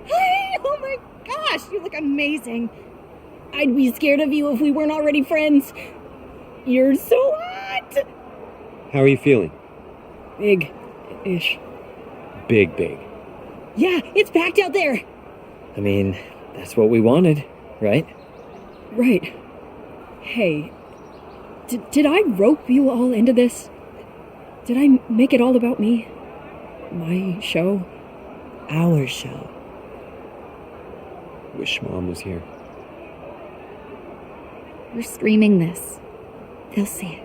Hi! Oh my gosh, you look amazing. I'd be scared of you if we weren't already friends. You're so hot! How are you feeling? Big-ish. Big, big. Yeah, it's packed out there. I mean, that's what we wanted, right? Right. Hey, did I rope you all into this? Did I make it all about me? My show? Our show. Wish Mom was here. We're streaming this. They'll see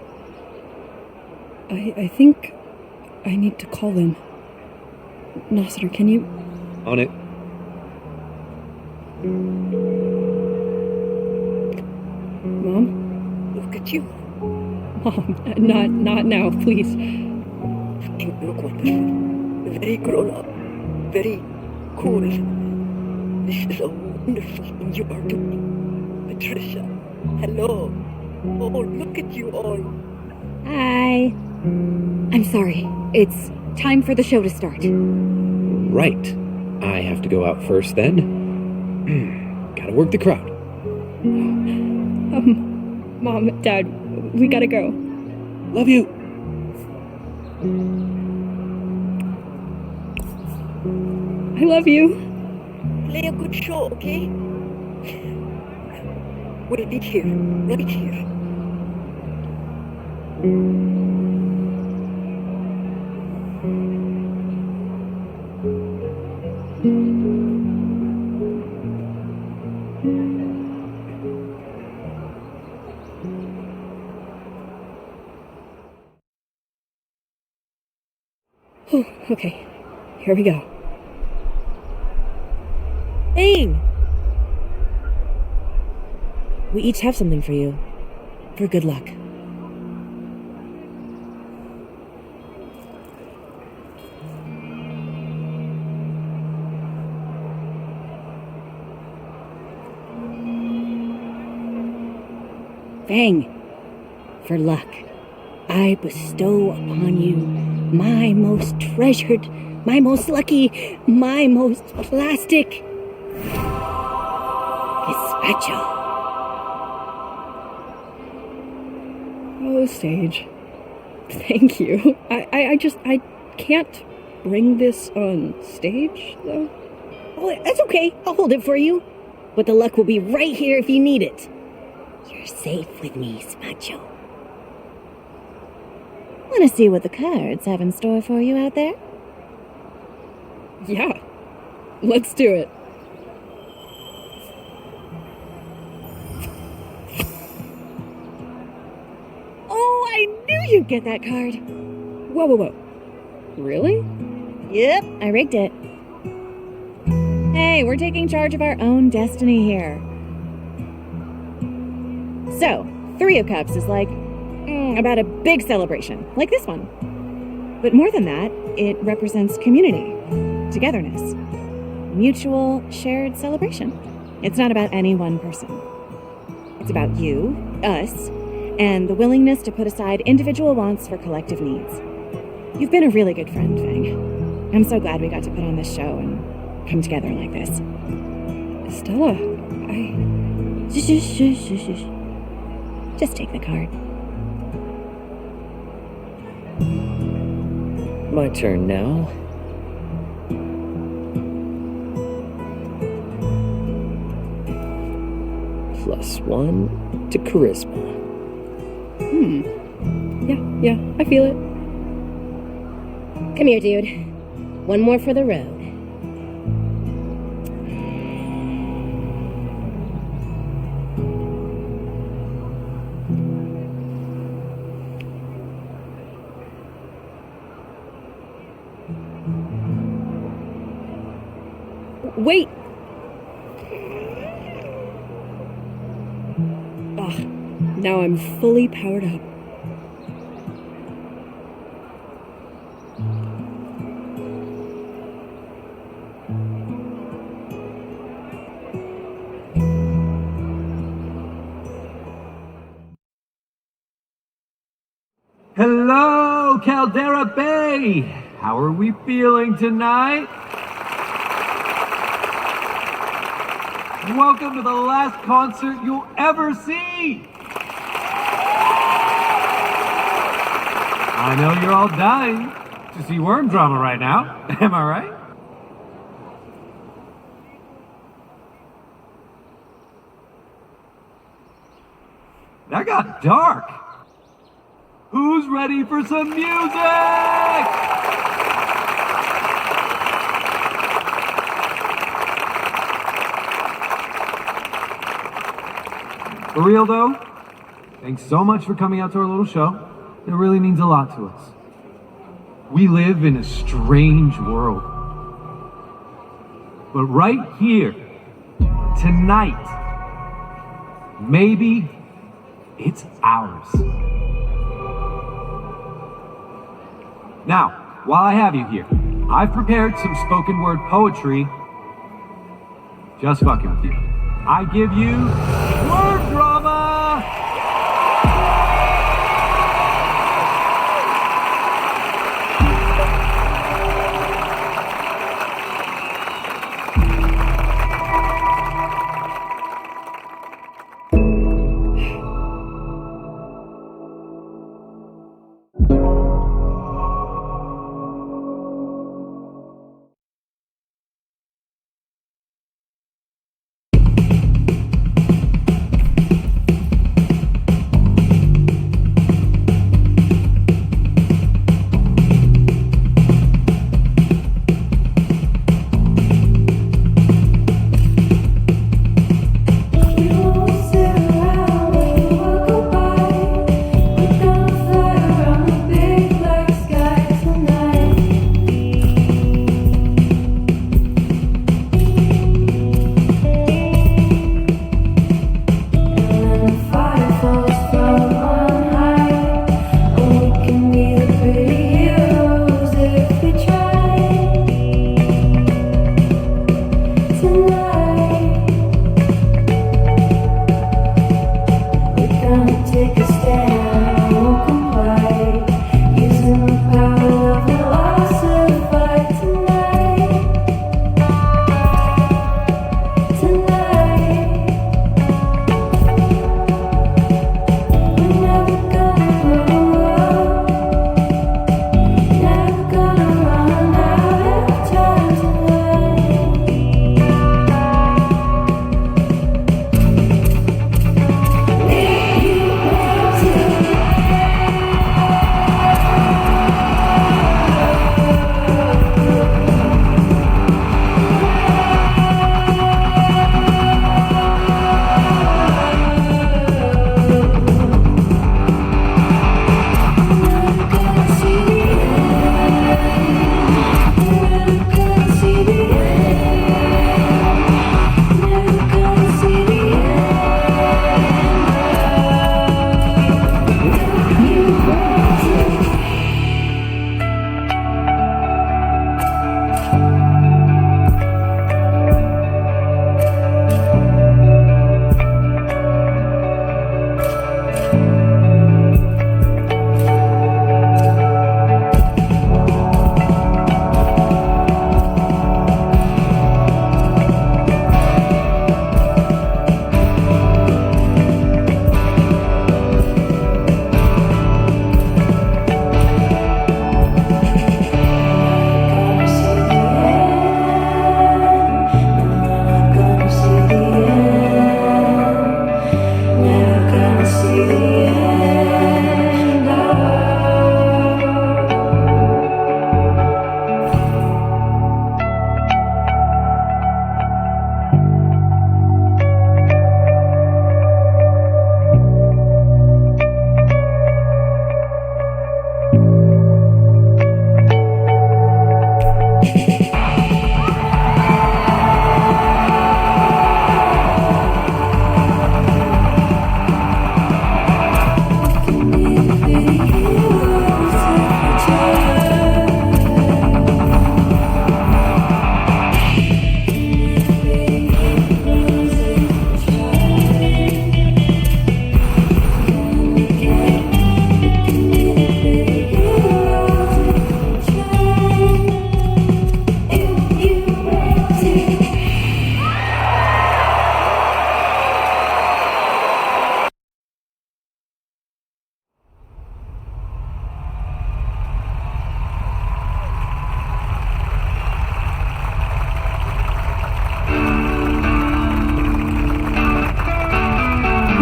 it. I think I need to call them. Nasser, can you... On it. Mom? Look at you. Mom, not now, please. You look wonderful. Very grown up. Very cool. This is a wonderful thing you are doing. Patricia, hello. Oh, look at you all. Hi. I'm sorry. It's time for the show to start. Right. I have to go out first then. Gotta work the crowd. Mom, Dad, we gotta go. Love you. I love you. Play a good show, okay? We'll be here, right here. Okay, here we go. Bang! We each have something for you. For good luck. Fang, for luck, I bestow upon you my most treasured, my most lucky, my most plastic gazpacho. Oh, Sage. Thank you. I can't bring this on stage, though. Oh, that's okay. I'll hold it for you. But the luck will be right here if you need it. You're safe with me, Spacho. Want to see what the cards have in store for you out there? Yeah. Let's do it. Oh, I knew you'd get that card. Whoa. Really? Yep, I rigged it. Hey, we're taking charge of our own destiny here. So, Three of Cups is like about a big celebration, like this one. But more than that, it represents community, togetherness, mutual shared celebration. It's not about any one person. It's about you, us, and the willingness to put aside individual wants for collective needs. You've been a really good friend, Fang. I'm so glad we got to put on this show and come together like this. Stella, Shush. Just take the card. My turn now. +1 to charisma. Yeah, I feel it. Come here, dude. One more for the road. Wait! Ugh, now I'm fully powered up. Hello, Caldera Bay! How are we feeling tonight? Welcome to the last concert you'll ever see! I know you're all dying to see worm drama right now. Am I right? That got dark. Who's ready for some music? For real though, thanks so much for coming out to our little show. It really means a lot to us. We live in a strange world. But right here, tonight, maybe it's ours. Now, while I have you here, I've prepared some spoken word poetry. Just fucking with you. I give you word drama!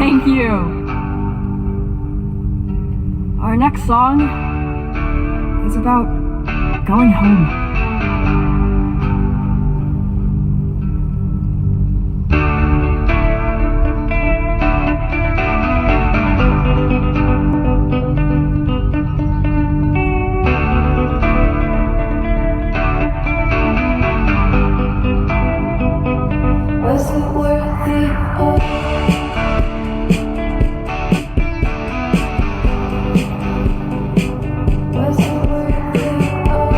Thank you. Our next song is about going home. Was it worth it all? Was it worth it all?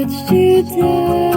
courage to die.